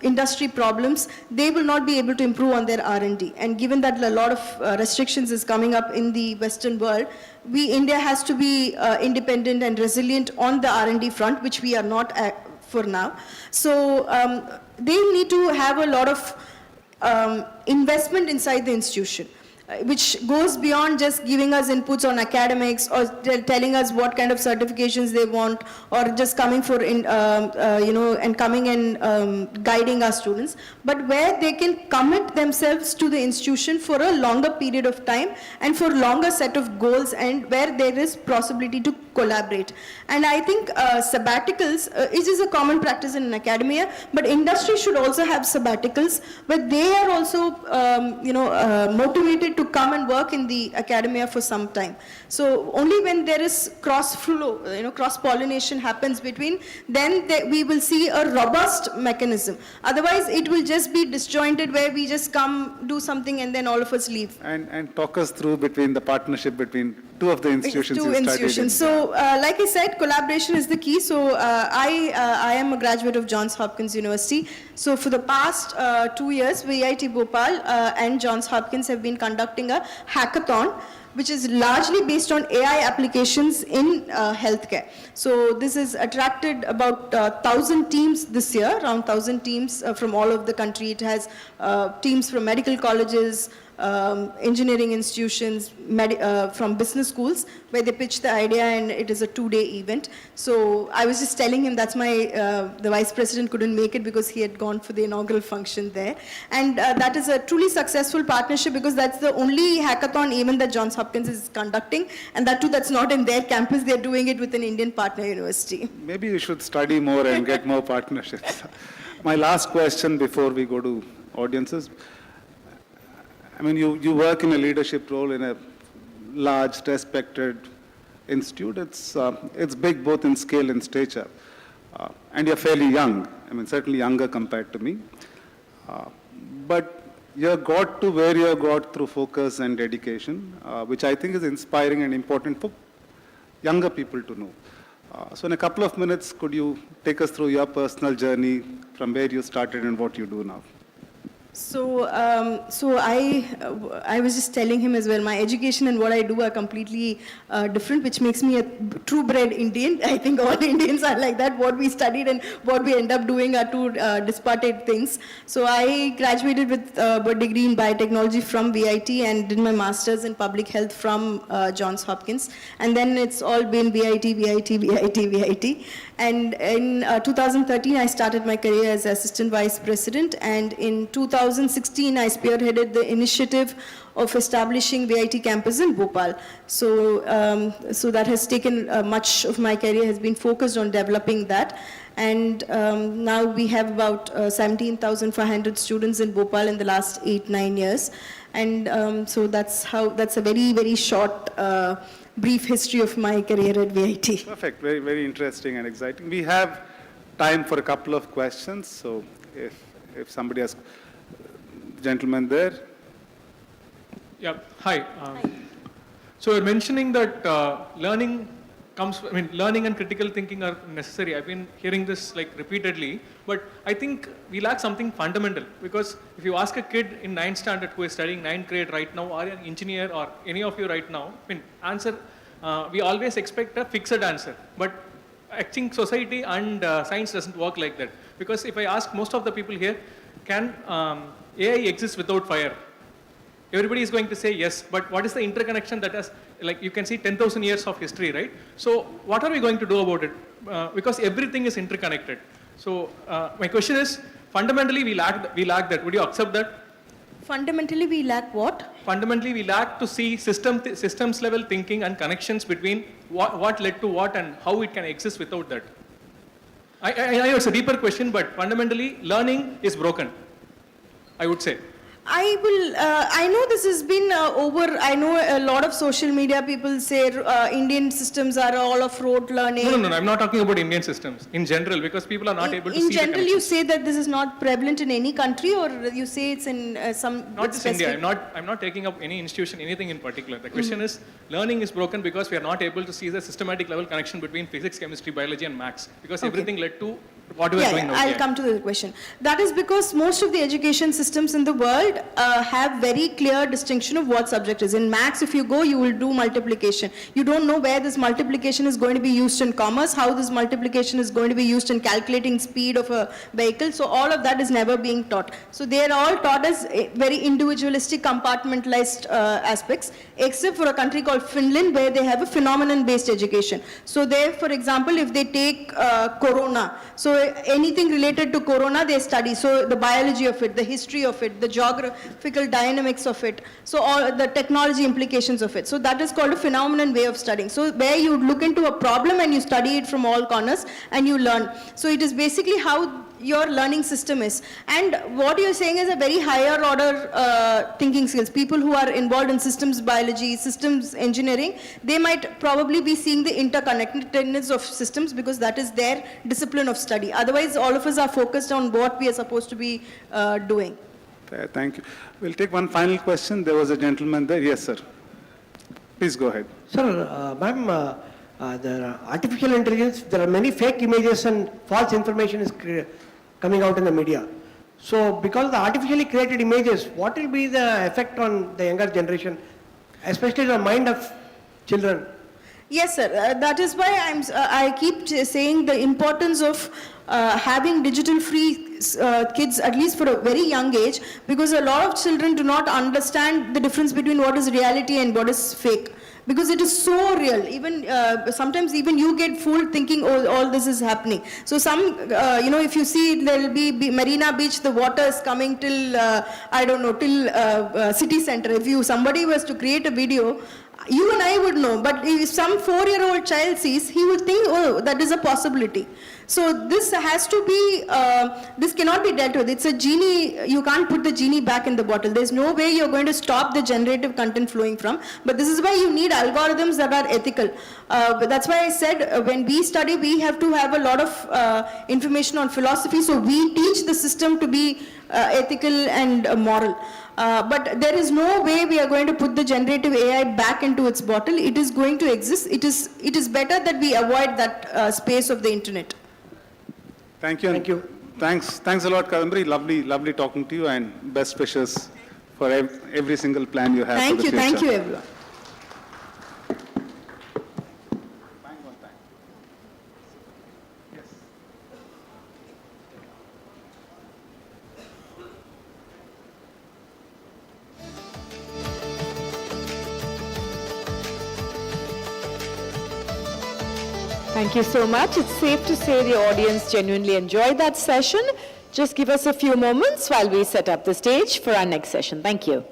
industry problems, they will not be able to improve on their R&D. And given that a lot of restrictions is coming up in the Western world, India has to be independent and resilient on the R&D front, which we are not for now. So they need to have a lot of investment inside the institution, which goes beyond just giving us inputs on academics or telling us what kind of certifications they want, or just coming for, and coming and guiding our students, but where they can commit themselves to the institution for a longer period of time and for longer set of goals, and where there is possibility to collaborate. And I think sabbaticals is a common practice in academia, but industry should also have sabbaticals where they are also, motivated to come and work in the academia for some time. So only when there is cross-flow, cross-pollination happens between, then we will see a robust mechanism. Otherwise, it will just be disjointed where we just come, do something, and then all of us leave. And talk us through between the partnership between two of the institutions Two institutions. So, like I said, collaboration is the key. So, I am a graduate of Johns Hopkins University. So, for the past 2 years, VIT Bhopal and Johns Hopkins have been conducting a hackathon, which is largely based on AI applications in healthcare. So this has attracted about 1,000 teams this year, around 1,000 teams from all over the country. It has teams from medical colleges, engineering institutions, from business schools, where they pitch the idea, and it is a 2-day event. So I was just telling him that's the vice president couldn't make it because he had gone for the inaugural function there. And that is a truly successful partnership, because that's the only hackathon even that Johns Hopkins is conducting, and that too, that's not in their campus. They're doing it with an Indian partner university. Maybe you should study more and get more partnerships. My last question before we go to audiences. I mean, you work in a leadership role in a large, respected institute. It's big both in scale and stature. And you're fairly young. I mean, certainly younger compared to me. But you got to where you got through focus and dedication, which I think is inspiring and important for younger people to know. So in a couple of minutes, could you take us through your personal journey from where you started and what you do now? So, I was just telling him as well, my education and what I do are completely different, which makes me a true-bred Indian. I think all Indians are like that. What we studied and what we end up doing are two disparate things. So I graduated with a degree in biotechnology from VIT and did my master's in public health from Johns Hopkins. And then it's all been VIT. And in 2013, I started my career as assistant vice president, and in 2016, I spearheaded the initiative of establishing VIT campus in Bhopal. So, so that has taken much of my career has been focused on developing that. And now we have about 17,500 students in Bhopal in the last 8-9 years. And so that's a very, very short brief history of my career at VIT. Perfect. Very, very interesting and exciting. We have time for a couple of questions. So if somebody has, gentleman there. Yeah. Hi. So you're mentioning that learning and critical thinking are necessary. I've been hearing this repeatedly, but I think we lack something fundamental, because if you ask a kid in 9th standard who is studying 9th grade right now, or an engineer or any of you right now, answer, we always expect a fixed answer, but I think society and science doesn't work like that. Because if I ask most of the people here, can AI exist without fire? Everybody is going to say yes, but what is the interconnection that has, you can see 10,000 years of history, right? So what are we going to do about it? Because everything is interconnected. So my question is, fundamentally we lack that. Would you accept that? Fundamentally we lack what? Fundamentally we lack to see systems level thinking and connections between what led to what and how it can exist without that. I know it's a deeper question, but fundamentally learning is broken, I would say. I know this has been I know a lot of social media people say Indian systems are all of rote learning. No, I'm not talking about Indian systems in general, because people are not able to see in general, you say that this is not prevalent in any country, or you say it's in some not just specific... India. I'm not taking up any institution, anything in particular. The question is, learning is broken because we are not able to see the systematic level connection between physics, chemistry, biology and maths, because everything led to what we are doing now. I'll come to the question. That is because most of the education systems in the world have very clear distinction of what subject is. In maths, if you go, you will do multiplication. You don't know where this multiplication is going to be used in commerce, how this multiplication is going to be used in calculating speed of a vehicle. So all of that is never being taught. So they are all taught as very individualistic, compartmentalized aspects, except for a country called Finland, where they have a phenomenon-based education. So there, for example, if they take corona, so anything related to corona they study, so the biology of it, the history of it, the geographical dynamics of it, so all the technology implications of it. So that is called a phenomenon way of studying. So where you look into a problem and you study it from all corners and you learn. So it is basically how your learning system is. And what you're saying is a very higher order thinking skills. People who are involved in systems biology, systems engineering, they might probably be seeing the interconnectedness of systems because that is their discipline of study. Otherwise, all of us are focused on what we are supposed to be doing. Thank you. We'll take one final question. There was a gentleman there. Yes, sir. Please go ahead. Sir, ma'am, the artificial intelligence, there are many fake images and false information is coming out in the media. So because of the artificially created images, what will be the effect on the younger generation, especially the mind of children? Yes, sir. That is why I keep saying the importance of having digital-free kids, at least for a very young age, because a lot of children do not understand the difference between what is reality and what is fake. Because it is so real. Even sometimes even you get fooled thinking, oh, all this is happening. So if you see, there will be Marina Beach, the water is coming till, I don't know, till city center. If somebody was to create a video, you and I would know, but if some 4-year-old child sees, he would think, oh, that is a possibility. So this has to be, this cannot be dealt with. It's a genie, you can't put the genie back in the bottle. There's no way you're going to stop the generative content flowing from, but this is why you need algorithms that are ethical. That's why I said when we study, we have to have a lot of information on philosophy, so we teach the system to be ethical and moral. But there is no way we are going to put the generative AI back into its bottle. It is going to exist. It is better that we avoid that space of the internet. Thank you. Thank you. Thanks a lot, Kadambari. Lovely talking to you, and best wishes for every single plan you have for the future. Thank you, everyone. Thank you so much. It's safe to say the audience genuinely enjoyed that session. Just give us a few moments while we set up the stage for our next session. Thank you.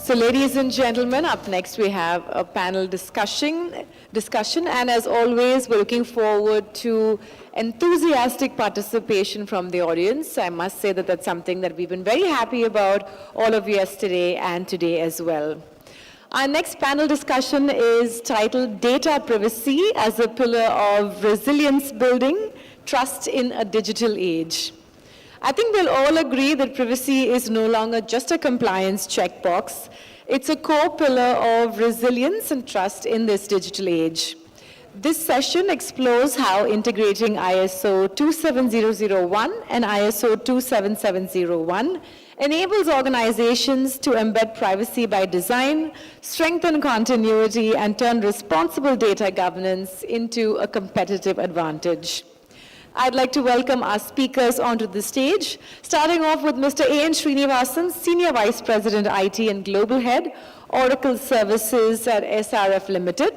So ladies and gentlemen, up next we have a panel discussion, and as always, we're looking forward to enthusiastic participation from the audience. I must say that that's something that we've been very happy about all of yesterday and today as well. Our next panel discussion is titled Data Privacy as a Pillar of Resilience Building, Trust in a Digital Age. I think we'll all agree that privacy is no longer just a compliance checkbox. It's a core pillar of resilience and trust in this digital age. This session explores how integrating ISO 27001 and ISO 27701 enables organizations to embed privacy by design, strengthen continuity, and turn responsible data governance into a competitive advantage. I'd like to welcome our speakers onto the stage, starting off with Mr. A.N. Srinivasan, Senior Vice President, IT and Global Head, Oracle Services at SRF Limited.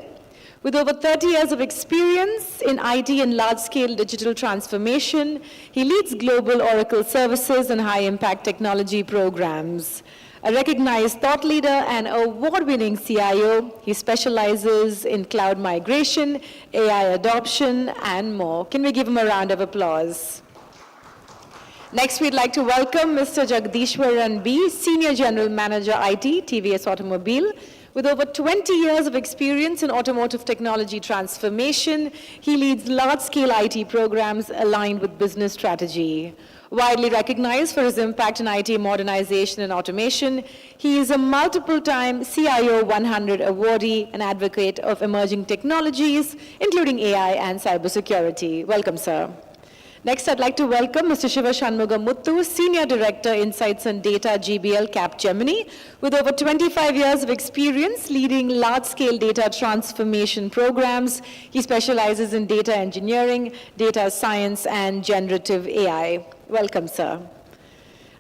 With over 30 years of experience in IT and large-scale digital transformation, he leads global Oracle services and high-impact technology programs. A recognized thought leader and award-winning CIO, he specializes in cloud migration, AI adoption, and more. Can we give him a round of applause? Next, we'd like to welcome Mr. Jagdishwaran B., Senior General Manager, IT, TVS Automobile. With over 20 years of experience in automotive technology transformation, he leads large-scale IT programs aligned with business strategy. Widely recognized for his impact in IT modernization and automation, he is a multiple-time CIO 100 awardee and advocate of emerging technologies, including AI and cybersecurity. Welcome, sir. Next, I'd like to welcome Mr. Shiva Shanmuga Muthu, Senior Director, Insights and Data, GBL, Capgemini, with over 25 years of experience leading large-scale data transformation programs. He specializes in data engineering, data science, and generative AI. Welcome, sir.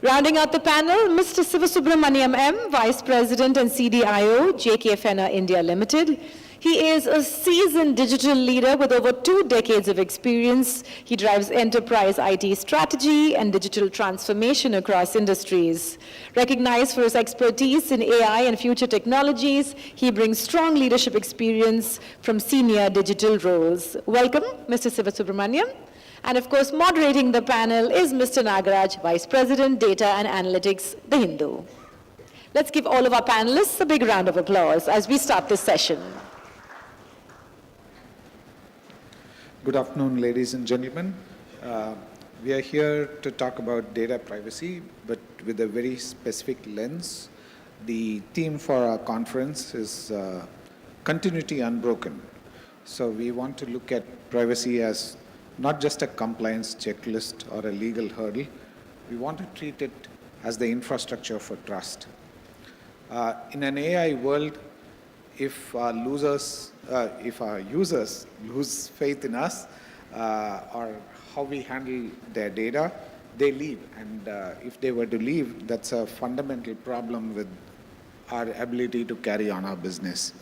Rounding out the panel, Mr. Sivasubramaniam M., Vice President and CDIO, JK Fenner India Limited. He is a seasoned digital leader with over 2 decades of experience. He drives enterprise IT strategy and digital transformation across industries. Recognized for his expertise in AI and future technologies, he brings strong leadership experience from senior digital roles. Welcome, Mr. Sivasubramaniam. And of course, moderating the panel is Mr. Nagaraj, Vice President, Data and Analytics, The Hindu. Let's give all of our panelists a big round of applause as we start this session. Good afternoon, ladies and gentlemen. We are here to talk about data privacy, but with a very specific lens. The theme for our conference is Continuity Unbroken. So we want to look at privacy as not just a compliance checklist or a legal hurdle. We want to treat it as the infrastructure for trust. In an AI world, if our users lose faith in us or how we handle their data, they leave. And if they were to leave, that's a fundamental problem with our ability to carry on our business.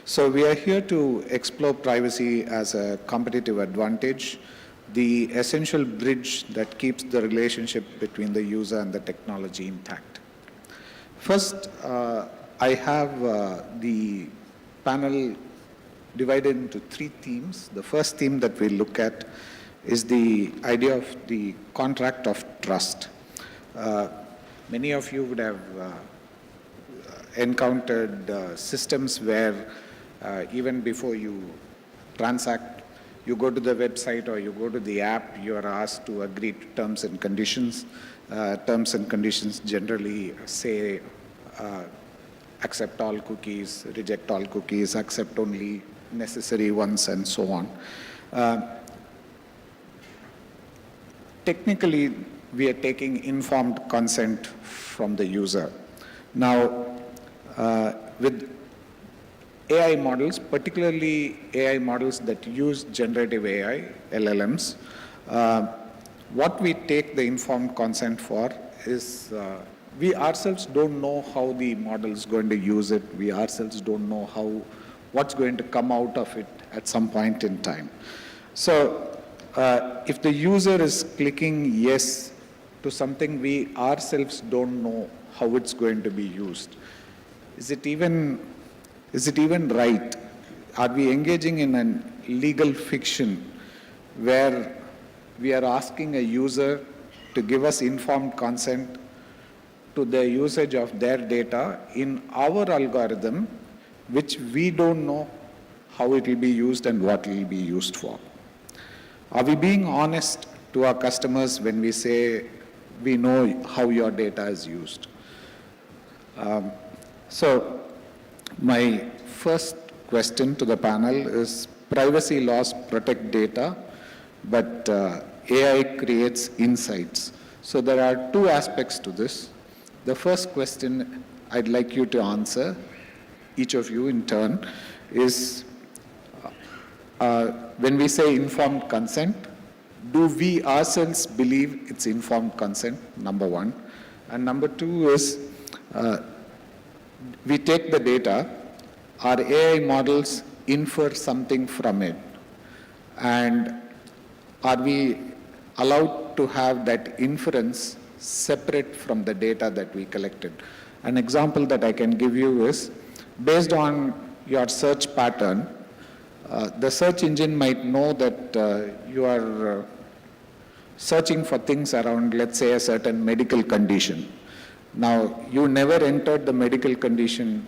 So we are here to explore privacy as a competitive advantage, the essential bridge that keeps the relationship between the user and the technology intact. First, I have the panel divided into 3 themes. The first theme that we look at is the idea of the contract of trust. Many of you would have encountered systems where even before you transact, you go to the website or you go to the app, you are asked to agree to terms and conditions. Terms and conditions generally say accept all cookies, reject all cookies, accept only necessary ones, and so on. Technically, we are taking informed consent from the user. Now, with AI models, particularly AI models that use generative AI, LLMs, what we take the informed consent for is we ourselves don't know how the model is going to use it. We ourselves don't know what's going to come out of it at some point in time. So if the user is clicking yes to something we ourselves don't know how it's going to be used, is it even right? Are we engaging in a legal fiction where we are asking a user to give us informed consent to the usage of their data in our algorithm, which we don't know how it will be used and what it will be used for? Are we being honest to our customers when we say we know how your data is used? So my first question to the panel is, privacy laws protect data, but AI creates insights. So there are 2 aspects to this. The first question I'd like you to answer, each of you in turn, is when we say informed consent, do we ourselves believe it's informed consent, number one? And number two is, we take the data, our AI models infer something from it, and are we allowed to have that inference separate from the data that we collected? An example that I can give you is, based on your search pattern, the search engine might know that you are searching for things around, let's say, a certain medical condition. Now, you never entered the medical condition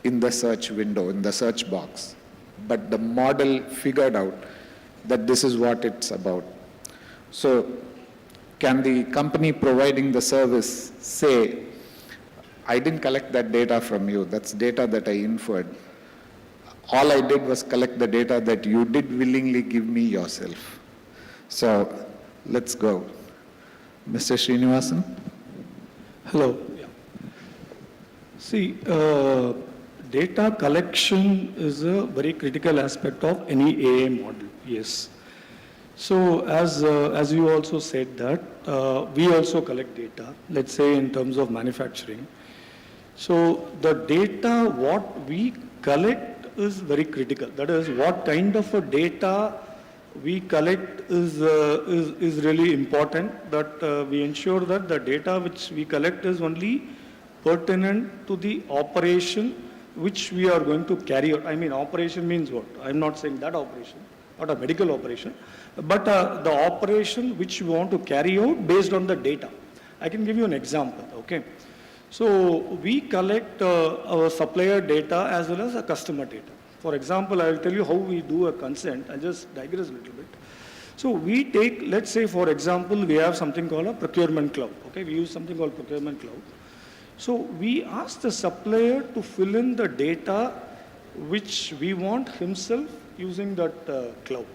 in the search window, in the search box, but the model figured out that this is what it's about. So, can the company providing the service say, I didn't collect that data from you, that's data that I inferred. All I did was collect the data that you did willingly give me yourself. So, let's go. Mr. Srinivasan? Hello. Yeah. See, data collection is a very critical aspect of any AI model, yes. So as you also said that, we also collect data, let's say in terms of manufacturing. So the data, what we collect is very critical. That is, what kind of a data we collect is really important, that we ensure that the data which we collect is only pertinent to the operation which we are going to carry out. I mean, operation means what? I'm not saying that operation, not a medical operation, but the operation which we want to carry out based on the data. I can give you an example, okay? So we collect our supplier data as well as a customer data. For example, I will tell you how we do a consent. I'll just digress a little bit. So we take, let's say for example, we have something called a procurement cloud. Okay, we use something called procurement cloud. So we ask the supplier to fill in the data which we want himself using that cloud,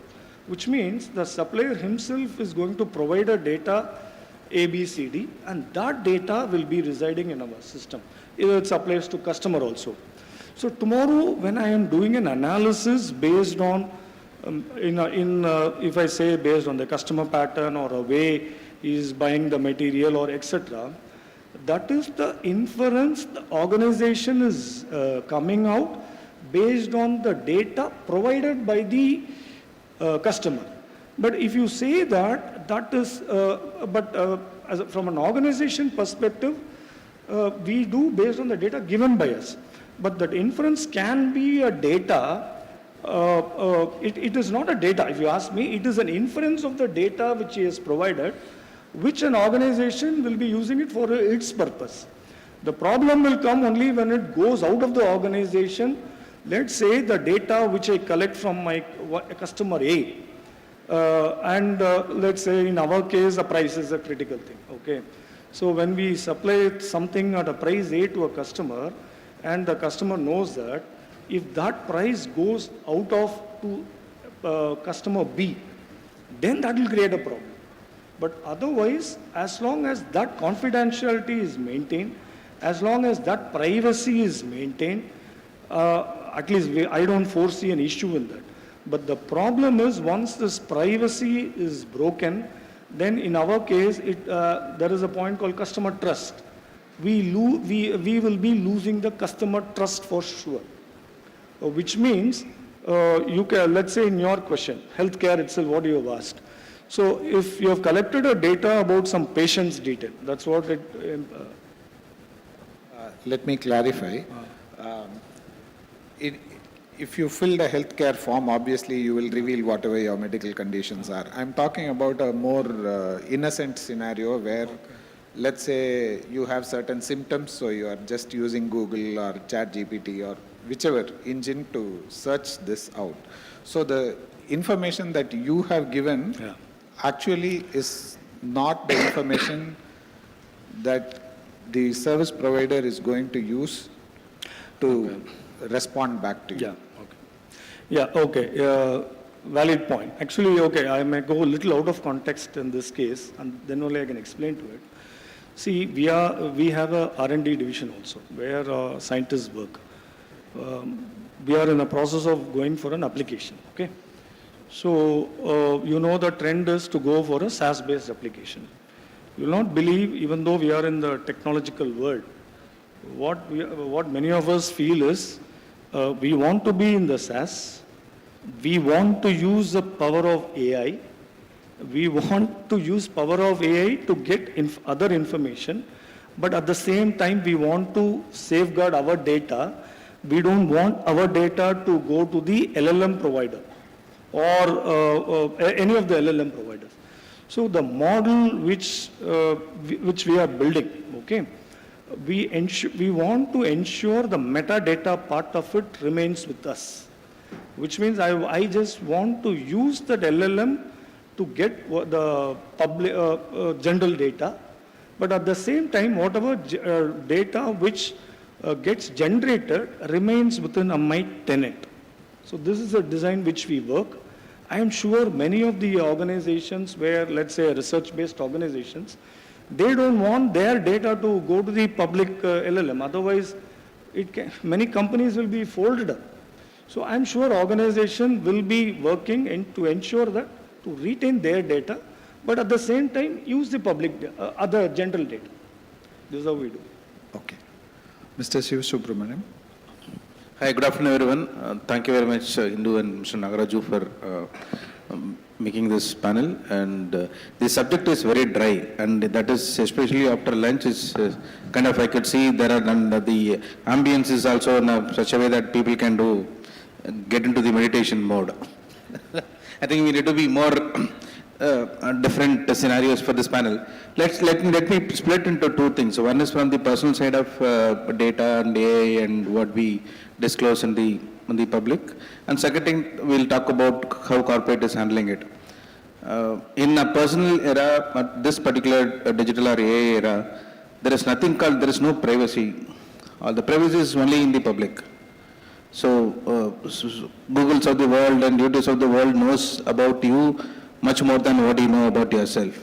which means the supplier himself is going to provide a data A, B, C, D, and that data will be residing in our system. It applies to customer also. So tomorrow, when I am doing an analysis based on, if I say based on the customer pattern or a way he is buying the material or etc., that is the inference the organization is coming out based on the data provided by the customer. But if you say that, that is, from an organization perspective, we do based on the data given by us. But that inference can be a data, it is not a data, if you ask me, it is an inference of the data which he has provided, which an organization will be using it for its purpose. The problem will come only when it goes out of the organization. Let's say the data which I collect from my customer A, let's say in our case, the price is a critical thing, okay? So when we supply something at a price A to a customer, and the customer knows that if that price goes out of to customer B, then that will create a problem. But otherwise, as long as that confidentiality is maintained, as long as that privacy is maintained, at least I don't foresee an issue in that. But the problem is once this privacy is broken, then in our case, there is a point called customer trust. We will be losing the customer trust for sure. Which means, let's say in your question, healthcare itself, what you have asked. So if you have collected a data about some patient's detail, that's what it... Let me clarify. If you fill the healthcare form, obviously you will reveal whatever your medical conditions are. I'm talking about a more innocent scenario where, let's say you have certain symptoms, so you are just using Google or ChatGPT or whichever engine to search this out. So the information that you have given actually is not the information that the service provider is going to use to respond back to you. Yeah, okay. Valid point. Actually, okay, I may go a little out of context in this case, and then only I can explain to it. See, we have a R&D division also, where scientists work. We are in the process of going for an application, okay? So, you know the trend is to go for a SaaS-based application. You will not believe, even though we are in the technological world, what many of us feel is, we want to be in the SaaS, we want to use the power of AI, we want to use power of AI to get other information, but at the same time we want to safeguard our data. We don't want our data to go to the LLM provider or any of the LLM providers. So the model which we are building, okay, we want to ensure the metadata part of it remains with us, which means I just want to use that LLM to get the public general data, but at the same time, whatever data which gets generated remains within my tenant. So this is a design which we work. I am sure many of the organizations where, let's say, research-based organizations, they don't want their data to go to the public LLM. Otherwise, many companies will be folded up. So I'm sure organization will be working to ensure that to retain their data, but at the same time use the public, other general data. This is how we do. Okay. Mr. Shiv Subramaniam. Hi, good afternoon, everyone. Thank you very much, Hindu and Mr. Nagaraju, for making this panel. And the subject is very dry, and that is especially after lunch is kind of, I could see there are, and the ambience is also in such a way that people can get into the meditation mode. I think we need to be more different scenarios for this panel. Let me split into two things. So one is from the personal side of data and AI and what we disclose in the public. And second thing, we'll talk about how corporate is handling it. In a personal era, at this particular digital or AI era, there is nothing called, there is no privacy. All the privacy is only in the public. So Googles of the world and YouTubes of the world knows about you much more than what you know about yourself.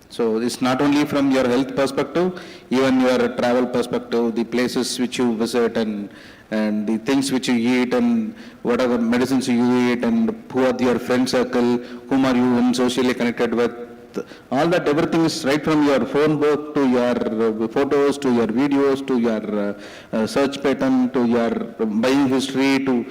So it's not only from your health perspective, even your travel perspective, the places which you visit and the things which you eat and what are the medicines you eat and who are your friend circle, whom are you socially connected with. All that, everything is right from your phone book to your photos, to your videos, to your search pattern, to your buying history,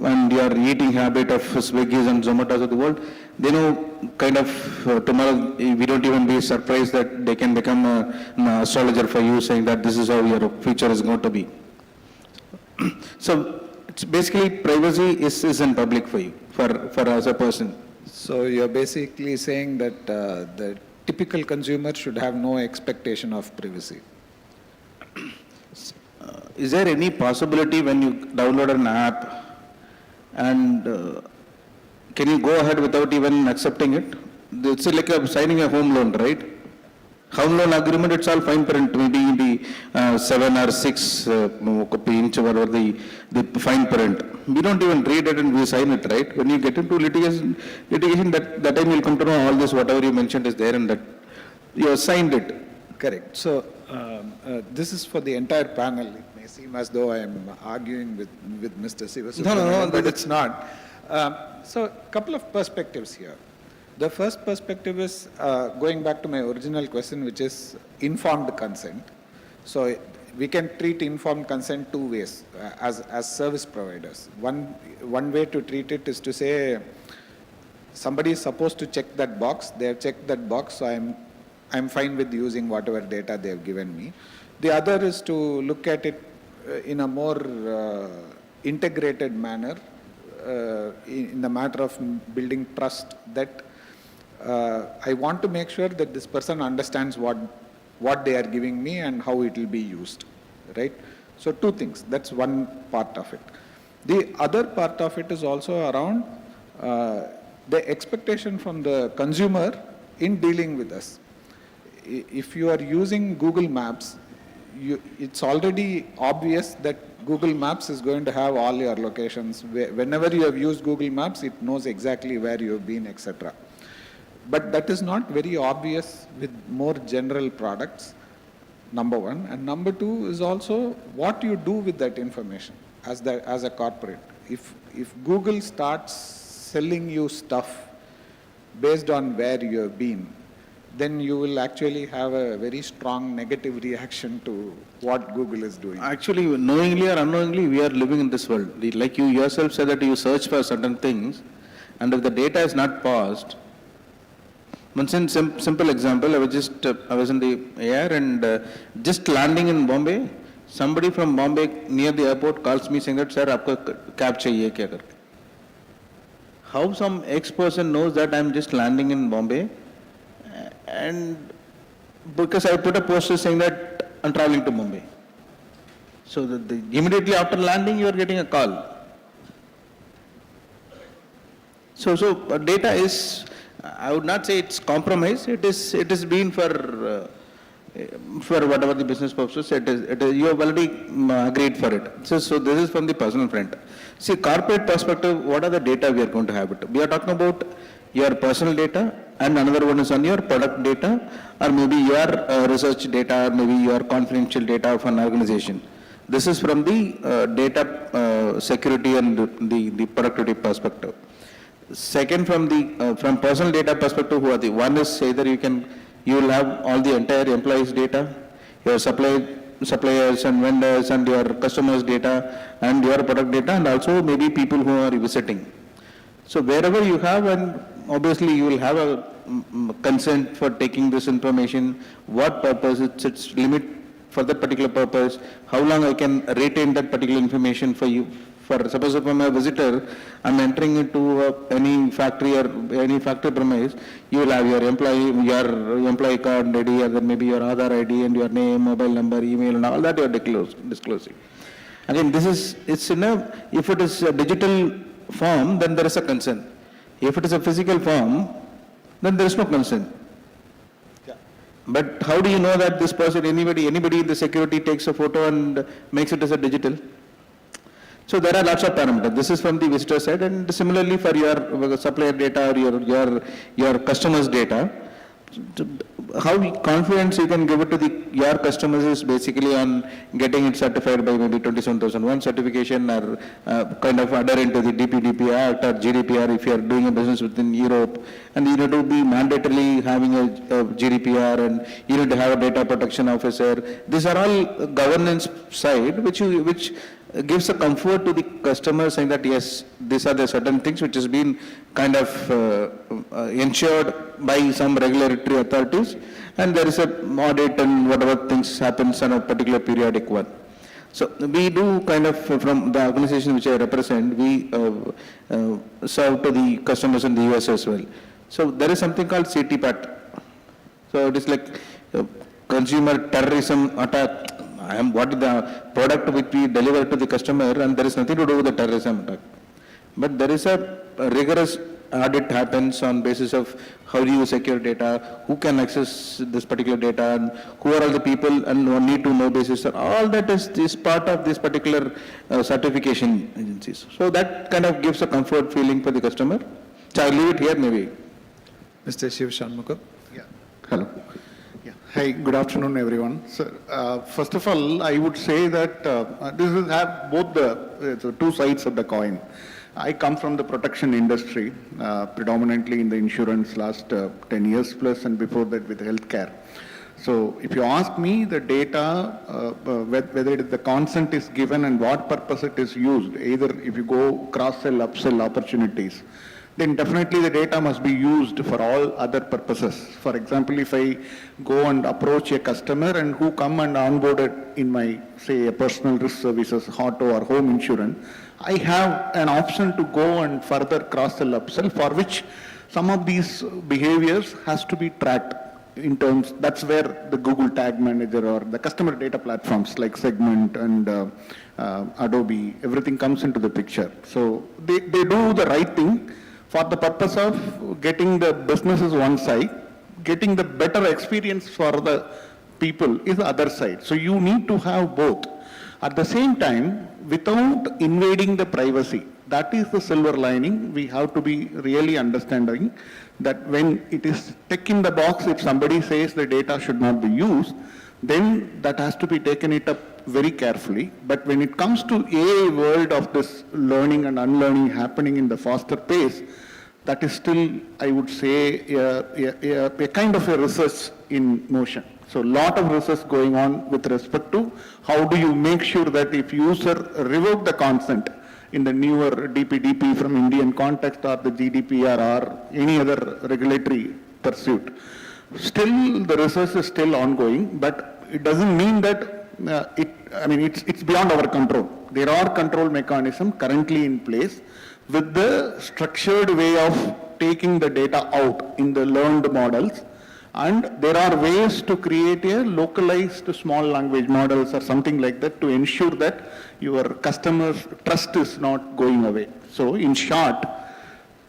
and your eating habit of Swiggy's and Zomatos of the world. They know kind of tomorrow we don't even be surprised that they can become an astrologer for you, saying that this is how your future is going to be. So it's basically privacy is in public for you, for as a person. So you're basically saying that the typical consumer should have no expectation of privacy. Is there any possibility when you download an app and can you go ahead without even accepting it? It's like signing a home loan, right? Home loan agreement, it's all fine print, maybe in the 7 or 6 inch or the fine print. We don't even read it and we sign it, right? When you get into litigation that time you'll come to know all this, whatever you mentioned is there and that you have signed it. Correct. So this is for the entire panel. It may seem as though I am arguing with Mr. Sivasubramanian, No, but it's not. So a couple of perspectives here. The first perspective is going back to my original question, which is informed consent. So we can treat informed consent two ways as service providers. One way to treat it is to say somebody is supposed to check that box. They have checked that box, so I'm fine with using whatever data they have given me. The other is to look at it in a more integrated manner in the matter of building trust, that I want to make sure that this person understands what they are giving me and how it will be used, right? So two things, that's one part of it. The other part of it is also around the expectation from the consumer in dealing with us. If you are using Google Maps, it's already obvious that Google Maps is going to have all your locations. Whenever you have used Google Maps, it knows exactly where you have been, etc. But that is not very obvious with more general products, number one. And number two is also what you do with that information as a corporate. If Google starts selling you stuff based on where you have been, then you will actually have a very strong negative reaction to what Google is doing. Actually, knowingly or unknowingly, we are living in this world. Like you yourself said that you search for certain things, and if the data is not paused, one simple example, I was in the air and just landing in Bombay, somebody from Bombay near the airport calls me saying that, sir, aapko cab chahiye kya karke? How some ex-person knows that I'm just landing in Bombay, and because I put a poster saying that I'm traveling to Mumbai. So immediately after landing, you are getting a call. So data is, I would not say it's compromised. It is been for whatever the business purposes. You have already agreed for it. So this is from the personal front. See, corporate perspective, what are the data we are going to have it? We are talking about your personal data, and another one is on your product data, or maybe your research data, or maybe your confidential data of an organization. This is from the data security and the productivity perspective. Second, from personal data perspective, who are the one is either you will have all the entire employees' data, your suppliers and vendors and your customers' data and your product data, and also maybe people who are visiting. So wherever you have, and obviously you will have a consent for taking this information, what purpose, its limit for that particular purpose, how long I can retain that particular information for you. For suppose if I'm a visitor, I'm entering into any factory or any factory premise, you will have your employee card ready, or then maybe your Aadhaar ID and your name, mobile number, email, and all that you are disclosing. Again, if it is a digital form, then there is a consent. If it is a physical form, then there is no consent. Yeah. But how do you know that this person, anybody in the security takes a photo and makes it as a digital? So there are lots of parameters. This is from the visitor side, and similarly for your supplier data or your customers' data. How confidence you can give it to your customers is basically on getting it certified by maybe 27001 certification, or kind of adhering to the DPDP Act or GDPR if you are doing a business within Europe, and you need to be mandatorily having a GDPR, and you need to have a data protection officer. These are all governance side which gives a comfort to the customer, saying that yes, these are the certain things which has been kind of ensured by some regulatory authorities, and there is a audit and whatever things happens on a particular periodic one. So we do kind of, from the organization which I represent, we serve to the customers in the US as well. So there is something called CTPAT. So it is like consumer terrorism attack. What is the product which we deliver to the customer, and there is nothing to do with the terrorism attack. But there is a rigorous audit happens on basis of how do you secure data, who can access this particular data, and who are all the people and who need to know basis. All that is part of this particular certification agencies. So that kind of gives a comfort feeling for the customer. So I'll leave it here maybe. Mr. Shiv Shanmugam. Yeah. Hello. Hi, good afternoon, everyone. So, first of all, I would say that this will have both the two sides of the coin. I come from the protection industry, predominantly in the insurance last 10 years plus, and before that with healthcare. So, if you ask me, the data, whether the consent is given and what purpose it is used, either if you go cross-sell, upsell opportunities, then definitely the data must be used for all other purposes. For example, if I go and approach a customer and who come and onboarded in my, say, a personal risk services, auto or home insurance, I have an option to go and further cross-sell, upsell, for which some of these behaviors has to be tracked in terms, that's where the Google Tag Manager or the customer data platforms like Segment and Adobe, everything comes into the picture. So they do the right thing for the purpose of getting the businesses one side, getting the better experience for the people is the other side. So you need to have both. At the same time, without invading the privacy, that is the silver lining. We have to be really understanding that when it is tick in the box, if somebody says the data should not be used, then that has to be taken it up very carefully. But when it comes to AI world of this learning and unlearning happening in the faster pace, that is still, I would say, a kind of a research in motion. So a lot of research going on with respect to how do you make sure that if user revoke the consent in the newer DPDP from Indian context or the GDPR or any other regulatory pursuit. Still, the research is still ongoing, but it doesn't mean that it's beyond our control. There are control mechanisms currently in place with the structured way of taking the data out in the learned models. And there are ways to create a localized small language models or something like that to ensure that your customer's trust is not going away. So in short,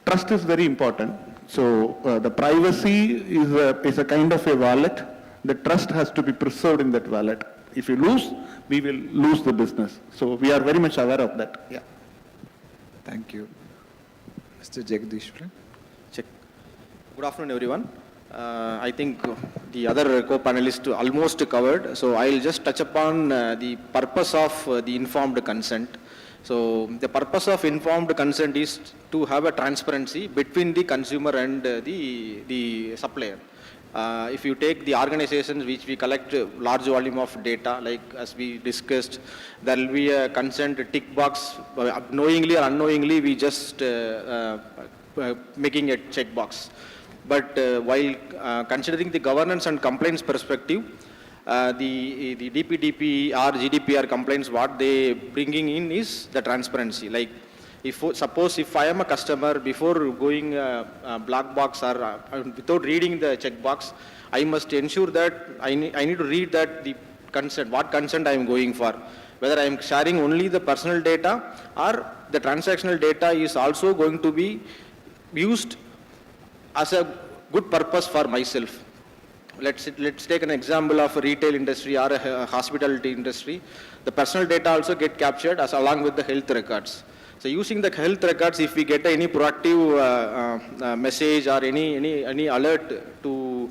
trust is very important. So the privacy is a kind of a wallet. The trust has to be preserved in that wallet. If you lose, we will lose the business. So we are very much aware of that. Yeah. Thank you. Mr. Jagdishwar. Check. Good afternoon, everyone. I think the other co-panelists almost covered, so I'll just touch upon the purpose of the informed consent. So the purpose of informed consent is to have a transparency between the consumer and the supplier. If you take the organizations which we collect large volume of data, like as we discussed, there will be a consent tick box, knowingly or unknowingly we just making a check box. But while considering the governance and compliance perspective, the DPDP or GDPR complaints, what they bringing in is the transparency. Like, suppose if I am a customer, before going black box or without reading the check box, I must ensure that I need to read that the consent, what consent I am going for, whether I am sharing only the personal data or the transactional data is also going to be used as a good purpose for myself. Let's take an example of a retail industry or a hospitality industry. The personal data also get captured as along with the health records. So using the health records, if we get any proactive message or any alert to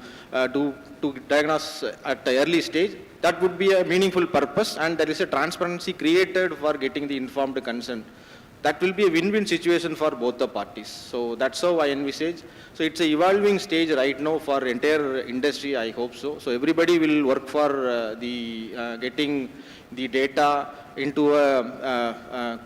diagnose at the early stage, that would be a meaningful purpose, and there is a transparency created for getting the informed consent. That will be a win-win situation for both the parties. So that's how I envisage. So it's an evolving stage right now for entire industry, I hope so. So everybody will work for getting the data into a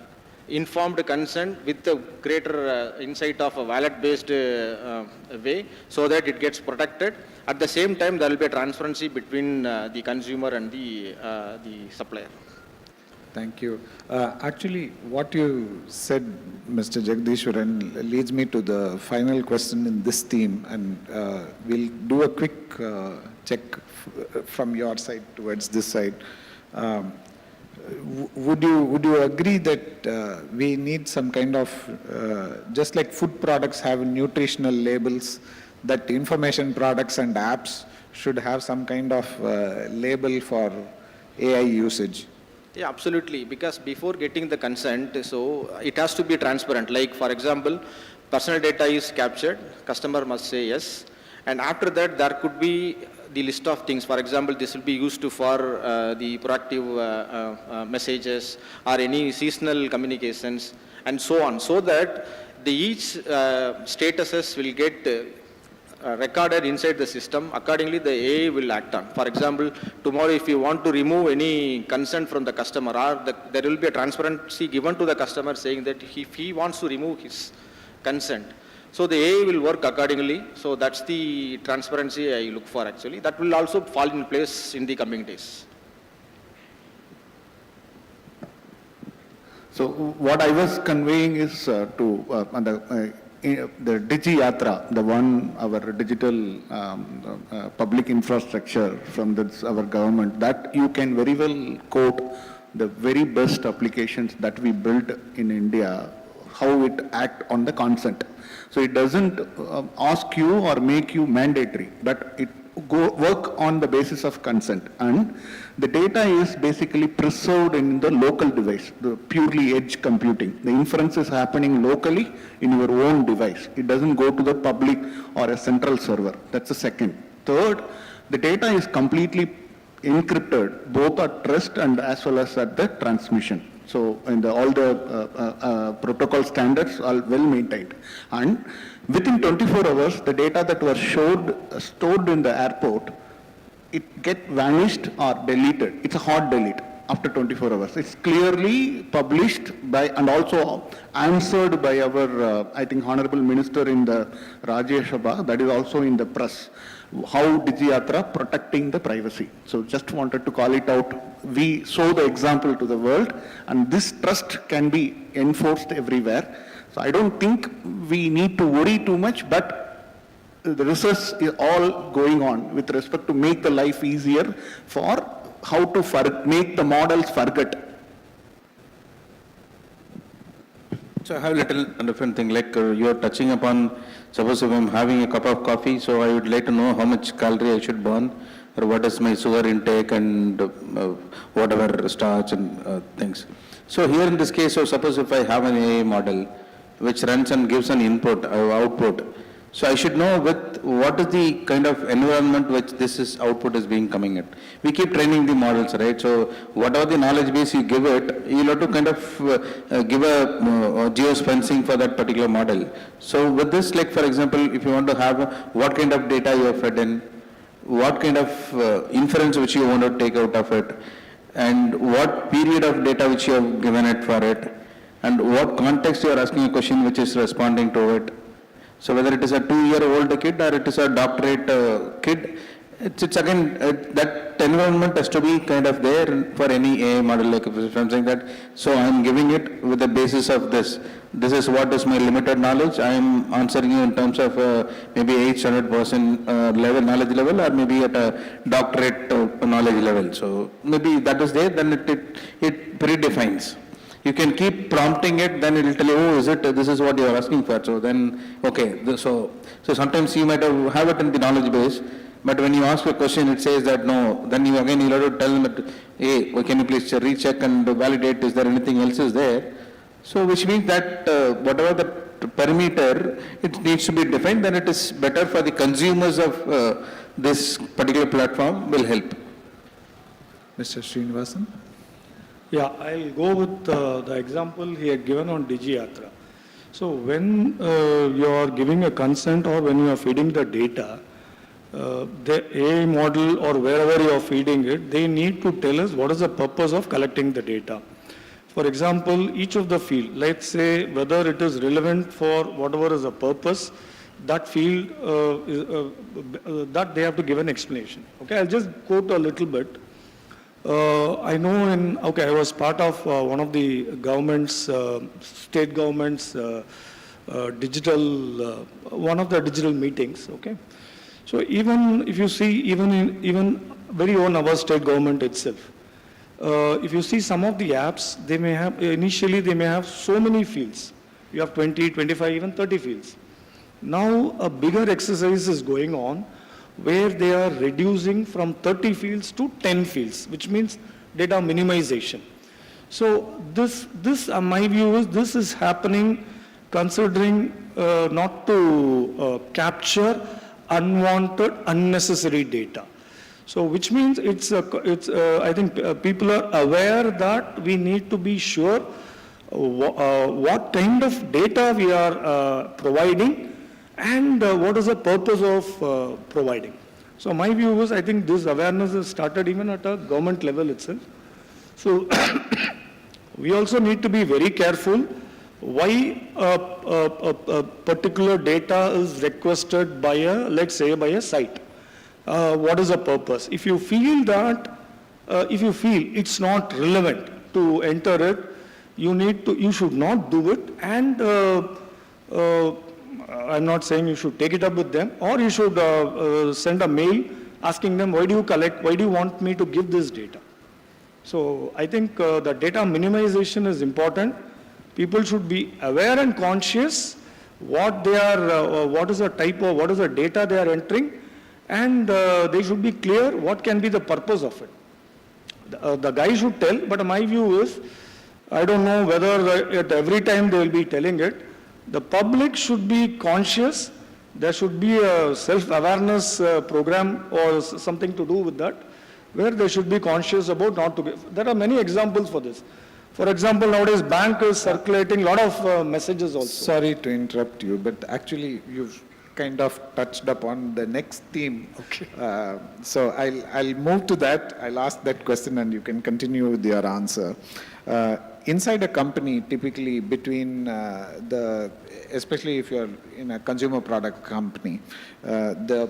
informed consent with a greater insight of a wallet-based way, so that it gets protected. At the same time, there will be a transparency between the consumer and the supplier. Thank you. Actually, what you said, Mr. Jagdishwaran, leads me to the final question in this theme, and we'll do a quick check from your side towards this side. Would you agree that we need some kind of, just like food products have nutritional labels, that information products and apps should have some kind of label for AI usage? Yeah, absolutely. Because before getting the consent, so it has to be transparent. Like, for example, personal data is captured, customer must say yes. And after that, there could be the list of things. For example, this will be used for the proactive messages or any seasonal communications and so on. So that each statuses will get recorded inside the system. Accordingly, the AI will act on. For example, tomorrow if you want to remove any consent from the customer, or there will be a transparency given to the customer saying that if he wants to remove his consent, so the AI will work accordingly. So that's the transparency I look for actually. That will also fall in place in the coming days. So what I was conveying is the Digi Yatra, the one, our digital public infrastructure from our government, that you can very well quote the very best applications that we built in India, how it act on the consent. So it doesn't ask you or make you mandatory, but work on the basis of consent, and the data is basically preserved in the local device, the purely edge computing. The inference is happening locally in your own device. It doesn't go to the public or a central server. That's the second. Third, the data is completely encrypted, both at rest and as well as at the transmission. So all the protocol standards are well maintained. And within 24 hours, the data that was stored in the airport, it get vanished or deleted. It's a hard delete after 24 hours. It's clearly published by and also answered by our, I think, Honorable Minister in the Rajya Sabha, that is also in the press. How DigiYatra protecting the privacy. So just wanted to call it out. We show the example to the world, and this trust can be enforced everywhere. So I don't think we need to worry too much, but the research is all going on with respect to make the life easier for how to make the models forget. So I have a little different thing, like you are touching upon, suppose if I'm having a cup of coffee, so I would like to know how much calorie I should burn, or what is my sugar intake and whatever starch and things. So here in this case, so suppose if I have an AI model which runs and gives an input or output, so I should know with what is the kind of environment which output is being coming at. We keep training the models, right? So whatever the knowledge base you give it, you'll have to kind of give a geofencing for that particular model. So with this, like for example, if you want to have what kind of data you have fed in, what kind of inference which you want to take out of it, and what period of data which you have given it for it, and what context you are asking a question which is responding to it. So whether it is a 2-year-old kid or it is a doctorate kid, it's again, that environment has to be kind of there for any AI model. Like if I'm saying that, so I'm giving it with the basis of this. This is what is my limited knowledge. I'm answering you in terms of maybe 800% knowledge level, or maybe at a doctorate knowledge level. So maybe that is there, then it predefines. You can keep prompting it, then it will tell you, oh, this is what you are asking for. So then, okay, so sometimes you might have it in the knowledge base, but when you ask a question, it says that no, then you have to tell them that, hey, can you please recheck and validate, is there anything else is there? So which means that whatever the parameter, it needs to be defined, then it is better for the consumers of this particular platform will help. Mr. Srinivasan? Yeah, I'll go with the example he had given on DigiYatra. So when you are giving a consent or when you are feeding the data, the AI model or wherever you are feeding it, they need to tell us what is the purpose of collecting the data. For example, each of the field, let's say whether it is relevant for whatever is the purpose, that field, that they have to give an explanation. Okay, I'll just quote a little bit. I know I was part of one of the government's, state government's one of the digital meetings, okay. So even if you see, even very own our state government itself, if you see some of the apps, they may have, initially they may have so many fields. You have 20, 25, even 30 fields. Now a bigger exercise is going on, where they are reducing from 30 fields to 10 fields, which means data minimization. So this my view is this is happening considering not to capture unwanted, unnecessary data. So which means I think people are aware that we need to be sure what kind of data we are providing and what is the purpose of providing. So my view was, I think this awareness has started even at a government level itself. So we also need to be very careful why a particular data is requested by let's say by a site. What is the purpose? If you feel that, if you feel it's not relevant to enter it, you should not do it, and I'm not saying you should take it up with them, or you should send a mail asking them, why do you want me to give this data? So I think the data minimization is important. People should be aware and conscious what they are, what is the type of, what is the data they are entering, and they should be clear what can be the purpose of it. The guy should tell, but my view is, I don't know whether at every time they will be telling it. The public should be conscious. There should be a self-awareness program or something to do with that, where they should be conscious about not to give. There are many examples for this. For example, nowadays bank is circulating a lot of messages also. Sorry to interrupt you, but actually you've kind of touched upon the next theme. Okay. So I'll move to that. I'll ask that question and you can continue with your answer. Inside a company, typically between especially if you're in a consumer product company, the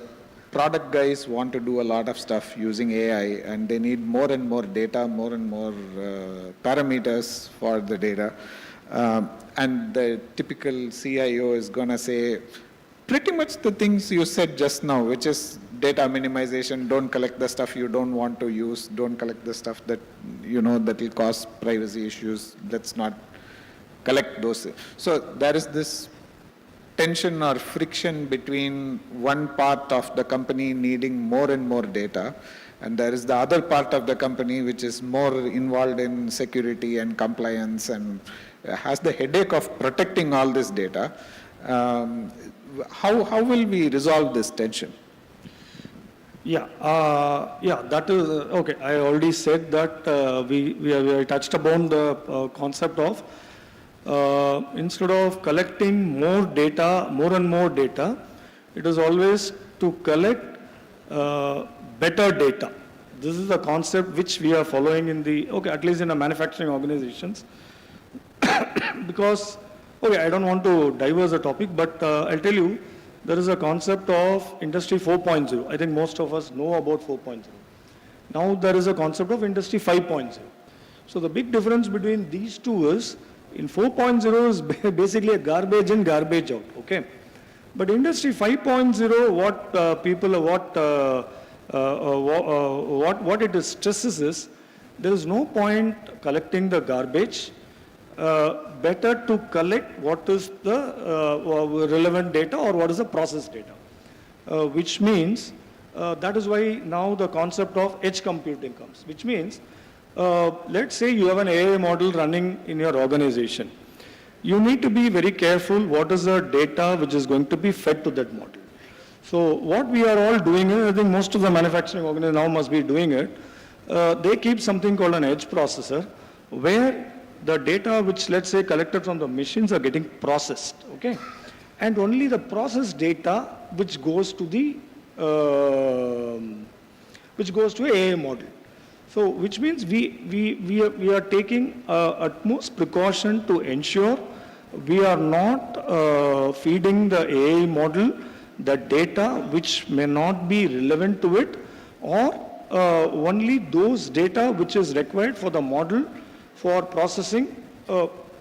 product guys want to do a lot of stuff using AI, and they need more and more data, more and more parameters for the data. And the typical CIO is going to say pretty much the things you said just now, which is data minimization, don't collect the stuff you don't want to use, don't collect the stuff that, that will cause privacy issues, let's not collect those. So there is this tension or friction between one part of the company needing more and more data, and there is the other part of the company which is more involved in security and compliance and has the headache of protecting all this data. How will we resolve this tension? Yeah, that is, okay, I already said that we touched upon the concept of instead of collecting more and more data, it is always to collect better data. This is the concept which we are following in at least in the manufacturing organizations. Because, I don't want to diverse the topic, but I'll tell you, there is a concept of Industry 4.0. I think most of us know about 4.0. Now there is a concept of Industry 5.0. So the big difference between these two is, in 4.0 is basically a garbage in, garbage out, okay? But Industry 5.0, what it stresses is, there is no point collecting the garbage. Better to collect what is the relevant data or what is the process data, which means that is why now the concept of edge computing comes, which means let's say you have an AI model running in your organization. You need to be very careful what is the data which is going to be fed to that model. So what we are all doing, I think most of the manufacturing organizations now must be doing it, they keep something called an edge processor, where the data which, let's say, collected from the machines are getting processed, okay? And only the processed data which goes to the AI model. So, which means we are taking utmost precaution to ensure we are not feeding the AI model the data which may not be relevant to it, or only those data which is required for the model for processing,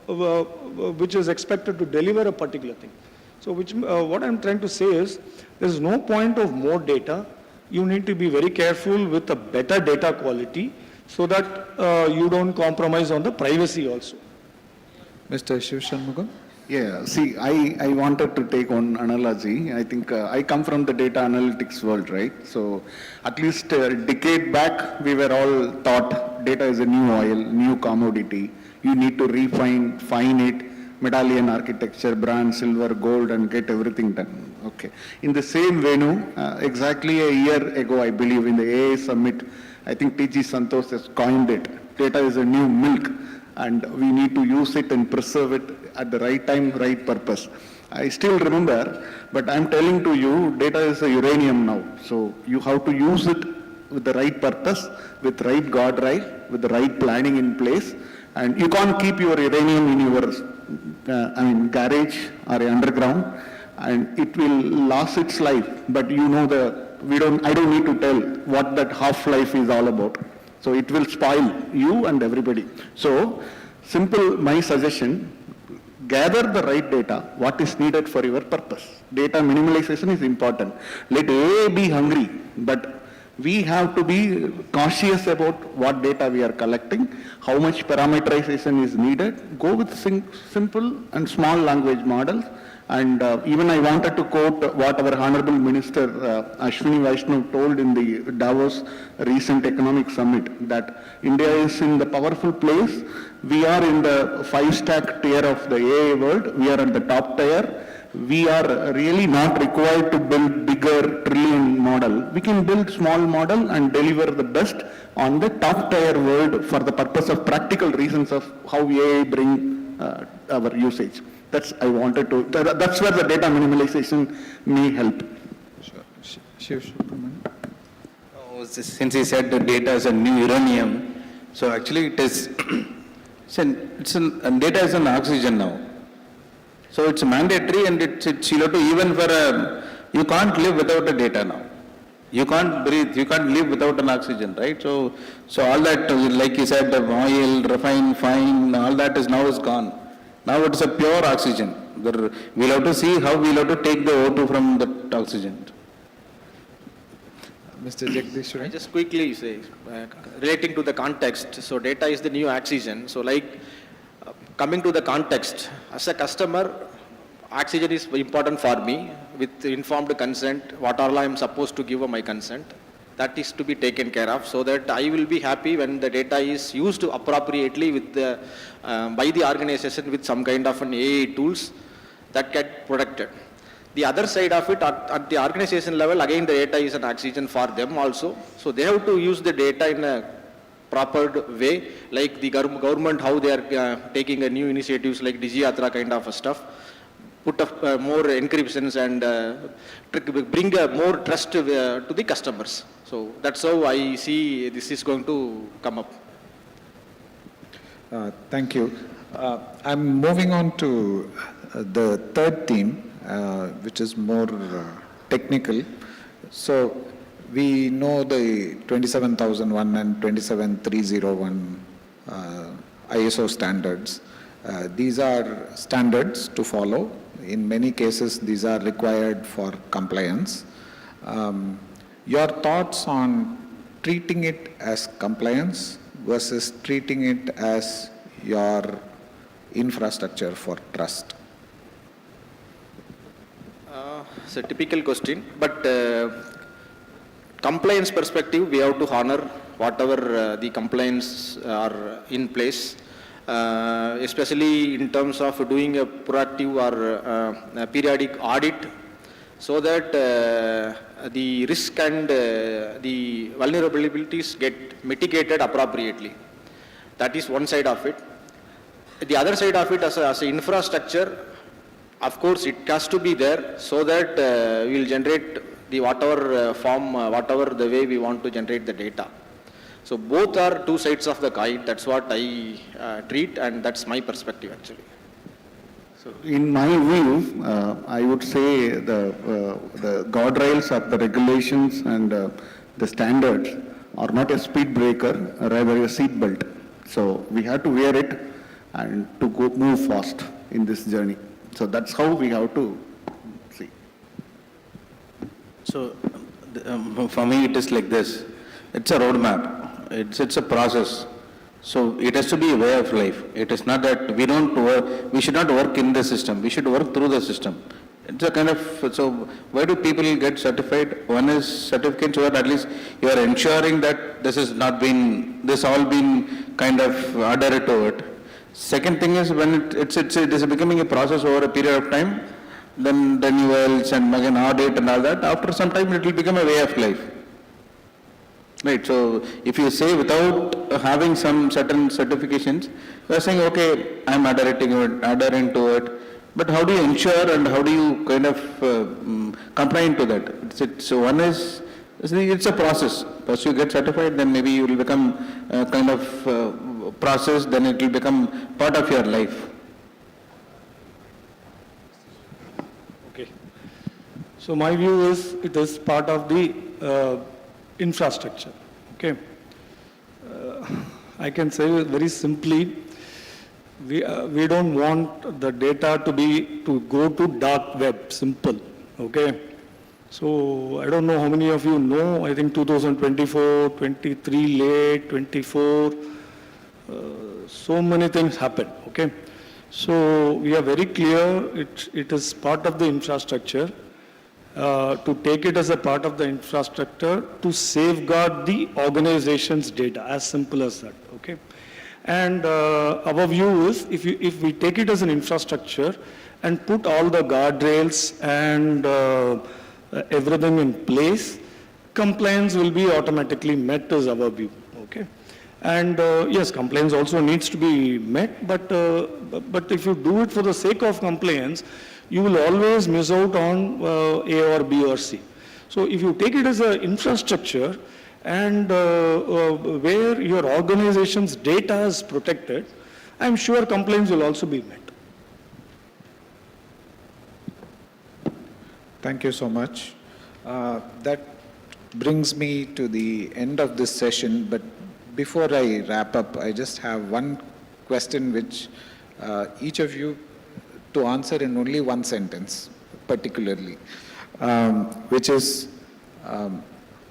which is expected to deliver a particular thing. So what I'm trying to say is, there is no point of more data. You need to be very careful with a better data quality so that you don't compromise on the privacy also. Mr. Shivshanmugam? Yeah, see, I wanted to take one analogy. I think I come from the data analytics world, right? So at least a decade back, we were all taught data is a new oil, new commodity. You need to fine it, medallion architecture, bronze, silver, gold, and get everything done. Okay. In the same venue, exactly a year ago, I believe, in the AI summit, I think TG Santosh has coined it. Data is a new milk, and we need to use it and preserve it at the right time, right purpose. I still remember, but I'm telling to you, data is a uranium now. So you have to use it with the right purpose, with right guardrail, with the right planning in place. And you can't keep your uranium in your garage or underground, and it will last its life. But you know I don't need to tell what that half-life is all about. So it will spoil you and everybody. So simple, my suggestion, gather the right data, what is needed for your purpose. Data minimalization is important. Let AI be hungry, but We have to be cautious about what data we are collecting, how much parameterization is needed, go with simple and small language models. And even I wanted to quote what our Honorable Minister Ashwini Vaishnaw told in the Davos recent economic summit, that India is in the powerful place. We are in the 5-stack tier of the AI world. We are at the top tier. We are really not required to build bigger trillion model. We can build small model and deliver the best on the top tier world for the purpose of practical reasons of how AI bring our usage. That's I wanted to. That's where the data minimalization may help. Since he said the data is a new uranium, so actually it is. Data is an oxygen now. So it's mandatory, and it's even for you can't live without the data now. You can't breathe, you can't live without an oxygen, right? So all that, like you said, the oil, refine, fine, all that is gone. Now it's a pure oxygen. We'll have to see how we'll have to take the O2 from the oxygen. Mr. Jagdish, I just quickly say, relating to the context, so data is the new oxygen. So coming to the context, as a customer, oxygen is important for me. With informed consent, what all I am supposed to give my consent, that is to be taken care of, so that I will be happy when the data is used appropriately with by the organization with some kind of an AI tools that get protected. The other side of it, at the organization level, again the data is an oxygen for them also. So they have to use the data in a proper way, like the government, how they are taking a new initiatives like Digiyatra kind of stuff, put up more encryptions and bring more trust to the customers. So that's how I see this is going to come up. Thank you. I'm moving on to the third theme, which is more technical. So we know the 27001 and 27301 ISO standards. These are standards to follow. In many cases, these are required for compliance. Your thoughts on treating it as compliance versus treating it as your infrastructure for trust? It's a typical question, but compliance perspective, we have to honor whatever the compliance are in place, especially in terms of doing a proactive or a periodic audit, so that the risk and the vulnerabilities get mitigated appropriately. That is one side of it. The other side of it, as an infrastructure, of course, it has to be there so that we will generate the whatever form, whatever the way we want to generate the data. So both are two sides of the coin. That's what I treat, and that's my perspective actually. So in my view, I would say the guardrails or the regulations and the standards are not a speed breaker, rather a seat belt. So we have to wear it and to move fast in this journey. So that's how we have to see. So for me, it is like this. It's a roadmap. It's a process. So it has to be a way of life. It is not that we should not work in the system. We should work through the system. It's a kind of, so why do people get certified? One is certificate so that at least you are ensuring that this all been kind of adhered to it. Second thing is when it is becoming a process over a period of time, then renewals and again audit and all that, after some time it will become a way of life. Right, so if you say without having some certain certifications, you are saying, okay, I'm adhering to it, but how do you ensure and how do you kind of comply to that? So one is, it's a process. First you get certified, then maybe you will become kind of process, then it will become part of your life. Okay. So my view is it is part of the infrastructure. Okay. I can say very simply, we don't want the data to go to dark web. Simple. Okay. So I don't know how many of you know, I think 2024, 23 late, 24, so many things happen, okay? So we are very clear, it is part of the infrastructure, to take it as a part of the infrastructure to safeguard the organization's data, as simple as that, okay? And our view is, if we take it as an infrastructure and put all the guardrails and everything in place, compliance will be automatically met is our view, okay? And yes, compliance also needs to be met, but if you do it for the sake of compliance, you will always miss out on A or B or C. So if you take it as an infrastructure and where your organization's data is protected, I'm sure compliance will also be met. Thank you so much. That brings me to the end of this session, but before I wrap up, I just have one question which each of you to answer in only one sentence, particularly, which is,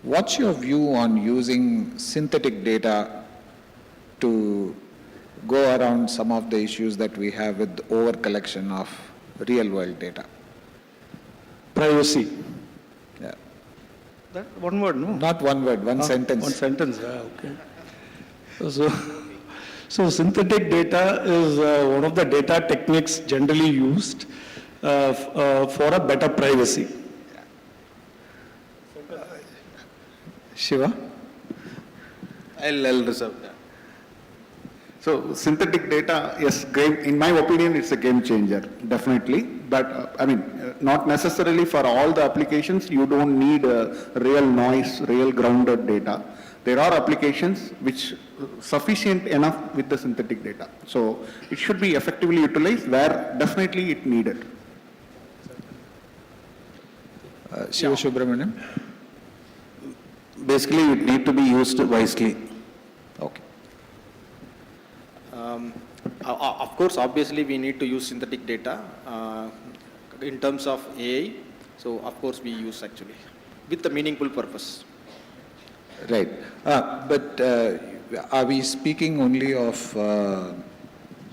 what's your view on using synthetic data to go around some of the issues that we have with over collection of real world data? Privacy. Yeah. That one word, no? Not one word, one sentence. One sentence, okay. So synthetic data is one of the data techniques generally used for a better privacy. Shiva? I'll reserve that. So synthetic data, yes, in my opinion, it's a game changer, definitely. But I mean, not necessarily for all the applications, you don't need real noise, real grounded data. There are applications which sufficient enough with the synthetic data. So it should be effectively utilized where definitely it needed. Shiva Subramaniam? Basically, it need to be used wisely. Okay. Of course, obviously, we need to use synthetic data in terms of AI. So, of course, we use actually with a meaningful purpose. Right. But are we speaking only of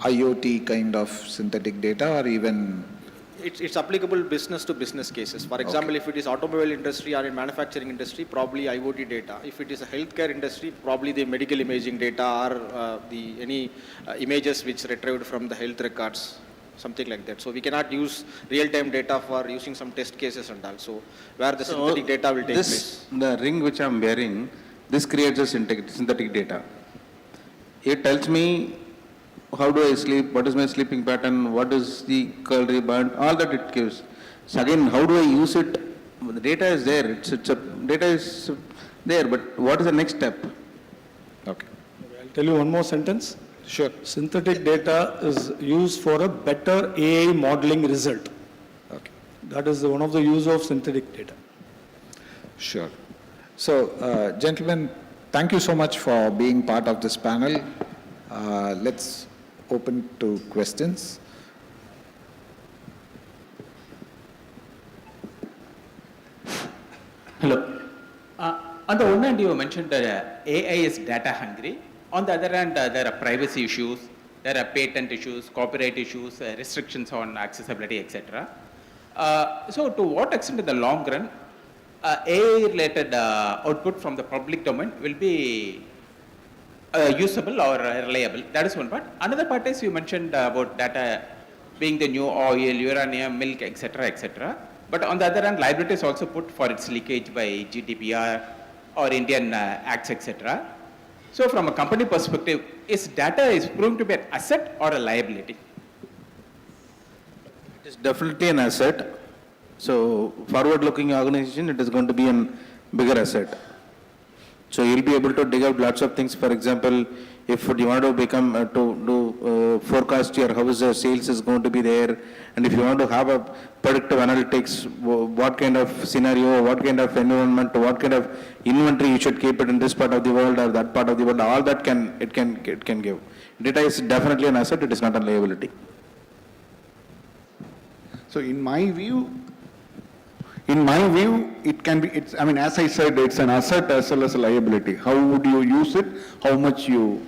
IoT kind of synthetic data or even? It's applicable business to business cases. For example, if it is automobile industry or in manufacturing industry, probably IoT data. If it is a healthcare industry, probably the medical imaging data or any images which retrieved from the health records, something like that. So we cannot use real-time data for using some test cases and also where the synthetic data will take place. The ring which I'm wearing, this creates a synthetic data. It tells me how do I sleep, what is my sleeping pattern, what is the calorie burn, all that it gives. So again, how do I use it? The data is there, data is there, but what is the next step? Okay. I'll tell you one more sentence. Sure. Synthetic data is used for a better AI modeling result. Okay. That is one of the use of synthetic data. Sure. So, gentlemen, thank you so much for being part of this panel. Let's open to questions. Hello. On the one hand, you mentioned that AI is data hungry. On the other hand, there are privacy issues, there are patent issues, copyright issues, restrictions on accessibility, etc. So to what extent in the long run, AI-related output from the public domain will be usable or reliable? That is one part. Another part is you mentioned about data being the new oil, uranium, milk, etc., etc. But on the other hand, liability is also put for its leakage by GDPR or Indian acts, etc. So from a company perspective, is data proving to be an asset or a liability? It is definitely an asset. So forward-looking organization, it is going to be a bigger asset. So you'll be able to dig out lots of things. For example, if you want to become forecast your house sales is going to be there, and if you want to have a predictive analytics, what kind of scenario, what kind of environment, what kind of inventory you should keep it in this part of the world or that part of the world, all that it can give. Data is definitely an asset. It is not a liability. So in my view, In my view, it can be, I mean, as I said, it's an asset as well as a liability. How would you use it? How much you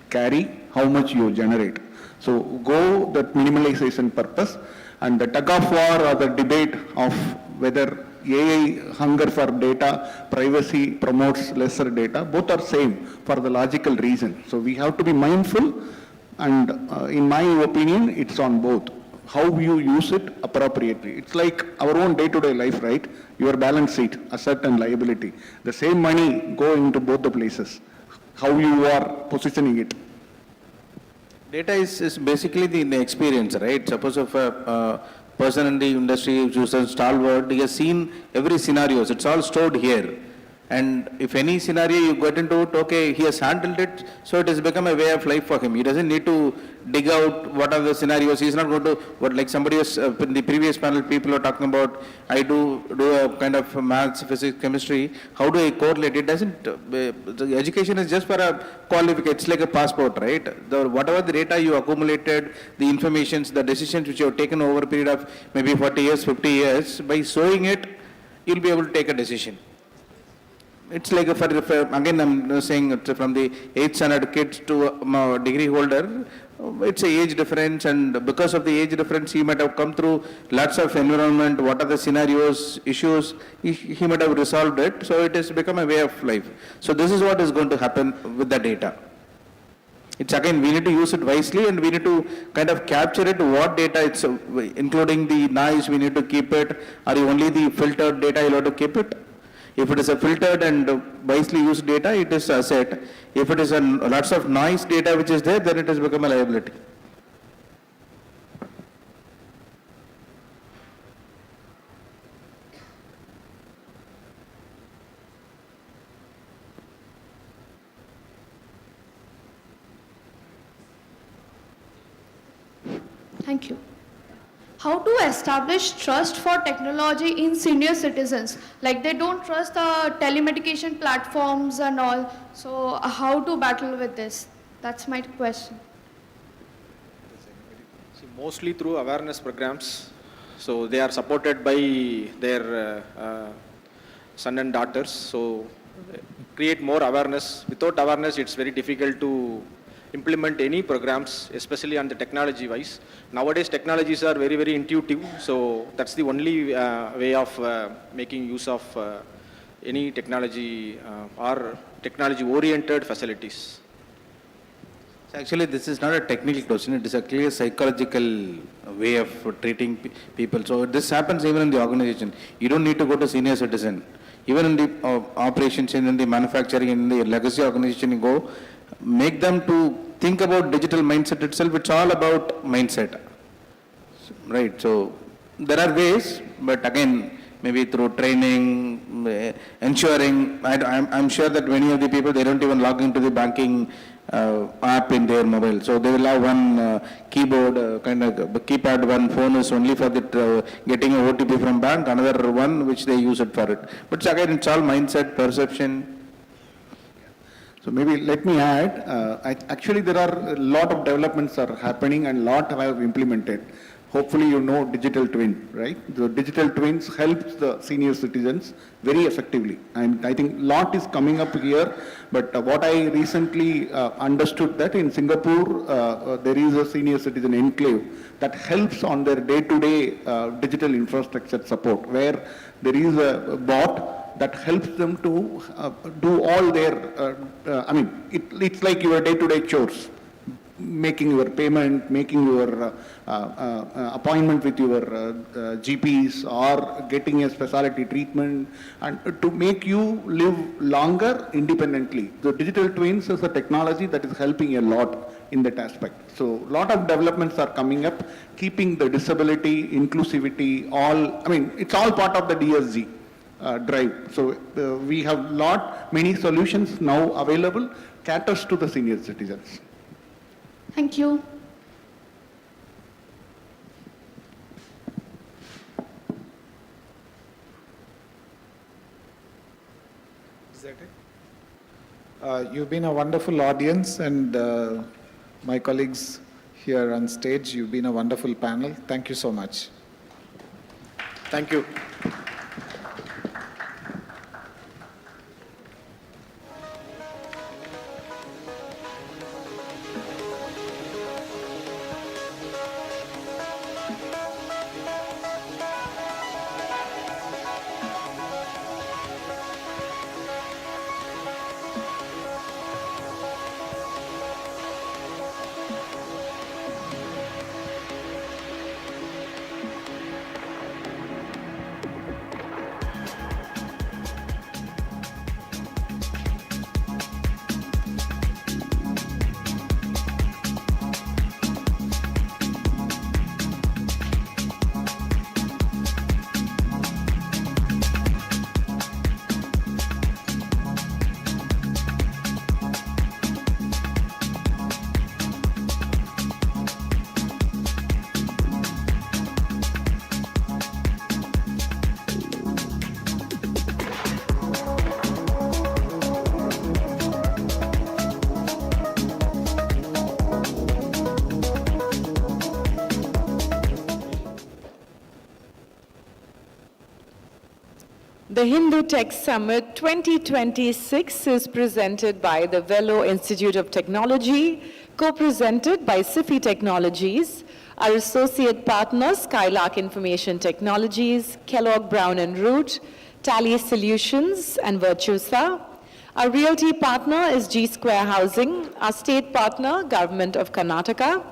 carry? How much you generate? So go that minimalization purpose, and the tug of war or the debate of whether AI hunger for data, privacy promotes lesser data, both are same for the logical reason. So we have to be mindful, and in my opinion, it's on both. How you use it appropriately. It's like our own day-to-day life, right? Your balance sheet, asset and liability. The same money go into both the places. How you are positioning it. Data is basically the experience, right? Suppose if a person in the industry uses stalwart, he has seen every scenarios. It's all stored here. And if any scenario you get into it, okay, he has handled it, so it has become a way of life for him. He doesn't need to dig out what are the scenarios. He's not going to, what like somebody was, in the previous panel, people are talking about, I do a kind of maths, physics, chemistry. How do I correlate? It doesn't, the education is just for a qualification. It's like a passport, right? Whatever the data you accumulated, the informations, the decisions which you have taken over a period of maybe 40 years, 50 years, by showing it, you'll be able to take a decision. It's like again I'm saying from the 8th standard kids to a degree holder, it's a age difference, and because of the age difference he might have come through lots of environment, what are the scenarios, issues, he might have resolved it, so it has become a way of life. So this is what is going to happen with the data. It's again, we need to use it wisely, and we need to kind of capture it, what data it's, including the noise, we need to keep it, or only the filtered data you'll have to keep it. If it is a filtered and wisely used data, it is a asset. If it is a lots of noise data which is there, then it has become a liability. Thank you. How to establish trust for technology in senior citizens? Like they don't trust the telemedication platforms and all. So how to battle with this? That's my question. See, mostly through awareness programs. So they are supported by their son and daughters. So create more awareness. Without awareness, it's very difficult to implement any programs, especially on the technology wise. Nowadays technologies are very, very intuitive, so that's the only way of making use of any technology or technology oriented facilities. Actually, this is not a technical question, it is a clear psychological way of treating people. So this happens even in the organization. You don't need to go to senior citizen. Even in the operations, in the manufacturing, in the legacy organization, you go, make them to think about digital mindset itself. It's all about mindset, right? So there are ways, but again, maybe through training, ensuring, I'm sure that many of the people, they don't even log into the banking app in their mobile. So they will have one keyboard, kind of keypad, one phone is only for the getting a OTP from bank, another one which they use it for it. But again, it's all mindset, perception. So maybe let me add, actually there are a lot of developments are happening and lot have implemented. Hopefully you know digital twin, right? The digital twins helps the senior citizens very effectively. And I think lot is coming up here, but what I recently understood that in Singapore, there is a senior citizen enclave that helps on their day-to-day digital infrastructure support, where there is a bot that helps them to do all their, it's like your day-to-day chores, making your payment, making your appointment with your GPs or getting a specialty treatment, and to make you live longer independently. The digital twins is a technology that is helping a lot in that aspect. So a lot of developments are coming up, keeping the disability, inclusivity, it's all part of the DSG. Drive. So we have many solutions now available, caters to the senior citizens. Thank you. Is that it? You've been a wonderful audience, and my colleagues here on stage, you've been a wonderful panel. Thank you so much. Thank you. The Hindu Tech Summit 2026 is presented by the VIT Institute of Technology, co-presented by SIFI Technologies, our associate partners, Skylark Information Technologies, Kellogg Brown & Root, Tally Solutions, and Virtusa. Our realty partner is G Square Housing, our state partner, Government of Karnataka,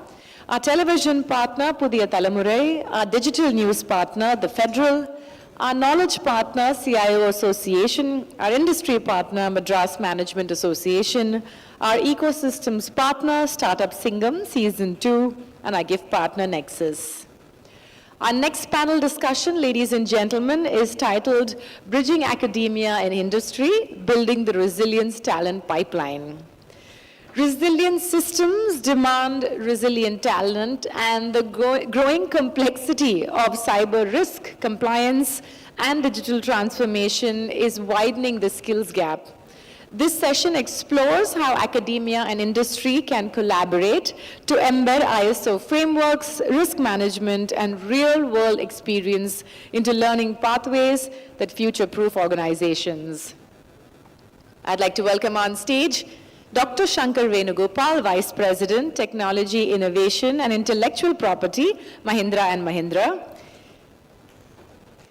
our television partner, Pudiya Talamurai, our digital news partner, The Federal, our knowledge partner, CIO Association, our industry partner, Madras Management Association, our ecosystems partner, Startup Singham Season 2, and our gift partner, Nexus. Our next panel discussion, ladies and gentlemen, is titled Bridging Academia and Industry, Building the Resilience Talent Pipeline. Resilient systems demand resilient talent, and the growing complexity of cyber risk, compliance, and digital transformation is widening the skills gap. This session explores how academia and industry can collaborate to embed ISO frameworks, risk management, and real-world experience into learning pathways that future-proof organizations. I'd like to welcome on stage Dr. Shankar Venugopal, Vice President, Technology, Innovation, and Intellectual Property, Mahindra & Mahindra.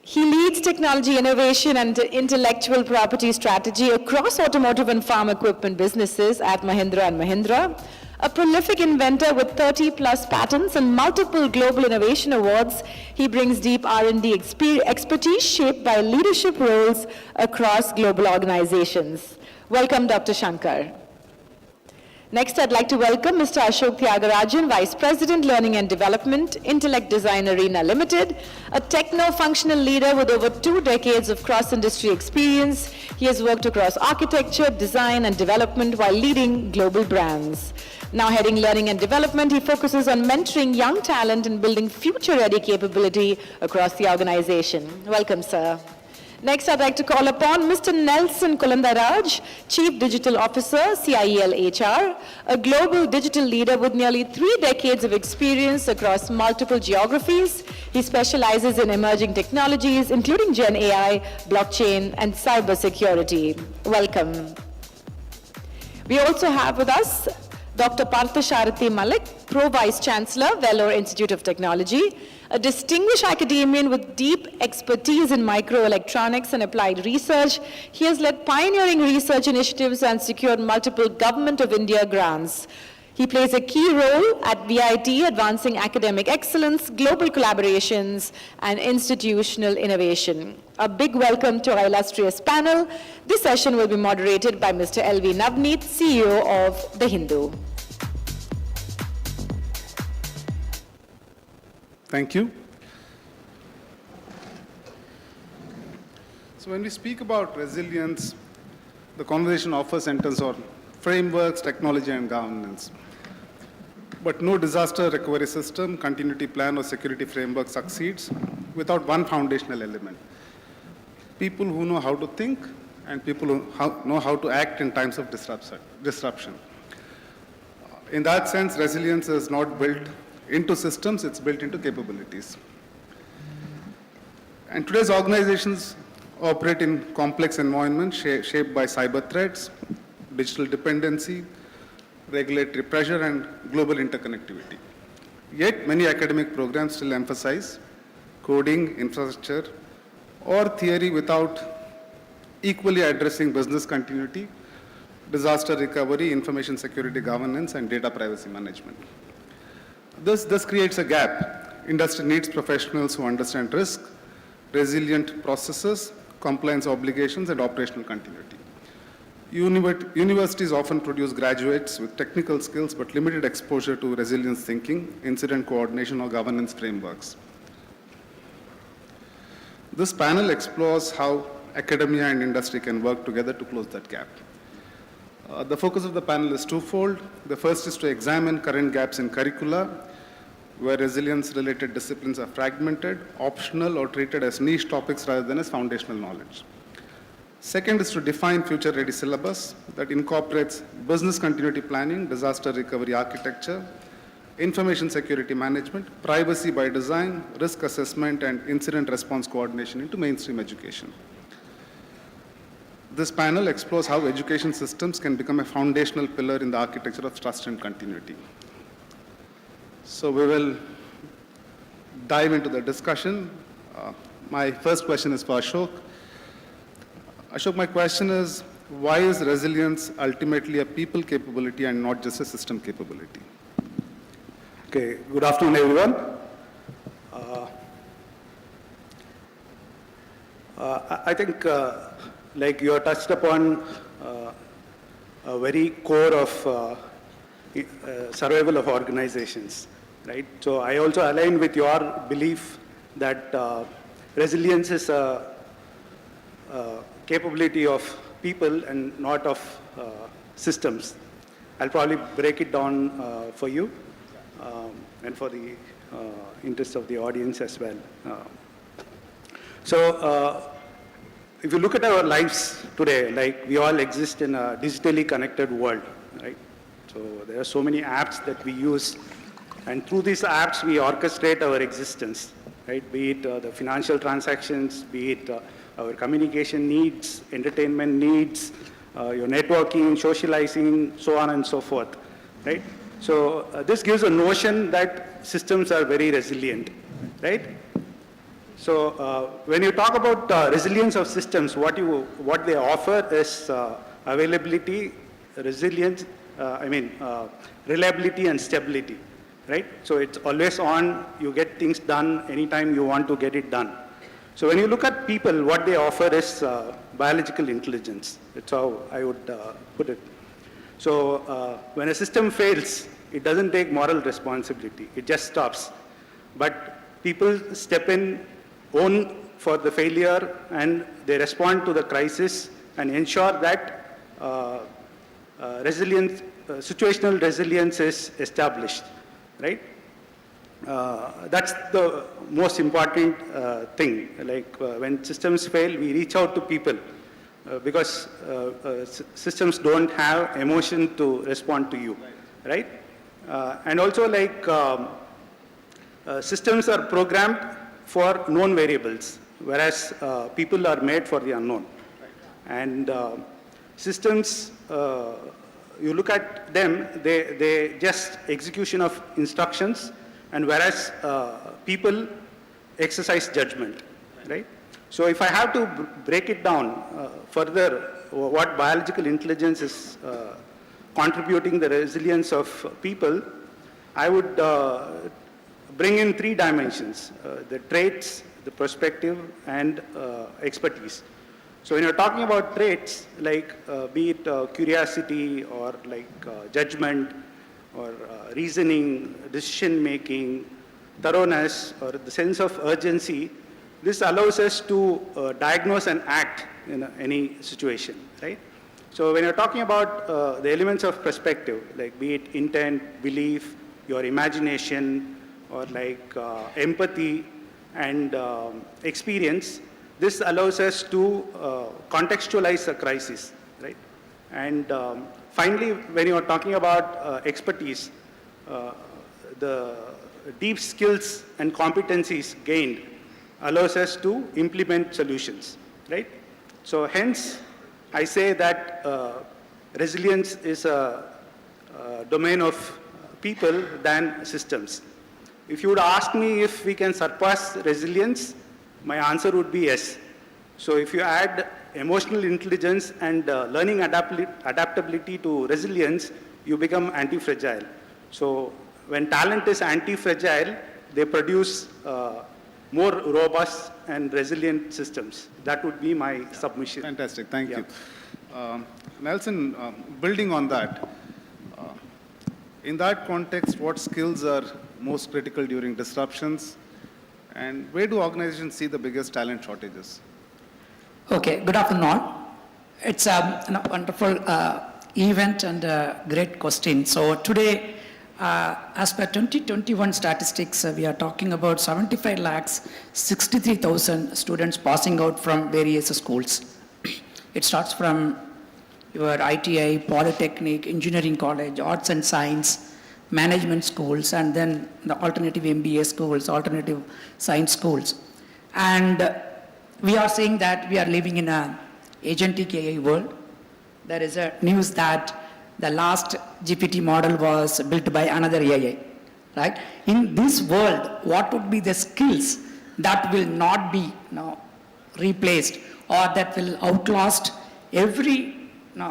He leads technology innovation and intellectual property strategy across automotive and farm equipment businesses at Mahindra & Mahindra. A prolific inventor with 30+ patents and multiple global innovation awards, he brings deep R&D expertise shaped by leadership roles across global organizations. Welcome, Dr. Shankar. Next, I'd like to welcome Mr. Ashok Tyagarajan, Vice President, Learning and Development, Intellect Design Arena Limited, a techno-functional leader with over 2 decades of cross-industry experience. He has worked across architecture, design, and development while leading global brands. Now heading Learning and Development, he focuses on mentoring young talent and building future-ready capability across the organization. Welcome, sir. Next, I'd like to call upon Mr. Nelson Kulandaraj, Chief Digital Officer, CIEL HR, a global digital leader with nearly 3 decades of experience across multiple geographies. He specializes in emerging technologies, including Gen AI, blockchain, and cybersecurity. Welcome. We also have with us Dr. Parthasarathi Malik, Pro Vice Chancellor, Vellore Institute of Technology, a distinguished academician with deep expertise in microelectronics and applied research. He has led pioneering research initiatives and secured multiple Government of India grants. He plays a key role at VIT, advancing academic excellence, global collaborations, and institutional innovation. A big welcome to our illustrious panel. This session will be moderated by Mr. L.V. Navneet, CEO of The Hindu. Thank you. So when we speak about resilience, the conversation often centers on frameworks, technology, and governance. But no disaster recovery system, continuity plan, or security framework succeeds without one foundational element. People who know how to think and people who know how to act in times of disruption. In that sense, resilience is not built into systems, it's built into capabilities. And today's organizations operate in complex environments shaped by cyber threats, digital dependency, regulatory pressure, and global interconnectivity. Yet, many academic programs still emphasize coding, infrastructure, or theory without equally addressing business continuity, disaster recovery, information security governance, and data privacy management. This creates a gap. Industry needs professionals who understand risk, resilient processes, compliance obligations, and operational continuity. Universities often produce graduates with technical skills but limited exposure to resilience thinking, incident coordination, or governance frameworks. This panel explores how academia and industry can work together to close that gap. The focus of the panel is twofold. The first is to examine current gaps in curricula, where resilience-related disciplines are fragmented, optional, or treated as niche topics rather than as foundational knowledge. Second is to define future-ready syllabus that incorporates business continuity planning, disaster recovery architecture, information security management, privacy by design, risk assessment, and incident response coordination into mainstream education. This panel explores how education systems can become a foundational pillar in the architecture of trust and continuity. So we will dive into the discussion. My first question is for Ashok. Ashok, my question is, why is resilience ultimately a people capability and not just a system capability? Okay, good afternoon, everyone. I think, like you have touched upon a very core of survival of organizations, right? So I also align with your belief that resilience is a capability of people and not of systems. I'll probably break it down for you and for the interest of the audience as well. So if you look at our lives today, like we all exist in a digitally connected world, right? So there are so many apps that we use, and through these apps we orchestrate our existence, right? Be it the financial transactions, be it our communication needs, entertainment needs, your networking, socializing, so on and so forth, right? So this gives a notion that systems are very resilient, right? So when you talk about resilience of systems, what they offer is availability, resilience, reliability and stability, right? So it's always on, you get things done anytime you want to get it done. So when you look at people, what they offer is biological intelligence. That's how I would put it. So when a system fails, it doesn't take moral responsibility. It just stops. But people step in, own for the failure, and they respond to the crisis and ensure that situational resilience is established, right? That's the most important thing. Like when systems fail, we reach out to people because systems don't have emotion to respond to you, right? And also, like systems are programmed for known variables, whereas people are made for the unknown. And systems, you look at them, they just execution of instructions, and whereas people exercise judgment, right? So if I have to break it down further, what biological intelligence is contributing the resilience of people, I would bring in three dimensions, the traits, the perspective, and expertise. So when you're talking about traits, like be it curiosity or like judgment or reasoning, decision making, thoroughness, or the sense of urgency, this allows us to diagnose and act in any situation, right? So when you're talking about the elements of perspective, like be it intent, belief, your imagination, or like empathy and experience, this allows us to contextualize a crisis, right? And finally, when you are talking about expertise, the deep skills and competencies gained allows us to implement solutions, right? So hence, I say that resilience is a domain of people than systems. If you would ask me if we can surpass resilience, my answer would be yes. So if you add emotional intelligence and learning adaptability to resilience, you become anti-fragile. So when talent is anti-fragile, they produce more robust and resilient systems. That would be my submission. Fantastic, thank you. Nelson, building on that, in that context, what skills are most critical during disruptions, and where do organizations see the biggest talent shortages? Okay, good afternoon all. It's a wonderful event and a great question. So today, as per 2021 statistics, we are talking about 75 lakhs, 63,000 students passing out from various schools. It starts from your ITI, Polytechnic, Engineering College, Arts and Science, Management schools, and then the alternative MBA schools, alternative science schools. And we are saying that we are living in a agentic AI world. There is a news that the last GPT model was built by another AI, right? In this world, what would be the skills that will not be replaced or that will outlast every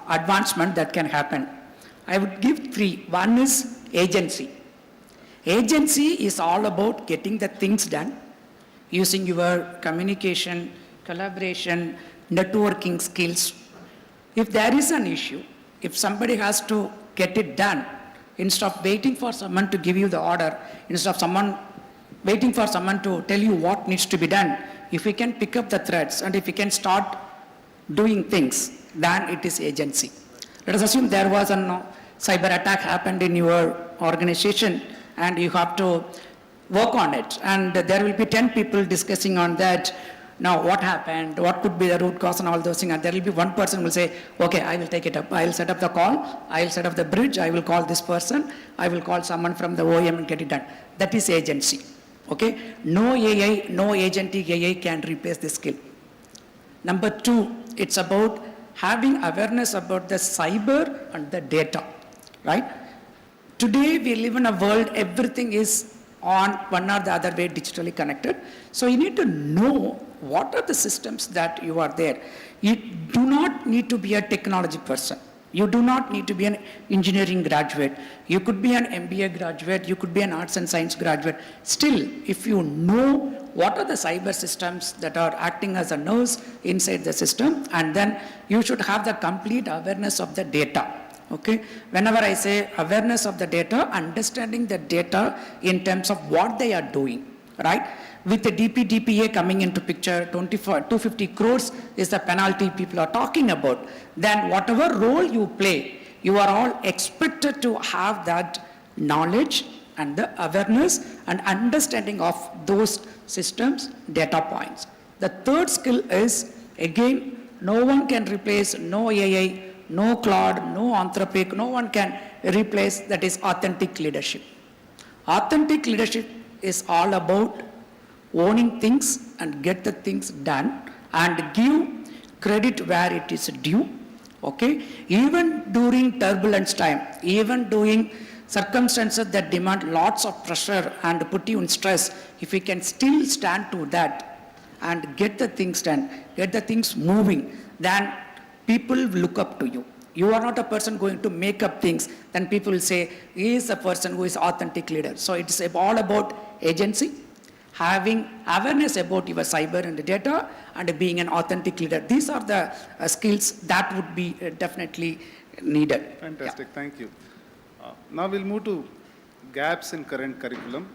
advancement that can happen? I would give three. One is agency. Agency is all about getting the things done using your communication, collaboration, networking skills. If there is an issue, if somebody has to get it done, instead of waiting for someone to give you the order, instead of waiting for someone to tell you what needs to be done, if we can pick up the threads and if we can start doing things, then it is agency. Let us assume there was a cyber attack happened in your organization and you have to work on it, and there will be 10 people discussing on that. Now, what happened, what could be the root cause and all those things, and there will be one person who will say, okay, I will take it up, I will set up the call, I will set up the bridge, I will call this person, I will call someone from the OEM and get it done. That is agency, okay? No AI, no agentic AI can replace this skill. Number two, it's about having awareness about the cyber and the data, right? Today, we live in a world, everything is on one or the other way digitally connected. So you need to know what are the systems that you are there. You do not need to be a technology person. You do not need to be an engineering graduate. You could be an MBA graduate. You could be an arts and science graduate. Still, if you know what are the cyber systems that are acting as a nurse inside the system, and then you should have the complete awareness of the data. Okay, whenever I say awareness of the data, understanding the data in terms of what they are doing, right? With the DPDPA coming into picture, 250 crores is the penalty people are talking about. Then whatever role you play, you are all expected to have that knowledge and the awareness and understanding of those systems, data points. The third skill is, again, no one can replace, no AI, no Claude, no Anthropic, no one can replace, that is authentic leadership. Authentic leadership is all about owning things and get the things done and give credit where it is due, okay? Even during turbulence time, even during circumstances that demand lots of pressure and put you in stress, if we can still stand to that and get the things done, get the things moving, then people will look up to you. You are not a person going to make up things, then people will say, he is a person who is authentic leader. So it's all about agency, having awareness about your cyber and the data, and being an authentic leader. These are the skills that would be definitely needed. Fantastic, thank you. Now we'll move to gaps in current curriculum.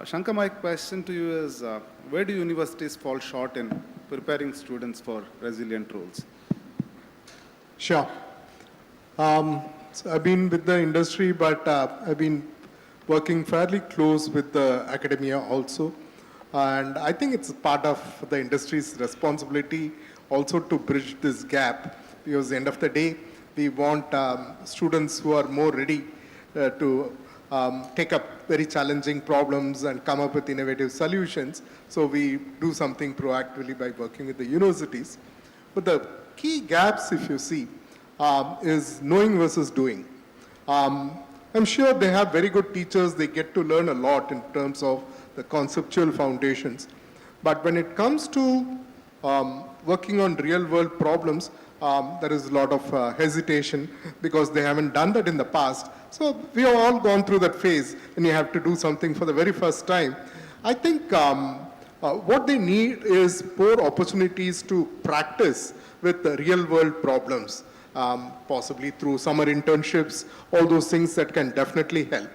Shankar, my question to you is, where do universities fall short in preparing students for resilient roles? Sure. So I've been with the industry, but I've been working fairly close with the academia also. And I think it's part of the industry's responsibility also to bridge this gap, because at the end of the day, we want students who are more ready to take up very challenging problems and come up with innovative solutions. So we do something proactively by working with the universities. But the key gaps, if you see, is knowing versus doing. I'm sure they have very good teachers. They get to learn a lot in terms of the conceptual foundations. But when it comes to working on real-world problems, there is a lot of hesitation because they haven't done that in the past. So we have all gone through that phase when you have to do something for the very first time. I think what they need is more opportunities to practice with the real-world problems, possibly through summer internships, all those things that can definitely help.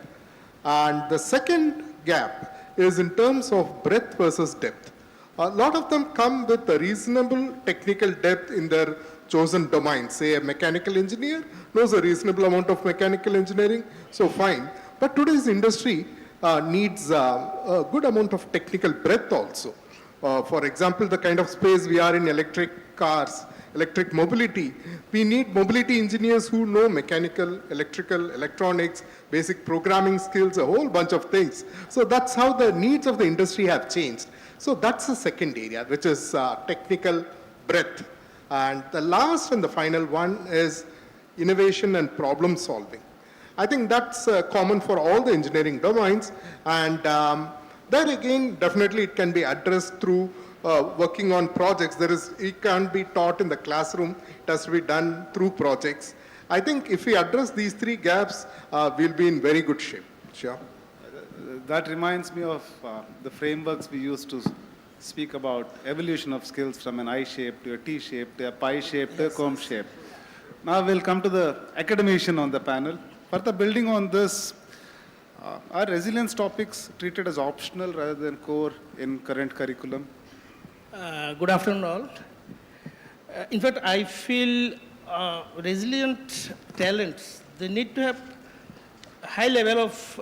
And the second gap is in terms of breadth versus depth. A lot of them come with a reasonable technical depth in their chosen domain. Say a mechanical engineer knows a reasonable amount of mechanical engineering, so fine. But today's industry needs a good amount of technical breadth also. For example, the kind of space we are in electric cars, electric mobility, we need mobility engineers who know mechanical, electrical, electronics, basic programming skills, a whole bunch of things. So that's how the needs of the industry have changed. So that's the second area, which is technical breadth. And the last and the final one is innovation and problem solving. I think that's common for all the engineering domains, and then again, definitely it can be addressed through working on projects. It can't be taught in the classroom, it has to be done through projects. I think if we address these three gaps, we'll be in very good shape. Sure. That reminds me of the frameworks we used to speak about evolution of skills from an I shape to a T shape to a pie shape to a comb shape. Now we'll come to the academician on the panel. Further building on this, are resilience topics treated as optional rather than core in current curriculum? Good afternoon all. In fact, I feel resilient talents, they need to have a high level of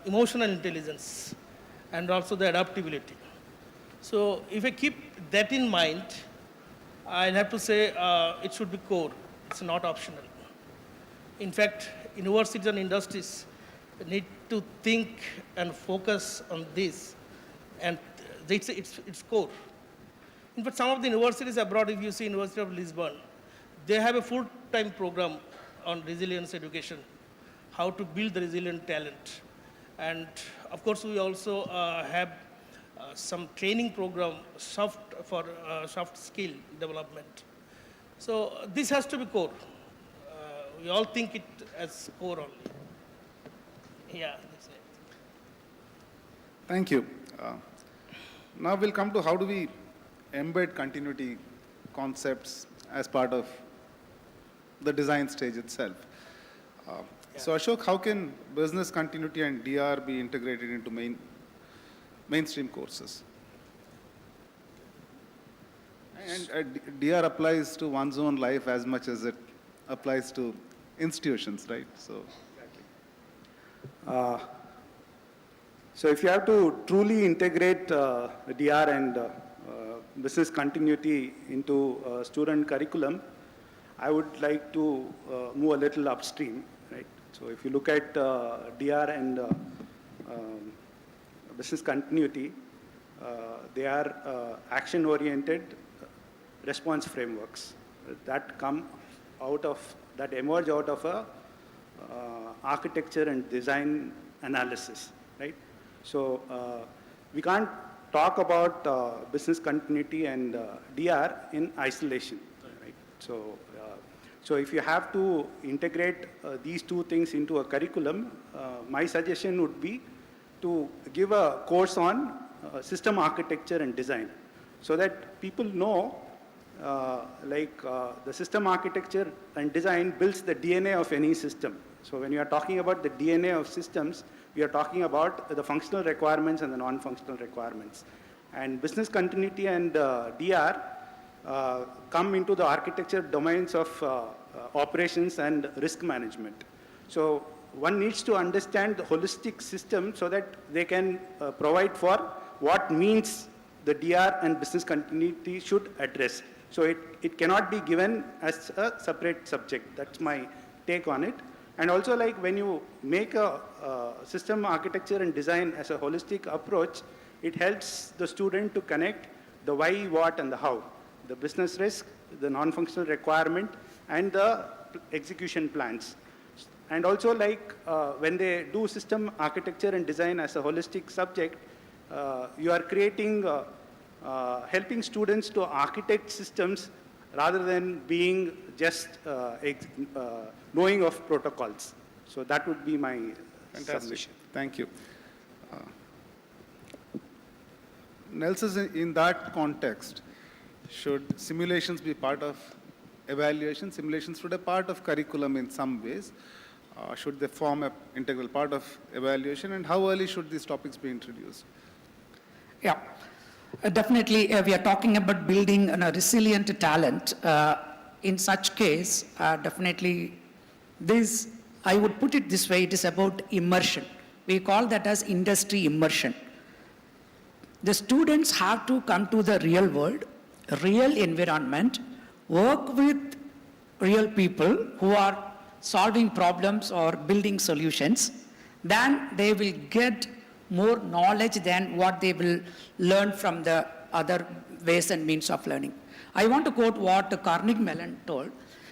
emotional intelligence and also the adaptability. So if I keep that in mind, I'll have to say it should be core. It's not optional. In fact, universities and industries need to think and focus on this, and it's core. In fact, some of the universities abroad, if you see University of Lisbon, they have a full-time program on resilience education, how to build the resilient talent. And of course, we also have some training program for soft skill development. So this has to be core. We all think it as core only. Yeah, that's it. Thank you. Now we'll come to how do we embed continuity concepts as part of the design stage itself. So Ashok, how can business continuity and DR be integrated into mainstream courses? And DR applies to one's own life as much as it applies to institutions, right? So, so if you have to truly integrate DR and business continuity into student curriculum, I would like to move a little upstream, right? So if you look at DR and business continuity, they are action-oriented response frameworks that emerge out of a architecture and design analysis, right? So we can't talk about business continuity and DR in isolation, right? So if you have to integrate these two things into a curriculum, my suggestion would be to give a course on system architecture and design, so that people know the system architecture and design builds the DNA of any system. So when you are talking about the DNA of systems, we are talking about the functional requirements and the non-functional requirements. And business continuity and DR come into the architecture domains of operations and risk management. So one needs to understand the holistic system so that they can provide for what means the DR and business continuity should address. So it cannot be given as a separate subject. That's my take on it. And also, like, when you make a system architecture and design as a holistic approach, it helps the student to connect the why, what, and the how. The business risk, the non-functional requirement, and the execution plans. And also, like, when they do system architecture and design as a holistic subject, you are creating, helping students to architect systems rather than being just knowing of protocols. So that would be my submission. Thank you. Nelson, in that context, should simulations be part of evaluation? Simulations should be part of curriculum in some ways. Should they form an integral part of evaluation? And how early should these topics be introduced? Yeah, definitely we are talking about building a resilient talent. In such case, definitely this, I would put it this way, it is about immersion. We call that as industry immersion. The students have to come to the real world, real environment, work with real people who are solving problems or building solutions. Then they will get more knowledge than what they will learn from the other ways and means of learning. I want to quote what Carnegie Mellon told.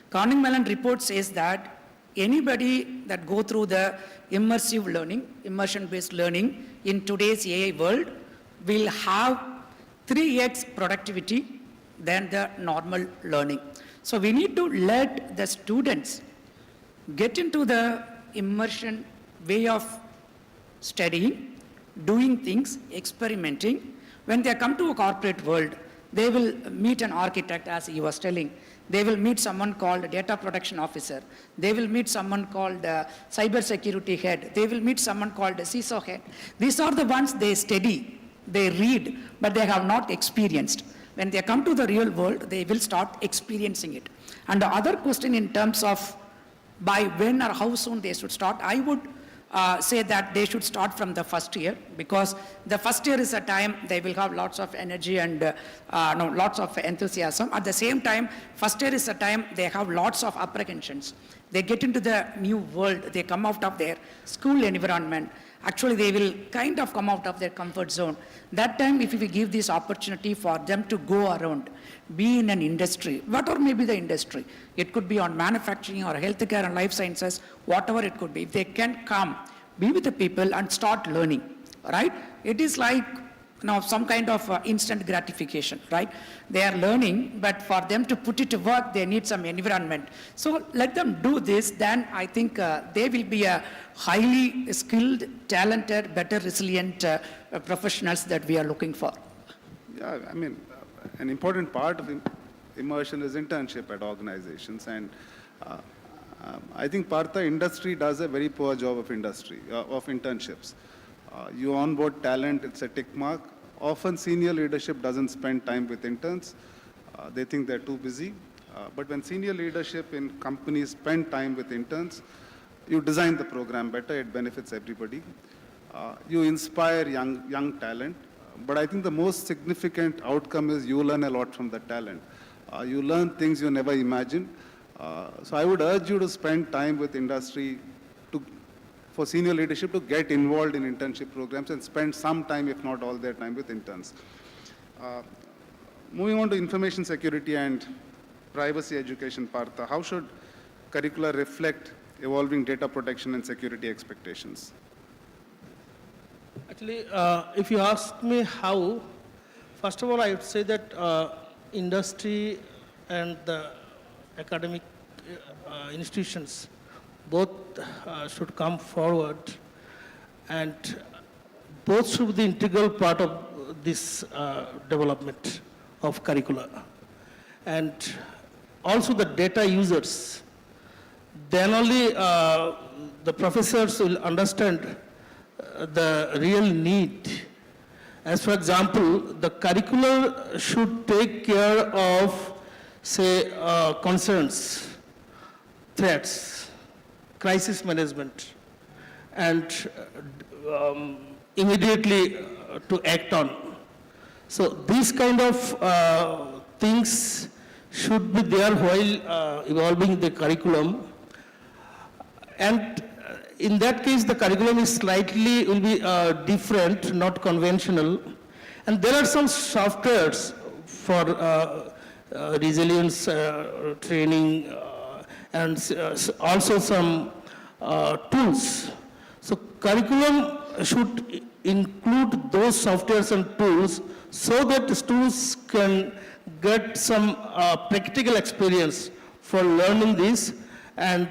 Carnegie Mellon report says that anybody that go through the immersive learning, immersion-based learning in today's AI world will have 3x productivity than the normal learning. So we need to let the students get into the immersion way of studying, doing things, experimenting. When they come to a corporate world, they will meet an architect, as he was telling. They will meet someone called data protection officer. They will meet someone called cybersecurity head. They will meet someone called CISO head. These are the ones they study, they read, but they have not experienced. When they come to the real world, they will start experiencing it. And the other question in terms of by when or how soon they should start, I would say that they should start from the first year, because the first year is a time they will have lots of energy and lots of enthusiasm. At the same time, first year is a time they have lots of apprehensions. They get into the new world, they come out of their school environment. Actually, they will kind of come out of their comfort zone. That time, if we give this opportunity for them to go around, be in an industry, whatever may be the industry, it could be on manufacturing or healthcare and life sciences, whatever it could be, if they can come, be with the people and start learning, right? It is like some kind of instant gratification, right? They are learning, but for them to put it to work, they need some environment. So let them do this, then I think they will be a highly skilled, talented, better resilient professionals that we are looking for. Yeah, I mean, an important part of immersion is internship at organizations, and I think Partha, industry does a very poor job of internships. You onboard talent, it's a tick mark. Often senior leadership doesn't spend time with interns. They think they're too busy. But when senior leadership in companies spend time with interns, you design the program better, it benefits everybody. You inspire young talent. But I think the most significant outcome is you learn a lot from the talent. You learn things you never imagined. So I would urge you to spend time with industry, for senior leadership to get involved in internship programs and spend some time, if not all their time, with interns. Moving on to information security and privacy education, Partha, how should curricula reflect evolving data protection and security expectations? Actually, if you ask me how, first of all, I would say that industry and the academic institutions both should come forward, and both should be the integral part of this development of curricula. And also the data users, then only the professors will understand the real need. As for example, the curricular should take care of, say, concerns, threats, crisis management, and immediately to act on. So these kind of things should be there while evolving the curriculum. And in that case, the curriculum is will be different, not conventional. And there are some softwares for resilience training, and also some tools. So curriculum should include those softwares and tools so that the students can get some practical experience for learning this, and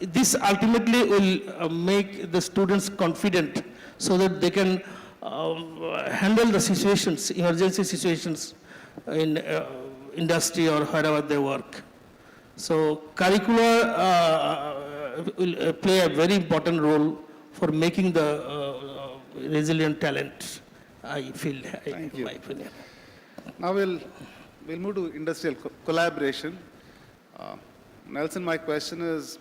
this ultimately will make the students confident so that they can handle the situations, emergency situations in industry or wherever they work. So curricula will play a very important role for making the resilient talent, I feel, in my opinion. Now we'll move to industrial collaboration. Nelson, my question is,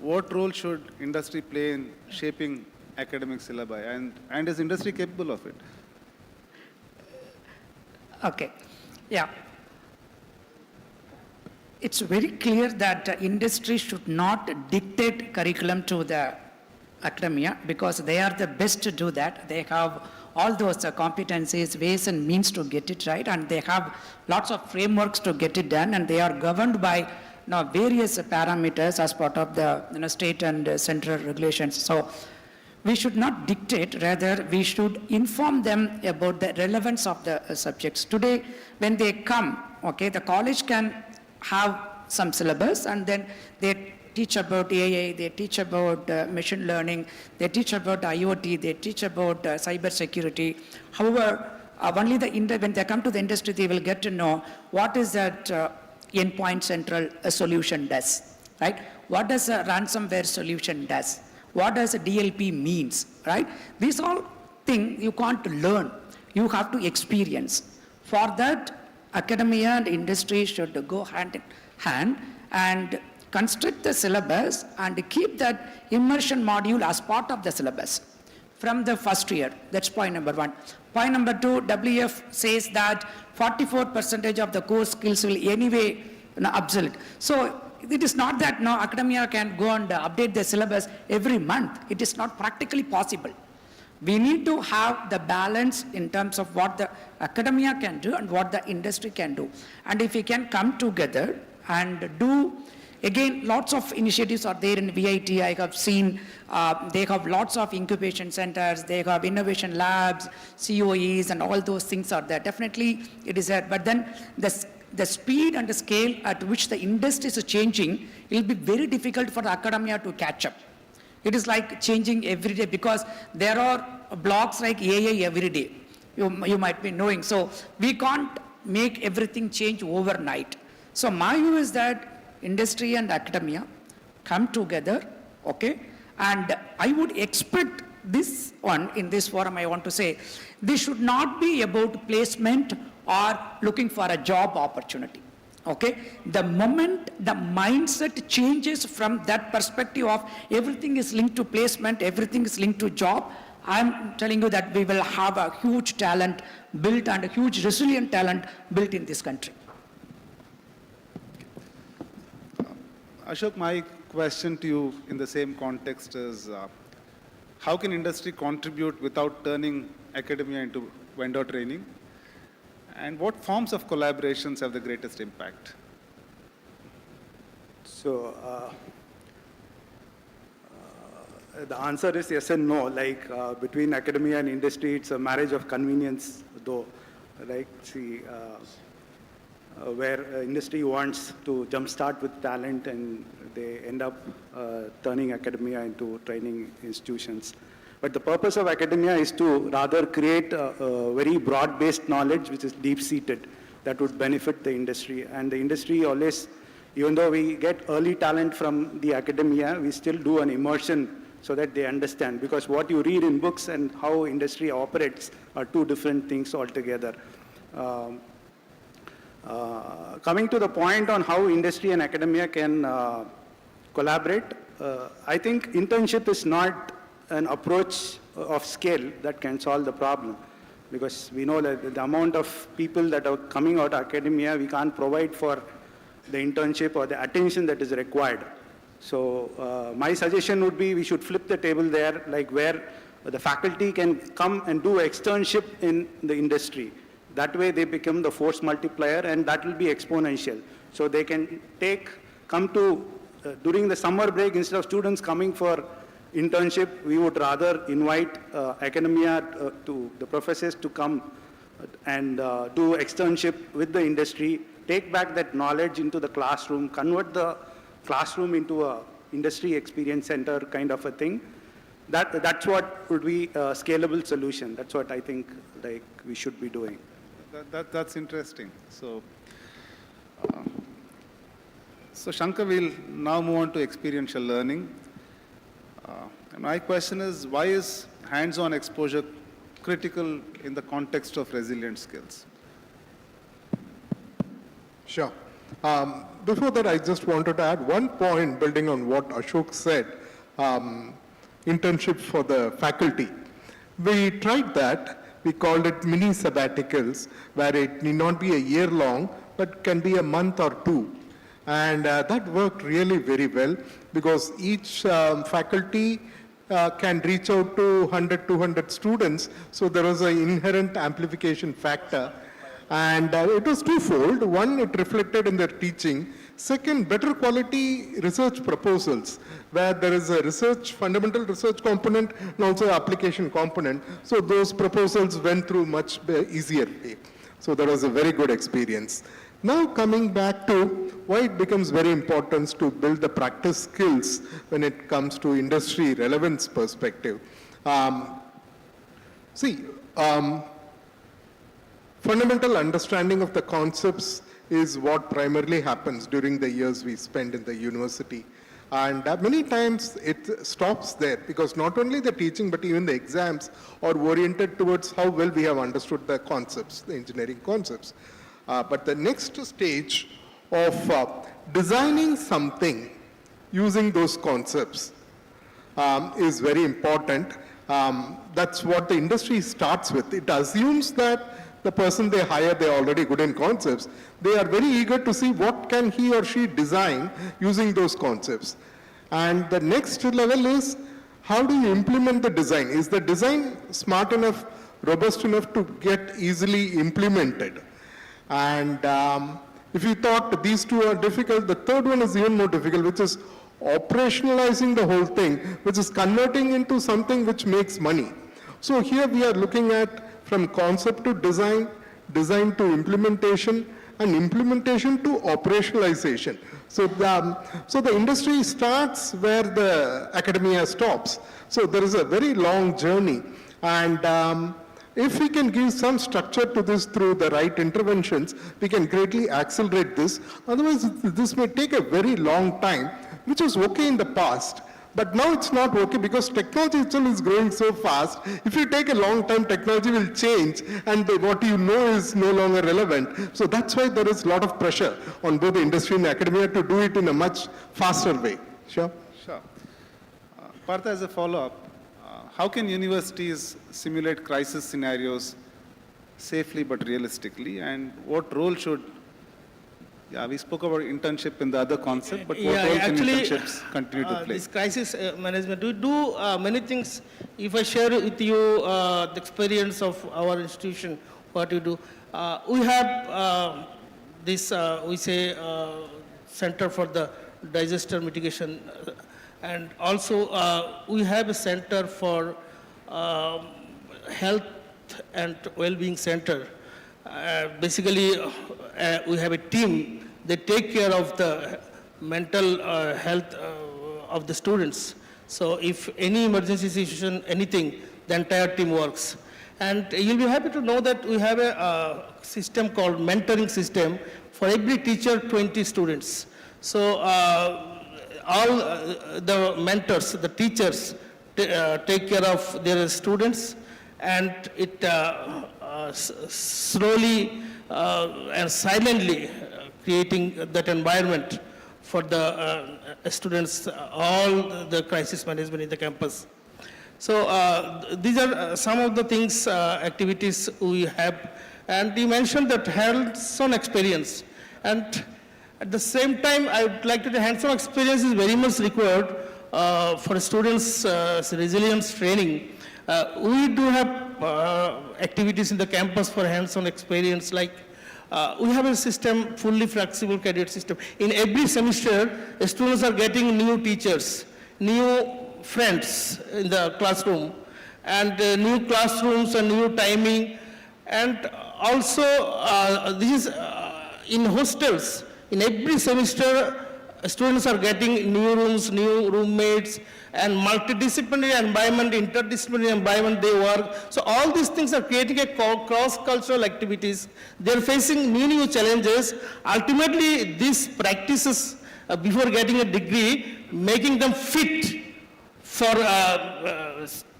what role should industry play in shaping academic syllabi, and is industry capable of it? Okay, yeah. It's very clear that industry should not dictate curriculum to the academia, because they are the best to do that. They have all those competencies, ways and means to get it right, and they have lots of frameworks to get it done, and they are governed by various parameters as part of the state and central regulations. So we should not dictate, rather we should inform them about the relevance of the subjects. Today, when they come, okay, the college can have some syllabus, and then they teach about AI, they teach about machine learning, they teach about IoT, they teach about cybersecurity. However, only when they come to the industry, they will get to know what is that endpoint central solution does, right? What does a ransomware solution does? What does a DLP means, right? These all things you can't learn, you have to experience. For that, academia and industry should go hand in hand and construct the syllabus and keep that immersion module as part of the syllabus from the first year. That's point number one. Point number two, WF says that 44% of the core skills will anyway obsolete. So it is not that academia can go and update the syllabus every month. It is not practically possible. We need to have the balance in terms of what the academia can do and what the industry can do. And if we can come together and do, again, lots of initiatives are there in VIT. I have seen they have lots of incubation centers, they have innovation labs, COEs, and all those things are there. Definitely it is there. But then the speed and the scale at which the industry is changing, it will be very difficult for the academia to catch up. It is like changing every day because there are blogs like AI every day. You might be knowing. So we can't make everything change overnight. So my view is that industry and academia come together, okay? And I would expect this one, in this forum I want to say, this should not be about placement or looking for a job opportunity, okay? The moment the mindset changes from that perspective of everything is linked to placement, everything is linked to job, I'm telling you that we will have a huge talent built and a huge resilient talent built in this country. Ashok, my question to you in the same context is, how can industry contribute without turning academia into vendor training? And what forms of collaborations have the greatest impact? So, the answer is yes and no. Like between academia and industry, it's a marriage of convenience, though. Like, see, where industry wants to jumpstart with talent and they end up turning academia into training institutions. But the purpose of academia is to rather create a very broad-based knowledge which is deep-seated that would benefit the industry. And the industry always, even though we get early talent from the academia, we still do an immersion so that they understand. Because what you read in books and how industry operates are two different things altogether. Coming to the point on how industry and academia can collaborate, I think internship is not an approach of scale that can solve the problem. Because we know that the amount of people that are coming out of academia, we can't provide for the internship or the attention that is required. So my suggestion would be we should flip the table there, like where the faculty can come and do externship in the industry. That way they become the force multiplier and that will be exponential. So they can come to, during the summer break, instead of students coming for internship, we would rather invite academia to the professors to come and do externship with the industry, take back that knowledge into the classroom, convert the classroom into a industry experience center kind of a thing. That's what would be a scalable solution. That's what I think like we should be doing. That's interesting. So Shankar, we'll now move on to experiential learning. And my question is, why is hands-on exposure critical in the context of resilient skills? Sure. Before that, I just wanted to add one point building on what Ashok said, internship for the faculty. We tried that. We called it mini sabbaticals, where it need not be a year long, but can be a month or two. And that worked really very well because each faculty can reach out to 100, 200 students. So there was an inherent amplification factor. And it was twofold. One, it reflected in their teaching. Second, better quality research proposals, where there is a fundamental research component and also application component. So those proposals went through much easier way. So that was a very good experience. Now coming back to why it becomes very important to build the practice skills when it comes to industry relevance perspective. Fundamental understanding of the concepts is what primarily happens during the years we spend in the university. And many times it stops there, because not only the teaching but even the exams are oriented towards how well we have understood the concepts, the engineering concepts. But the next stage of designing something using those concepts is very important. That's what the industry starts with. It assumes that the person they hire, they're already good in concepts. They are very eager to see what can he or she design using those concepts. And the next level is, how do you implement the design? Is the design smart enough, robust enough to get easily implemented? And if you thought these two are difficult, the third one is even more difficult, which is operationalizing the whole thing, which is converting into something which makes money. So here we are looking at from concept to design, design to implementation, and implementation to operationalization. So the industry starts where the academia stops. So there is a very long journey. And if we can give some structure to this through the right interventions, we can greatly accelerate this. Otherwise, this may take a very long time, which was okay in the past. But now it's not okay, because technology itself is growing so fast. If you take a long time, technology will change, and what you know is no longer relevant. So that's why there is a lot of pressure on both the industry and academia to do it in a much faster way. Sure? Sure. Partha, as a follow-up, how can universities simulate crisis scenarios safely but realistically, and what role should, we spoke about internship in the other concept, but what role can internships continue to play? This crisis management, we do many things. If I share with you the experience of our institution, what we do, we have this, we say, Center for the Disaster Mitigation, and also we have a Center for Health and Well-being Center. Basically, we have a team that take care of the mental health of the students. So if any emergency situation, anything, the entire team works. And you'll be happy to know that we have a system called mentoring system for every teacher, 20 students. So all the mentors, the teachers, take care of their students, and it slowly and silently creating that environment for the students, all the crisis management in the campus. So these are some of the things, activities we have. And you mentioned that hands-on experience. And at the same time, I would like to say hands-on experience is very much required for students' resilience training. We do have activities in the campus for hands-on experience, like we have a system, fully flexible cadet system. In every semester, students are getting new teachers, new friends in the classroom, and new classrooms and new timing. And also, this is in hostels. In every semester, students are getting new rooms, new roommates, and multidisciplinary environment, interdisciplinary environment they work. So all these things are creating a cross-cultural activities. They're facing new challenges. Ultimately, these practices, before getting a degree, making them fit for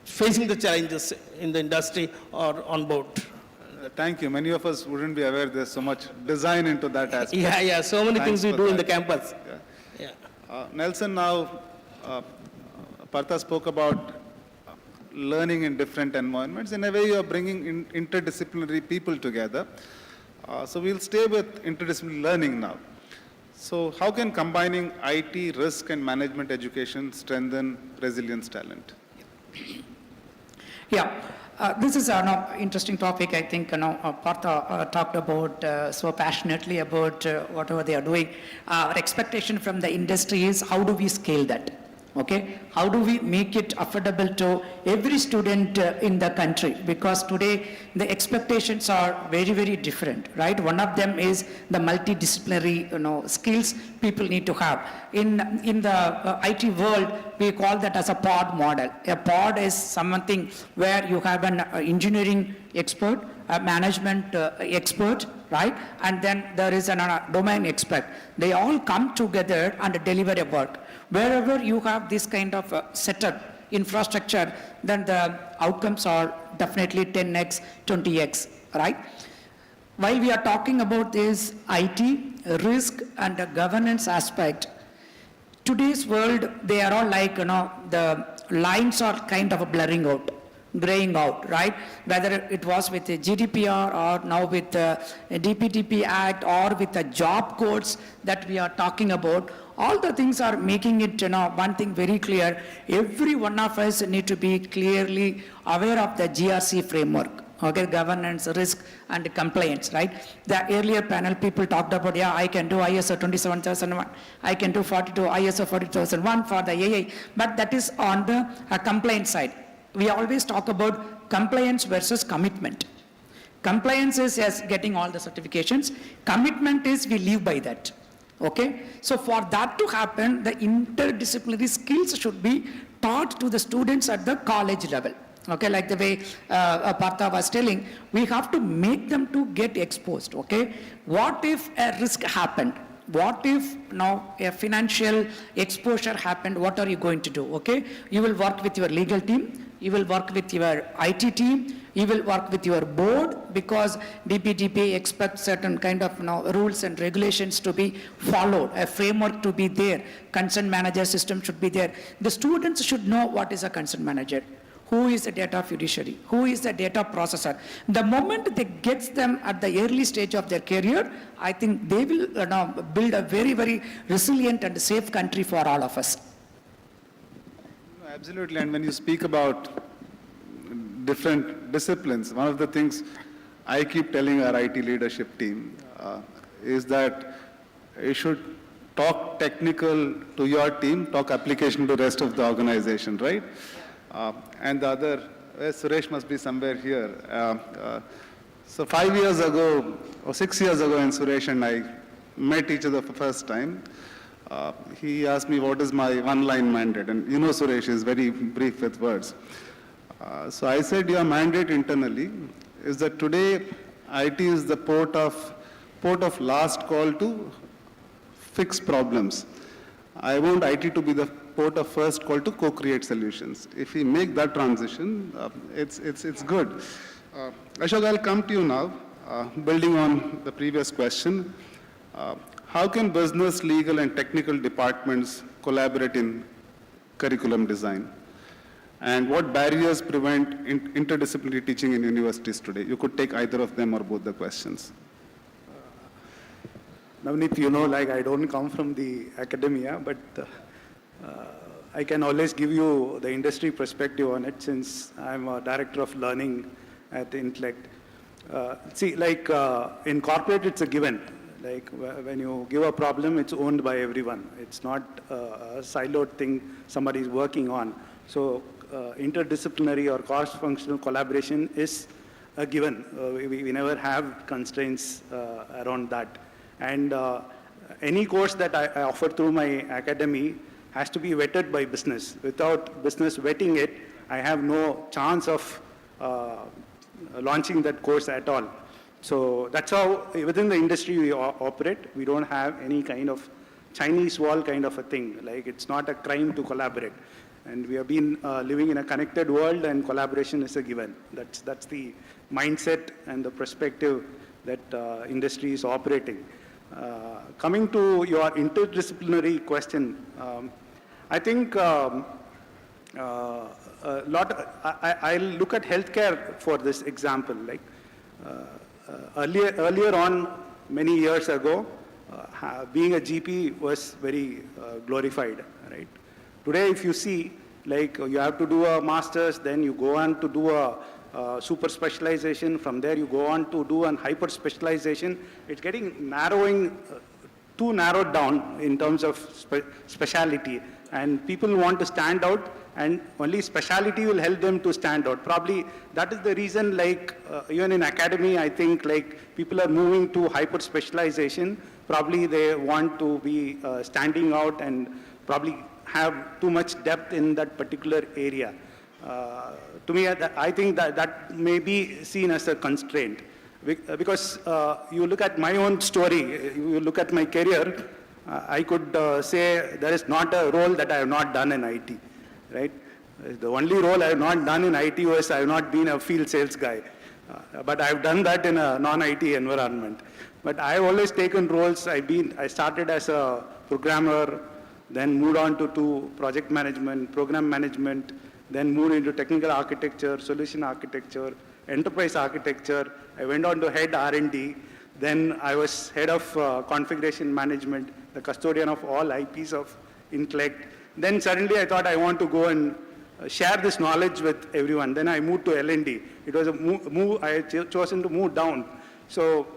facing the challenges in the industry or on board. Thank you. Many of us wouldn't be aware there's so much design into that aspect. Yeah, so many things we do in the campus. Nelson, now, Partha spoke about learning in different environments. In a way, you are bringing interdisciplinary people together. So we'll stay with interdisciplinary learning now. So how can combining IT, risk, and management education strengthen resilience talent? Yeah, this is an interesting topic. I think Partha talked about so passionately about whatever they are doing. Our expectation from the industry is how do we scale that? Okay, how do we make it affordable to every student in the country? Because today the expectations are very, very different, right? One of them is the multidisciplinary, skills people need to have. In the IT world, we call that as a pod model. A pod is something where you have an engineering expert, a management expert, right? And then there is a domain expert. They all come together and deliver a work. Wherever you have this kind of setup, infrastructure, then the outcomes are definitely 10x, 20x, right? While we are talking about this IT, risk and the governance aspect, today's world, they are all like, the lines are kind of blurring out, graying out, right? Whether it was with the GDPR or now with the DPDP Act or with the job codes that we are talking about, all the things are making it, one thing very clear. Every one of us need to be clearly aware of the GRC framework. Okay, governance, risk, and compliance, right? The earlier panel people talked about, yeah, I can do ISO 27001, I can do ISO 40001 for the AI, but that is on the compliance side. We always talk about compliance versus commitment. Compliance is yes, getting all the certifications. Commitment is we live by that. Okay, so for that to happen, the interdisciplinary skills should be taught to the students at the college level. Okay, like the way Partha was telling, we have to make them to get exposed. Okay, what if a risk happened? What if now a financial exposure happened? What are you going to do? Okay, you will work with your legal team, you will work with your IT team, you will work with your board, because DPDP expects certain kind of rules and regulations to be followed, a framework to be there, consent manager system should be there. The students should know what is a consent manager, who is the data fiduciary, who is the data processor. The moment they get them at the early stage of their career, I think they will build a very, very resilient and safe country for all of us. Absolutely, and when you speak about different disciplines, one of the things I keep telling our IT leadership team is that you should talk technical to your team, talk application to the rest of the organization, right? And the other, Suresh must be somewhere here. So 5 years ago, or 6 years ago, when Suresh and I met each other for the first time, he asked me what is my one-line mandate. And you know Suresh is very brief with words. So I said your mandate internally is that today IT is the port of last call to fix problems. I want IT to be the port of first call to co-create solutions. If we make that transition, it's good. Ashok, I'll come to you now, building on the previous question. How can business, legal, and technical departments collaborate in curriculum design? And what barriers prevent interdisciplinary teaching in universities today? You could take either of them or both the questions. Navneet, I don't come from the academia, but I can always give you the industry perspective on it, since I'm a director of learning at Intellect. In corporate, it's a given. Like when you give a problem, it's owned by everyone. It's not a siloed thing somebody is working on. So interdisciplinary or cross-functional collaboration is a given. We never have constraints around that. And any course that I offer through my academy has to be vetted by business. Without business vetting it, I have no chance of launching that course at all. So that's how within the industry we operate. We don't have any kind of Chinese wall kind of a thing. Like it's not a crime to collaborate. And we have been living in a connected world, and collaboration is a given. That's the mindset and the perspective that industry is operating. Coming to your interdisciplinary question, I think I'll look at healthcare for this example. Like earlier on, many years ago, being a GP was very glorified, right? Today, if you see, Like you have to do a master's, then you go on to do a super specialization. From there you go on to do an hyper specialization. It's getting too narrowed down in terms of speciality. And people want to stand out, and only speciality will help them to stand out. Probably that is the reason, like even in academy, I think like people are moving to hyper specialization. Probably they want to be standing out and probably have too much depth in that particular area. To me, I think that may be seen as a constraint. Because you look at my own story, you look at my career, I could say there is not a role that I have not done in IT, right? The only role I have not done in IT was I have not been a field sales guy. But I have done that in a non-IT environment. But I have always taken roles. I started as a programmer, then moved on to project management, program management, then moved into technical architecture, solution architecture, enterprise architecture. I went on to head R&D. Then I was head of configuration management, the custodian of all IPs of Intellect. Then suddenly I thought I want to go and share this knowledge with everyone. Then I moved to L&D. It was a move, I had chosen to move down. So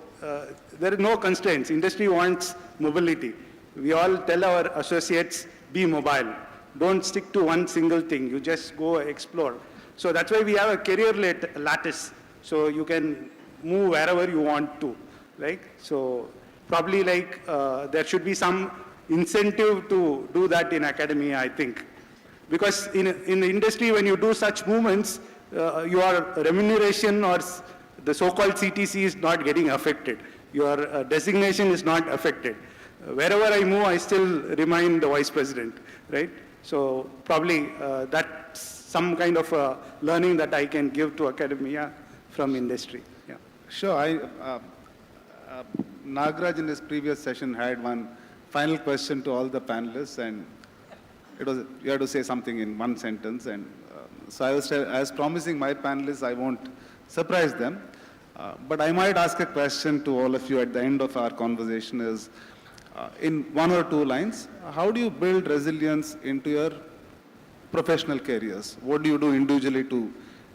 there are no constraints. Industry wants mobility. We all tell our associates, be mobile. Don't stick to one single thing. You just go explore. So that's why we have a career lattice. So you can move wherever you want to. Like, so probably like there should be some incentive to do that in academia, I think. Because in the industry, when you do such movements, your remuneration or the so-called CTC is not getting affected. Your designation is not affected. Wherever I move, I still remain the vice president, right? So probably that's some kind of learning that I can give to academia from industry. Yeah. Sure. Nagaraj in his previous session had one final question to all the panelists, and it was you had to say something in one sentence. And so I was promising my panelists I won't surprise them, but I might ask a question to all of you at the end of our conversation is, in one or two lines, how do you build resilience into your professional careers? What do you do individually to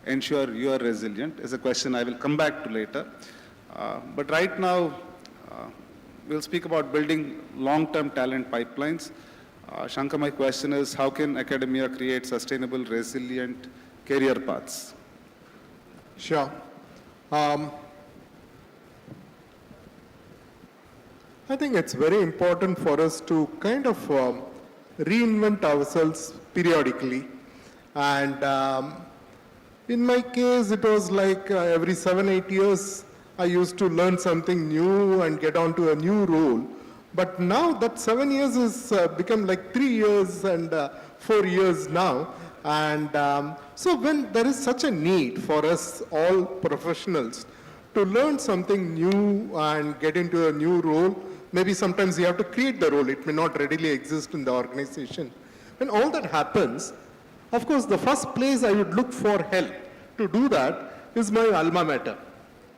ensure you are resilient? Is a question I will come back to later. But right now, we'll speak about building long-term talent pipelines. Shankar, my question is, how can academia create sustainable, resilient career paths? Sure. I think it's very important for us to kind of reinvent ourselves periodically. And in my case, it was like every 7-8 years, I used to learn something new and get onto a new role. But now that 7 years has become like 3 years and 4 years now. And so when there is such a need for us all professionals to learn something new and get into a new role, maybe sometimes you have to create the role. It may not readily exist in the organization. When all that happens, of course, the first place I would look for help to do that is my alma mater.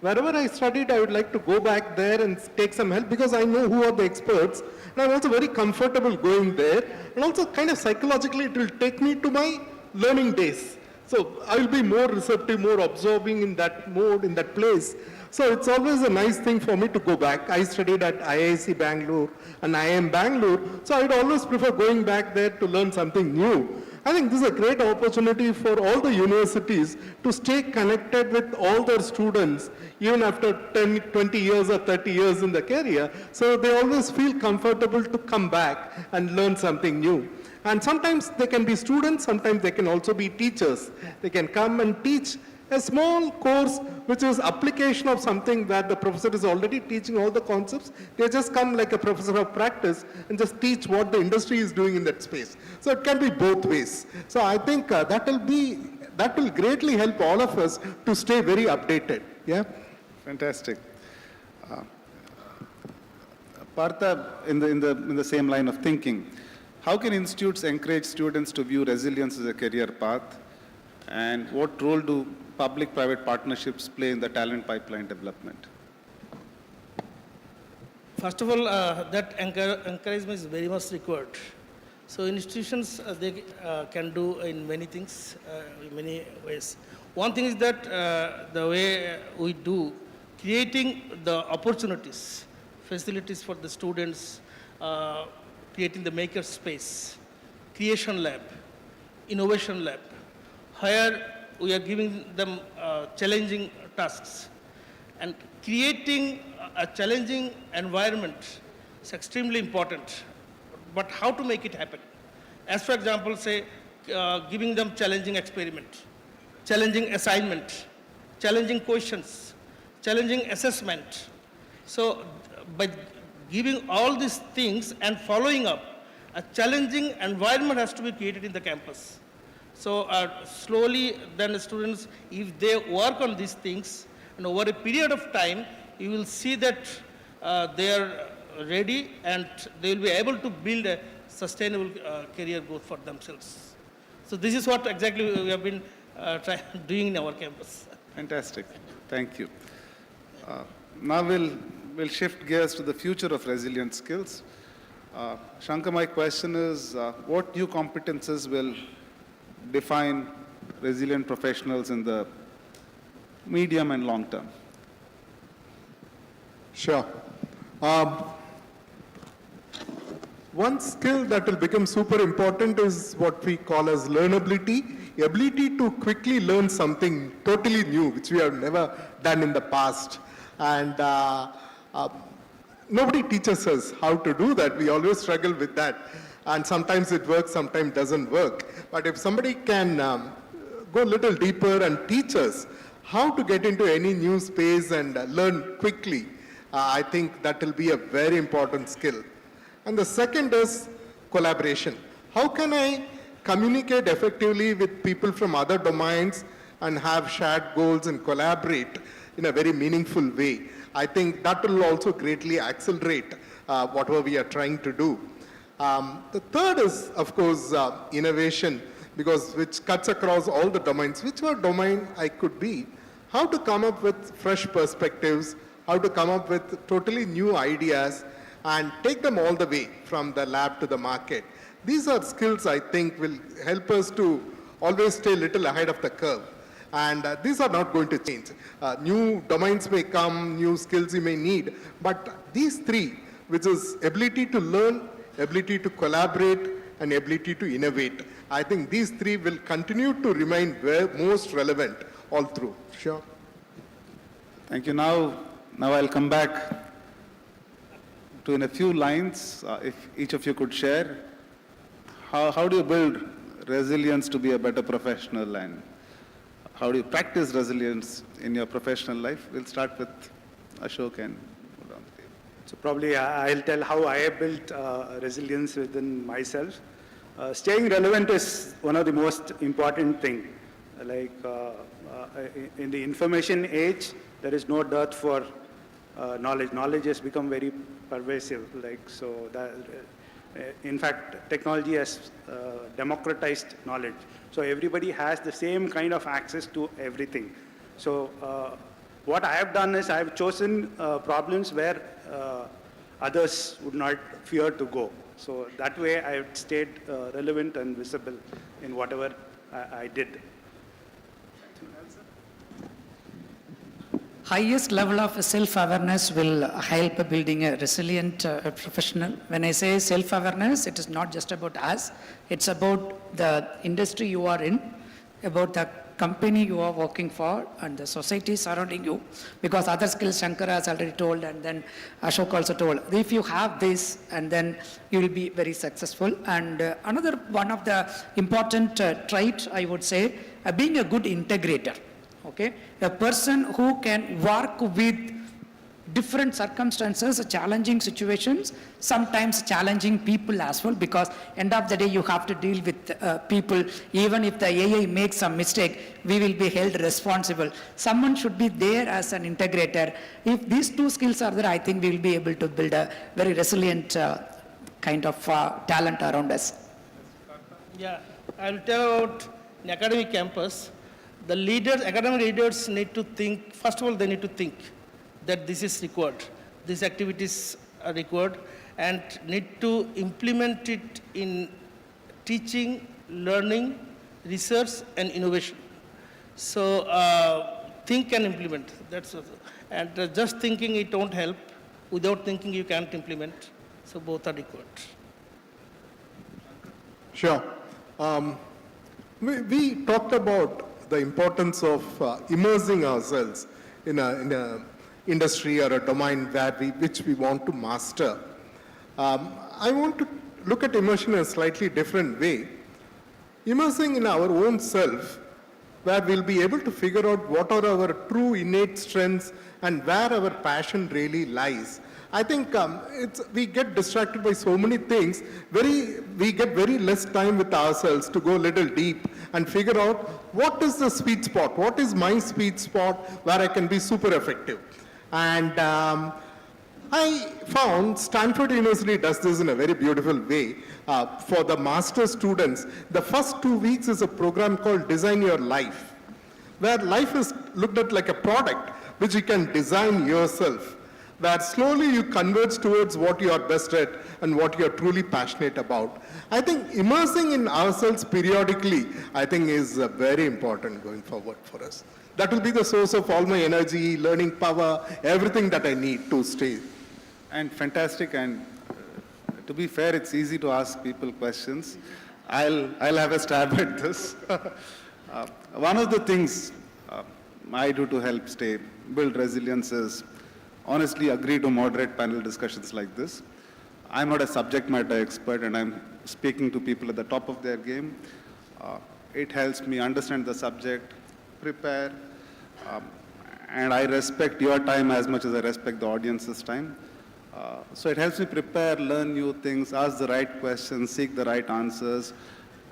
Wherever I studied, I would like to go back there and take some help because I know who are the experts. And I'm also very comfortable going there. And also kind of psychologically, it will take me to my learning days. So I will be more receptive, more absorbing in that mode, in that place. So it's always a nice thing for me to go back. I studied at IIC Bangalore and IIM Bangalore. So I'd always prefer going back there to learn something new. I think this is a great opportunity for all the universities to stay connected with all their students, even after 10, 20 years or 30 years in the career. So they always feel comfortable to come back and learn something new. And sometimes they can be students, sometimes they can also be teachers. They can come and teach a small course which is application of something where the professor is already teaching all the concepts. They just come like a professor of practice and just teach what the industry is doing in that space. So it can be both ways. So I think that will greatly help all of us to stay very updated. Yeah. Fantastic. Partha, in the same line of thinking, how can institutes encourage students to view resilience as a career path? And what role do public-private partnerships play in the talent pipeline development? First of all, that encouragement is very much required. So institutions, they can do in many things, in many ways. One thing is that the way we do, creating the opportunities, facilities for the students, creating the maker space, creation lab, innovation lab, where we are giving them challenging tasks. And creating a challenging environment is extremely important. But how to make it happen? As for example, say, giving them challenging experiment, challenging assignment, challenging questions, challenging assessment. So by giving all these things and following up, a challenging environment has to be created in the campus. So slowly then the students, if they work on these things, and over a period of time, you will see that they are ready and they will be able to build a sustainable career growth for themselves. So this is what exactly we have been doing in our campus. Fantastic. Thank you. Now we'll shift gears to the future of resilient skills. Shankar, my question is, what new competences will define resilient professionals in the medium and long term? Sure. One skill that will become super important is what we call as learnability, the ability to quickly learn something totally new, which we have never done in the past. And nobody teaches us how to do that. We always struggle with that. And sometimes it works, sometimes it doesn't work. But if somebody can go a little deeper and teach us how to get into any new space and learn quickly, I think that will be a very important skill. And the second is collaboration. How can I communicate effectively with people from other domains and have shared goals and collaborate in a very meaningful way? I think that will also greatly accelerate whatever we are trying to do. The third is, of course, innovation, which cuts across all the domains. Whichever domain I could be, how to come up with fresh perspectives, how to come up with totally new ideas, and take them all the way from the lab to the market. These are skills I think will help us to always stay a little ahead of the curve. And these are not going to change. New domains may come, new skills you may need, but these three, which is ability to learn, ability to collaborate, and ability to innovate, I think these three will continue to remain most relevant all through. Sure. Thank you. Now I'll come back to, in a few lines, if each of you could share, how do you build resilience to be a better professional, and how do you practice resilience in your professional life? We'll start with Ashok and go down the table. So probably I'll tell how I have built resilience within myself. Staying relevant is one of the most important thing. Like in the information age, there is no dearth for knowledge. Knowledge has become very pervasive. So that, in fact, technology has democratized knowledge. So everybody has the same kind of access to everything. So what I have done is I have chosen problems where others would not fear to go. So that way I have stayed relevant and visible in whatever I did. Highest level of self-awareness will help building a resilient professional. When I say self-awareness, it is not just about us. It's about the industry you are in, about the company you are working for, and the society surrounding you. Because other skills Shankar has already told, and then Ashok also told. If you have this, and then you will be very successful. And another one of the important trait, I would say, being a good integrator. Okay, a person who can work with different circumstances, challenging situations, sometimes challenging people as well, because end of the day you have to deal with people. Even if the AI makes some mistake, we will be held responsible. Someone should be there as an integrator. If these two skills are there, I think we will be able to build a very resilient kind of talent around us. Yeah, I will tell about the academic campus. The leaders, academic leaders need to think, first of all, they need to think that this is required, these activities are required, and need to implement it in teaching, learning, research, and innovation. So think and implement. That's what, and just thinking it won't help. Without thinking you can't implement. So both are required. Sure. We talked about the importance of immersing ourselves in a industry or a domain which we want to master. I want to look at immersion in a slightly different way. Immersing in our own self, where we'll be able to figure out what are our true innate strengths and where our passion really lies. I think we get distracted by so many things. We get very less time with ourselves to go a little deep and figure out what is the sweet spot, what is my sweet spot where I can be super effective. And I found Stanford University does this in a very beautiful way. For the master students, the first 2 weeks is a program called Design Your Life, where life is looked at like a product which you can design yourself, where slowly you converge towards what you are best at and what you are truly passionate about. I think immersing in ourselves periodically, I think is very important going forward for us. That will be the source of all my energy, learning power, everything that I need to stay. And fantastic, and to be fair, it's easy to ask people questions. I'll have a stab at this. One of the things I do to help build resilience is honestly agree to moderate panel discussions like this. I'm not a subject matter expert and I'm speaking to people at the top of their game. It helps me understand the subject, prepare, and I respect your time as much as I respect the audience's time. So it helps me prepare, learn new things, ask the right questions, seek the right answers,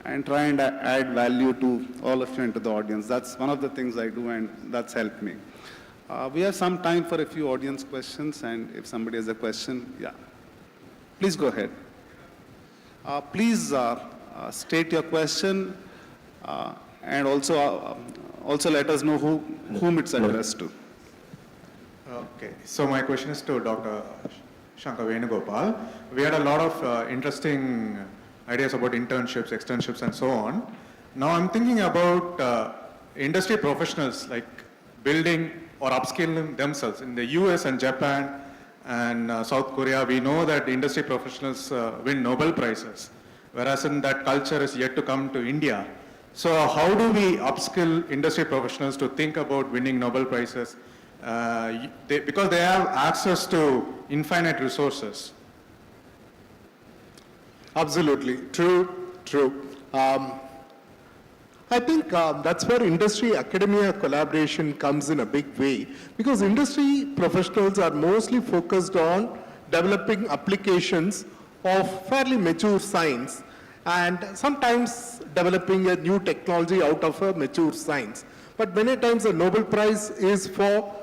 and try and add value to all of you and to the audience. That's one of the things I do, and that's helped me. We have some time for a few audience questions, and if somebody has a question, yeah. Please go ahead. Please state your question, and also let us know whom it's addressed to. Okay, so my question is to Dr. Shankar Venugopal. We had a lot of interesting ideas about internships, externships, and so on. Now I'm thinking about industry professionals like building or upskilling themselves. In the US and Japan and South Korea, we know that industry professionals win Nobel Prizes, whereas in that culture is yet to come to India. So how do we upskill industry professionals to think about winning Nobel Prizes? Because they have access to infinite resources. Absolutely, true. I think that's where industry-academia collaboration comes in a big way, because industry professionals are mostly focused on developing applications of fairly mature science and sometimes developing a new technology out of a mature science. But many times a Nobel Prize is for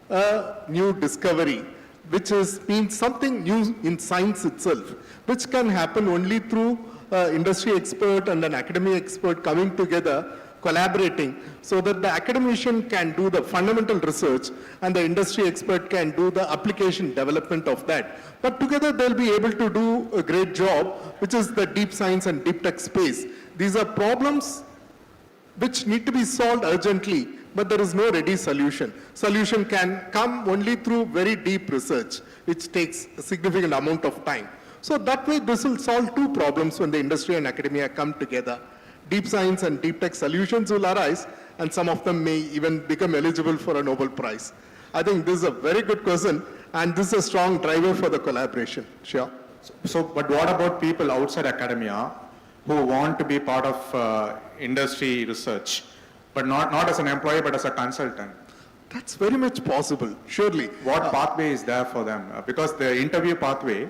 a new discovery, which means something new in science itself, which can happen only through industry expert and an academic expert coming together, collaborating, so that the academician can do the fundamental research and the industry expert can do the application development of that. But together they'll be able to do a great job, which is the deep science and deep tech space. These are problems which need to be solved urgently, but there is no ready solution. Solution can come only through very deep research, which takes a significant amount of time. So that way, this will solve two problems when the industry and academia come together. Deep science and deep tech solutions will arise, and some of them may even become eligible for a Nobel Prize. I think this is a very good question, and this is a strong driver for the collaboration. Sure. But what about people outside academia who want to be part of industry research, but not as an employee, but as a consultant? That's very much possible, surely. What pathway is there for them? Because the interview pathway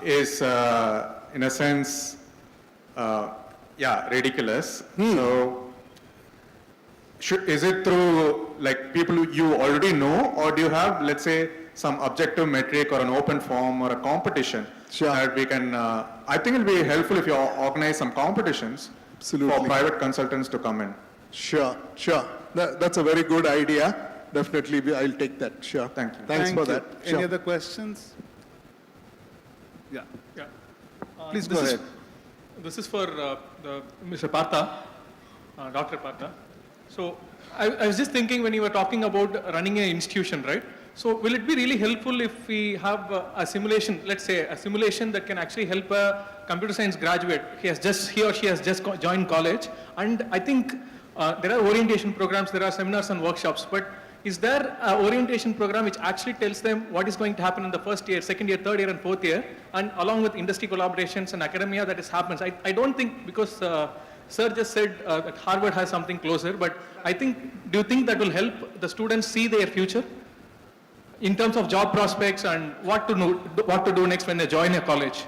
is, in a sense, ridiculous. So, is it through like people you already know, or do you have, let's say, some objective metric or an open form or a competition that we can? I think it'll be helpful if you organize some competitions for private consultants to come in. Sure. That's a very good idea. Definitely, I'll take that. Sure. Thank you. Thanks for that. Any other questions? Yeah. Yeah. Please go ahead. this is for Mr. Partha, Dr. Partha. So I was just thinking when you were talking about running an institution, right? So will it be really helpful if we have a simulation, let's say a simulation that can actually help a computer science graduate? He or she has just joined college, and I think there are orientation programs, there are seminars and workshops, but is there an orientation program which actually tells them what is going to happen in the first year, second year, third year and fourth year, and along with industry collaborations and academia that happens? I don't think, because Sir just said that Harvard has something closer, but I think, do you think that will help the students see their future in terms of job prospects and what to do next when they join a college?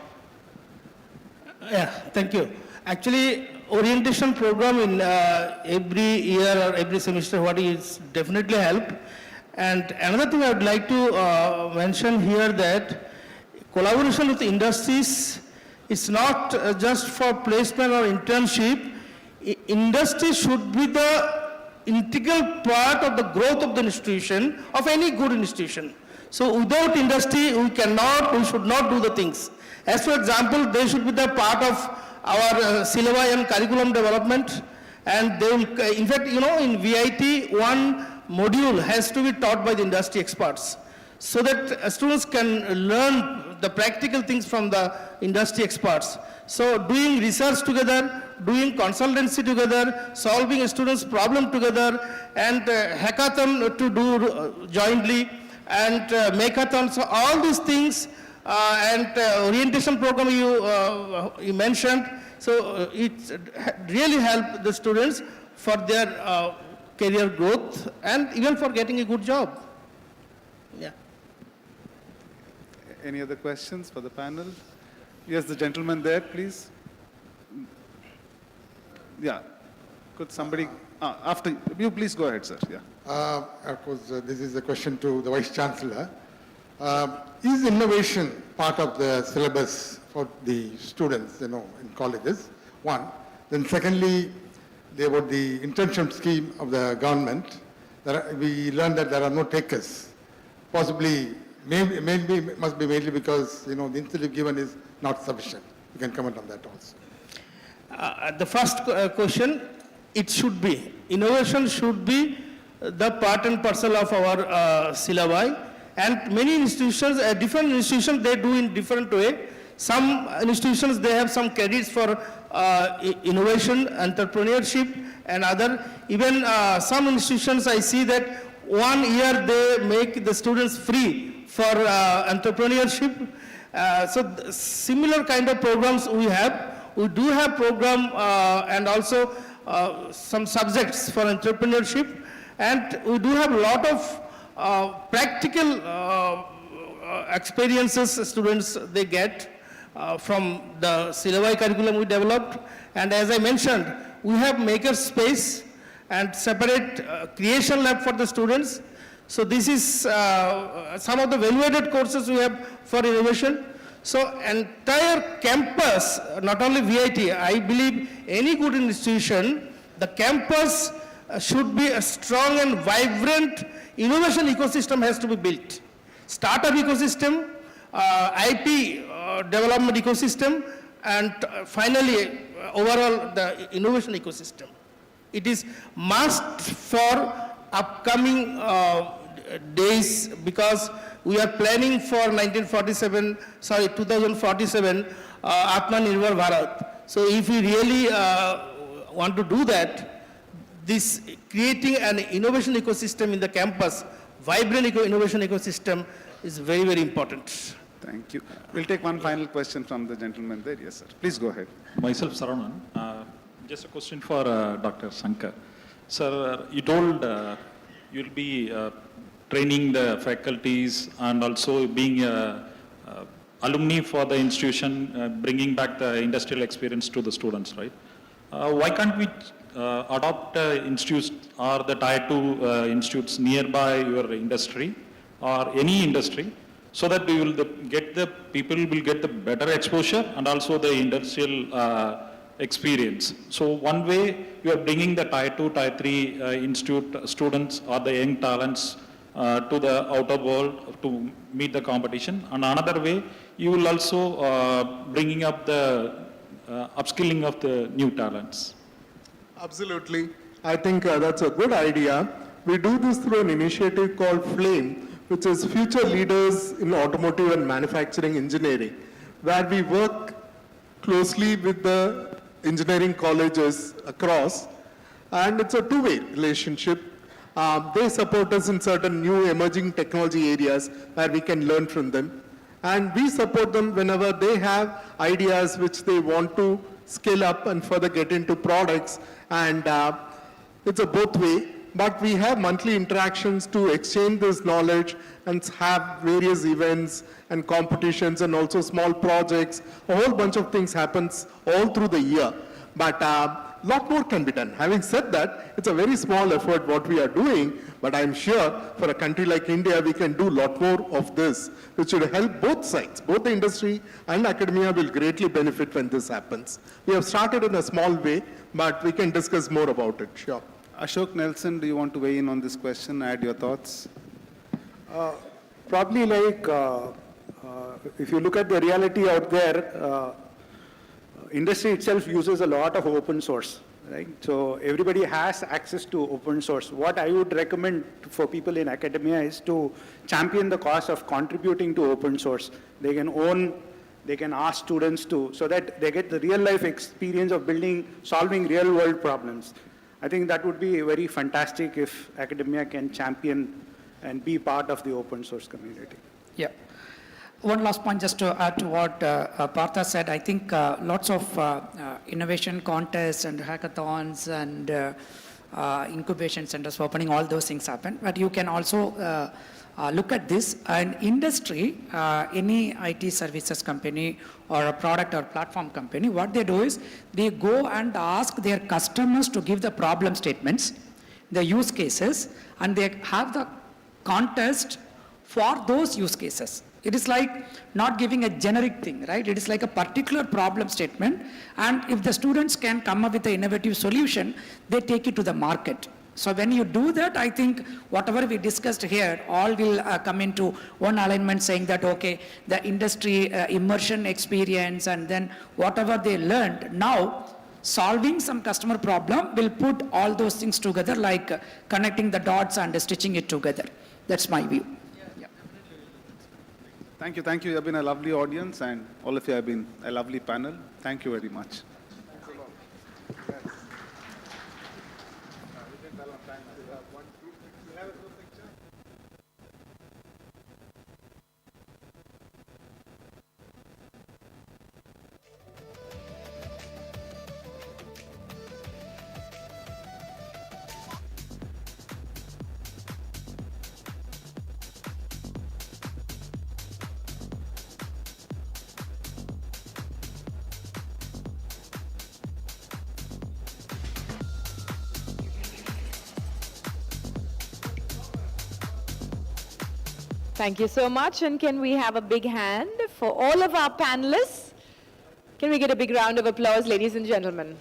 Yeah, thank you. Actually, orientation program in every year or every semester, what is definitely help. And another thing I would like to mention here, that collaboration with industries is not just for placement or internship. Industry should be the integral part of the growth of the institution, of any good institution. So without industry, we should not do the things. As for example, they should be the part of our syllabi and curriculum development, and they will, in fact, in VIT, one module has to be taught by the industry experts, so that students can learn the practical things from the industry experts. So doing research together, doing consultancy together, solving a student's problem together, and hackathon to do jointly, and makeathon, so all these things, and orientation program you mentioned, so it really helped the students for their career growth and even for getting a good job. Yeah. Any other questions for the panel? Yes, the gentleman there, please. Yeah. Could somebody, after you, please go ahead, sir. Yeah. Of course, this is a question to the Vice Chancellor. Is innovation part of the syllabus for the students, in colleges? One. Then secondly, about the internship scheme of the government, we learned that there are no takers. Possibly, maybe must be mainly because, the incentive given is not sufficient. You can comment on that also. The first question, it should be. Innovation should be the part and parcel of our syllabi. And many institutions, different institutions, they do in different way. Some institutions, they have some credits for innovation, entrepreneurship, and other. Even some institutions, I see that 1 year they make the students free for entrepreneurship. So similar kind of programs we have. We do have program and also some subjects for entrepreneurship. And we do have a lot of practical experiences students they get from the syllabi curriculum we developed. And as I mentioned, we have maker space and separate creation lab for the students. So this is some of the value-added courses we have for innovation. So entire campus, not only VIT, I believe any good institution, the campus should be a strong and vibrant innovation ecosystem has to be built. Startup ecosystem, IP development ecosystem, and finally, overall, the innovation ecosystem. It is must for upcoming days, because we are planning for 2047, Atmanirbhar Bharat. So if we really want to do that, this creating an innovation ecosystem in the campus, vibrant innovation ecosystem, is very, very important. Thank you. We'll take one final question from the gentleman there. Yes, sir. Please go ahead. Myself, Saravanan. Just a question for Dr. Shankar. Sir, you told you'll be training the faculties and also being alumni for the institution, bringing back the industrial experience to the students, right? Why can't we adopt institutes or the tier 2 institutes nearby your industry or any industry, so that we will people will get the better exposure and also the industrial experience. So one way you are bringing the tier 2, tier 3 institute students or the young talents to the outer world to meet the competition. And another way, you will also bringing up the upskilling of the new talents? Absolutely. I think that's a good idea. We do this through an initiative called FLAME, which is Future Leaders in Automotive and Manufacturing Engineering, where we work closely with the engineering colleges across, and it's a two-way relationship. They support us in certain new emerging technology areas where we can learn from them, and we support them whenever they have ideas which they want to scale up and further get into products, and it's a both way. But we have monthly interactions to exchange this knowledge and have various events and competitions and also small projects. A whole bunch of things happens all through the year. But a lot more can be done. Having said that, it's a very small effort what we are doing, but I'm sure for a country like India, we can do a lot more of this, which should help both sides. Both the industry and academia will greatly benefit when this happens. We have started in a small way, but we can discuss more about it, sure. Ashok Nelson, do you want to weigh in on this question, add your thoughts? Probably like, if you look at the reality out there, industry itself uses a lot of open source, right? So everybody has access to open source. What I would recommend for people in academia is to champion the cause of contributing to open source. They can ask students to, so that they get the real life experience of solving real world problems. I think that would be very fantastic if academia can champion and be part of the open source community. Yeah. One last point just to add to what Partha said. I think lots of innovation contests and hackathons and incubation centers opening, all those things happen. But you can also look at this. An industry, any IT services company or a product or platform company, what they do is they go and ask their customers to give the problem statements, the use cases, and they have the contest for those use cases. It is like not giving a generic thing, right? It is like a particular problem statement, and if the students can come up with an innovative solution, they take it to the market. So when you do that, I think whatever we discussed here, all will come into one alignment saying that, okay, the industry immersion experience and then whatever they learned, now solving some customer problem will put all those things together, like connecting the dots and stitching it together. That's my view. Yeah. Thank you. You have been a lovely audience, and all of you have been a lovely panel. Thank you very much. Thank you so much, and can we have a big hand for all of our panelists? Can we get a big round of applause, ladies and gentlemen?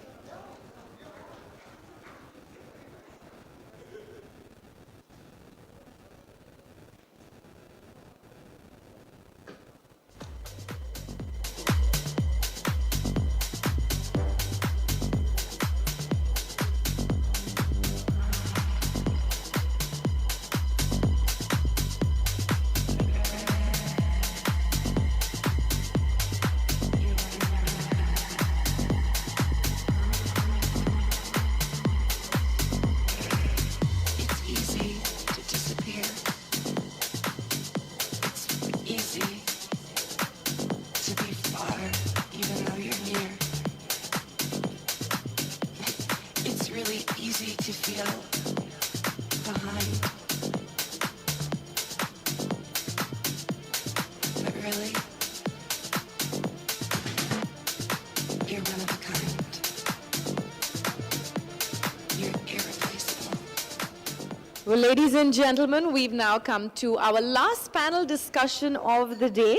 Well, ladies and gentlemen, we've now come to our last panel discussion of the day.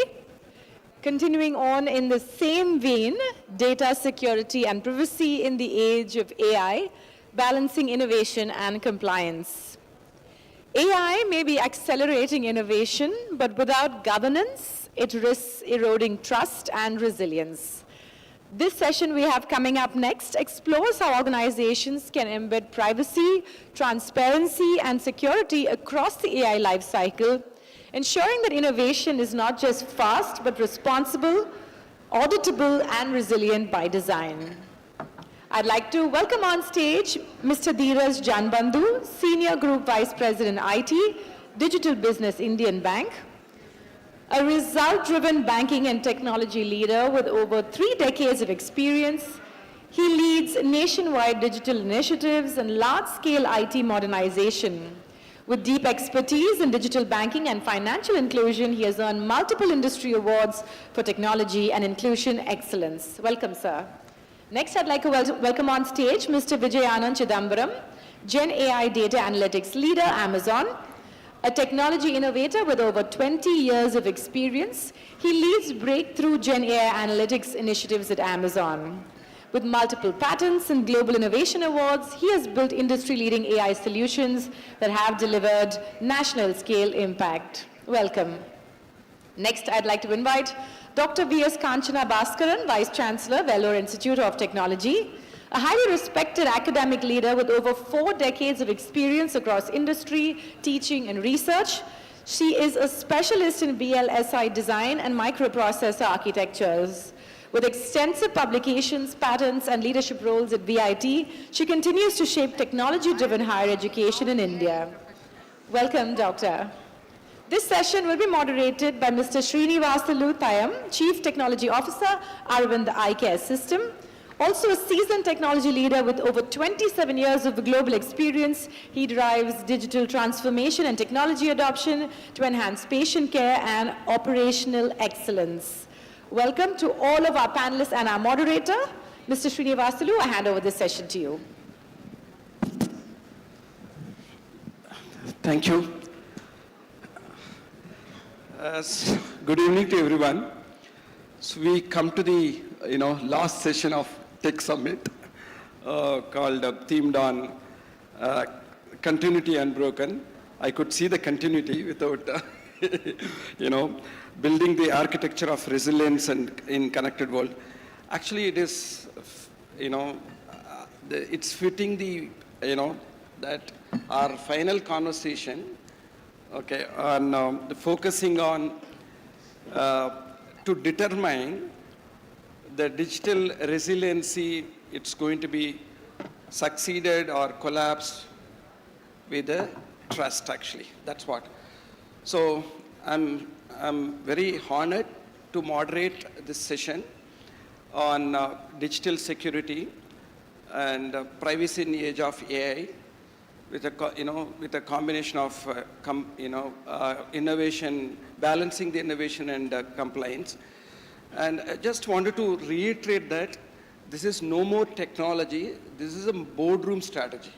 Continuing on in the same vein, data security and privacy in the age of AI, balancing innovation and compliance. AI may be accelerating innovation, but without governance, it risks eroding trust and resilience. This session we have coming up next explores how organizations can embed privacy, transparency, and security across the AI lifecycle, ensuring that innovation is not just fast, but responsible, auditable, and resilient by design. I'd like to welcome on stage Mr. Dheeraj Janbandhu, Senior Group Vice President IT, Digital Business Indian Bank, a result-driven banking and technology leader with over 3 decades of experience. He leads nationwide digital initiatives and large-scale IT modernization. With deep expertise in digital banking and financial inclusion, he has earned multiple industry awards for technology and inclusion excellence. Welcome, sir. Next, I'd like to welcome on stage Mr. Vijay Anand Chidambaram, Gen AI Data Analytics Leader, Amazon, a technology innovator with over 20 years of experience. He leads breakthrough Gen AI analytics initiatives at Amazon. With multiple patents and global innovation awards, he has built industry-leading AI solutions that have delivered national-scale impact. Welcome. Next, I'd like to invite Dr. V.S. Kanchana Bhaskaran, Vice Chancellor, Vellore Institute of Technology, a highly respected academic leader with over 4 decades of experience across industry, teaching, and research. She is a specialist in VLSI design and microprocessor architectures. With extensive publications, patents, and leadership roles at VIT, she continues to shape technology-driven higher education in India. Welcome, Doctor. This session will be moderated by Mr. Srinivasalu Thayam, Chief Technology Officer, Aravind Eye Care System. Also a seasoned technology leader with over 27 years of global experience, he drives digital transformation and technology adoption to enhance patient care and operational excellence. Welcome to all of our panelists and our moderator. Mr. Srinivasalu, I hand over this session to you. Thank you. Good evening to everyone. So we come to the last session of Tech Summit called themed on Continuity Unbroken. I could see the continuity without building the architecture of resilience and in connected world. Actually, it is it's fitting the that our final conversation, okay, on focusing on to determine the digital resiliency, it's going to be succeeded or collapsed with the trust, actually. That's what. So I'm very honored to moderate this session on digital security and privacy in the age of AI, with a combination of innovation, balancing the innovation and compliance. And I just wanted to reiterate that this is no more technology, this is a boardroom strategy,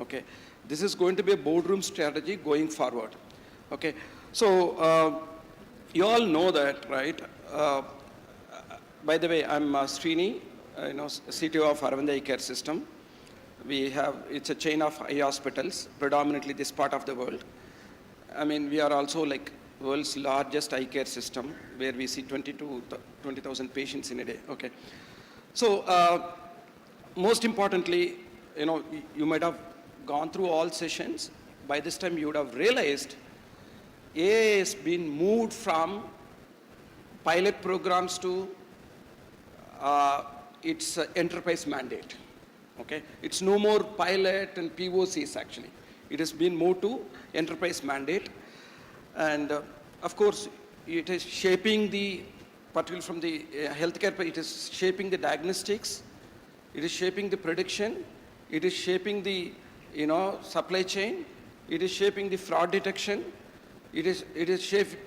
okay? This is going to be a boardroom strategy going forward, okay? So you all know that, right? By the way, I'm Srini, CTO of Aravind Eye Care System. It's a chain of eye hospitals, predominantly this part of the world. I mean, we are also like world's largest eye care system, where we see 20,000 patients in a day, okay? So most importantly, you might have gone through all sessions. By this time, you would have realized AI has been moved from pilot programs to its enterprise mandate. Okay, it's no more pilot and POCs actually. It has been moved to enterprise mandate, and of course, it is shaping particularly from the healthcare. It is shaping the diagnostics. It is shaping the prediction. It is shaping the supply chain. It is shaping the fraud detection. It is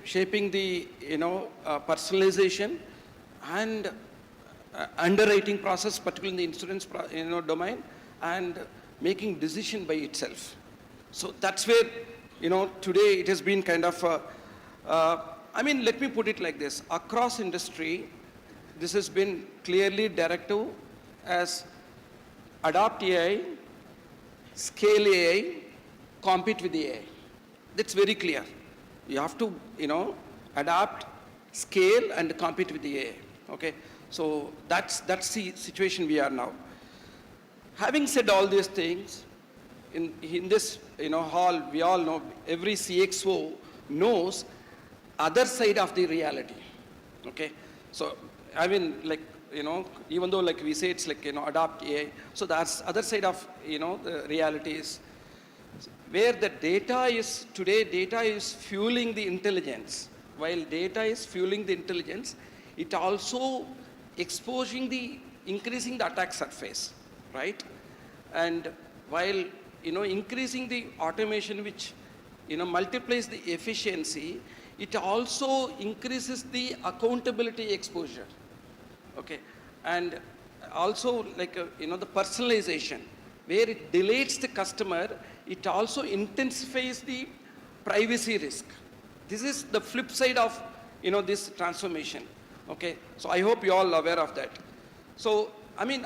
shaping the personalization and underwriting process, particularly in the insurance domain, and making decision by itself. So that's where today it has been kind of let me put it like this: across industry, this has been clearly directive as adopt AI, scale AI, compete with the AI. That's very clear. You have to adapt, scale, and compete with the AI. Okay, so that's the situation we are now. Having said all these things, in this hall, we all know, every CXO knows other side of the reality. Okay, so I mean, like, even though like we say it's like, adopt AI, so that's other side of, the reality is where the data is, today data is fueling the intelligence. While data is fueling the intelligence, it also increasing the attack surface, right? And while, increasing the automation, which, multiplies the efficiency, it also increases the accountability exposure. Okay, and also like, the personalization, where it delays the customer, it also intensifies the privacy risk. This is the flip side of, this transformation. Okay, so I hope you all are aware of that. So, I mean,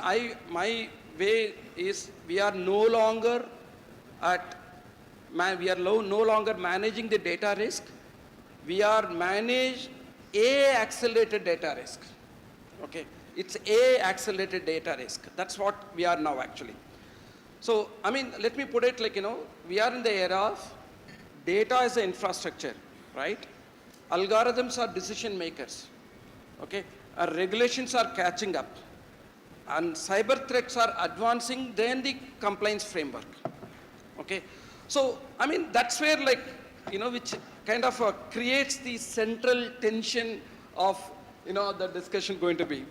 my way is we are no longer no longer managing the data risk. We are manage a accelerated data risk. Okay, it's a accelerated data risk. That's what we are now actually. So, I mean, let me put it like, we are in the era of data as an infrastructure, right? Algorithms are decision makers. Okay, our regulations are catching up, and cyber threats are advancing than the compliance framework. Okay, so I mean that's where like, which kind of creates the central tension of, the discussion going to be.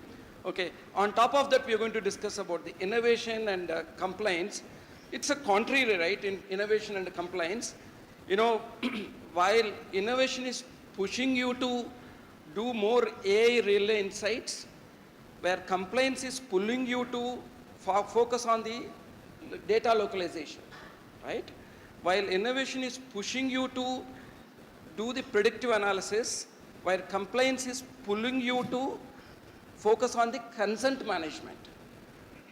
Okay, on top of that, we are going to discuss about the innovation and compliance. It's a contrary, right, in innovation and compliance. While innovation is pushing you to do more AI relay insights, where compliance is pulling you to focus on the data localization, right? While innovation is pushing you to do the predictive analysis, while compliance is pulling you to focus on the consent management.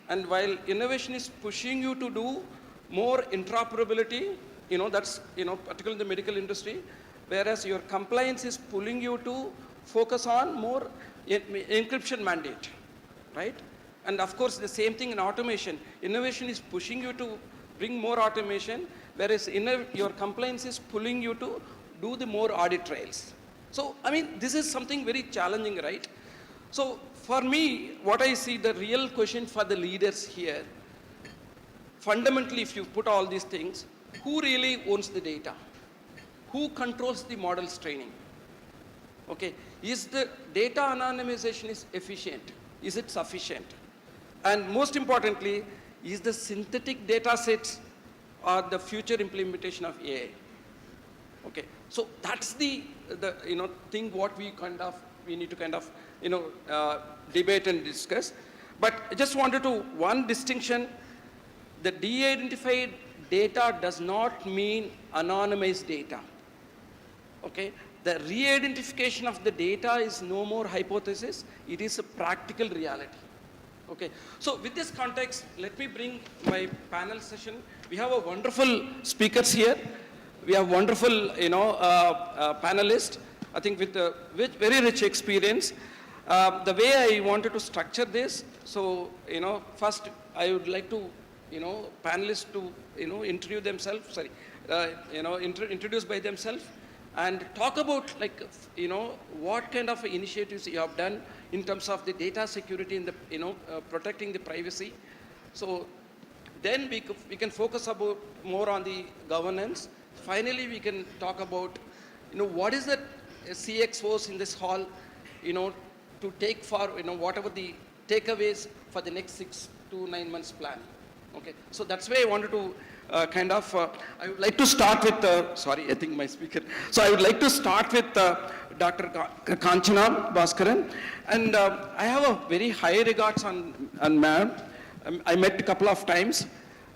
And while innovation is pushing you to do more interoperability, that's, particularly in the medical industry, whereas your compliance is pulling you to focus on more encryption mandate, right? And of course, the same thing in automation. Innovation is pushing you to bring more automation, whereas your compliance is pulling you to do the more audit trails. So, I mean, this is something very challenging, right? So, for me, what I see, the real question for the leaders here, fundamentally, if you put all these things, who really owns the data? Who controls the models training? Okay, is the data anonymization is efficient? Is it sufficient? And most importantly, is the synthetic data sets or the future implementation of AI? Okay, so that's the thing what we need to kind of debate and discuss. But I just wanted to, one distinction, the de-identified data does not mean anonymized data. Okay, the re-identification of the data is no more hypothesis, it is a practical reality. Okay, so with this context, let me bring my panel session. We have a wonderful speakers here. We have wonderful, panelists, I think with very rich experience. The way I wanted to structure this, so, first I would like to, panelists to, introduce themselves, introduce by themselves and talk about like, what kind of initiatives you have done in terms of the data security and the, protecting the privacy. So then we can focus about more on the governance. Finally, we can talk about, what is the CXOs in this hall, to take for, whatever the takeaways for the next 6 to 9 months plan. Okay, so that's why I wanted to I would like to start with, sorry, I think my speaker. So I would like to start with Dr. Kanchana Bhaskaran. And I have a very high regards on ma'am. I met a couple of times.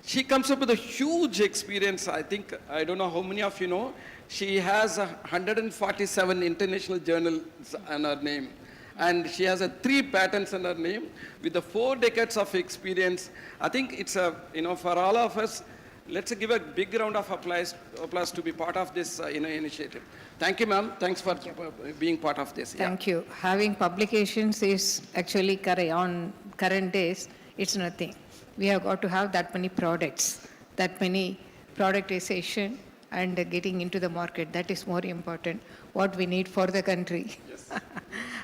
She comes up with a huge experience. I think, I don't know how many of you know, she has 147 international journals on her name. And she has 3 patents on her name with the 4 decades of experience. I think it's a, for all of us, Let's give a big round of applause to be part of this initiative. Thank you, ma'am. Thanks for being part of this. Thank you. Having publications is actually on current days, it's nothing. We have got to have that many products, that many productization and getting into the market. That is more important, what we need for the country. Yes.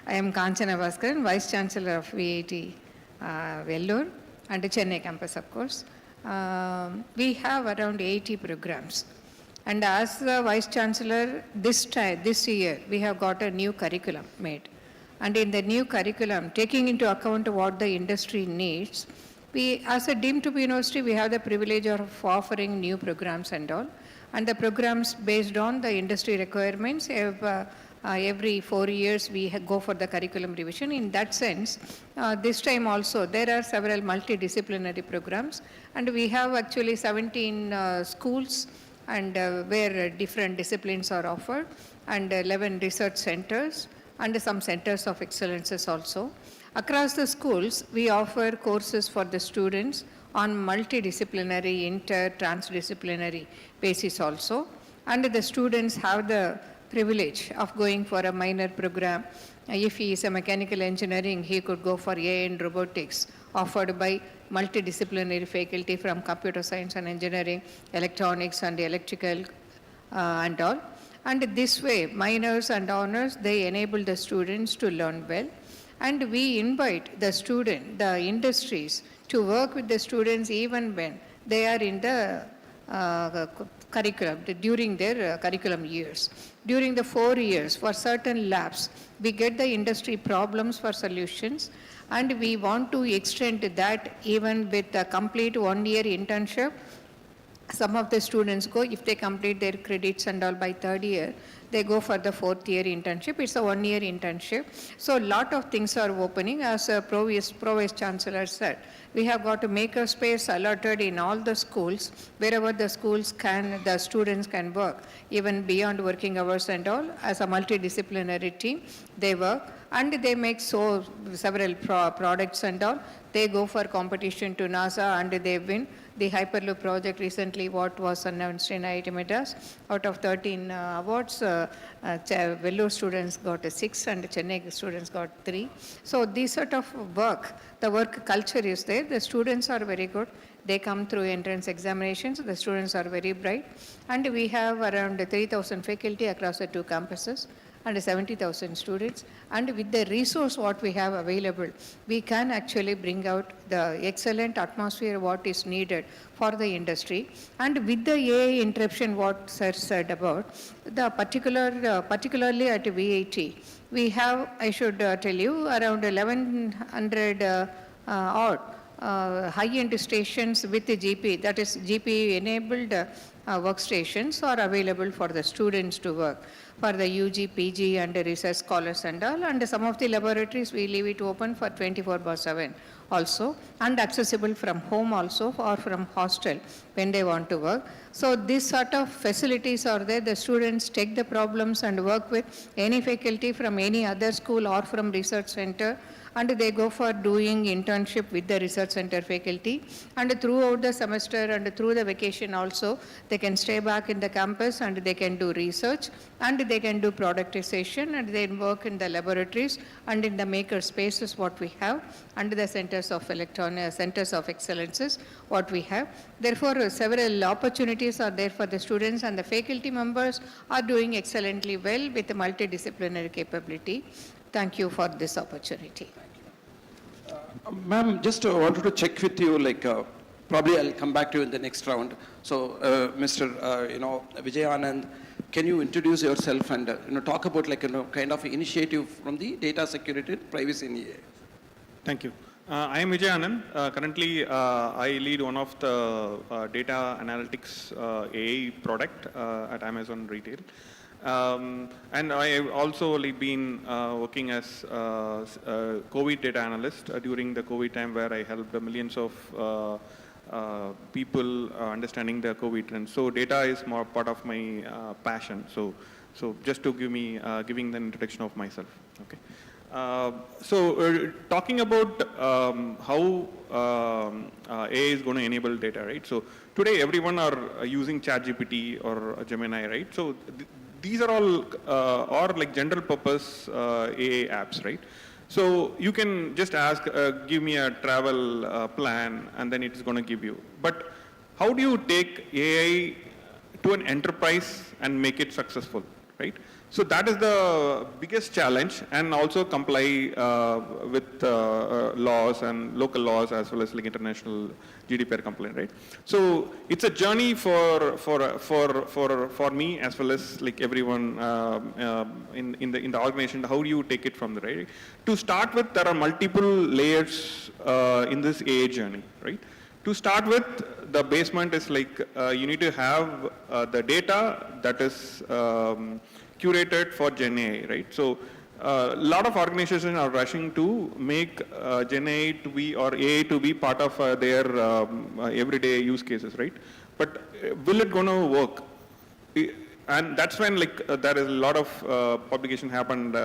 I am Kanchana Bhaskaran, Vice Chancellor of VIT Vellore and the Chennai campus, of course. We have around 80 programs. And as the Vice Chancellor, this year, we have got a new curriculum made. And in the new curriculum, taking into account what the industry needs, we, as a deemed to be university, we have the privilege of offering new programs and all. And the programs based on the industry requirements, every 4 years we go for the curriculum revision. In that sense, this time also there are several multidisciplinary programs, and we have actually 17 schools and where different disciplines are offered, and 11 research centers and some centers of excellences also. Across the schools, we offer courses for the students on multidisciplinary, transdisciplinary basis also, and the students have the privilege of going for a minor program. If he is a mechanical engineering, he could go for AI and robotics, offered by multidisciplinary faculty from computer science and engineering, electronics and electrical and all. And this way, minors and honors, they enable the students to learn well. And we invite the industries to work with the students even when they are in the curriculum, during their curriculum years. During the 4 years, for certain labs, we get the industry problems for solutions, and we want to extend that even with a complete 1-year internship. Some of the students go, if they complete their credits and all by 3rd year, they go for the 4th year internship. It's a 1-year internship. So a lot of things are opening. As a Pro-Vice Chancellor said, we have got a maker space allotted in all the schools, wherever the schools can, the students can work, even beyond working hours and all. As a multidisciplinary team, they work, and they make several products and all. They go for competition to NASA and they win. The Hyperloop project recently, what was announced in IIT Madras, out of 13 awards, Vellore students got 6 and Chennai students got 3. So this sort of work, the work culture is there. The students are very good. They come through entrance examinations. The students are very bright. And we have around 3,000 faculty across the 2 campuses and 70,000 students. And with the resource what we have available, we can actually bring out the excellent atmosphere what is needed for the industry. And with the AI interruption what Sir said about, the particularly at VIT, we have, I should tell you, around 1,100 odd high-end stations with the GP, that is GP-enabled workstations are available for the students to work, for the UG, PG and research scholars and all. And some of the laboratories, we leave it open for 24/7 also, and accessible from home also or from hostel when they want to work. So this sort of facilities are there. The students take the problems and work with any faculty from any other school or from research center, and they go for doing internship with the research center faculty. And throughout the semester and through the vacation also, they can stay back in the campus and they can do research and they can do productization, and they work in the laboratories and in the maker spaces what we have, and the centers of centers of excellences what we have. Therefore, several opportunities are there for the students, and the faculty members are doing excellently well with the multidisciplinary capability. Thank you for this opportunity. Ma'am, just wanted to check with you, probably I'll come back to you in the next round. So, Mr. Vijay Anand, can you introduce yourself and talk about kind of initiative from the data security and privacy in EA? Thank you. I am Vijay Anand. Currently, I lead one of the data analytics AI product at Amazon Retail. And I have also been working as a COVID data analyst during the COVID time, where I helped millions of people understanding the COVID trends. So data is more part of my passion. So just to giving the introduction of myself. Okay. Talking about how AI is going to enable data, right? So today everyone are using ChatGPT or Gemini, right? So these are all or like general purpose AI apps, right? So you can just ask, give me a travel plan, and then it's going to give you. But how do you take AI to an enterprise and make it successful, right? So that is the biggest challenge, and also comply with laws and local laws as well as like international GDPR compliant, right? So it's a journey for me as well as like everyone in the organization. How do you take it from there, right? To start with, there are multiple layers in this AI journey, right? To start with, the basement is like you need to have the data that is curated for Gen AI, right? So a lot of organizations are rushing to make Gen AI to be, or AI to be part of their everyday use cases, right? But will it gonna work? And that's when like there is a lot of publication happened,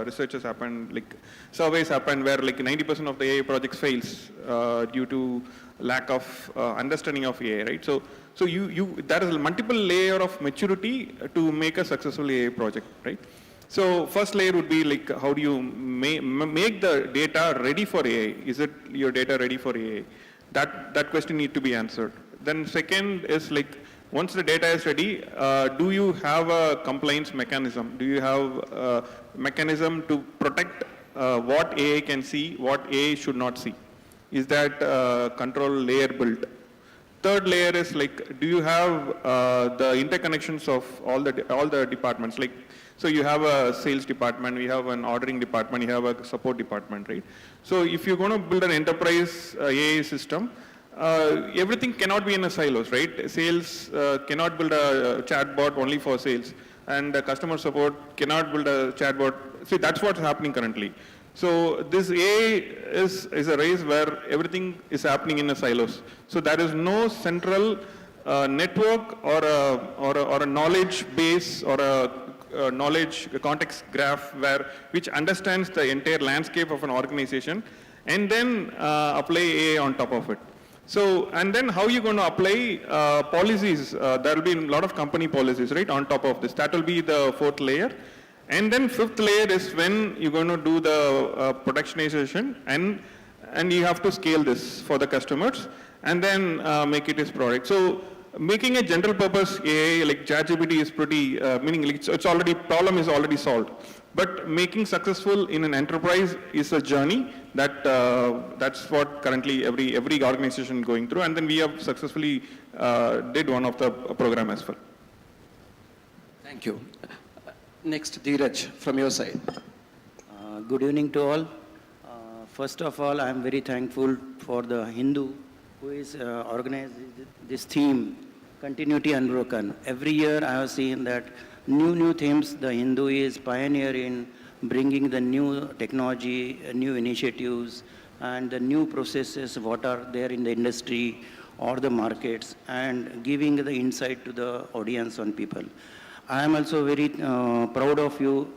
researches happened, like surveys happened where like 90% of the AI projects fails due to lack of understanding of AI, right? So there is a multiple layer of maturity to make a successful AI project, right? So first layer would be like, how do you make the data ready for AI? Is it your data ready for AI? That question need to be answered. Then second is like, once the data is ready, do you have a compliance mechanism? Do you have a mechanism to protect what AI can see, what AI should not see? Is that control layer built? Third layer is like, do you have the interconnections of all the departments? Like, so you have a sales department, we have an ordering department, you have a support department, right? So if you're going to build an enterprise AI system, everything cannot be in a silos, right? Sales cannot build a chatbot only for sales, and customer support cannot build a chatbot. See, that's what's happening currently. So this AI is a race where everything is happening in a silos. So there is no central network or a knowledge base or a knowledge context graph which understands the entire landscape of an organization, and then apply AI on top of it. So, and then how are you going to apply policies? There will be a lot of company policies, right, on top of this. That will be the fourth layer. And then fifth layer is when you're going to do the productionization, and you have to scale this for the customers, and then make it as product. So making a general purpose AI like ChatGPT is pretty meaningless. It's already, problem is already solved. But making successful in an enterprise is a journey that's what currently every organization going through. And then we have successfully did one of the program as well. Thank you. Next, Dheeraj, from your side. Good evening to all. First of all, I am very thankful for the Hindu who is organized this theme, Continuity Unbroken. Every year I have seen that new themes, the Hindu is pioneer in bringing the new technology, new initiatives, and the new processes, what are there in the industry or the markets, and giving the insight to the audience on people. I am also very proud of you,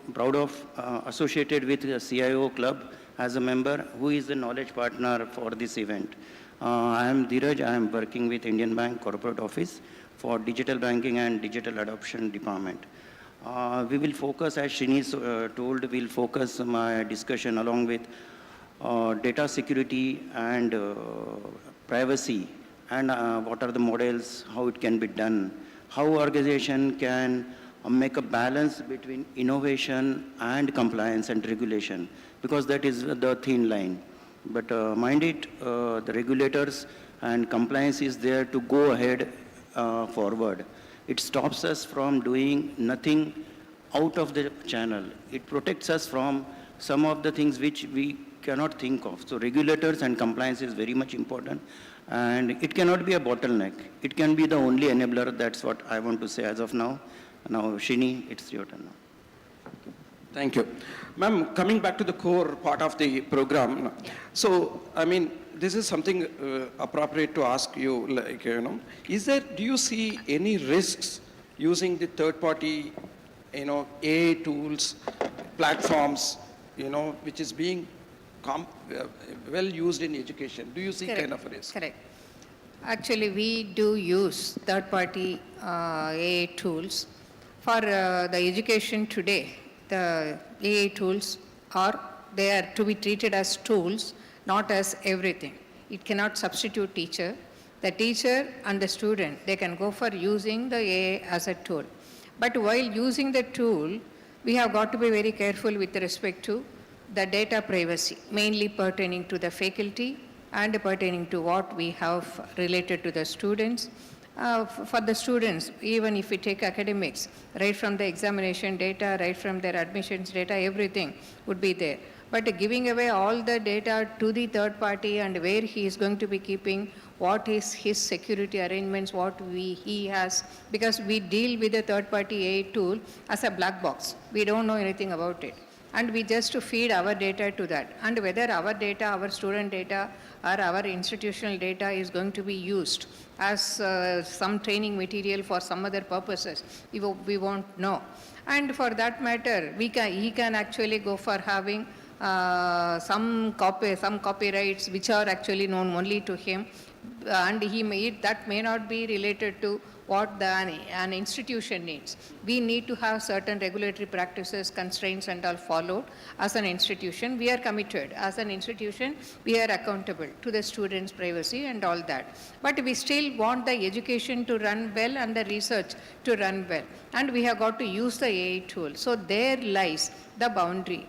associated with the CIO Club as a member, who is the knowledge partner for this event. I am Dheeraj, I am working with Indian Bank Corporate Office for Digital Banking and Digital Adoption Department. We will focus, as Shini told, we'll focus my discussion along with data security and privacy, and what are the models, how it can be done, how organization can make a balance between innovation and compliance and regulation, because that is the thin line. But mind it, the regulators and compliance is there to go ahead forward. It stops us from doing nothing out of the channel. It protects us from some of the things which we cannot think of. So regulators and compliance is very much important, and it cannot be a bottleneck. It can be the only enabler. That's what I want to say as of now. Now, Shini, it's your turn now. Thank you. Ma'am, coming back to the core part of the program. So, I mean, this is something appropriate to ask you, like, do you see any risks using the third party, AI tools, platforms which is being well used in education? Do you see Correct. kind of a risk? Correct. Actually, we do use third-party AI tools. For the education today, the AI tools they are to be treated as tools, not as everything. It cannot substitute teacher. The teacher and the student, they can go for using the AI as a tool. But while using the tool, we have got to be very careful with respect to the data privacy, mainly pertaining to the faculty and pertaining to what we have related to the students. For the students, even if we take academics, right from the examination data, right from their admissions data, everything would be there. But giving away all the data to the third party and where he is going to be keeping, what is his security arrangements, what he has, because we deal with the third party AI tool as a black box. We don't know anything about it. And we just feed our data to that. And whether our data, our student data, or our institutional data is going to be used as some training material for some other purposes, we won't know. And for that matter, he can actually go for having some copyrights which are actually known only to him, and that may not be related to what an institution needs. We need to have certain regulatory practices, constraints and all followed. As an institution, we are committed. As an institution, we are accountable to the students' privacy and all that. But we still want the education to run well and the research to run well. And we have got to use the AI tool. So there lies the boundary,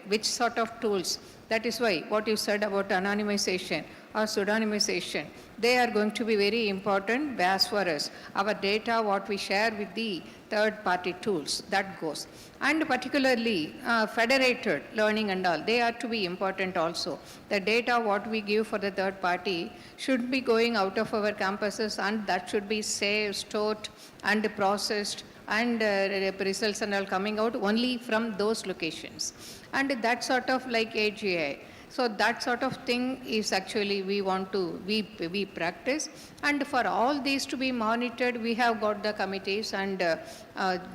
which sort of tools. That is why what you said about anonymization or pseudonymization, they are going to be very important as far as our data, what we share with the third-party tools, that goes. And particularly federated learning and all, they are to be important also. The data, what we give for the third party, should be going out of our campuses, and that should be saved, stored, and processed, and results and all coming out only from those locations. And that sort of like AGI. So that sort of thing is actually we practice. And for all these to be monitored, we have got the committees, and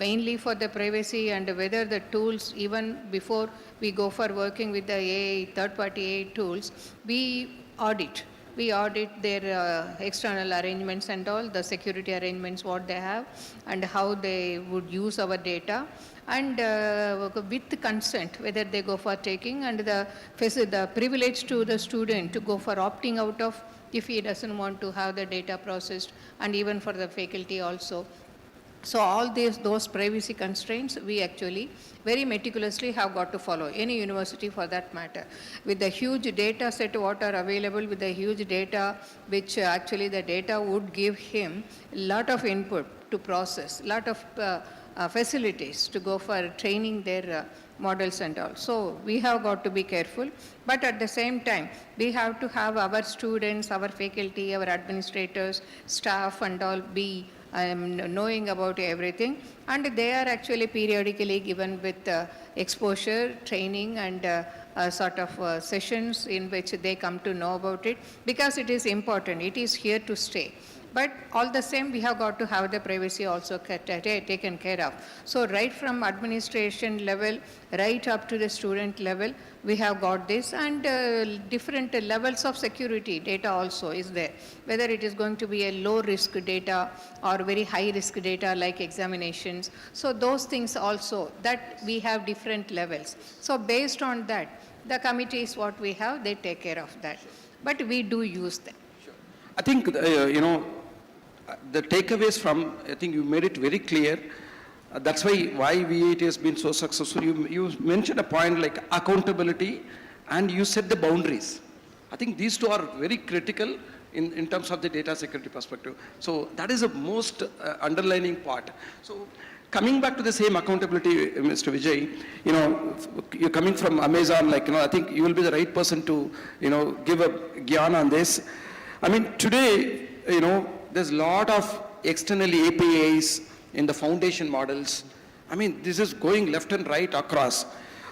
mainly for the privacy and whether the tools, even before we go for working with the AI, third-party AI tools, we audit. We audit their external arrangements and all, the security arrangements, what they have, and how they would use our data. And with consent, whether they go for taking, and the privilege to the student to go for opting out of if he doesn't want to have the data processed, and even for the faculty also. So all those privacy constraints, we actually very meticulously have got to follow, any university for that matter. With the huge data set what are available, with the huge data, which actually the data would give him a lot of input to process, lot of facilities to go for training their models and all. So we have got to be careful, but at the same time, we have to have our students, our faculty, our administrators, staff and all be knowing about everything, and they are actually periodically given with exposure, training and sort of sessions in which they come to know about it, because it is important, it is here to stay. But all the same, we have got to have the privacy also taken care of. So right from administration level, right up to the student level, we have got this, and different levels of security data also is there. Whether it is going to be a low risk data or very high risk data like examinations. So those things also, that we have different levels. So based on that, the committees what we have, they take care of that. But we do use them. I think, the takeaways from, I think you made it very clear. That's why VIT has been so successful. You mentioned a point like accountability, and you set the boundaries. I think these two are very critical in terms of the data security perspective. So that is the most underlining part. So coming back to the same accountability, Mr. Vijay, you're coming from Amazon, I think you will be the right person to, give a gyan on this. I mean, today, there's a lot of external APIs in the foundation models. I mean, this is going left and right across.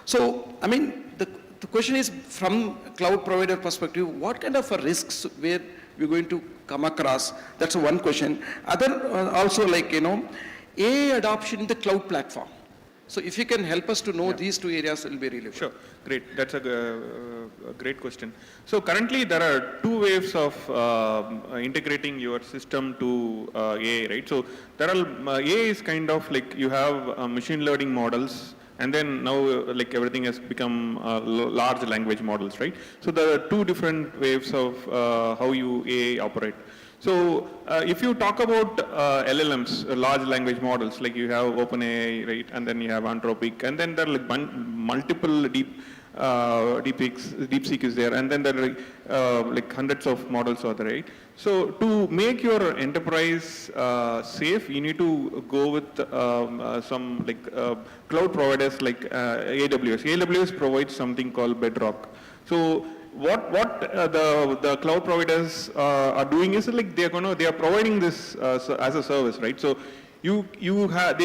So, I mean, the question is, from cloud provider perspective, what kind of risks where we're going to come across? That's one question. Other, also AI adoption in the cloud platform. So if you can help us to know these two areas, it will be really good. Sure, great. That's a great question. So currently there are two waves of integrating your system to AI, right? So there are, AI is kind of like you have machine learning models, and then now like everything has become large language models, right? So there are two different waves of how you AI operate. So if you talk about LLMs, large language models, like you have OpenAI, right, and then you have Anthropic, and then there are like multiple DeepSeek is there, and then there are like hundreds of models are there, right? So to make your enterprise safe, you need to go with some like cloud providers like AWS. AWS provides something called Bedrock. So what the cloud providers are doing is like they are providing this as a service, right? So they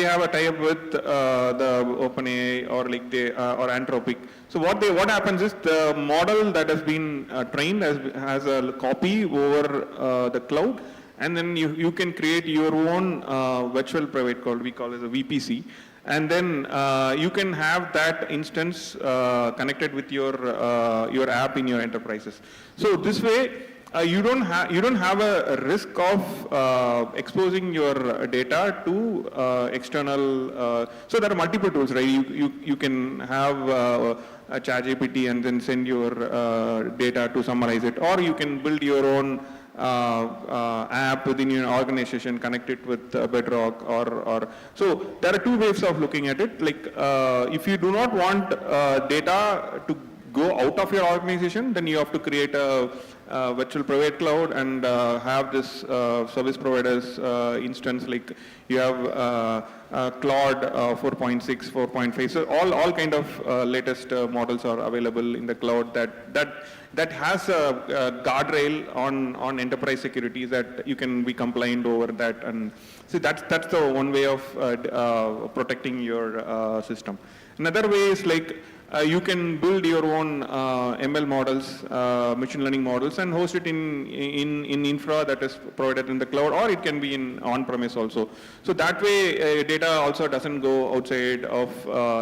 have a tie-up with the OpenAI or like or Anthropic. So what happens is the model that has been trained has a copy over the cloud, and then you can create your own virtual private cloud. We call it a VPC. And then you can have that instance connected with your app in your enterprises. So this way, you don't have a risk of exposing your data to external. So there are multiple tools, right? You can have a ChatGPT and then send your data to summarize it, or you can build your own app within your organization, connect it with Bedrock, or so there are two ways of looking at it. Like if you do not want data to go out of your organization, then you have to create a virtual private cloud and have this service providers instance, like you have Claude 4.6, 4.5. So all kind of latest models are available in the cloud that has a guardrail on enterprise security that you can be compliant over that. And so that's the one way of protecting your system. Another way is like you can build your own ML models, machine learning models, and host it in infra that is provided in the cloud, or it can be in on-premise also. So that way, data also doesn't go outside of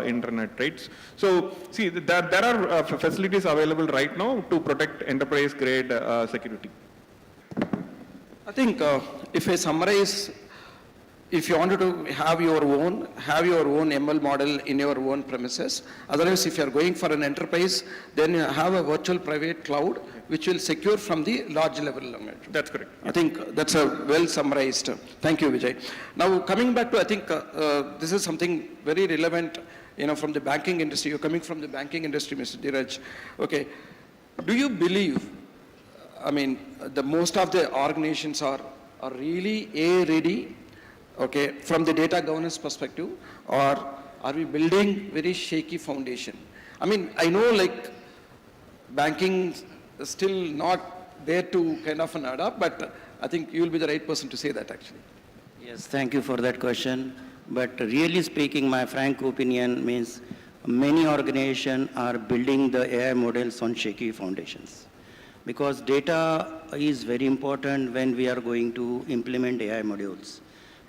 internet, right? So see, there are facilities available right now to protect enterprise-grade security. I think if I summarize, if you wanted to have your own ML model in your own premises. Otherwise, if you are going for an enterprise, then you have a virtual private cloud which will secure from the large level. That's correct. I think that's a well summarized. Thank you, Vijay. Now coming back to, I think this is something very relevant, from the banking industry. You're coming from the banking industry, Mr. Dheeraj. Okay. Do you believe, the most of the organizations are really AI ready? Okay, from the data governance perspective, or are we building very shaky foundation? I know like banking is still not there to kind of adapt, but I think you will be the right person to say that actually. Yes, thank you for that question. But really speaking, my frank opinion means many organizations are building the AI models on shaky foundations. Because data is very important when we are going to implement AI modules.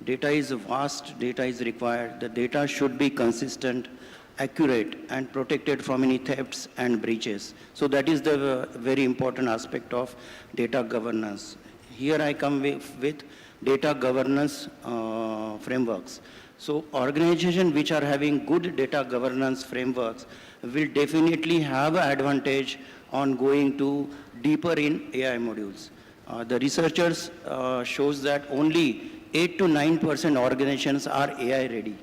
Data is vast, data is required. The data should be consistent, accurate, and protected from any thefts and breaches. So that is the very important aspect of data governance. Here I come with data governance frameworks. So organizations which are having good data governance frameworks will definitely have an advantage on going to deeper in AI modules. The researchers shows that only 8 to 9% organizations are AI ready.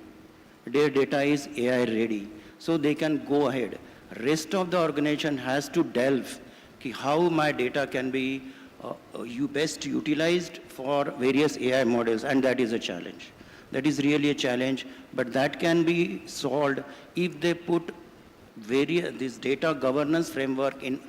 Their data is AI ready. So they can go ahead. Rest of the organization has to delve how my data can be best utilized for various AI models, and that is a challenge. That is really a challenge, but that can be solved if they put this data governance framework in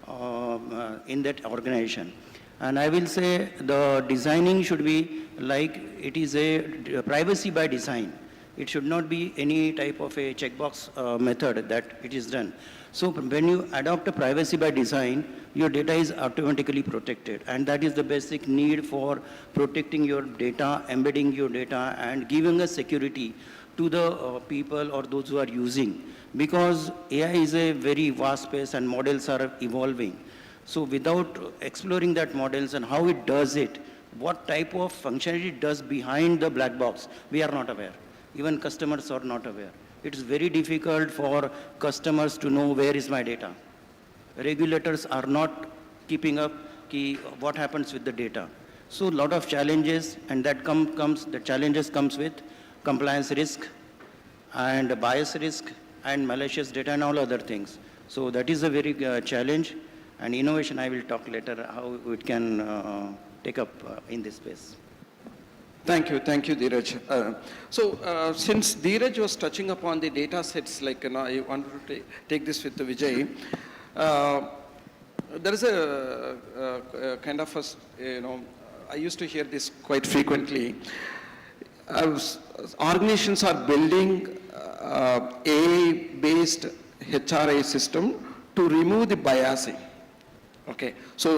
that organization. And I will say the designing should be like it is a privacy by design. It should not be any type of a checkbox method that it is done. So when you adopt a privacy by design, your data is automatically protected. And that is the basic need for protecting your data, embedding your data, and giving a security to the people or those who are using, because AI is a very vast space and models are evolving. So without exploring that models and how it does it, what type of functionality it does behind the black box, we are not aware. Even customers are not aware. It's very difficult for customers to know where is my data. Regulators are not keeping up what happens with the data. So a lot of challenges, and that the challenges comes with compliance risk and bias risk and malicious data and all other things. So that is a very challenge, and innovation I will talk later how it can take up in this space. Thank you, Dheeraj. Since Dheeraj was touching upon the data sets, like I wanted to take this with Vijay. There is a kind of a, I used to hear this quite frequently. Organizations are building AI-based HRA system to remove the biasing. Okay, so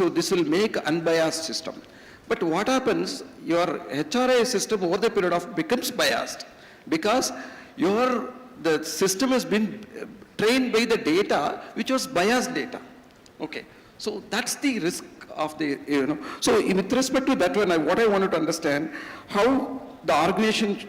this will make unbiased system. But what happens? Your HRA system over the period of becomes biased because the system has been trained by the data which was biased data. Okay, so that's the risk of the, So with respect to that one, what I wanted to understand, how the organization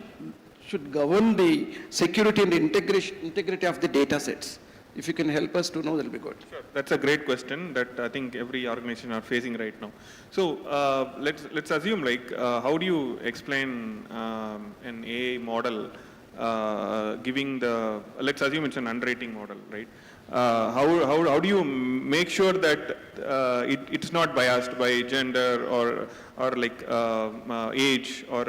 should govern the security and integrity of the data sets. If you can help us to know, that'll be good. Sure. That's a great question that I think every organization are facing right now. So let's assume how do you explain an AI model giving let's assume it's an underrating model, right? How do you make sure that it's not biased by gender or age or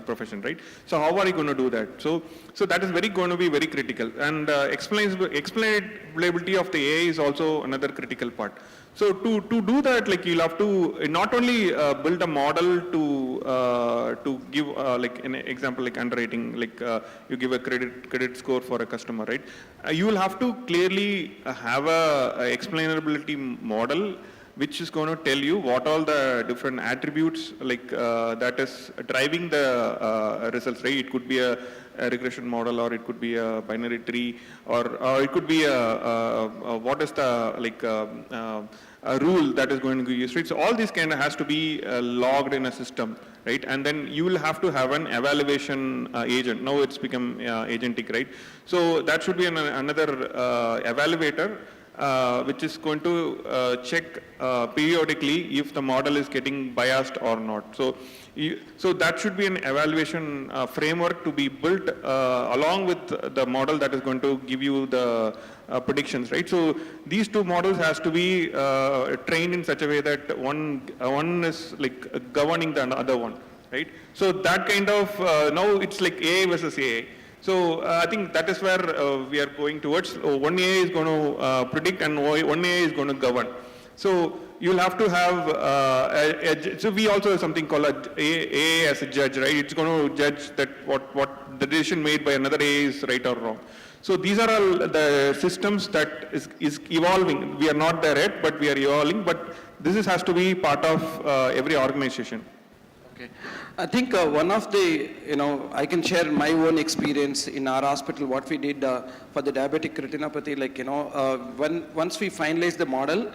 profession, right? So how are you going to do that? So that is going to be very critical, and explainability of the AI is also another critical part. So to do that, you'll have to not only build a model to give an example underwriting, you give a credit score for a customer, right? You will have to clearly have a explainability model which is going to tell you what all the different attributes that is driving the results, right? It could be a regression model, or it could be a binary tree, or it could be what is the a rule that is going to be used, right? So all this kind of has to be logged in a system, right? And then you will have to have an evaluation agent. Now it's become agentic, right? So that should be another evaluator which is going to check periodically if the model is getting biased or not. So that should be an evaluation framework to be built along with the model that is going to give you the predictions, right? So these two models has to be trained in such a way that one is governing the other one, right? So that kind of now it's like AI versus AI. So I think that is where we are going towards. One AI is going to predict and one AI is going to govern. So you'll have to have, so we also have something called AI as a judge, right? It's going to judge that what the decision made by another AI is right or wrong. So these are all the systems that is evolving. We are not there yet, but we are evolving. But this has to be part of every organization. Okay. I think one of the, I can share my own experience in our hospital, what we did for the diabetic retinopathy, once we finalized the model,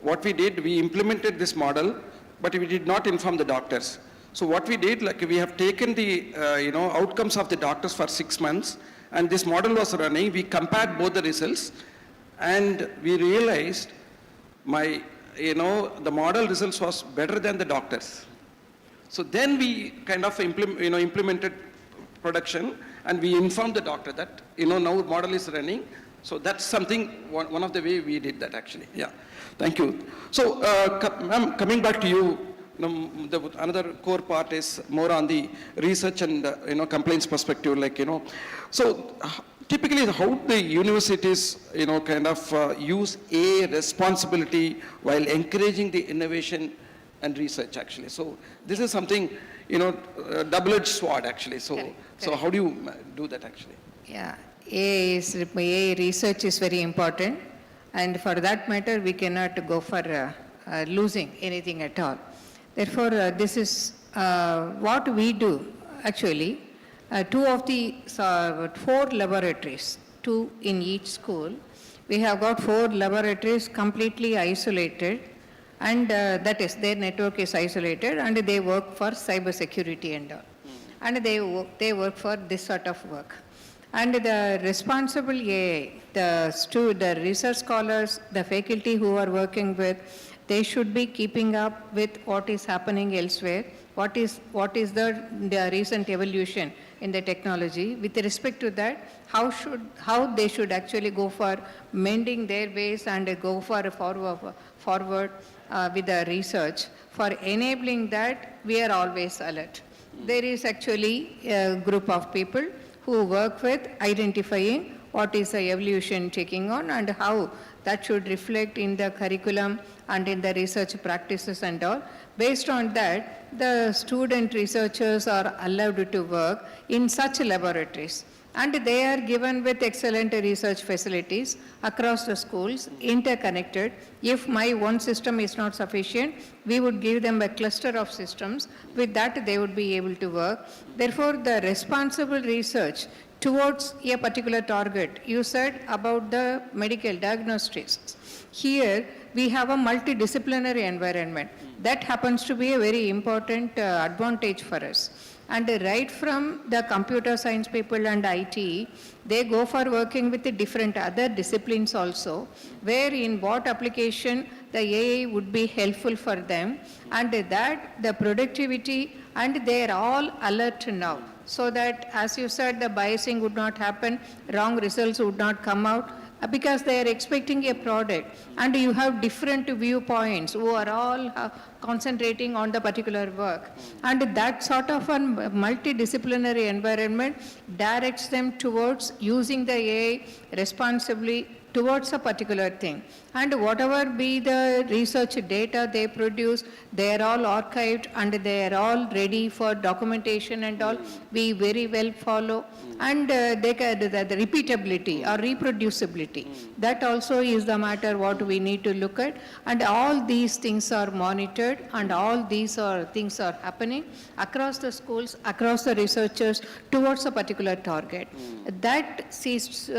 what we did, we implemented this model, but we did not inform the doctors. So what we did, we have taken the, outcomes of the doctors for 6 months, and this model was running. We compared both the results, and we realized the model results was better than the doctors. So then we kind of implemented production, and we informed the doctor that, now model is running. So that's something, one of the way we did that actually. Yeah, thank you. So ma'am, coming back to you, another core part is more on the research and complaints perspective, So typically how the universities, kind of use a responsibility while encouraging the innovation and research actually. So this is something, double-edged sword actually. So how do you do that actually? Yeah, AI research is very important, and for that matter, we cannot go for losing anything at all. Therefore, this is what we do actually. two of the 4 laboratories, 2 in each school. We have got 4 laboratories completely isolated, and that is, their network is isolated, and they work for cybersecurity and all. And they work for this sort of work. And the responsible AI, the research scholars, the faculty who are working with, they should be keeping up with what is happening elsewhere, what is the recent evolution in the technology. With respect to that, how they should actually go for mending their ways and go for forward with the research. For enabling that, we are always alert. There is actually a group of people who work with identifying what is the evolution taking on and how that should reflect in the curriculum and in the research practices and all. Based on that, the student researchers are allowed to work in such laboratories. And they are given with excellent research facilities across the schools, interconnected. If my one system is not sufficient, we would give them a cluster of systems. With that, they would be able to work. Therefore, the responsible research towards a particular target, you said about the medical diagnostics. Here, we have a multidisciplinary environment. That happens to be a very important advantage for us. And right from the computer science people and IT, they go for working with the different other disciplines also, where in what application the AI would be helpful for them, and that the productivity, and they are all alert now. So that, as you said, the biasing would not happen, wrong results would not come out, because they are expecting a product, and you have different viewpoints who are all concentrating on the particular work. And that sort of a multidisciplinary environment directs them towards using the AI responsibly towards a particular thing. And whatever be the research data they produce, they are all archived and they are all ready for documentation and all. We very well follow. And the repeatability or reproducibility, that also is the matter what we need to look at. And all these things are monitored, and all these things are happening across the schools, across the researchers towards a particular target. That takes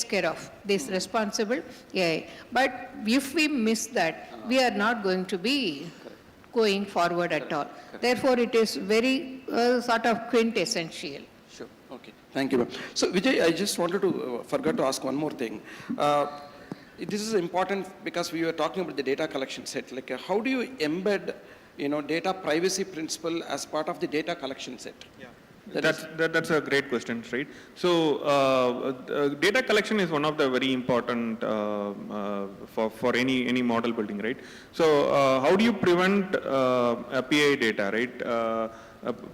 care of this responsible AI. But if we miss that, we are not going to be going forward at all. Therefore, it is very sort of quintessential. Sure. Okay. Thank you, ma'am. So, Vijay, I just wanted to forgot to ask one more thing. This is important because we were talking about the data collection set. Like, how do you embed, data privacy principle as part of the data collection set? Yeah. That's a great question, right? So data collection is one of the very important for any model building, right? So how do you prevent PI data, right?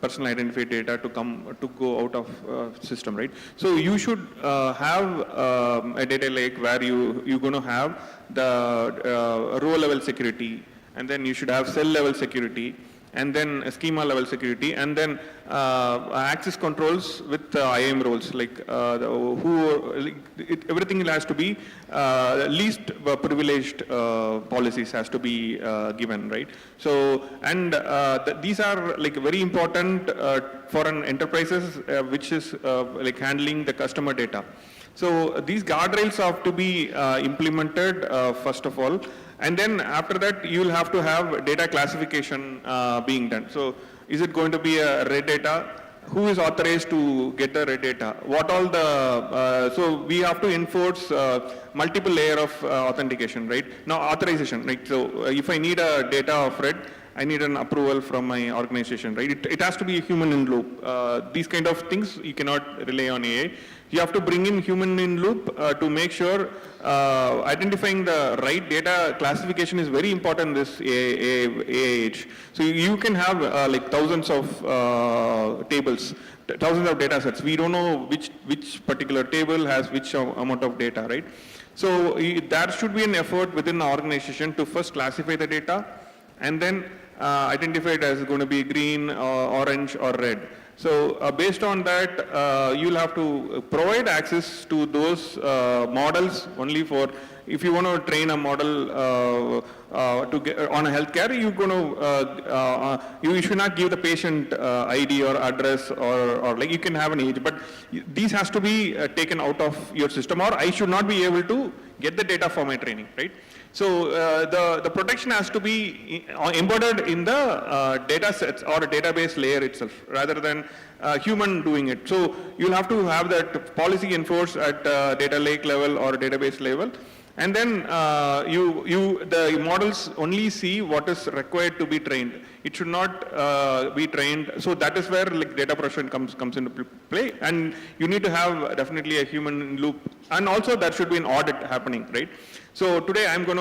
Personal identified data to go out of system, right? So you should have a data lake where you're going to have the row level security, and then you should have cell level security, and then schema level security, and then access controls with IAM roles, like everything has to be least privileged policies has to be given, right? So, and these are like very important for an enterprises which is like handling the customer data. So these guardrails have to be implemented first of all. And then after that, you will have to have data classification being done. So is it going to be a red data? Who is authorized to get the red data? What all the, so we have to enforce multiple layer of authentication, right? Now authorization, right? So if I need a data of red, I need an approval from my organization, right? It has to be a human in loop. These kind of things, you cannot rely on AI. You have to bring in human in loop to make sure identifying the right data classification is very important in this AI age. So you can have like thousands of tables, thousands of data sets. We don't know which particular table has which amount of data, right? So there should be an effort within the organization to first classify the data and then identify it as going to be green, or orange, or red. So based on that, you'll have to provide access to those models only for, if you want to train a model to get on a healthcare, you should not give the patient ID or address or like you can have an age, but these has to be taken out of your system, or I should not be able to get the data for my training, right? So the protection has to be embedded in the data sets or a database layer itself, rather than human doing it. So you'll have to have that policy enforced at data lake level or database level. And then the models only see what is required to be trained. It should not be trained. So that is where like data protection comes into play. And you need to have definitely a human loop. And also there should be an audit happening, right? So today I'm going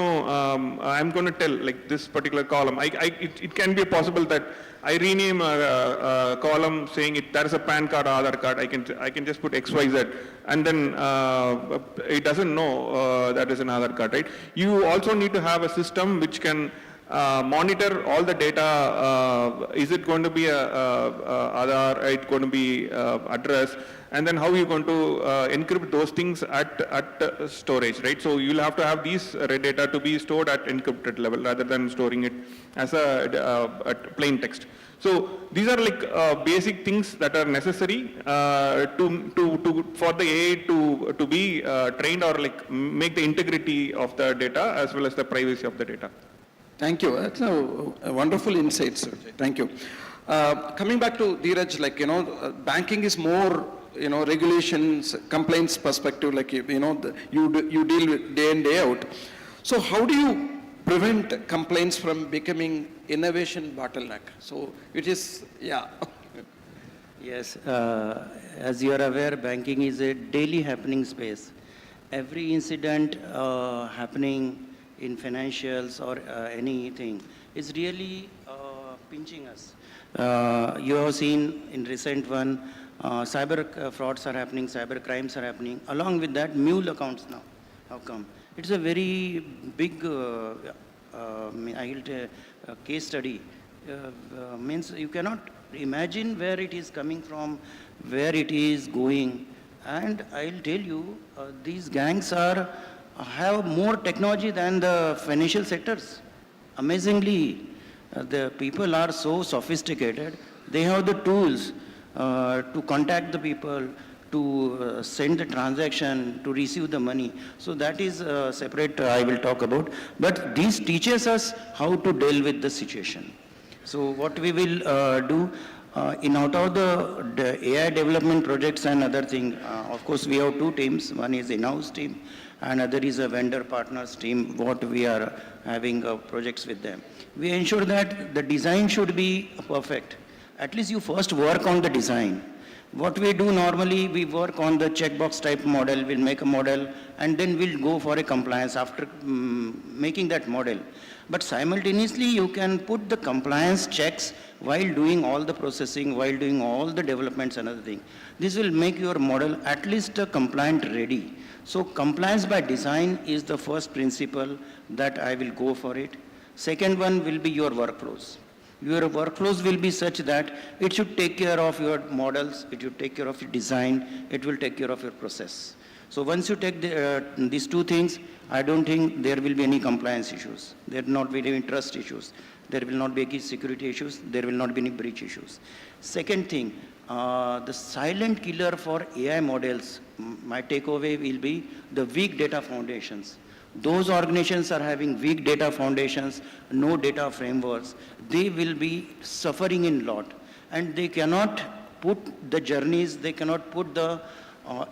to tell like this particular column. It can be possible that I rename a column saying there is a PAN card or Aadhaar card. I can just put XYZ, and then it doesn't know that is an Aadhaar card, right? You also need to have a system which can monitor all the data. Is it going to be a Aadhaar? Is it going to be address? And then how are you going to encrypt those things at storage, right? So you'll have to have these data to be stored at encrypted level rather than storing it as a plain text. So these are like basic things that are necessary for the AI to be trained or like make the integrity of the data as well as the privacy of the data. Thank you. That's a wonderful insight, sir. Thank you. Coming back to Dheeraj, like, banking is more, regulations, complaints perspective, like, you deal with day in, day out. So how do you prevent complaints from becoming innovation bottleneck? So it is, yeah. Yes, as you are aware, banking is a daily happening space. Every incident happening in financials or anything is really pinching us. You have seen in recent one, cyber frauds are happening, cyber crimes are happening. Along with that, mule accounts now have come. It's a very big case study. Means you cannot imagine where it is coming from, where it is going. And I'll tell you, these gangs have more technology than the financial sectors. Amazingly, the people are so sophisticated. They have the tools to contact the people, to send the transaction, to receive the money. So that is separate I will talk about. But this teaches us how to deal with the situation. So what we will do, out of the AI development projects and other thing, of course we have two teams. One is in-house team, and other is a vendor partners team, what we are having projects with them. We ensure that the design should be perfect. At least you first work on the design. What we do normally, we work on the checkbox type model, we'll make a model, and then we'll go for a compliance after making that model. But simultaneously, you can put the compliance checks while doing all the processing, while doing all the developments and other thing. This will make your model at least compliant ready. So compliance by design is the first principle that I will go for it. Second one will be your workflows. Your workflows will be such that it should take care of your models, it should take care of your design, it will take care of your process. So once you take these two things, I don't think there will be any compliance issues. There will not be any trust issues. There will not be any security issues. There will not be any breach issues. Second thing, the silent killer for AI models, my takeaway will be the weak data foundations. Those organizations are having weak data foundations, no data frameworks. They will be suffering in lot. And they cannot put the journeys, they cannot put the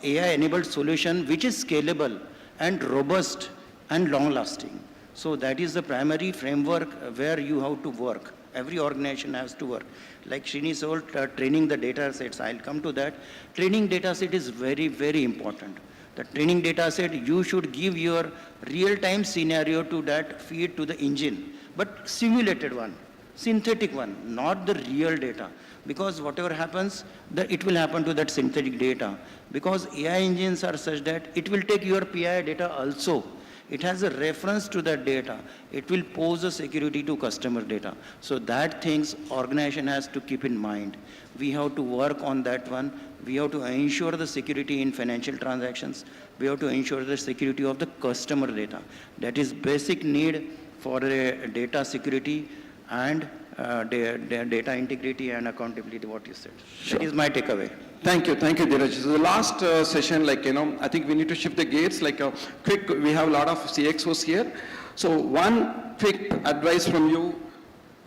AI-enabled solution which is scalable and robust and long-lasting. So that is the primary framework where you have to work. Every organization has to work. Like Srini told, training the data sets, I'll come to that. Training data set is very, very important. The training data set, you should give your real-time scenario to that, feed to the engine, but simulated one, synthetic one, not the real data. Because whatever happens, it will happen to that synthetic data. Because AI engines are such that it will take your PI data also. it has a reference to that data. It will pose a security to customer data. So that things organization has to keep in mind. We have to work on that one. We have to ensure the security in financial transactions. We have to ensure the security of the customer data. That is basic need for a data security and data integrity and accountability, what you said. Sure. That is my takeaway. Thank you, Dheeraj. So the last session, I think we need to shift the gates, quick, we have a lot of CXOs here. So one quick advice from you,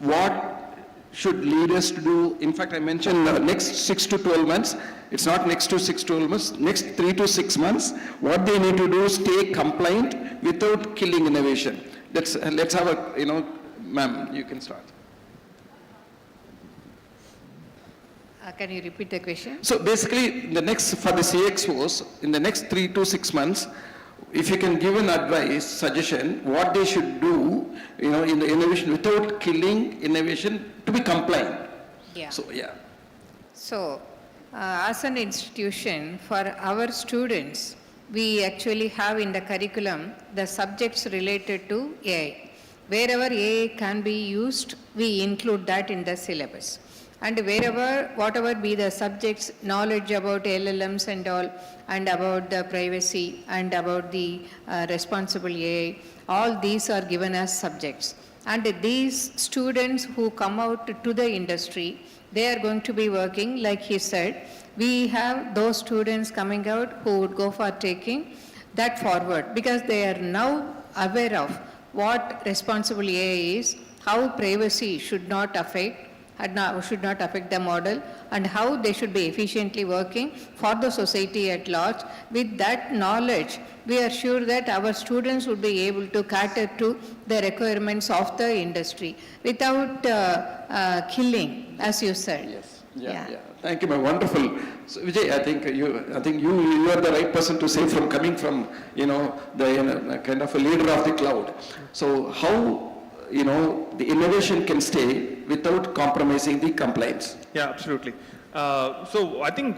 what should leaders do? In fact, I mentioned next 6 to 12 months. It's not next to 6 to 12 months, next 3 to 6 months. What they need to do is stay compliant without killing innovation. Let's have a, ma'am, you can start. Can you repeat the question? So basically, for the CXOs, in the next 3 to 6 months, if you can give an advice, suggestion, what they should do, in the innovation without killing innovation to be compliant. Yeah. So, yeah. So, as an institution, for our students, we actually have in the curriculum the subjects related to AI. Wherever AI can be used, we include that in the syllabus. And whatever be the subjects, knowledge about LLMs and all, and about the privacy, and about the responsible AI, all these are given as subjects. And these students who come out to the industry, they are going to be working, like he said, we have those students coming out who would go for taking that forward, because they are now aware of what responsible AI is, how privacy should not affect the model, and how they should be efficiently working for the society at large. With that knowledge, we are sure that our students would be able to cater to the requirements of the industry without killing, as you said. Yes. Yeah. Thank you, ma'am. Wonderful. So, Vijay, I think you are the right person to say, from coming from the kind of a leader of the cloud. So how the innovation can stay without compromising the compliance? Yeah, absolutely. So I think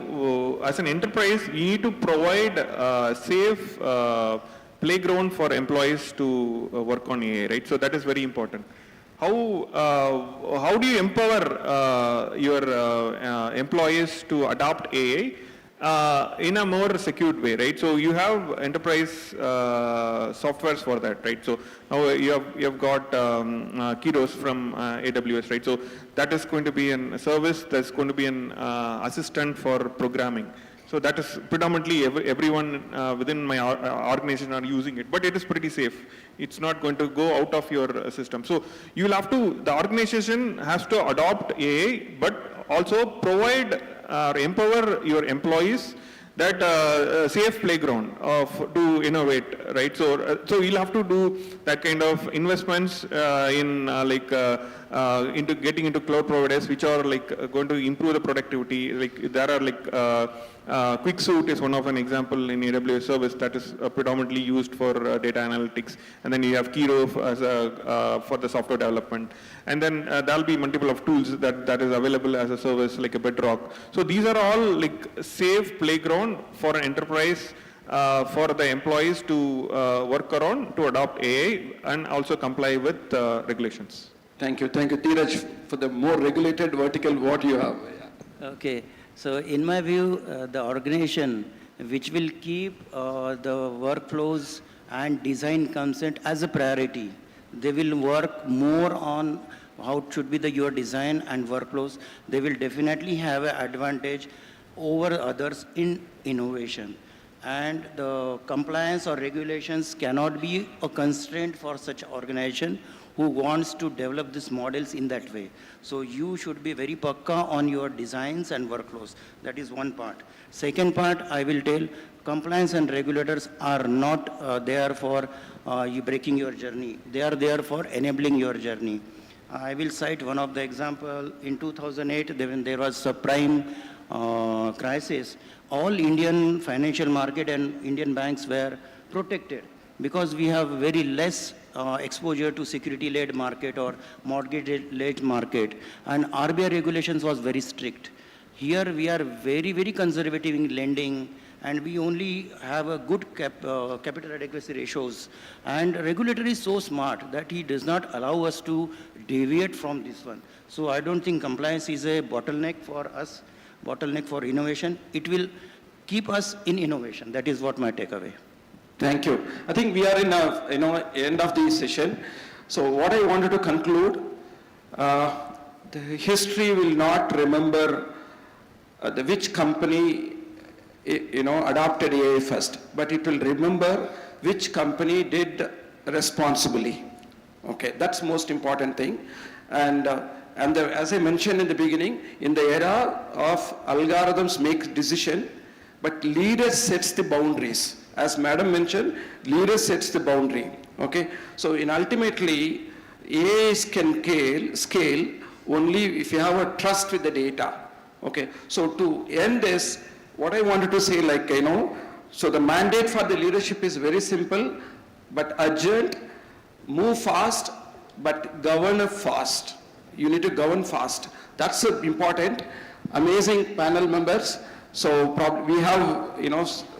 as an enterprise, we need to provide a safe playground for employees to work on AI, right? So that is very important. How do you empower your employees to adopt AI in a more secured way, right? So you have enterprise softwares for that, right? So now you have got Kairos from AWS, right? So that is going to be a service that's going to be an assistant for programming. So that is predominantly everyone within my organization are using it, but it is pretty safe. It's not going to go out of your system. So you will have to, the organization has to adopt AI, but also provide or empower your employees that safe playground to innovate, right? So you'll have to do that kind of investments into getting into cloud providers, which are going to improve the productivity. There are QuickSuite is one of an example in AWS service that is predominantly used for data analytics, and then you have Kairos as for the software development, and then there'll be multiple of tools that is available as a service, like a Bedrock. So these are all safe playground for an enterprise for the employees to work around to adopt AI and also comply with regulations. Thank you, Dheeraj, for the more regulated vertical what you have. Yeah. Okay. So in my view, the organization which will keep the workflows and design consent as a priority, they will work more on how it should be your design and workflows. They will definitely have an advantage over others in innovation. And the compliance or regulations cannot be a constraint for such organization who wants to develop these models in that way. So you should be very pakka on your designs and workflows. That is one part. Second part, I will tell, compliance and regulators are not there for you breaking your journey. They are there for enabling your journey. I will cite one of the example. In 2008, when there was subprime crisis, all Indian financial market and Indian banks were protected because we have very less exposure to security-led market or mortgage-led market, and RBI regulations was very strict. Here we are very, very conservative in lending, and we only have a good capital adequacy ratios. And regulator is so smart that he does not allow us to deviate from this one. So I don't think compliance is a bottleneck for us, bottleneck for innovation. It will keep us in innovation. That is what my takeaway. Thank you. I think we are in a, end of the session. So what I wanted to conclude, the history will not remember which company adopted AI first, but it will remember which company did responsibly. Okay, that's most important thing. And as I mentioned in the beginning, in the era of algorithms make decision, but leader sets the boundaries. As Madam mentioned, leader sets the boundary. Okay, so ultimately, AI can scale only if you have a trust with the data. Okay, so to end this, what I wanted to say, so the mandate for the leadership is very simple, but urgent, move fast, but govern fast. You need to govern fast. That's important. Amazing panel members. So we have,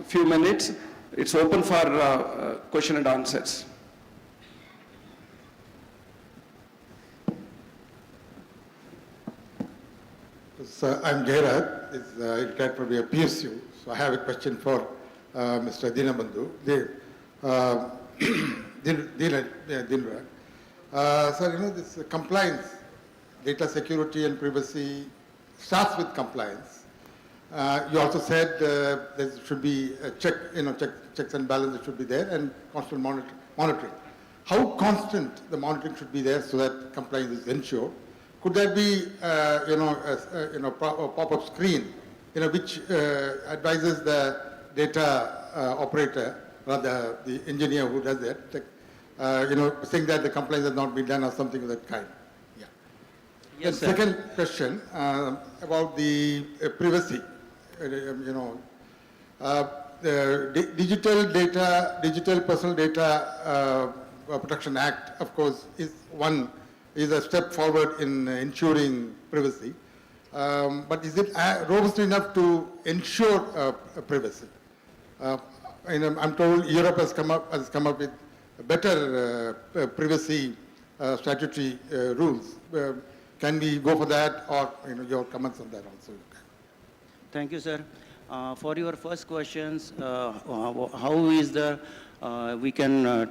few minutes. It's open for question and answers. So I'm Jairaj, retired from a PSU. So I have a question for Mr. Dinabandhu. Dinra. So this compliance, data security and privacy starts with compliance. You also said there should be a checks and balances should be there and constant monitoring. How constant the monitoring should be there so that compliance is ensured? Could there be, a pop-up screen, which advises the data operator, rather the engineer who does that, saying that the compliance has not been done or something of that kind? Yeah. Yes, the second question about the privacy. The Digital Personal Data Protection Act, of course, is a step forward in ensuring privacy. But is it robust enough to ensure privacy? I'm told Europe has come up with better privacy statutory rules. Can we go for that, or your comments on that also? Thank you, sir. For your first questions, how is we can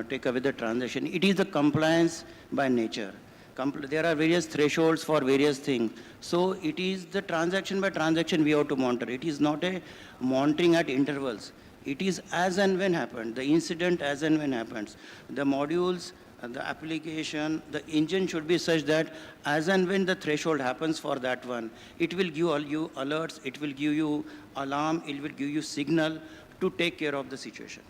take away the transaction? It is the compliance by nature. There are various thresholds for various things. So it is the transaction by transaction we have to monitor. It is not a monitoring at intervals. It is as and when happens, the incident as and when happens. The modules, the application, the engine should be such that as and when the threshold happens for that one, it will give you alerts, it will give you alarm, it will give you signal to take care of the situation.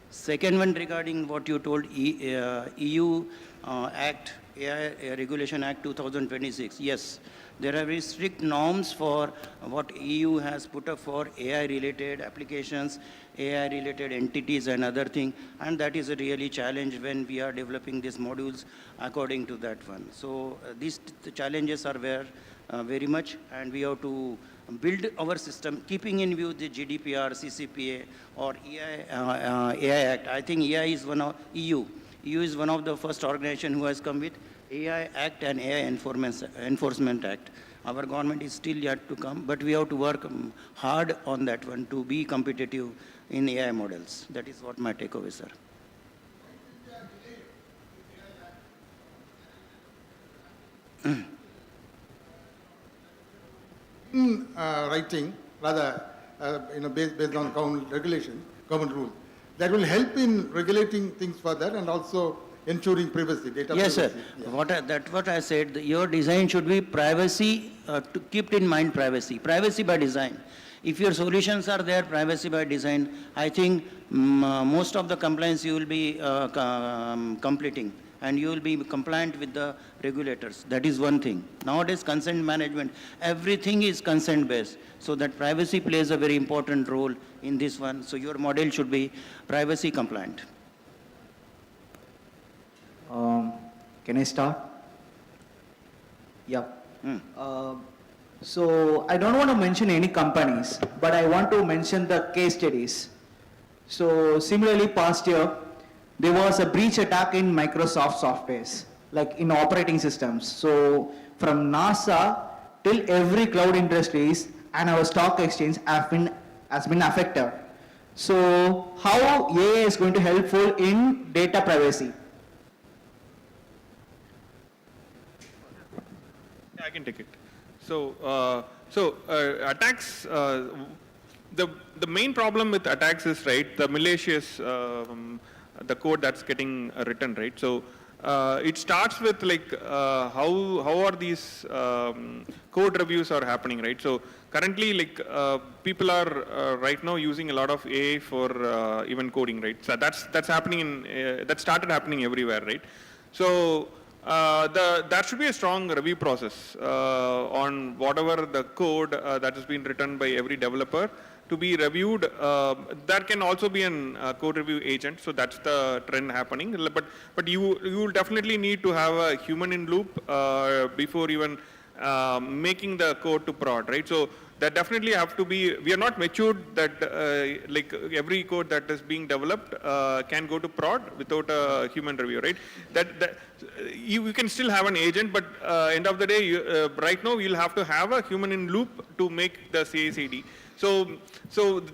Second one, regarding what you told, EU Act, AI Regulation Act 2026. Yes, there are very strict norms for what EU has put up for AI-related applications, AI-related entities and other things, and that is a really challenge when we are developing these modules according to that one. So these challenges are very much, and we have to build our system, keeping in view the GDPR, CCPA, or AI Act. I think AI is one of EU. EU is one of the first organization who has come with AI Act and AI Enforcement Act. Our government is still yet to come, but we have to work hard on that one to be competitive in AI models. That is what my takeaway, sir. Writing, rather, based on government rules, that will help in regulating things further and also ensuring privacy, data yes, privacy. Yes, sir. That's what I said. Your design should be privacy, to keep in mind privacy. Privacy by design. If your solutions are there, privacy by design, I think most of the compliance you will be completing, and you will be compliant with the regulators. That is one thing. Nowadays, consent management, everything is consent-based. So that privacy plays a very important role in this one. So your model should be privacy compliant. Can I start? Yeah. So I don't want to mention any companies, but I want to mention the case studies. So similarly, past year, there was a breach attack in Microsoft softwares, like in operating systems. So from NASA till every cloud industries and our stock exchange has been affected. So how AI is going to helpful in data privacy? Yeah, I can take it. So, attacks, the main problem with attacks is, right, the malicious, the code that's getting written, right? So, it starts with like how are these code reviews are happening, right? So currently, like people are right now using a lot of AI for even coding, right? So that's happening in that started happening everywhere, right? So there should be a strong review process on whatever the code that has been written by every developer to be reviewed. There can also be an code review agent, so that's the trend happening. But you will definitely need to have a human in loop before even making the code to prod, right? So that definitely have to be. We are not matured that like every code that is being developed can go to prod without a human review, right? That you can still have an agent, but end of the day, right now you'll have to have a human in loop to make the CI/CD. So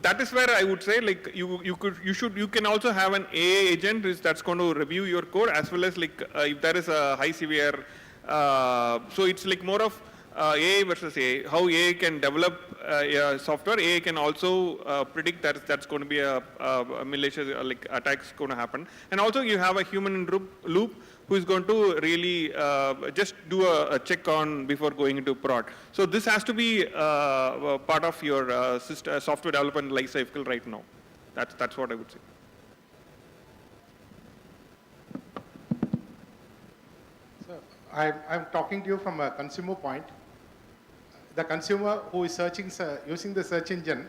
that is where I would say, like you can also have an AI agent that's going to review your code, as well as like if there is a high severe. So it's like more of AI versus AI. How AI can develop software, AI can also predict that that's going to be a malicious like attacks going to happen, and also you have a human in loop who is going to really just do a check on before going into prod. So this has to be part of your software development life cycle right now. That's what I would say. So I'm talking to you from a consumer point. The consumer who is searching, using the search engine,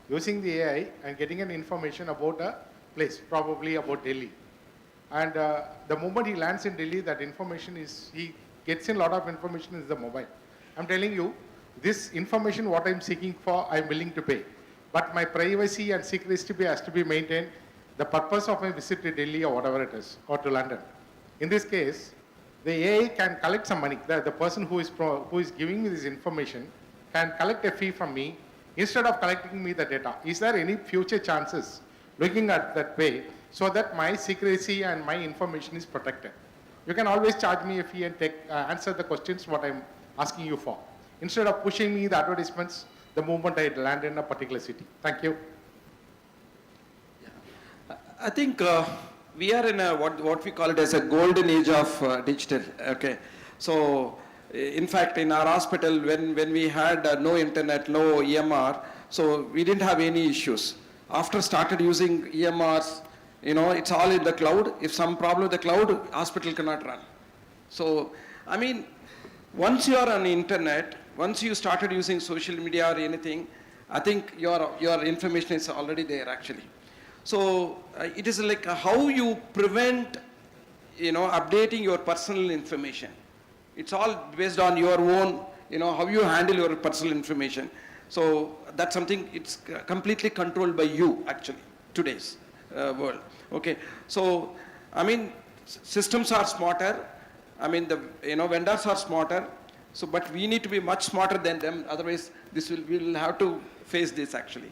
using the AI and getting an information about a place, probably about Delhi. And the moment he lands in Delhi, that information is, he gets in a lot of information is the mobile. I'm telling you, this information, what I'm seeking for, I'm willing to pay. But my privacy and secrecy has to be maintained. The purpose of my visit to Delhi or whatever it is, or to London. In this case, the AI can collect some money. The person who is giving me this information can collect a fee from me instead of collecting me the data. Is there any future chances looking at that way so that my secrecy and my information is protected? You can always charge me a fee and answer the questions what I'm asking you for, instead of pushing me the advertisements the moment I land in a particular city. Thank you. I think we are in a what we call it as a golden age of digital. Okay, so in fact, in our hospital, when we had no internet, no EMR, so we didn't have any issues. After started using EMRs, you know, it's all in the cloud. If some problem with the cloud, hospital cannot run. So, I mean, once you are on the internet, once you started using social media or anything, I think your information is already there actually. So it is like how you prevent, you know, updating your personal information. It's all based on your own, you know, how you handle your personal information. So that's something, it's completely controlled by you actually, today's world. Okay, so I mean, systems are smarter. I mean, vendors are smarter. So, but we need to be much smarter than them. Otherwise, we will have to face this actually.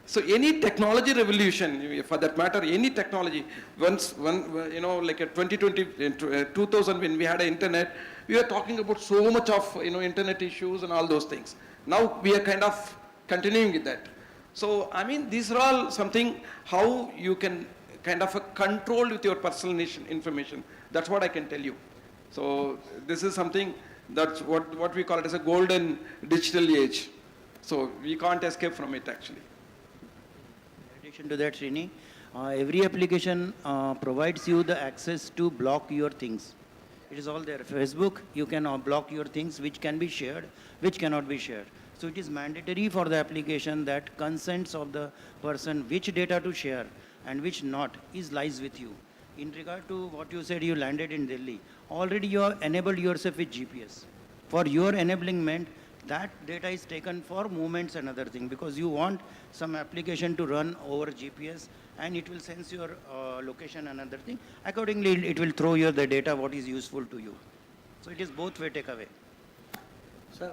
So any technology revolution, for that matter, any technology, you know, like a 2000 when we had an internet, we were talking about so much of, you know, internet issues and all those things. Now we are kind of continuing with that. So, I mean, these are all something how you can kind of control with your personal information. That's what I can tell you. So this is something that's what we call it as a golden digital age. So we can't escape from it actually. In addition to that, Srini, every application provides you the access to block your things. It is all there. Facebook, you can block your things which can be shared, which cannot be shared. So it is mandatory for the application that consents of the person which data to share and which not lies with you. In regard to what you said, you landed in Delhi. Already you have enabled yourself with GPS. For your enablement, that data is taken for movements and other thing, because you want some application to run over GPS and it will sense your location and other thing. Accordingly, it will throw you the data what is useful to you. So it is both way takeaway. Sir,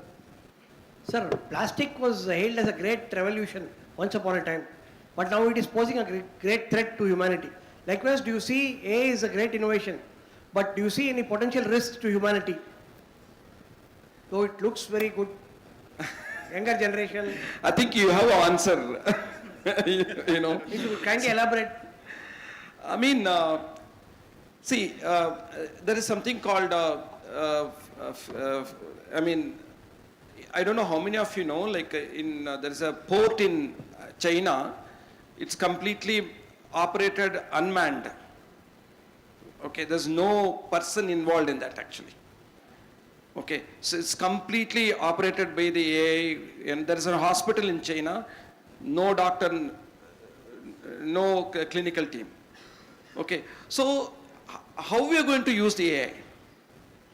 plastic was hailed as a great revolution once upon a time, but now it is posing a great threat to humanity. Likewise, do you see AI is a great innovation, but do you see any potential risks to humanity? Though it looks very good, younger generation. I think you have an answer. you know. If you kindly elaborate. I mean, see, there is something called, I mean, I don't know how many of you know, like there is a port in China, it's completely operated unmanned. Okay, there's no person involved in that actually. Okay, so it's completely operated by the AI, and there is a hospital in China, no doctor, no clinical team. Okay, so how we are going to use the AI?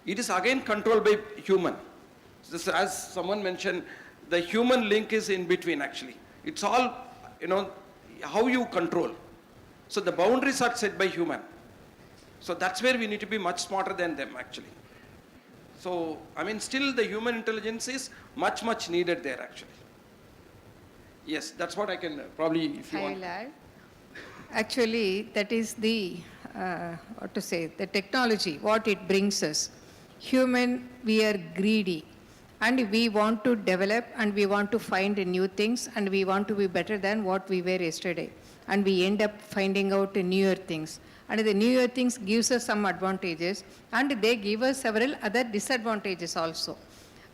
It is again controlled by human. This, as someone mentioned, the human link is in between actually. It's all, you know, how you control. So the boundaries are set by human. So that's where we need to be much smarter than them actually. So, I mean, still the human intelligence is much, much needed there actually. Yes, that's what I can probably, if you want. Actually, that is the, what to say, the technology, what it brings us. Human, we are greedy. And we want to develop and we want to find new things and we want to be better than what we were yesterday. And we end up finding out newer things. And the newer things gives us some advantages and they give us several other disadvantages also.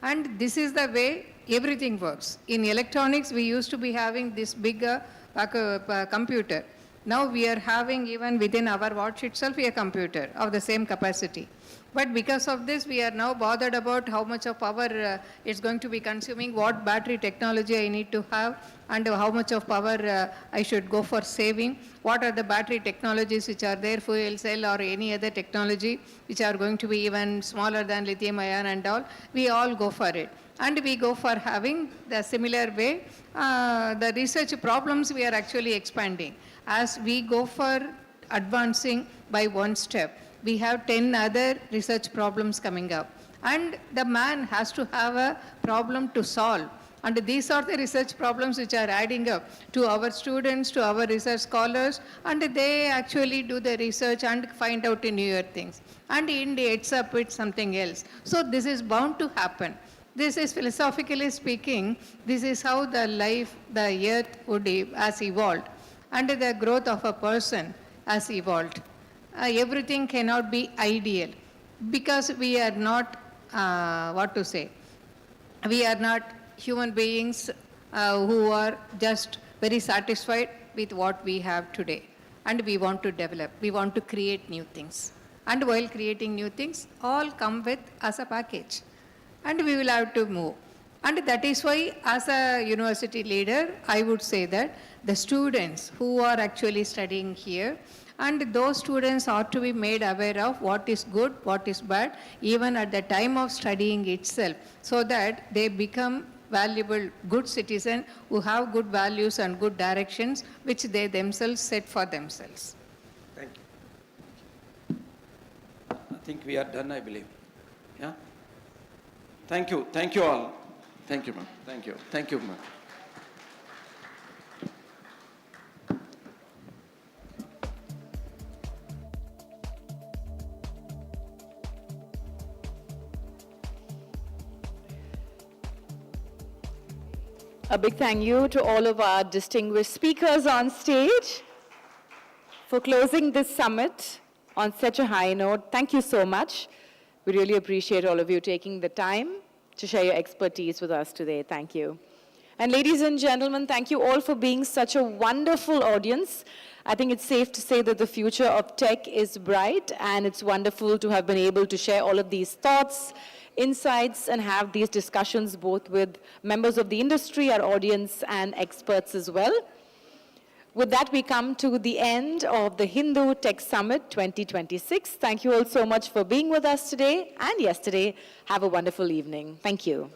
And this is the way everything works. In electronics, we used to be having this big computer. Now we are having even within our watch itself a computer of the same capacity. But because of this, we are now bothered about how much of power it's going to be consuming, what battery technology I need to have, and how much of power I should go for saving, what are the battery technologies which are there, fuel cell or any other technology which are going to be even smaller than lithium ion and all. We all go for it. And we go for having the similar way, the research problems we are actually expanding. As we go for advancing by one step, we have 10 other research problems coming up. And the man has to have a problem to solve. And these are the research problems which are adding up to our students, to our research scholars, and they actually do the research and find out newer things. And it ends up with something else. So this is bound to happen. This is philosophically speaking, this is how the life, the earth has evolved. And the growth of a person has evolved. Everything cannot be ideal because we are not, we are not human beings who are just very satisfied with what we have today. And we want to develop, we want to create new things. And while creating new things, all come with as a package. And we will have to move. And that is why, as a university leader, I would say that the students who are actually studying here, and those students ought to be made aware of what is good, what is bad, even at the time of studying itself, so that they become valuable, good citizens who have good values and good directions, which they themselves set for themselves. Thank you. I think we are done, I believe. Yeah? Thank you. Thank you all. Thank you, ma'am. Thank you. Thank you, ma'am. A big thank you to all of our distinguished speakers on stage for closing this summit on such a high note. Thank you so much. We really appreciate all of you taking the time to share your expertise with us today. Thank you. And ladies and gentlemen, thank you all for being such a wonderful audience. I think it's safe to say that the future of tech is bright, and it's wonderful to have been able to share all of these thoughts, insights, and have these discussions both with members of the industry, our audience, and experts as well. With that, we come to the end of the Hindu Tech Summit 2026. Thank you all so much for being with us today and yesterday. Have a wonderful evening. Thank you.